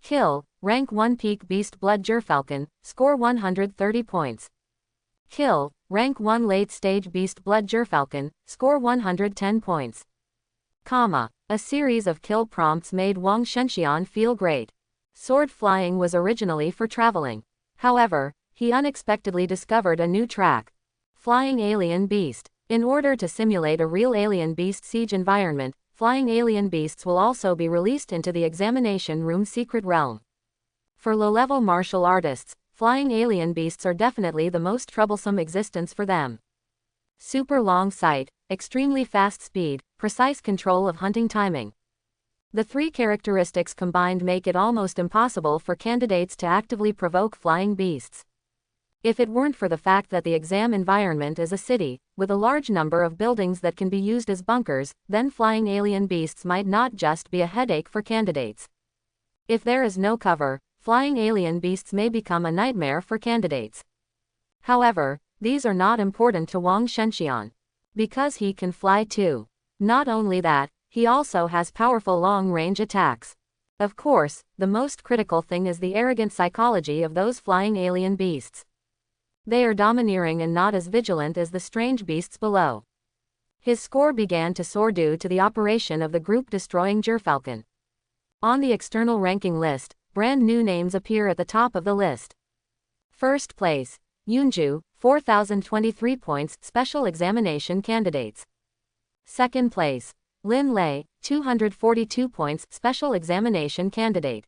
Kill. Rank 1 Peak Beast Blood Gerfalcon, score 130 points. Kill. Rank 1 Late Stage Beast Blood Gerfalcon, score 110 points. A series of kill prompts made Wang Shenxian feel great. Sword flying was originally for traveling. However, he unexpectedly discovered a new track. Flying alien beast. In order to simulate a real alien beast siege environment, flying alien beasts will also be released into the examination room secret realm. For low-level martial artists, flying alien beasts are definitely the most troublesome existence for them. Super long sight, extremely fast speed, precise control of hunting timing. The three characteristics combined make it almost impossible for candidates to actively provoke flying beasts. If it weren't for the fact that the exam environment is a city, with a large number of buildings that can be used as bunkers, then flying alien beasts might not just be a headache for candidates. If there is no cover, flying alien beasts may become a nightmare for candidates. However, these are not important to Wang Shenxian. Because he can fly too. Not only that, he also has powerful long-range attacks. Of course, the most critical thing is the arrogant psychology of those flying alien beasts. They are domineering and not as vigilant as the strange beasts below. His score began to soar due to the operation of the group-destroying Gerfalcon. On the external ranking list, brand new names appear at the top of the list. First place, Yunju, 4,023 points, Special Examination Candidates. Second place, Lin Lei, 242 points, Special Examination Candidate.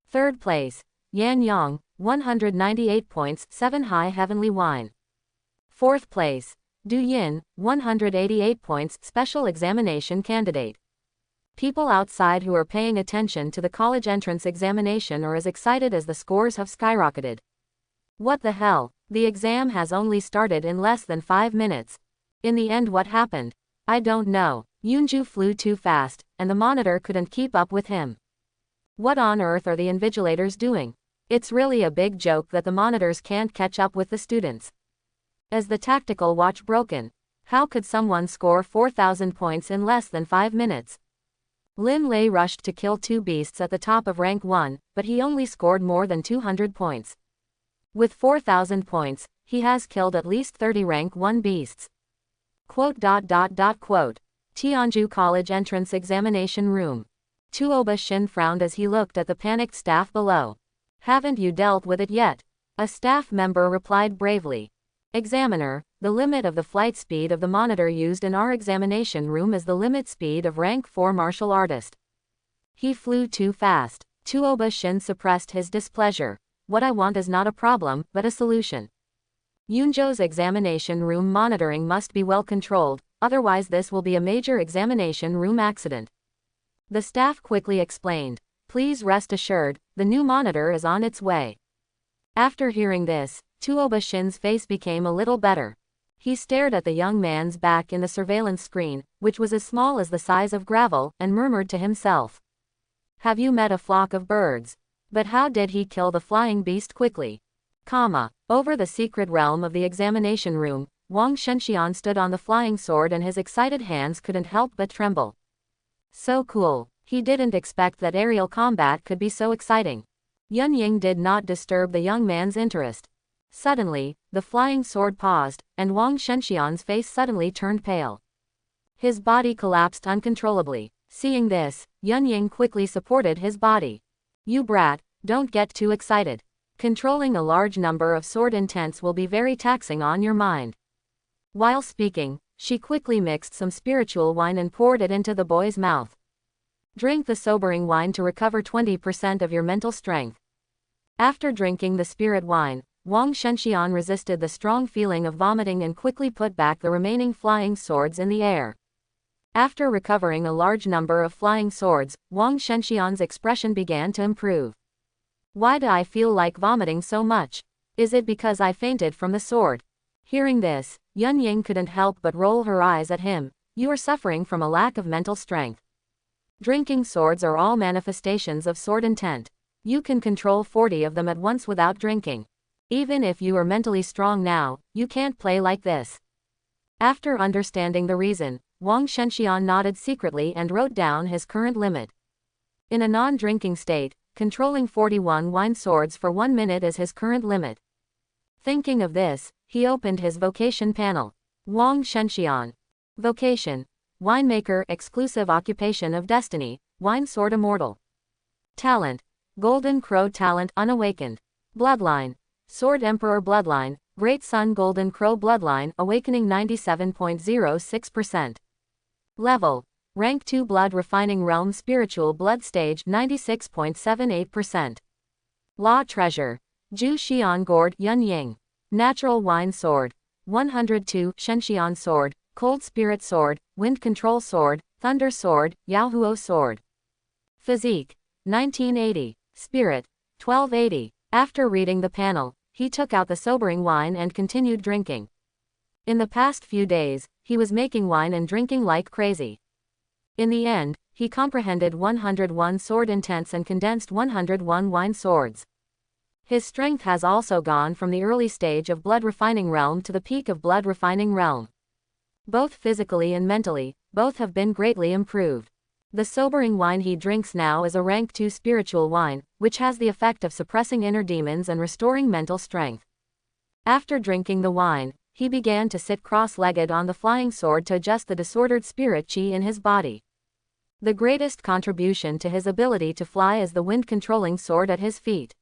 Third place, Yan Yang, 198 points, 7 High Heavenly Wine. Fourth place, Du Yin, 188 points, Special Examination Candidate. People outside who are paying attention to the college entrance examination are as excited as the scores have skyrocketed. What the hell? The exam has only started in less than 5 minutes. In the end, what happened? I don't know. Yunju flew too fast, and the monitor couldn't keep up with him. What on earth are the invigilators doing? It's really a big joke that the monitors can't catch up with the students. Is the tactical watch broken? How could someone score 4,000 points in less than 5 minutes? Lin Lei rushed to kill 2 beasts at the top of rank 1, but he only scored more than 200 points. With 4,000 points, he has killed at least 30 rank 1 beasts. Quote. Tianju College Entrance Examination Room. Tuoba Shin frowned as he looked at the panicked staff below. Haven't you dealt with it yet? A staff member replied bravely. Examiner, the limit of the flight speed of the monitor used in our examination room is the limit speed of rank 4 martial artist. He flew too fast. Tuoba Shin suppressed his displeasure. What I want is not a problem, but a solution. Yunjo's examination room monitoring must be well controlled, otherwise this will be a major examination room accident. The staff quickly explained. Please rest assured, the new monitor is on its way. After hearing this, Tuoba Shin's face became a little better. He stared at the young man's back in the surveillance screen, which was as small as the size of gravel, and murmured to himself. Have you met a flock of birds? But how did he kill the flying beast quickly? Over the secret realm of the examination room, Wang Shenxian stood on the flying sword and his excited hands couldn't help but tremble. So cool. He didn't expect that aerial combat could be so exciting. Yun Ying did not disturb the young man's interest. Suddenly, the flying sword paused, and Wang Shenxian's face suddenly turned pale. His body collapsed uncontrollably. Seeing this, Yun Ying quickly supported his body. You brat, don't get too excited. Controlling a large number of sword intents will be very taxing on your mind. While speaking, she quickly mixed some spiritual wine and poured it into the boy's mouth. Drink the sobering wine to recover 20% of your mental strength. After drinking the spirit wine, Wang Shenxian resisted the strong feeling of vomiting and quickly put back the remaining flying swords in the air. After recovering a large number of flying swords, Wang Shenxian's expression began to improve. Why do I feel like vomiting so much? Is it because I fainted from the sword? Hearing this, Yun Ying couldn't help but roll her eyes at him. You are suffering from a lack of mental strength. Drinking swords are all manifestations of sword intent. You can control 40 of them at once without drinking. Even if you are mentally strong now, you can't play like this. After understanding the reason, Wang Shenxian nodded secretly and wrote down his current limit. In a non-drinking state, controlling 41 wine swords for 1 minute is his current limit. Thinking of this, he opened his vocation panel. Wang Shenxian. Vocation. Winemaker, exclusive occupation of destiny, wine sword immortal. Talent. Golden Crow talent unawakened. Bloodline. Sword Emperor bloodline, Great Sun Golden Crow bloodline awakening 97.06%. Level. Rank 2 Blood Refining Realm Spiritual Blood Stage 96.78%. Law Treasure. Ju Xian Gourd Yun Ying. Natural Wine Sword. 102 Shenxian Sword, Cold Spirit Sword, Wind Control Sword, Thunder Sword, Yaohuo Sword. Physique. 1980. Spirit. 1280. After reading the panel, he took out the sobering wine and continued drinking. In the past few days, he was making wine and drinking like crazy. In the end, he comprehended 101 sword intents and condensed 101 wine swords. His strength has also gone from the early stage of blood refining realm to the peak of blood refining realm. Both physically and mentally, both have been greatly improved. The sobering wine he drinks now is a rank 2 spiritual wine, which has the effect of suppressing inner demons and restoring mental strength. After drinking the wine, he began to sit cross-legged on the flying sword to adjust the disordered spirit chi in his body. The greatest contribution to his ability to fly is the wind-controlling sword at his feet.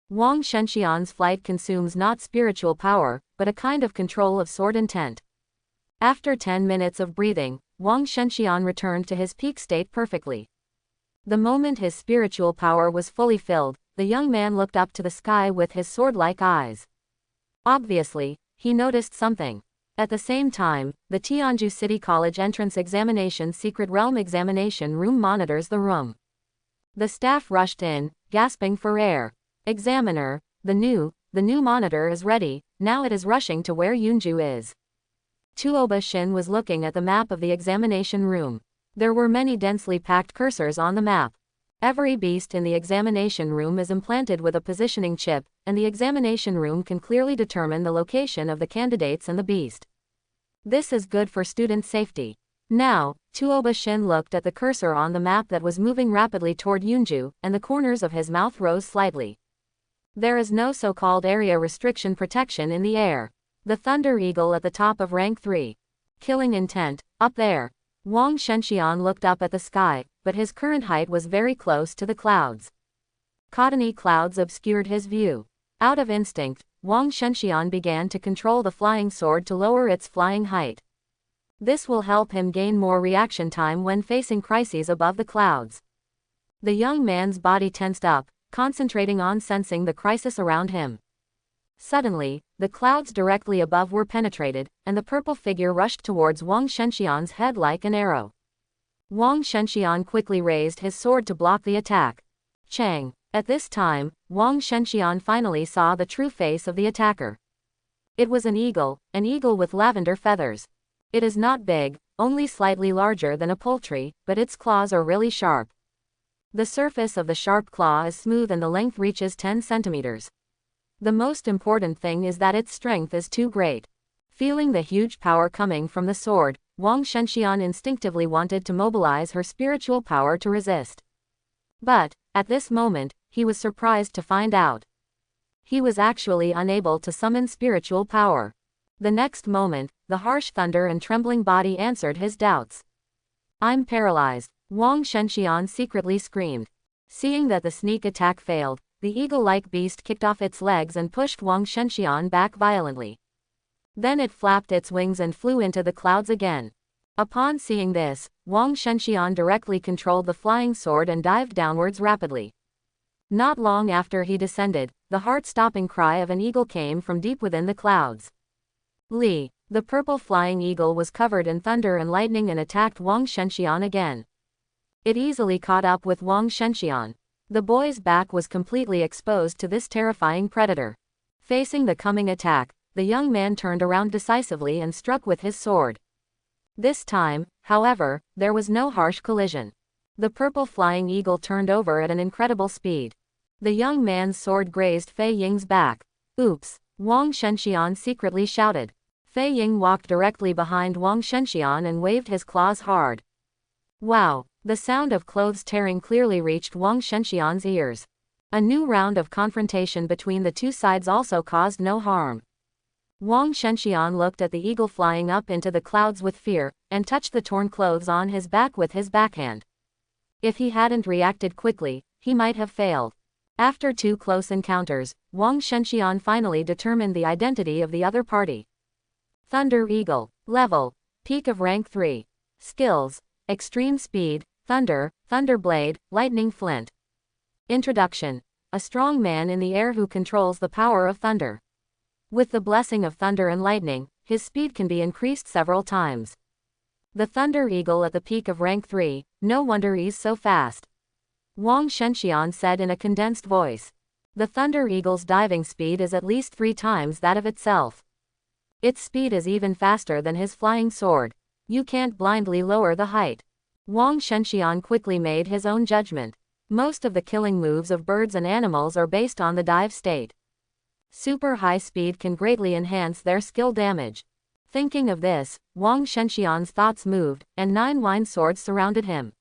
Wang Shenxian's flight consumes not spiritual power, but a kind of control of sword intent. After 10 minutes of breathing, Wang Shenxian returned to his peak state perfectly. The moment his spiritual power was fully filled, the young man looked up to the sky with his sword-like eyes. Obviously, he noticed something. At the same time, the Tianju City College entrance examination secret realm examination room monitors the room. The staff rushed in, gasping for air. Examiner, the new monitor is ready, now it is rushing to where Yunju is. Tuoba Shin was looking at the map of the examination room. There were many densely packed cursors on the map. Every beast in the examination room is implanted with a positioning chip, and the examination room can clearly determine the location of the candidates and the beast. This is good for student safety. Now, Tuoba Shin looked at the cursor on the map that was moving rapidly toward Yunju, and the corners of his mouth rose slightly. There is no so-called area restriction protection in the air. The Thunder Eagle at the top of rank 3. Killing intent, up there. Wang Shenxian looked up at the sky, but his current height was very close to the clouds. Cottony clouds obscured his view. Out of instinct, Wang Shenxian began to control the flying sword to lower its flying height. This will help him gain more reaction time when facing crises above the clouds. The young man's body tensed up, concentrating on sensing the crisis around him. Suddenly, the clouds directly above were penetrated, and the purple figure rushed towards Wang Shenxian's head like an arrow. Wang Shenxian quickly raised his sword to block the attack. Chang. At this time, Wang Shenxian finally saw the true face of the attacker. It was an eagle with lavender feathers. It is not big, only slightly larger than a poultry, but its claws are really sharp. The surface of the sharp claw is smooth and the length reaches 10 centimeters. The most important thing is that its strength is too great. Feeling the huge power coming from the sword, Wang Shenxian instinctively wanted to mobilize her spiritual power to resist. But, at this moment, he was surprised to find out he was actually unable to summon spiritual power. The next moment, the harsh thunder and trembling body answered his doubts. I'm paralyzed, Wang Shenxian secretly screamed. Seeing that the sneak attack failed, the eagle-like beast kicked off its legs and pushed Wang Shenxian back violently. Then it flapped its wings and flew into the clouds again. Upon seeing this, Wang Shenxian directly controlled the flying sword and dived downwards rapidly. Not long after he descended, the heart-stopping cry of an eagle came from deep within the clouds. Li, the purple flying eagle, was covered in thunder and lightning and attacked Wang Shenxian again. It easily caught up with Wang Shenxian. The boy's back was completely exposed to this terrifying predator. Facing the coming attack, the young man turned around decisively and struck with his sword. This time, however, there was no harsh collision. The purple flying eagle turned over at an incredible speed. The young man's sword grazed Fei Ying's back. Oops, Wang Shenxian secretly shouted. Fei Ying walked directly behind Wang Shenxian and waved his claws hard. Wow, the sound of clothes tearing clearly reached Wang Shenxian's ears. A new round of confrontation between the two sides also caused no harm. Wang Shenxian looked at the eagle flying up into the clouds with fear, and touched the torn clothes on his back with his backhand. If he hadn't reacted quickly, he might have failed. After two close encounters, Wang Shenxian finally determined the identity of the other party. Thunder Eagle. Level: Peak of Rank 3. Skills: Extreme Speed, Thunder, Thunder Blade, Lightning Flint. Introduction: A strong man in the air who controls the power of thunder. With the blessing of thunder and lightning, his speed can be increased several times. The Thunder Eagle at the peak of Rank 3, no wonder he's so fast. Wang Shenxian said in a condensed voice. The Thunder Eagle's diving speed is at least 3 times that of itself. Its speed is even faster than his flying sword. You can't blindly lower the height. Wang Shenxian quickly made his own judgment. Most of the killing moves of birds and animals are based on the dive state. Super high speed can greatly enhance their skill damage. Thinking of this, Wang Shenxian's thoughts moved, and 9 wine swords surrounded him.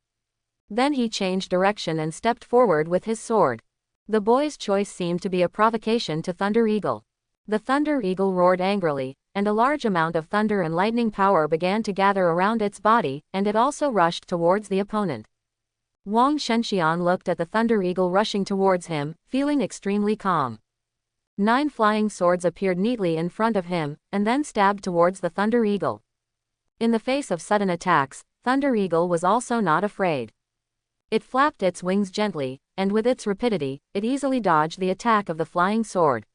Then he changed direction and stepped forward with his sword. The boy's choice seemed to be a provocation to Thunder Eagle. The Thunder Eagle roared angrily, and a large amount of thunder and lightning power began to gather around its body, and it also rushed towards the opponent. Wang Shenxian looked at the Thunder Eagle rushing towards him, feeling extremely calm. 9 flying swords appeared neatly in front of him, and then stabbed towards the Thunder Eagle. In the face of sudden attacks, Thunder Eagle was also not afraid. It flapped its wings gently, and with its rapidity, it easily dodged the attack of the flying sword.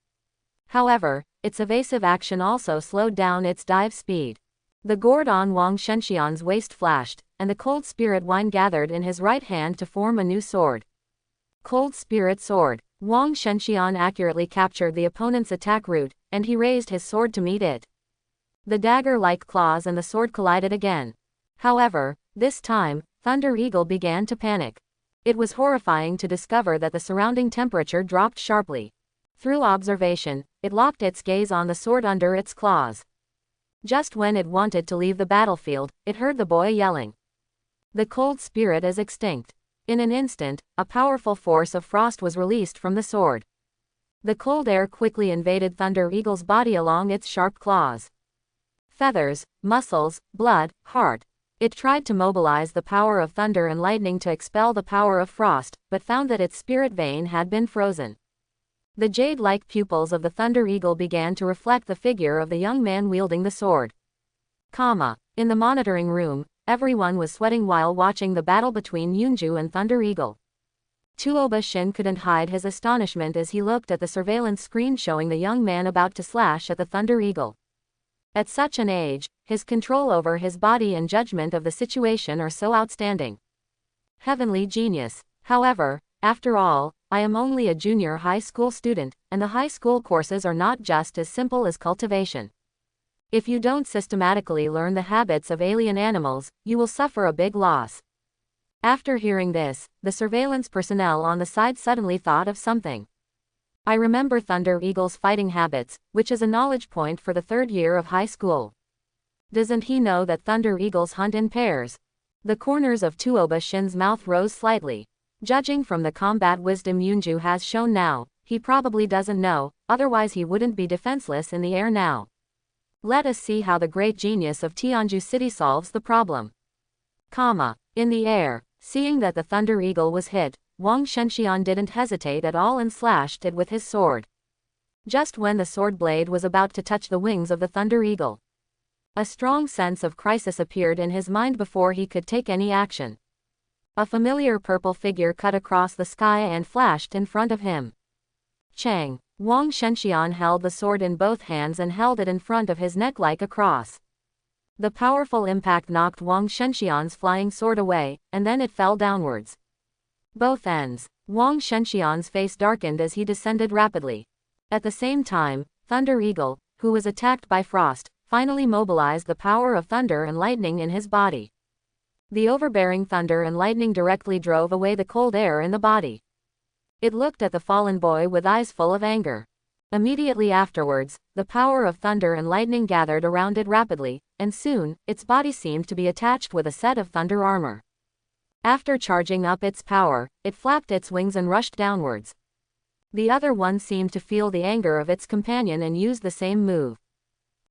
However, its evasive action also slowed down its dive speed. The gourd on Wang Shenxian's waist flashed, and the cold spirit wine gathered in his right hand to form a new sword. Cold Spirit Sword. Wang Shenxian accurately captured the opponent's attack route, and he raised his sword to meet it. The dagger-like claws and the sword collided again. However, this time, Thunder Eagle began to panic. It was horrifying to discover that the surrounding temperature dropped sharply. Through observation, it locked its gaze on the sword under its claws. Just when it wanted to leave the battlefield, it heard the boy yelling. The cold spirit is extinct. In an instant, a powerful force of frost was released from the sword. The cold air quickly invaded Thunder Eagle's body along its sharp claws. Feathers, muscles, blood, heart. It tried to mobilize the power of thunder and lightning to expel the power of frost, but found that its spirit vein had been frozen. The jade-like pupils of the Thunder Eagle began to reflect the figure of the young man wielding the sword. In the monitoring room, everyone was sweating while watching the battle between Yunju and Thunder Eagle. Tuoba Shin couldn't hide his astonishment as he looked at the surveillance screen showing the young man about to slash at the Thunder Eagle. At such an age, his control over his body and judgment of the situation are so outstanding. Heavenly genius. However, after all, I am only a junior high school student, and the high school courses are not just as simple as cultivation. If you don't systematically learn the habits of alien animals, you will suffer a big loss. After hearing this, the surveillance personnel on the side suddenly thought of something. I remember Thunder Eagle's fighting habits, which is a knowledge point for the third year of high school. Doesn't he know that Thunder Eagles hunt in pairs? The corners of Tuoba Shin's mouth rose slightly. Judging from the combat wisdom Yunju has shown now, he probably doesn't know, otherwise he wouldn't be defenseless in the air now. Let us see how the great genius of Tianju City solves the problem. In the air, seeing that the Thunder Eagle was hit, Wang Shenxian didn't hesitate at all and slashed it with his sword. Just when the sword blade was about to touch the wings of the Thunder Eagle, a strong sense of crisis appeared in his mind before he could take any action. A familiar purple figure cut across the sky and flashed in front of him. Chang! Wang Shenxian held the sword in both hands and held it in front of his neck like a cross. The powerful impact knocked Wang Shenxian's flying sword away, and then it fell downwards. Both ends. Wang Shenxian's face darkened as he descended rapidly. At the same time, Thunder Eagle, who was attacked by frost, finally mobilized the power of thunder and lightning in his body. The overbearing thunder and lightning directly drove away the cold air in the body. It looked at the fallen boy with eyes full of anger. Immediately afterwards, the power of thunder and lightning gathered around it rapidly, and soon, its body seemed to be attached with a set of thunder armor. After charging up its power, it flapped its wings and rushed downwards. The other one seemed to feel the anger of its companion and used the same move.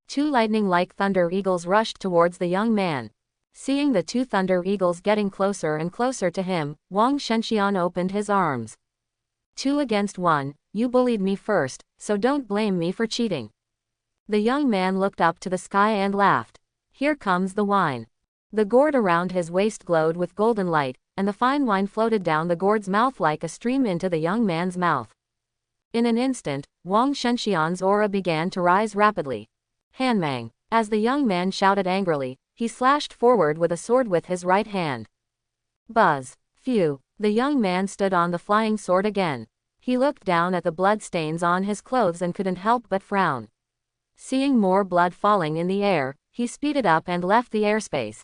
Two lightning-like Thunder Eagles rushed towards the young man. Seeing the two Thunder Eagles getting closer and closer to him, Wang Shenxian opened his arms. 2 against 1, you bullied me first, so don't blame me for cheating. The young man looked up to the sky and laughed. Here comes the wine. The gourd around his waist glowed with golden light, and the fine wine floated down the gourd's mouth like a stream into the young man's mouth. In an instant, Wang Shenxian's aura began to rise rapidly. Hanmang! As the young man shouted angrily, he slashed forward with a sword with his right hand. Buzz! Phew! The young man stood on the flying sword again. He looked down at the blood stains on his clothes and couldn't help but frown. Seeing more blood falling in the air, he speeded up and left the airspace.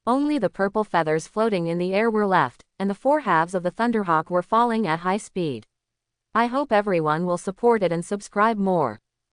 Only the purple feathers floating in the air were left, and the 4 halves of the Thunderhawk were falling at high speed. I hope everyone will support it and subscribe more.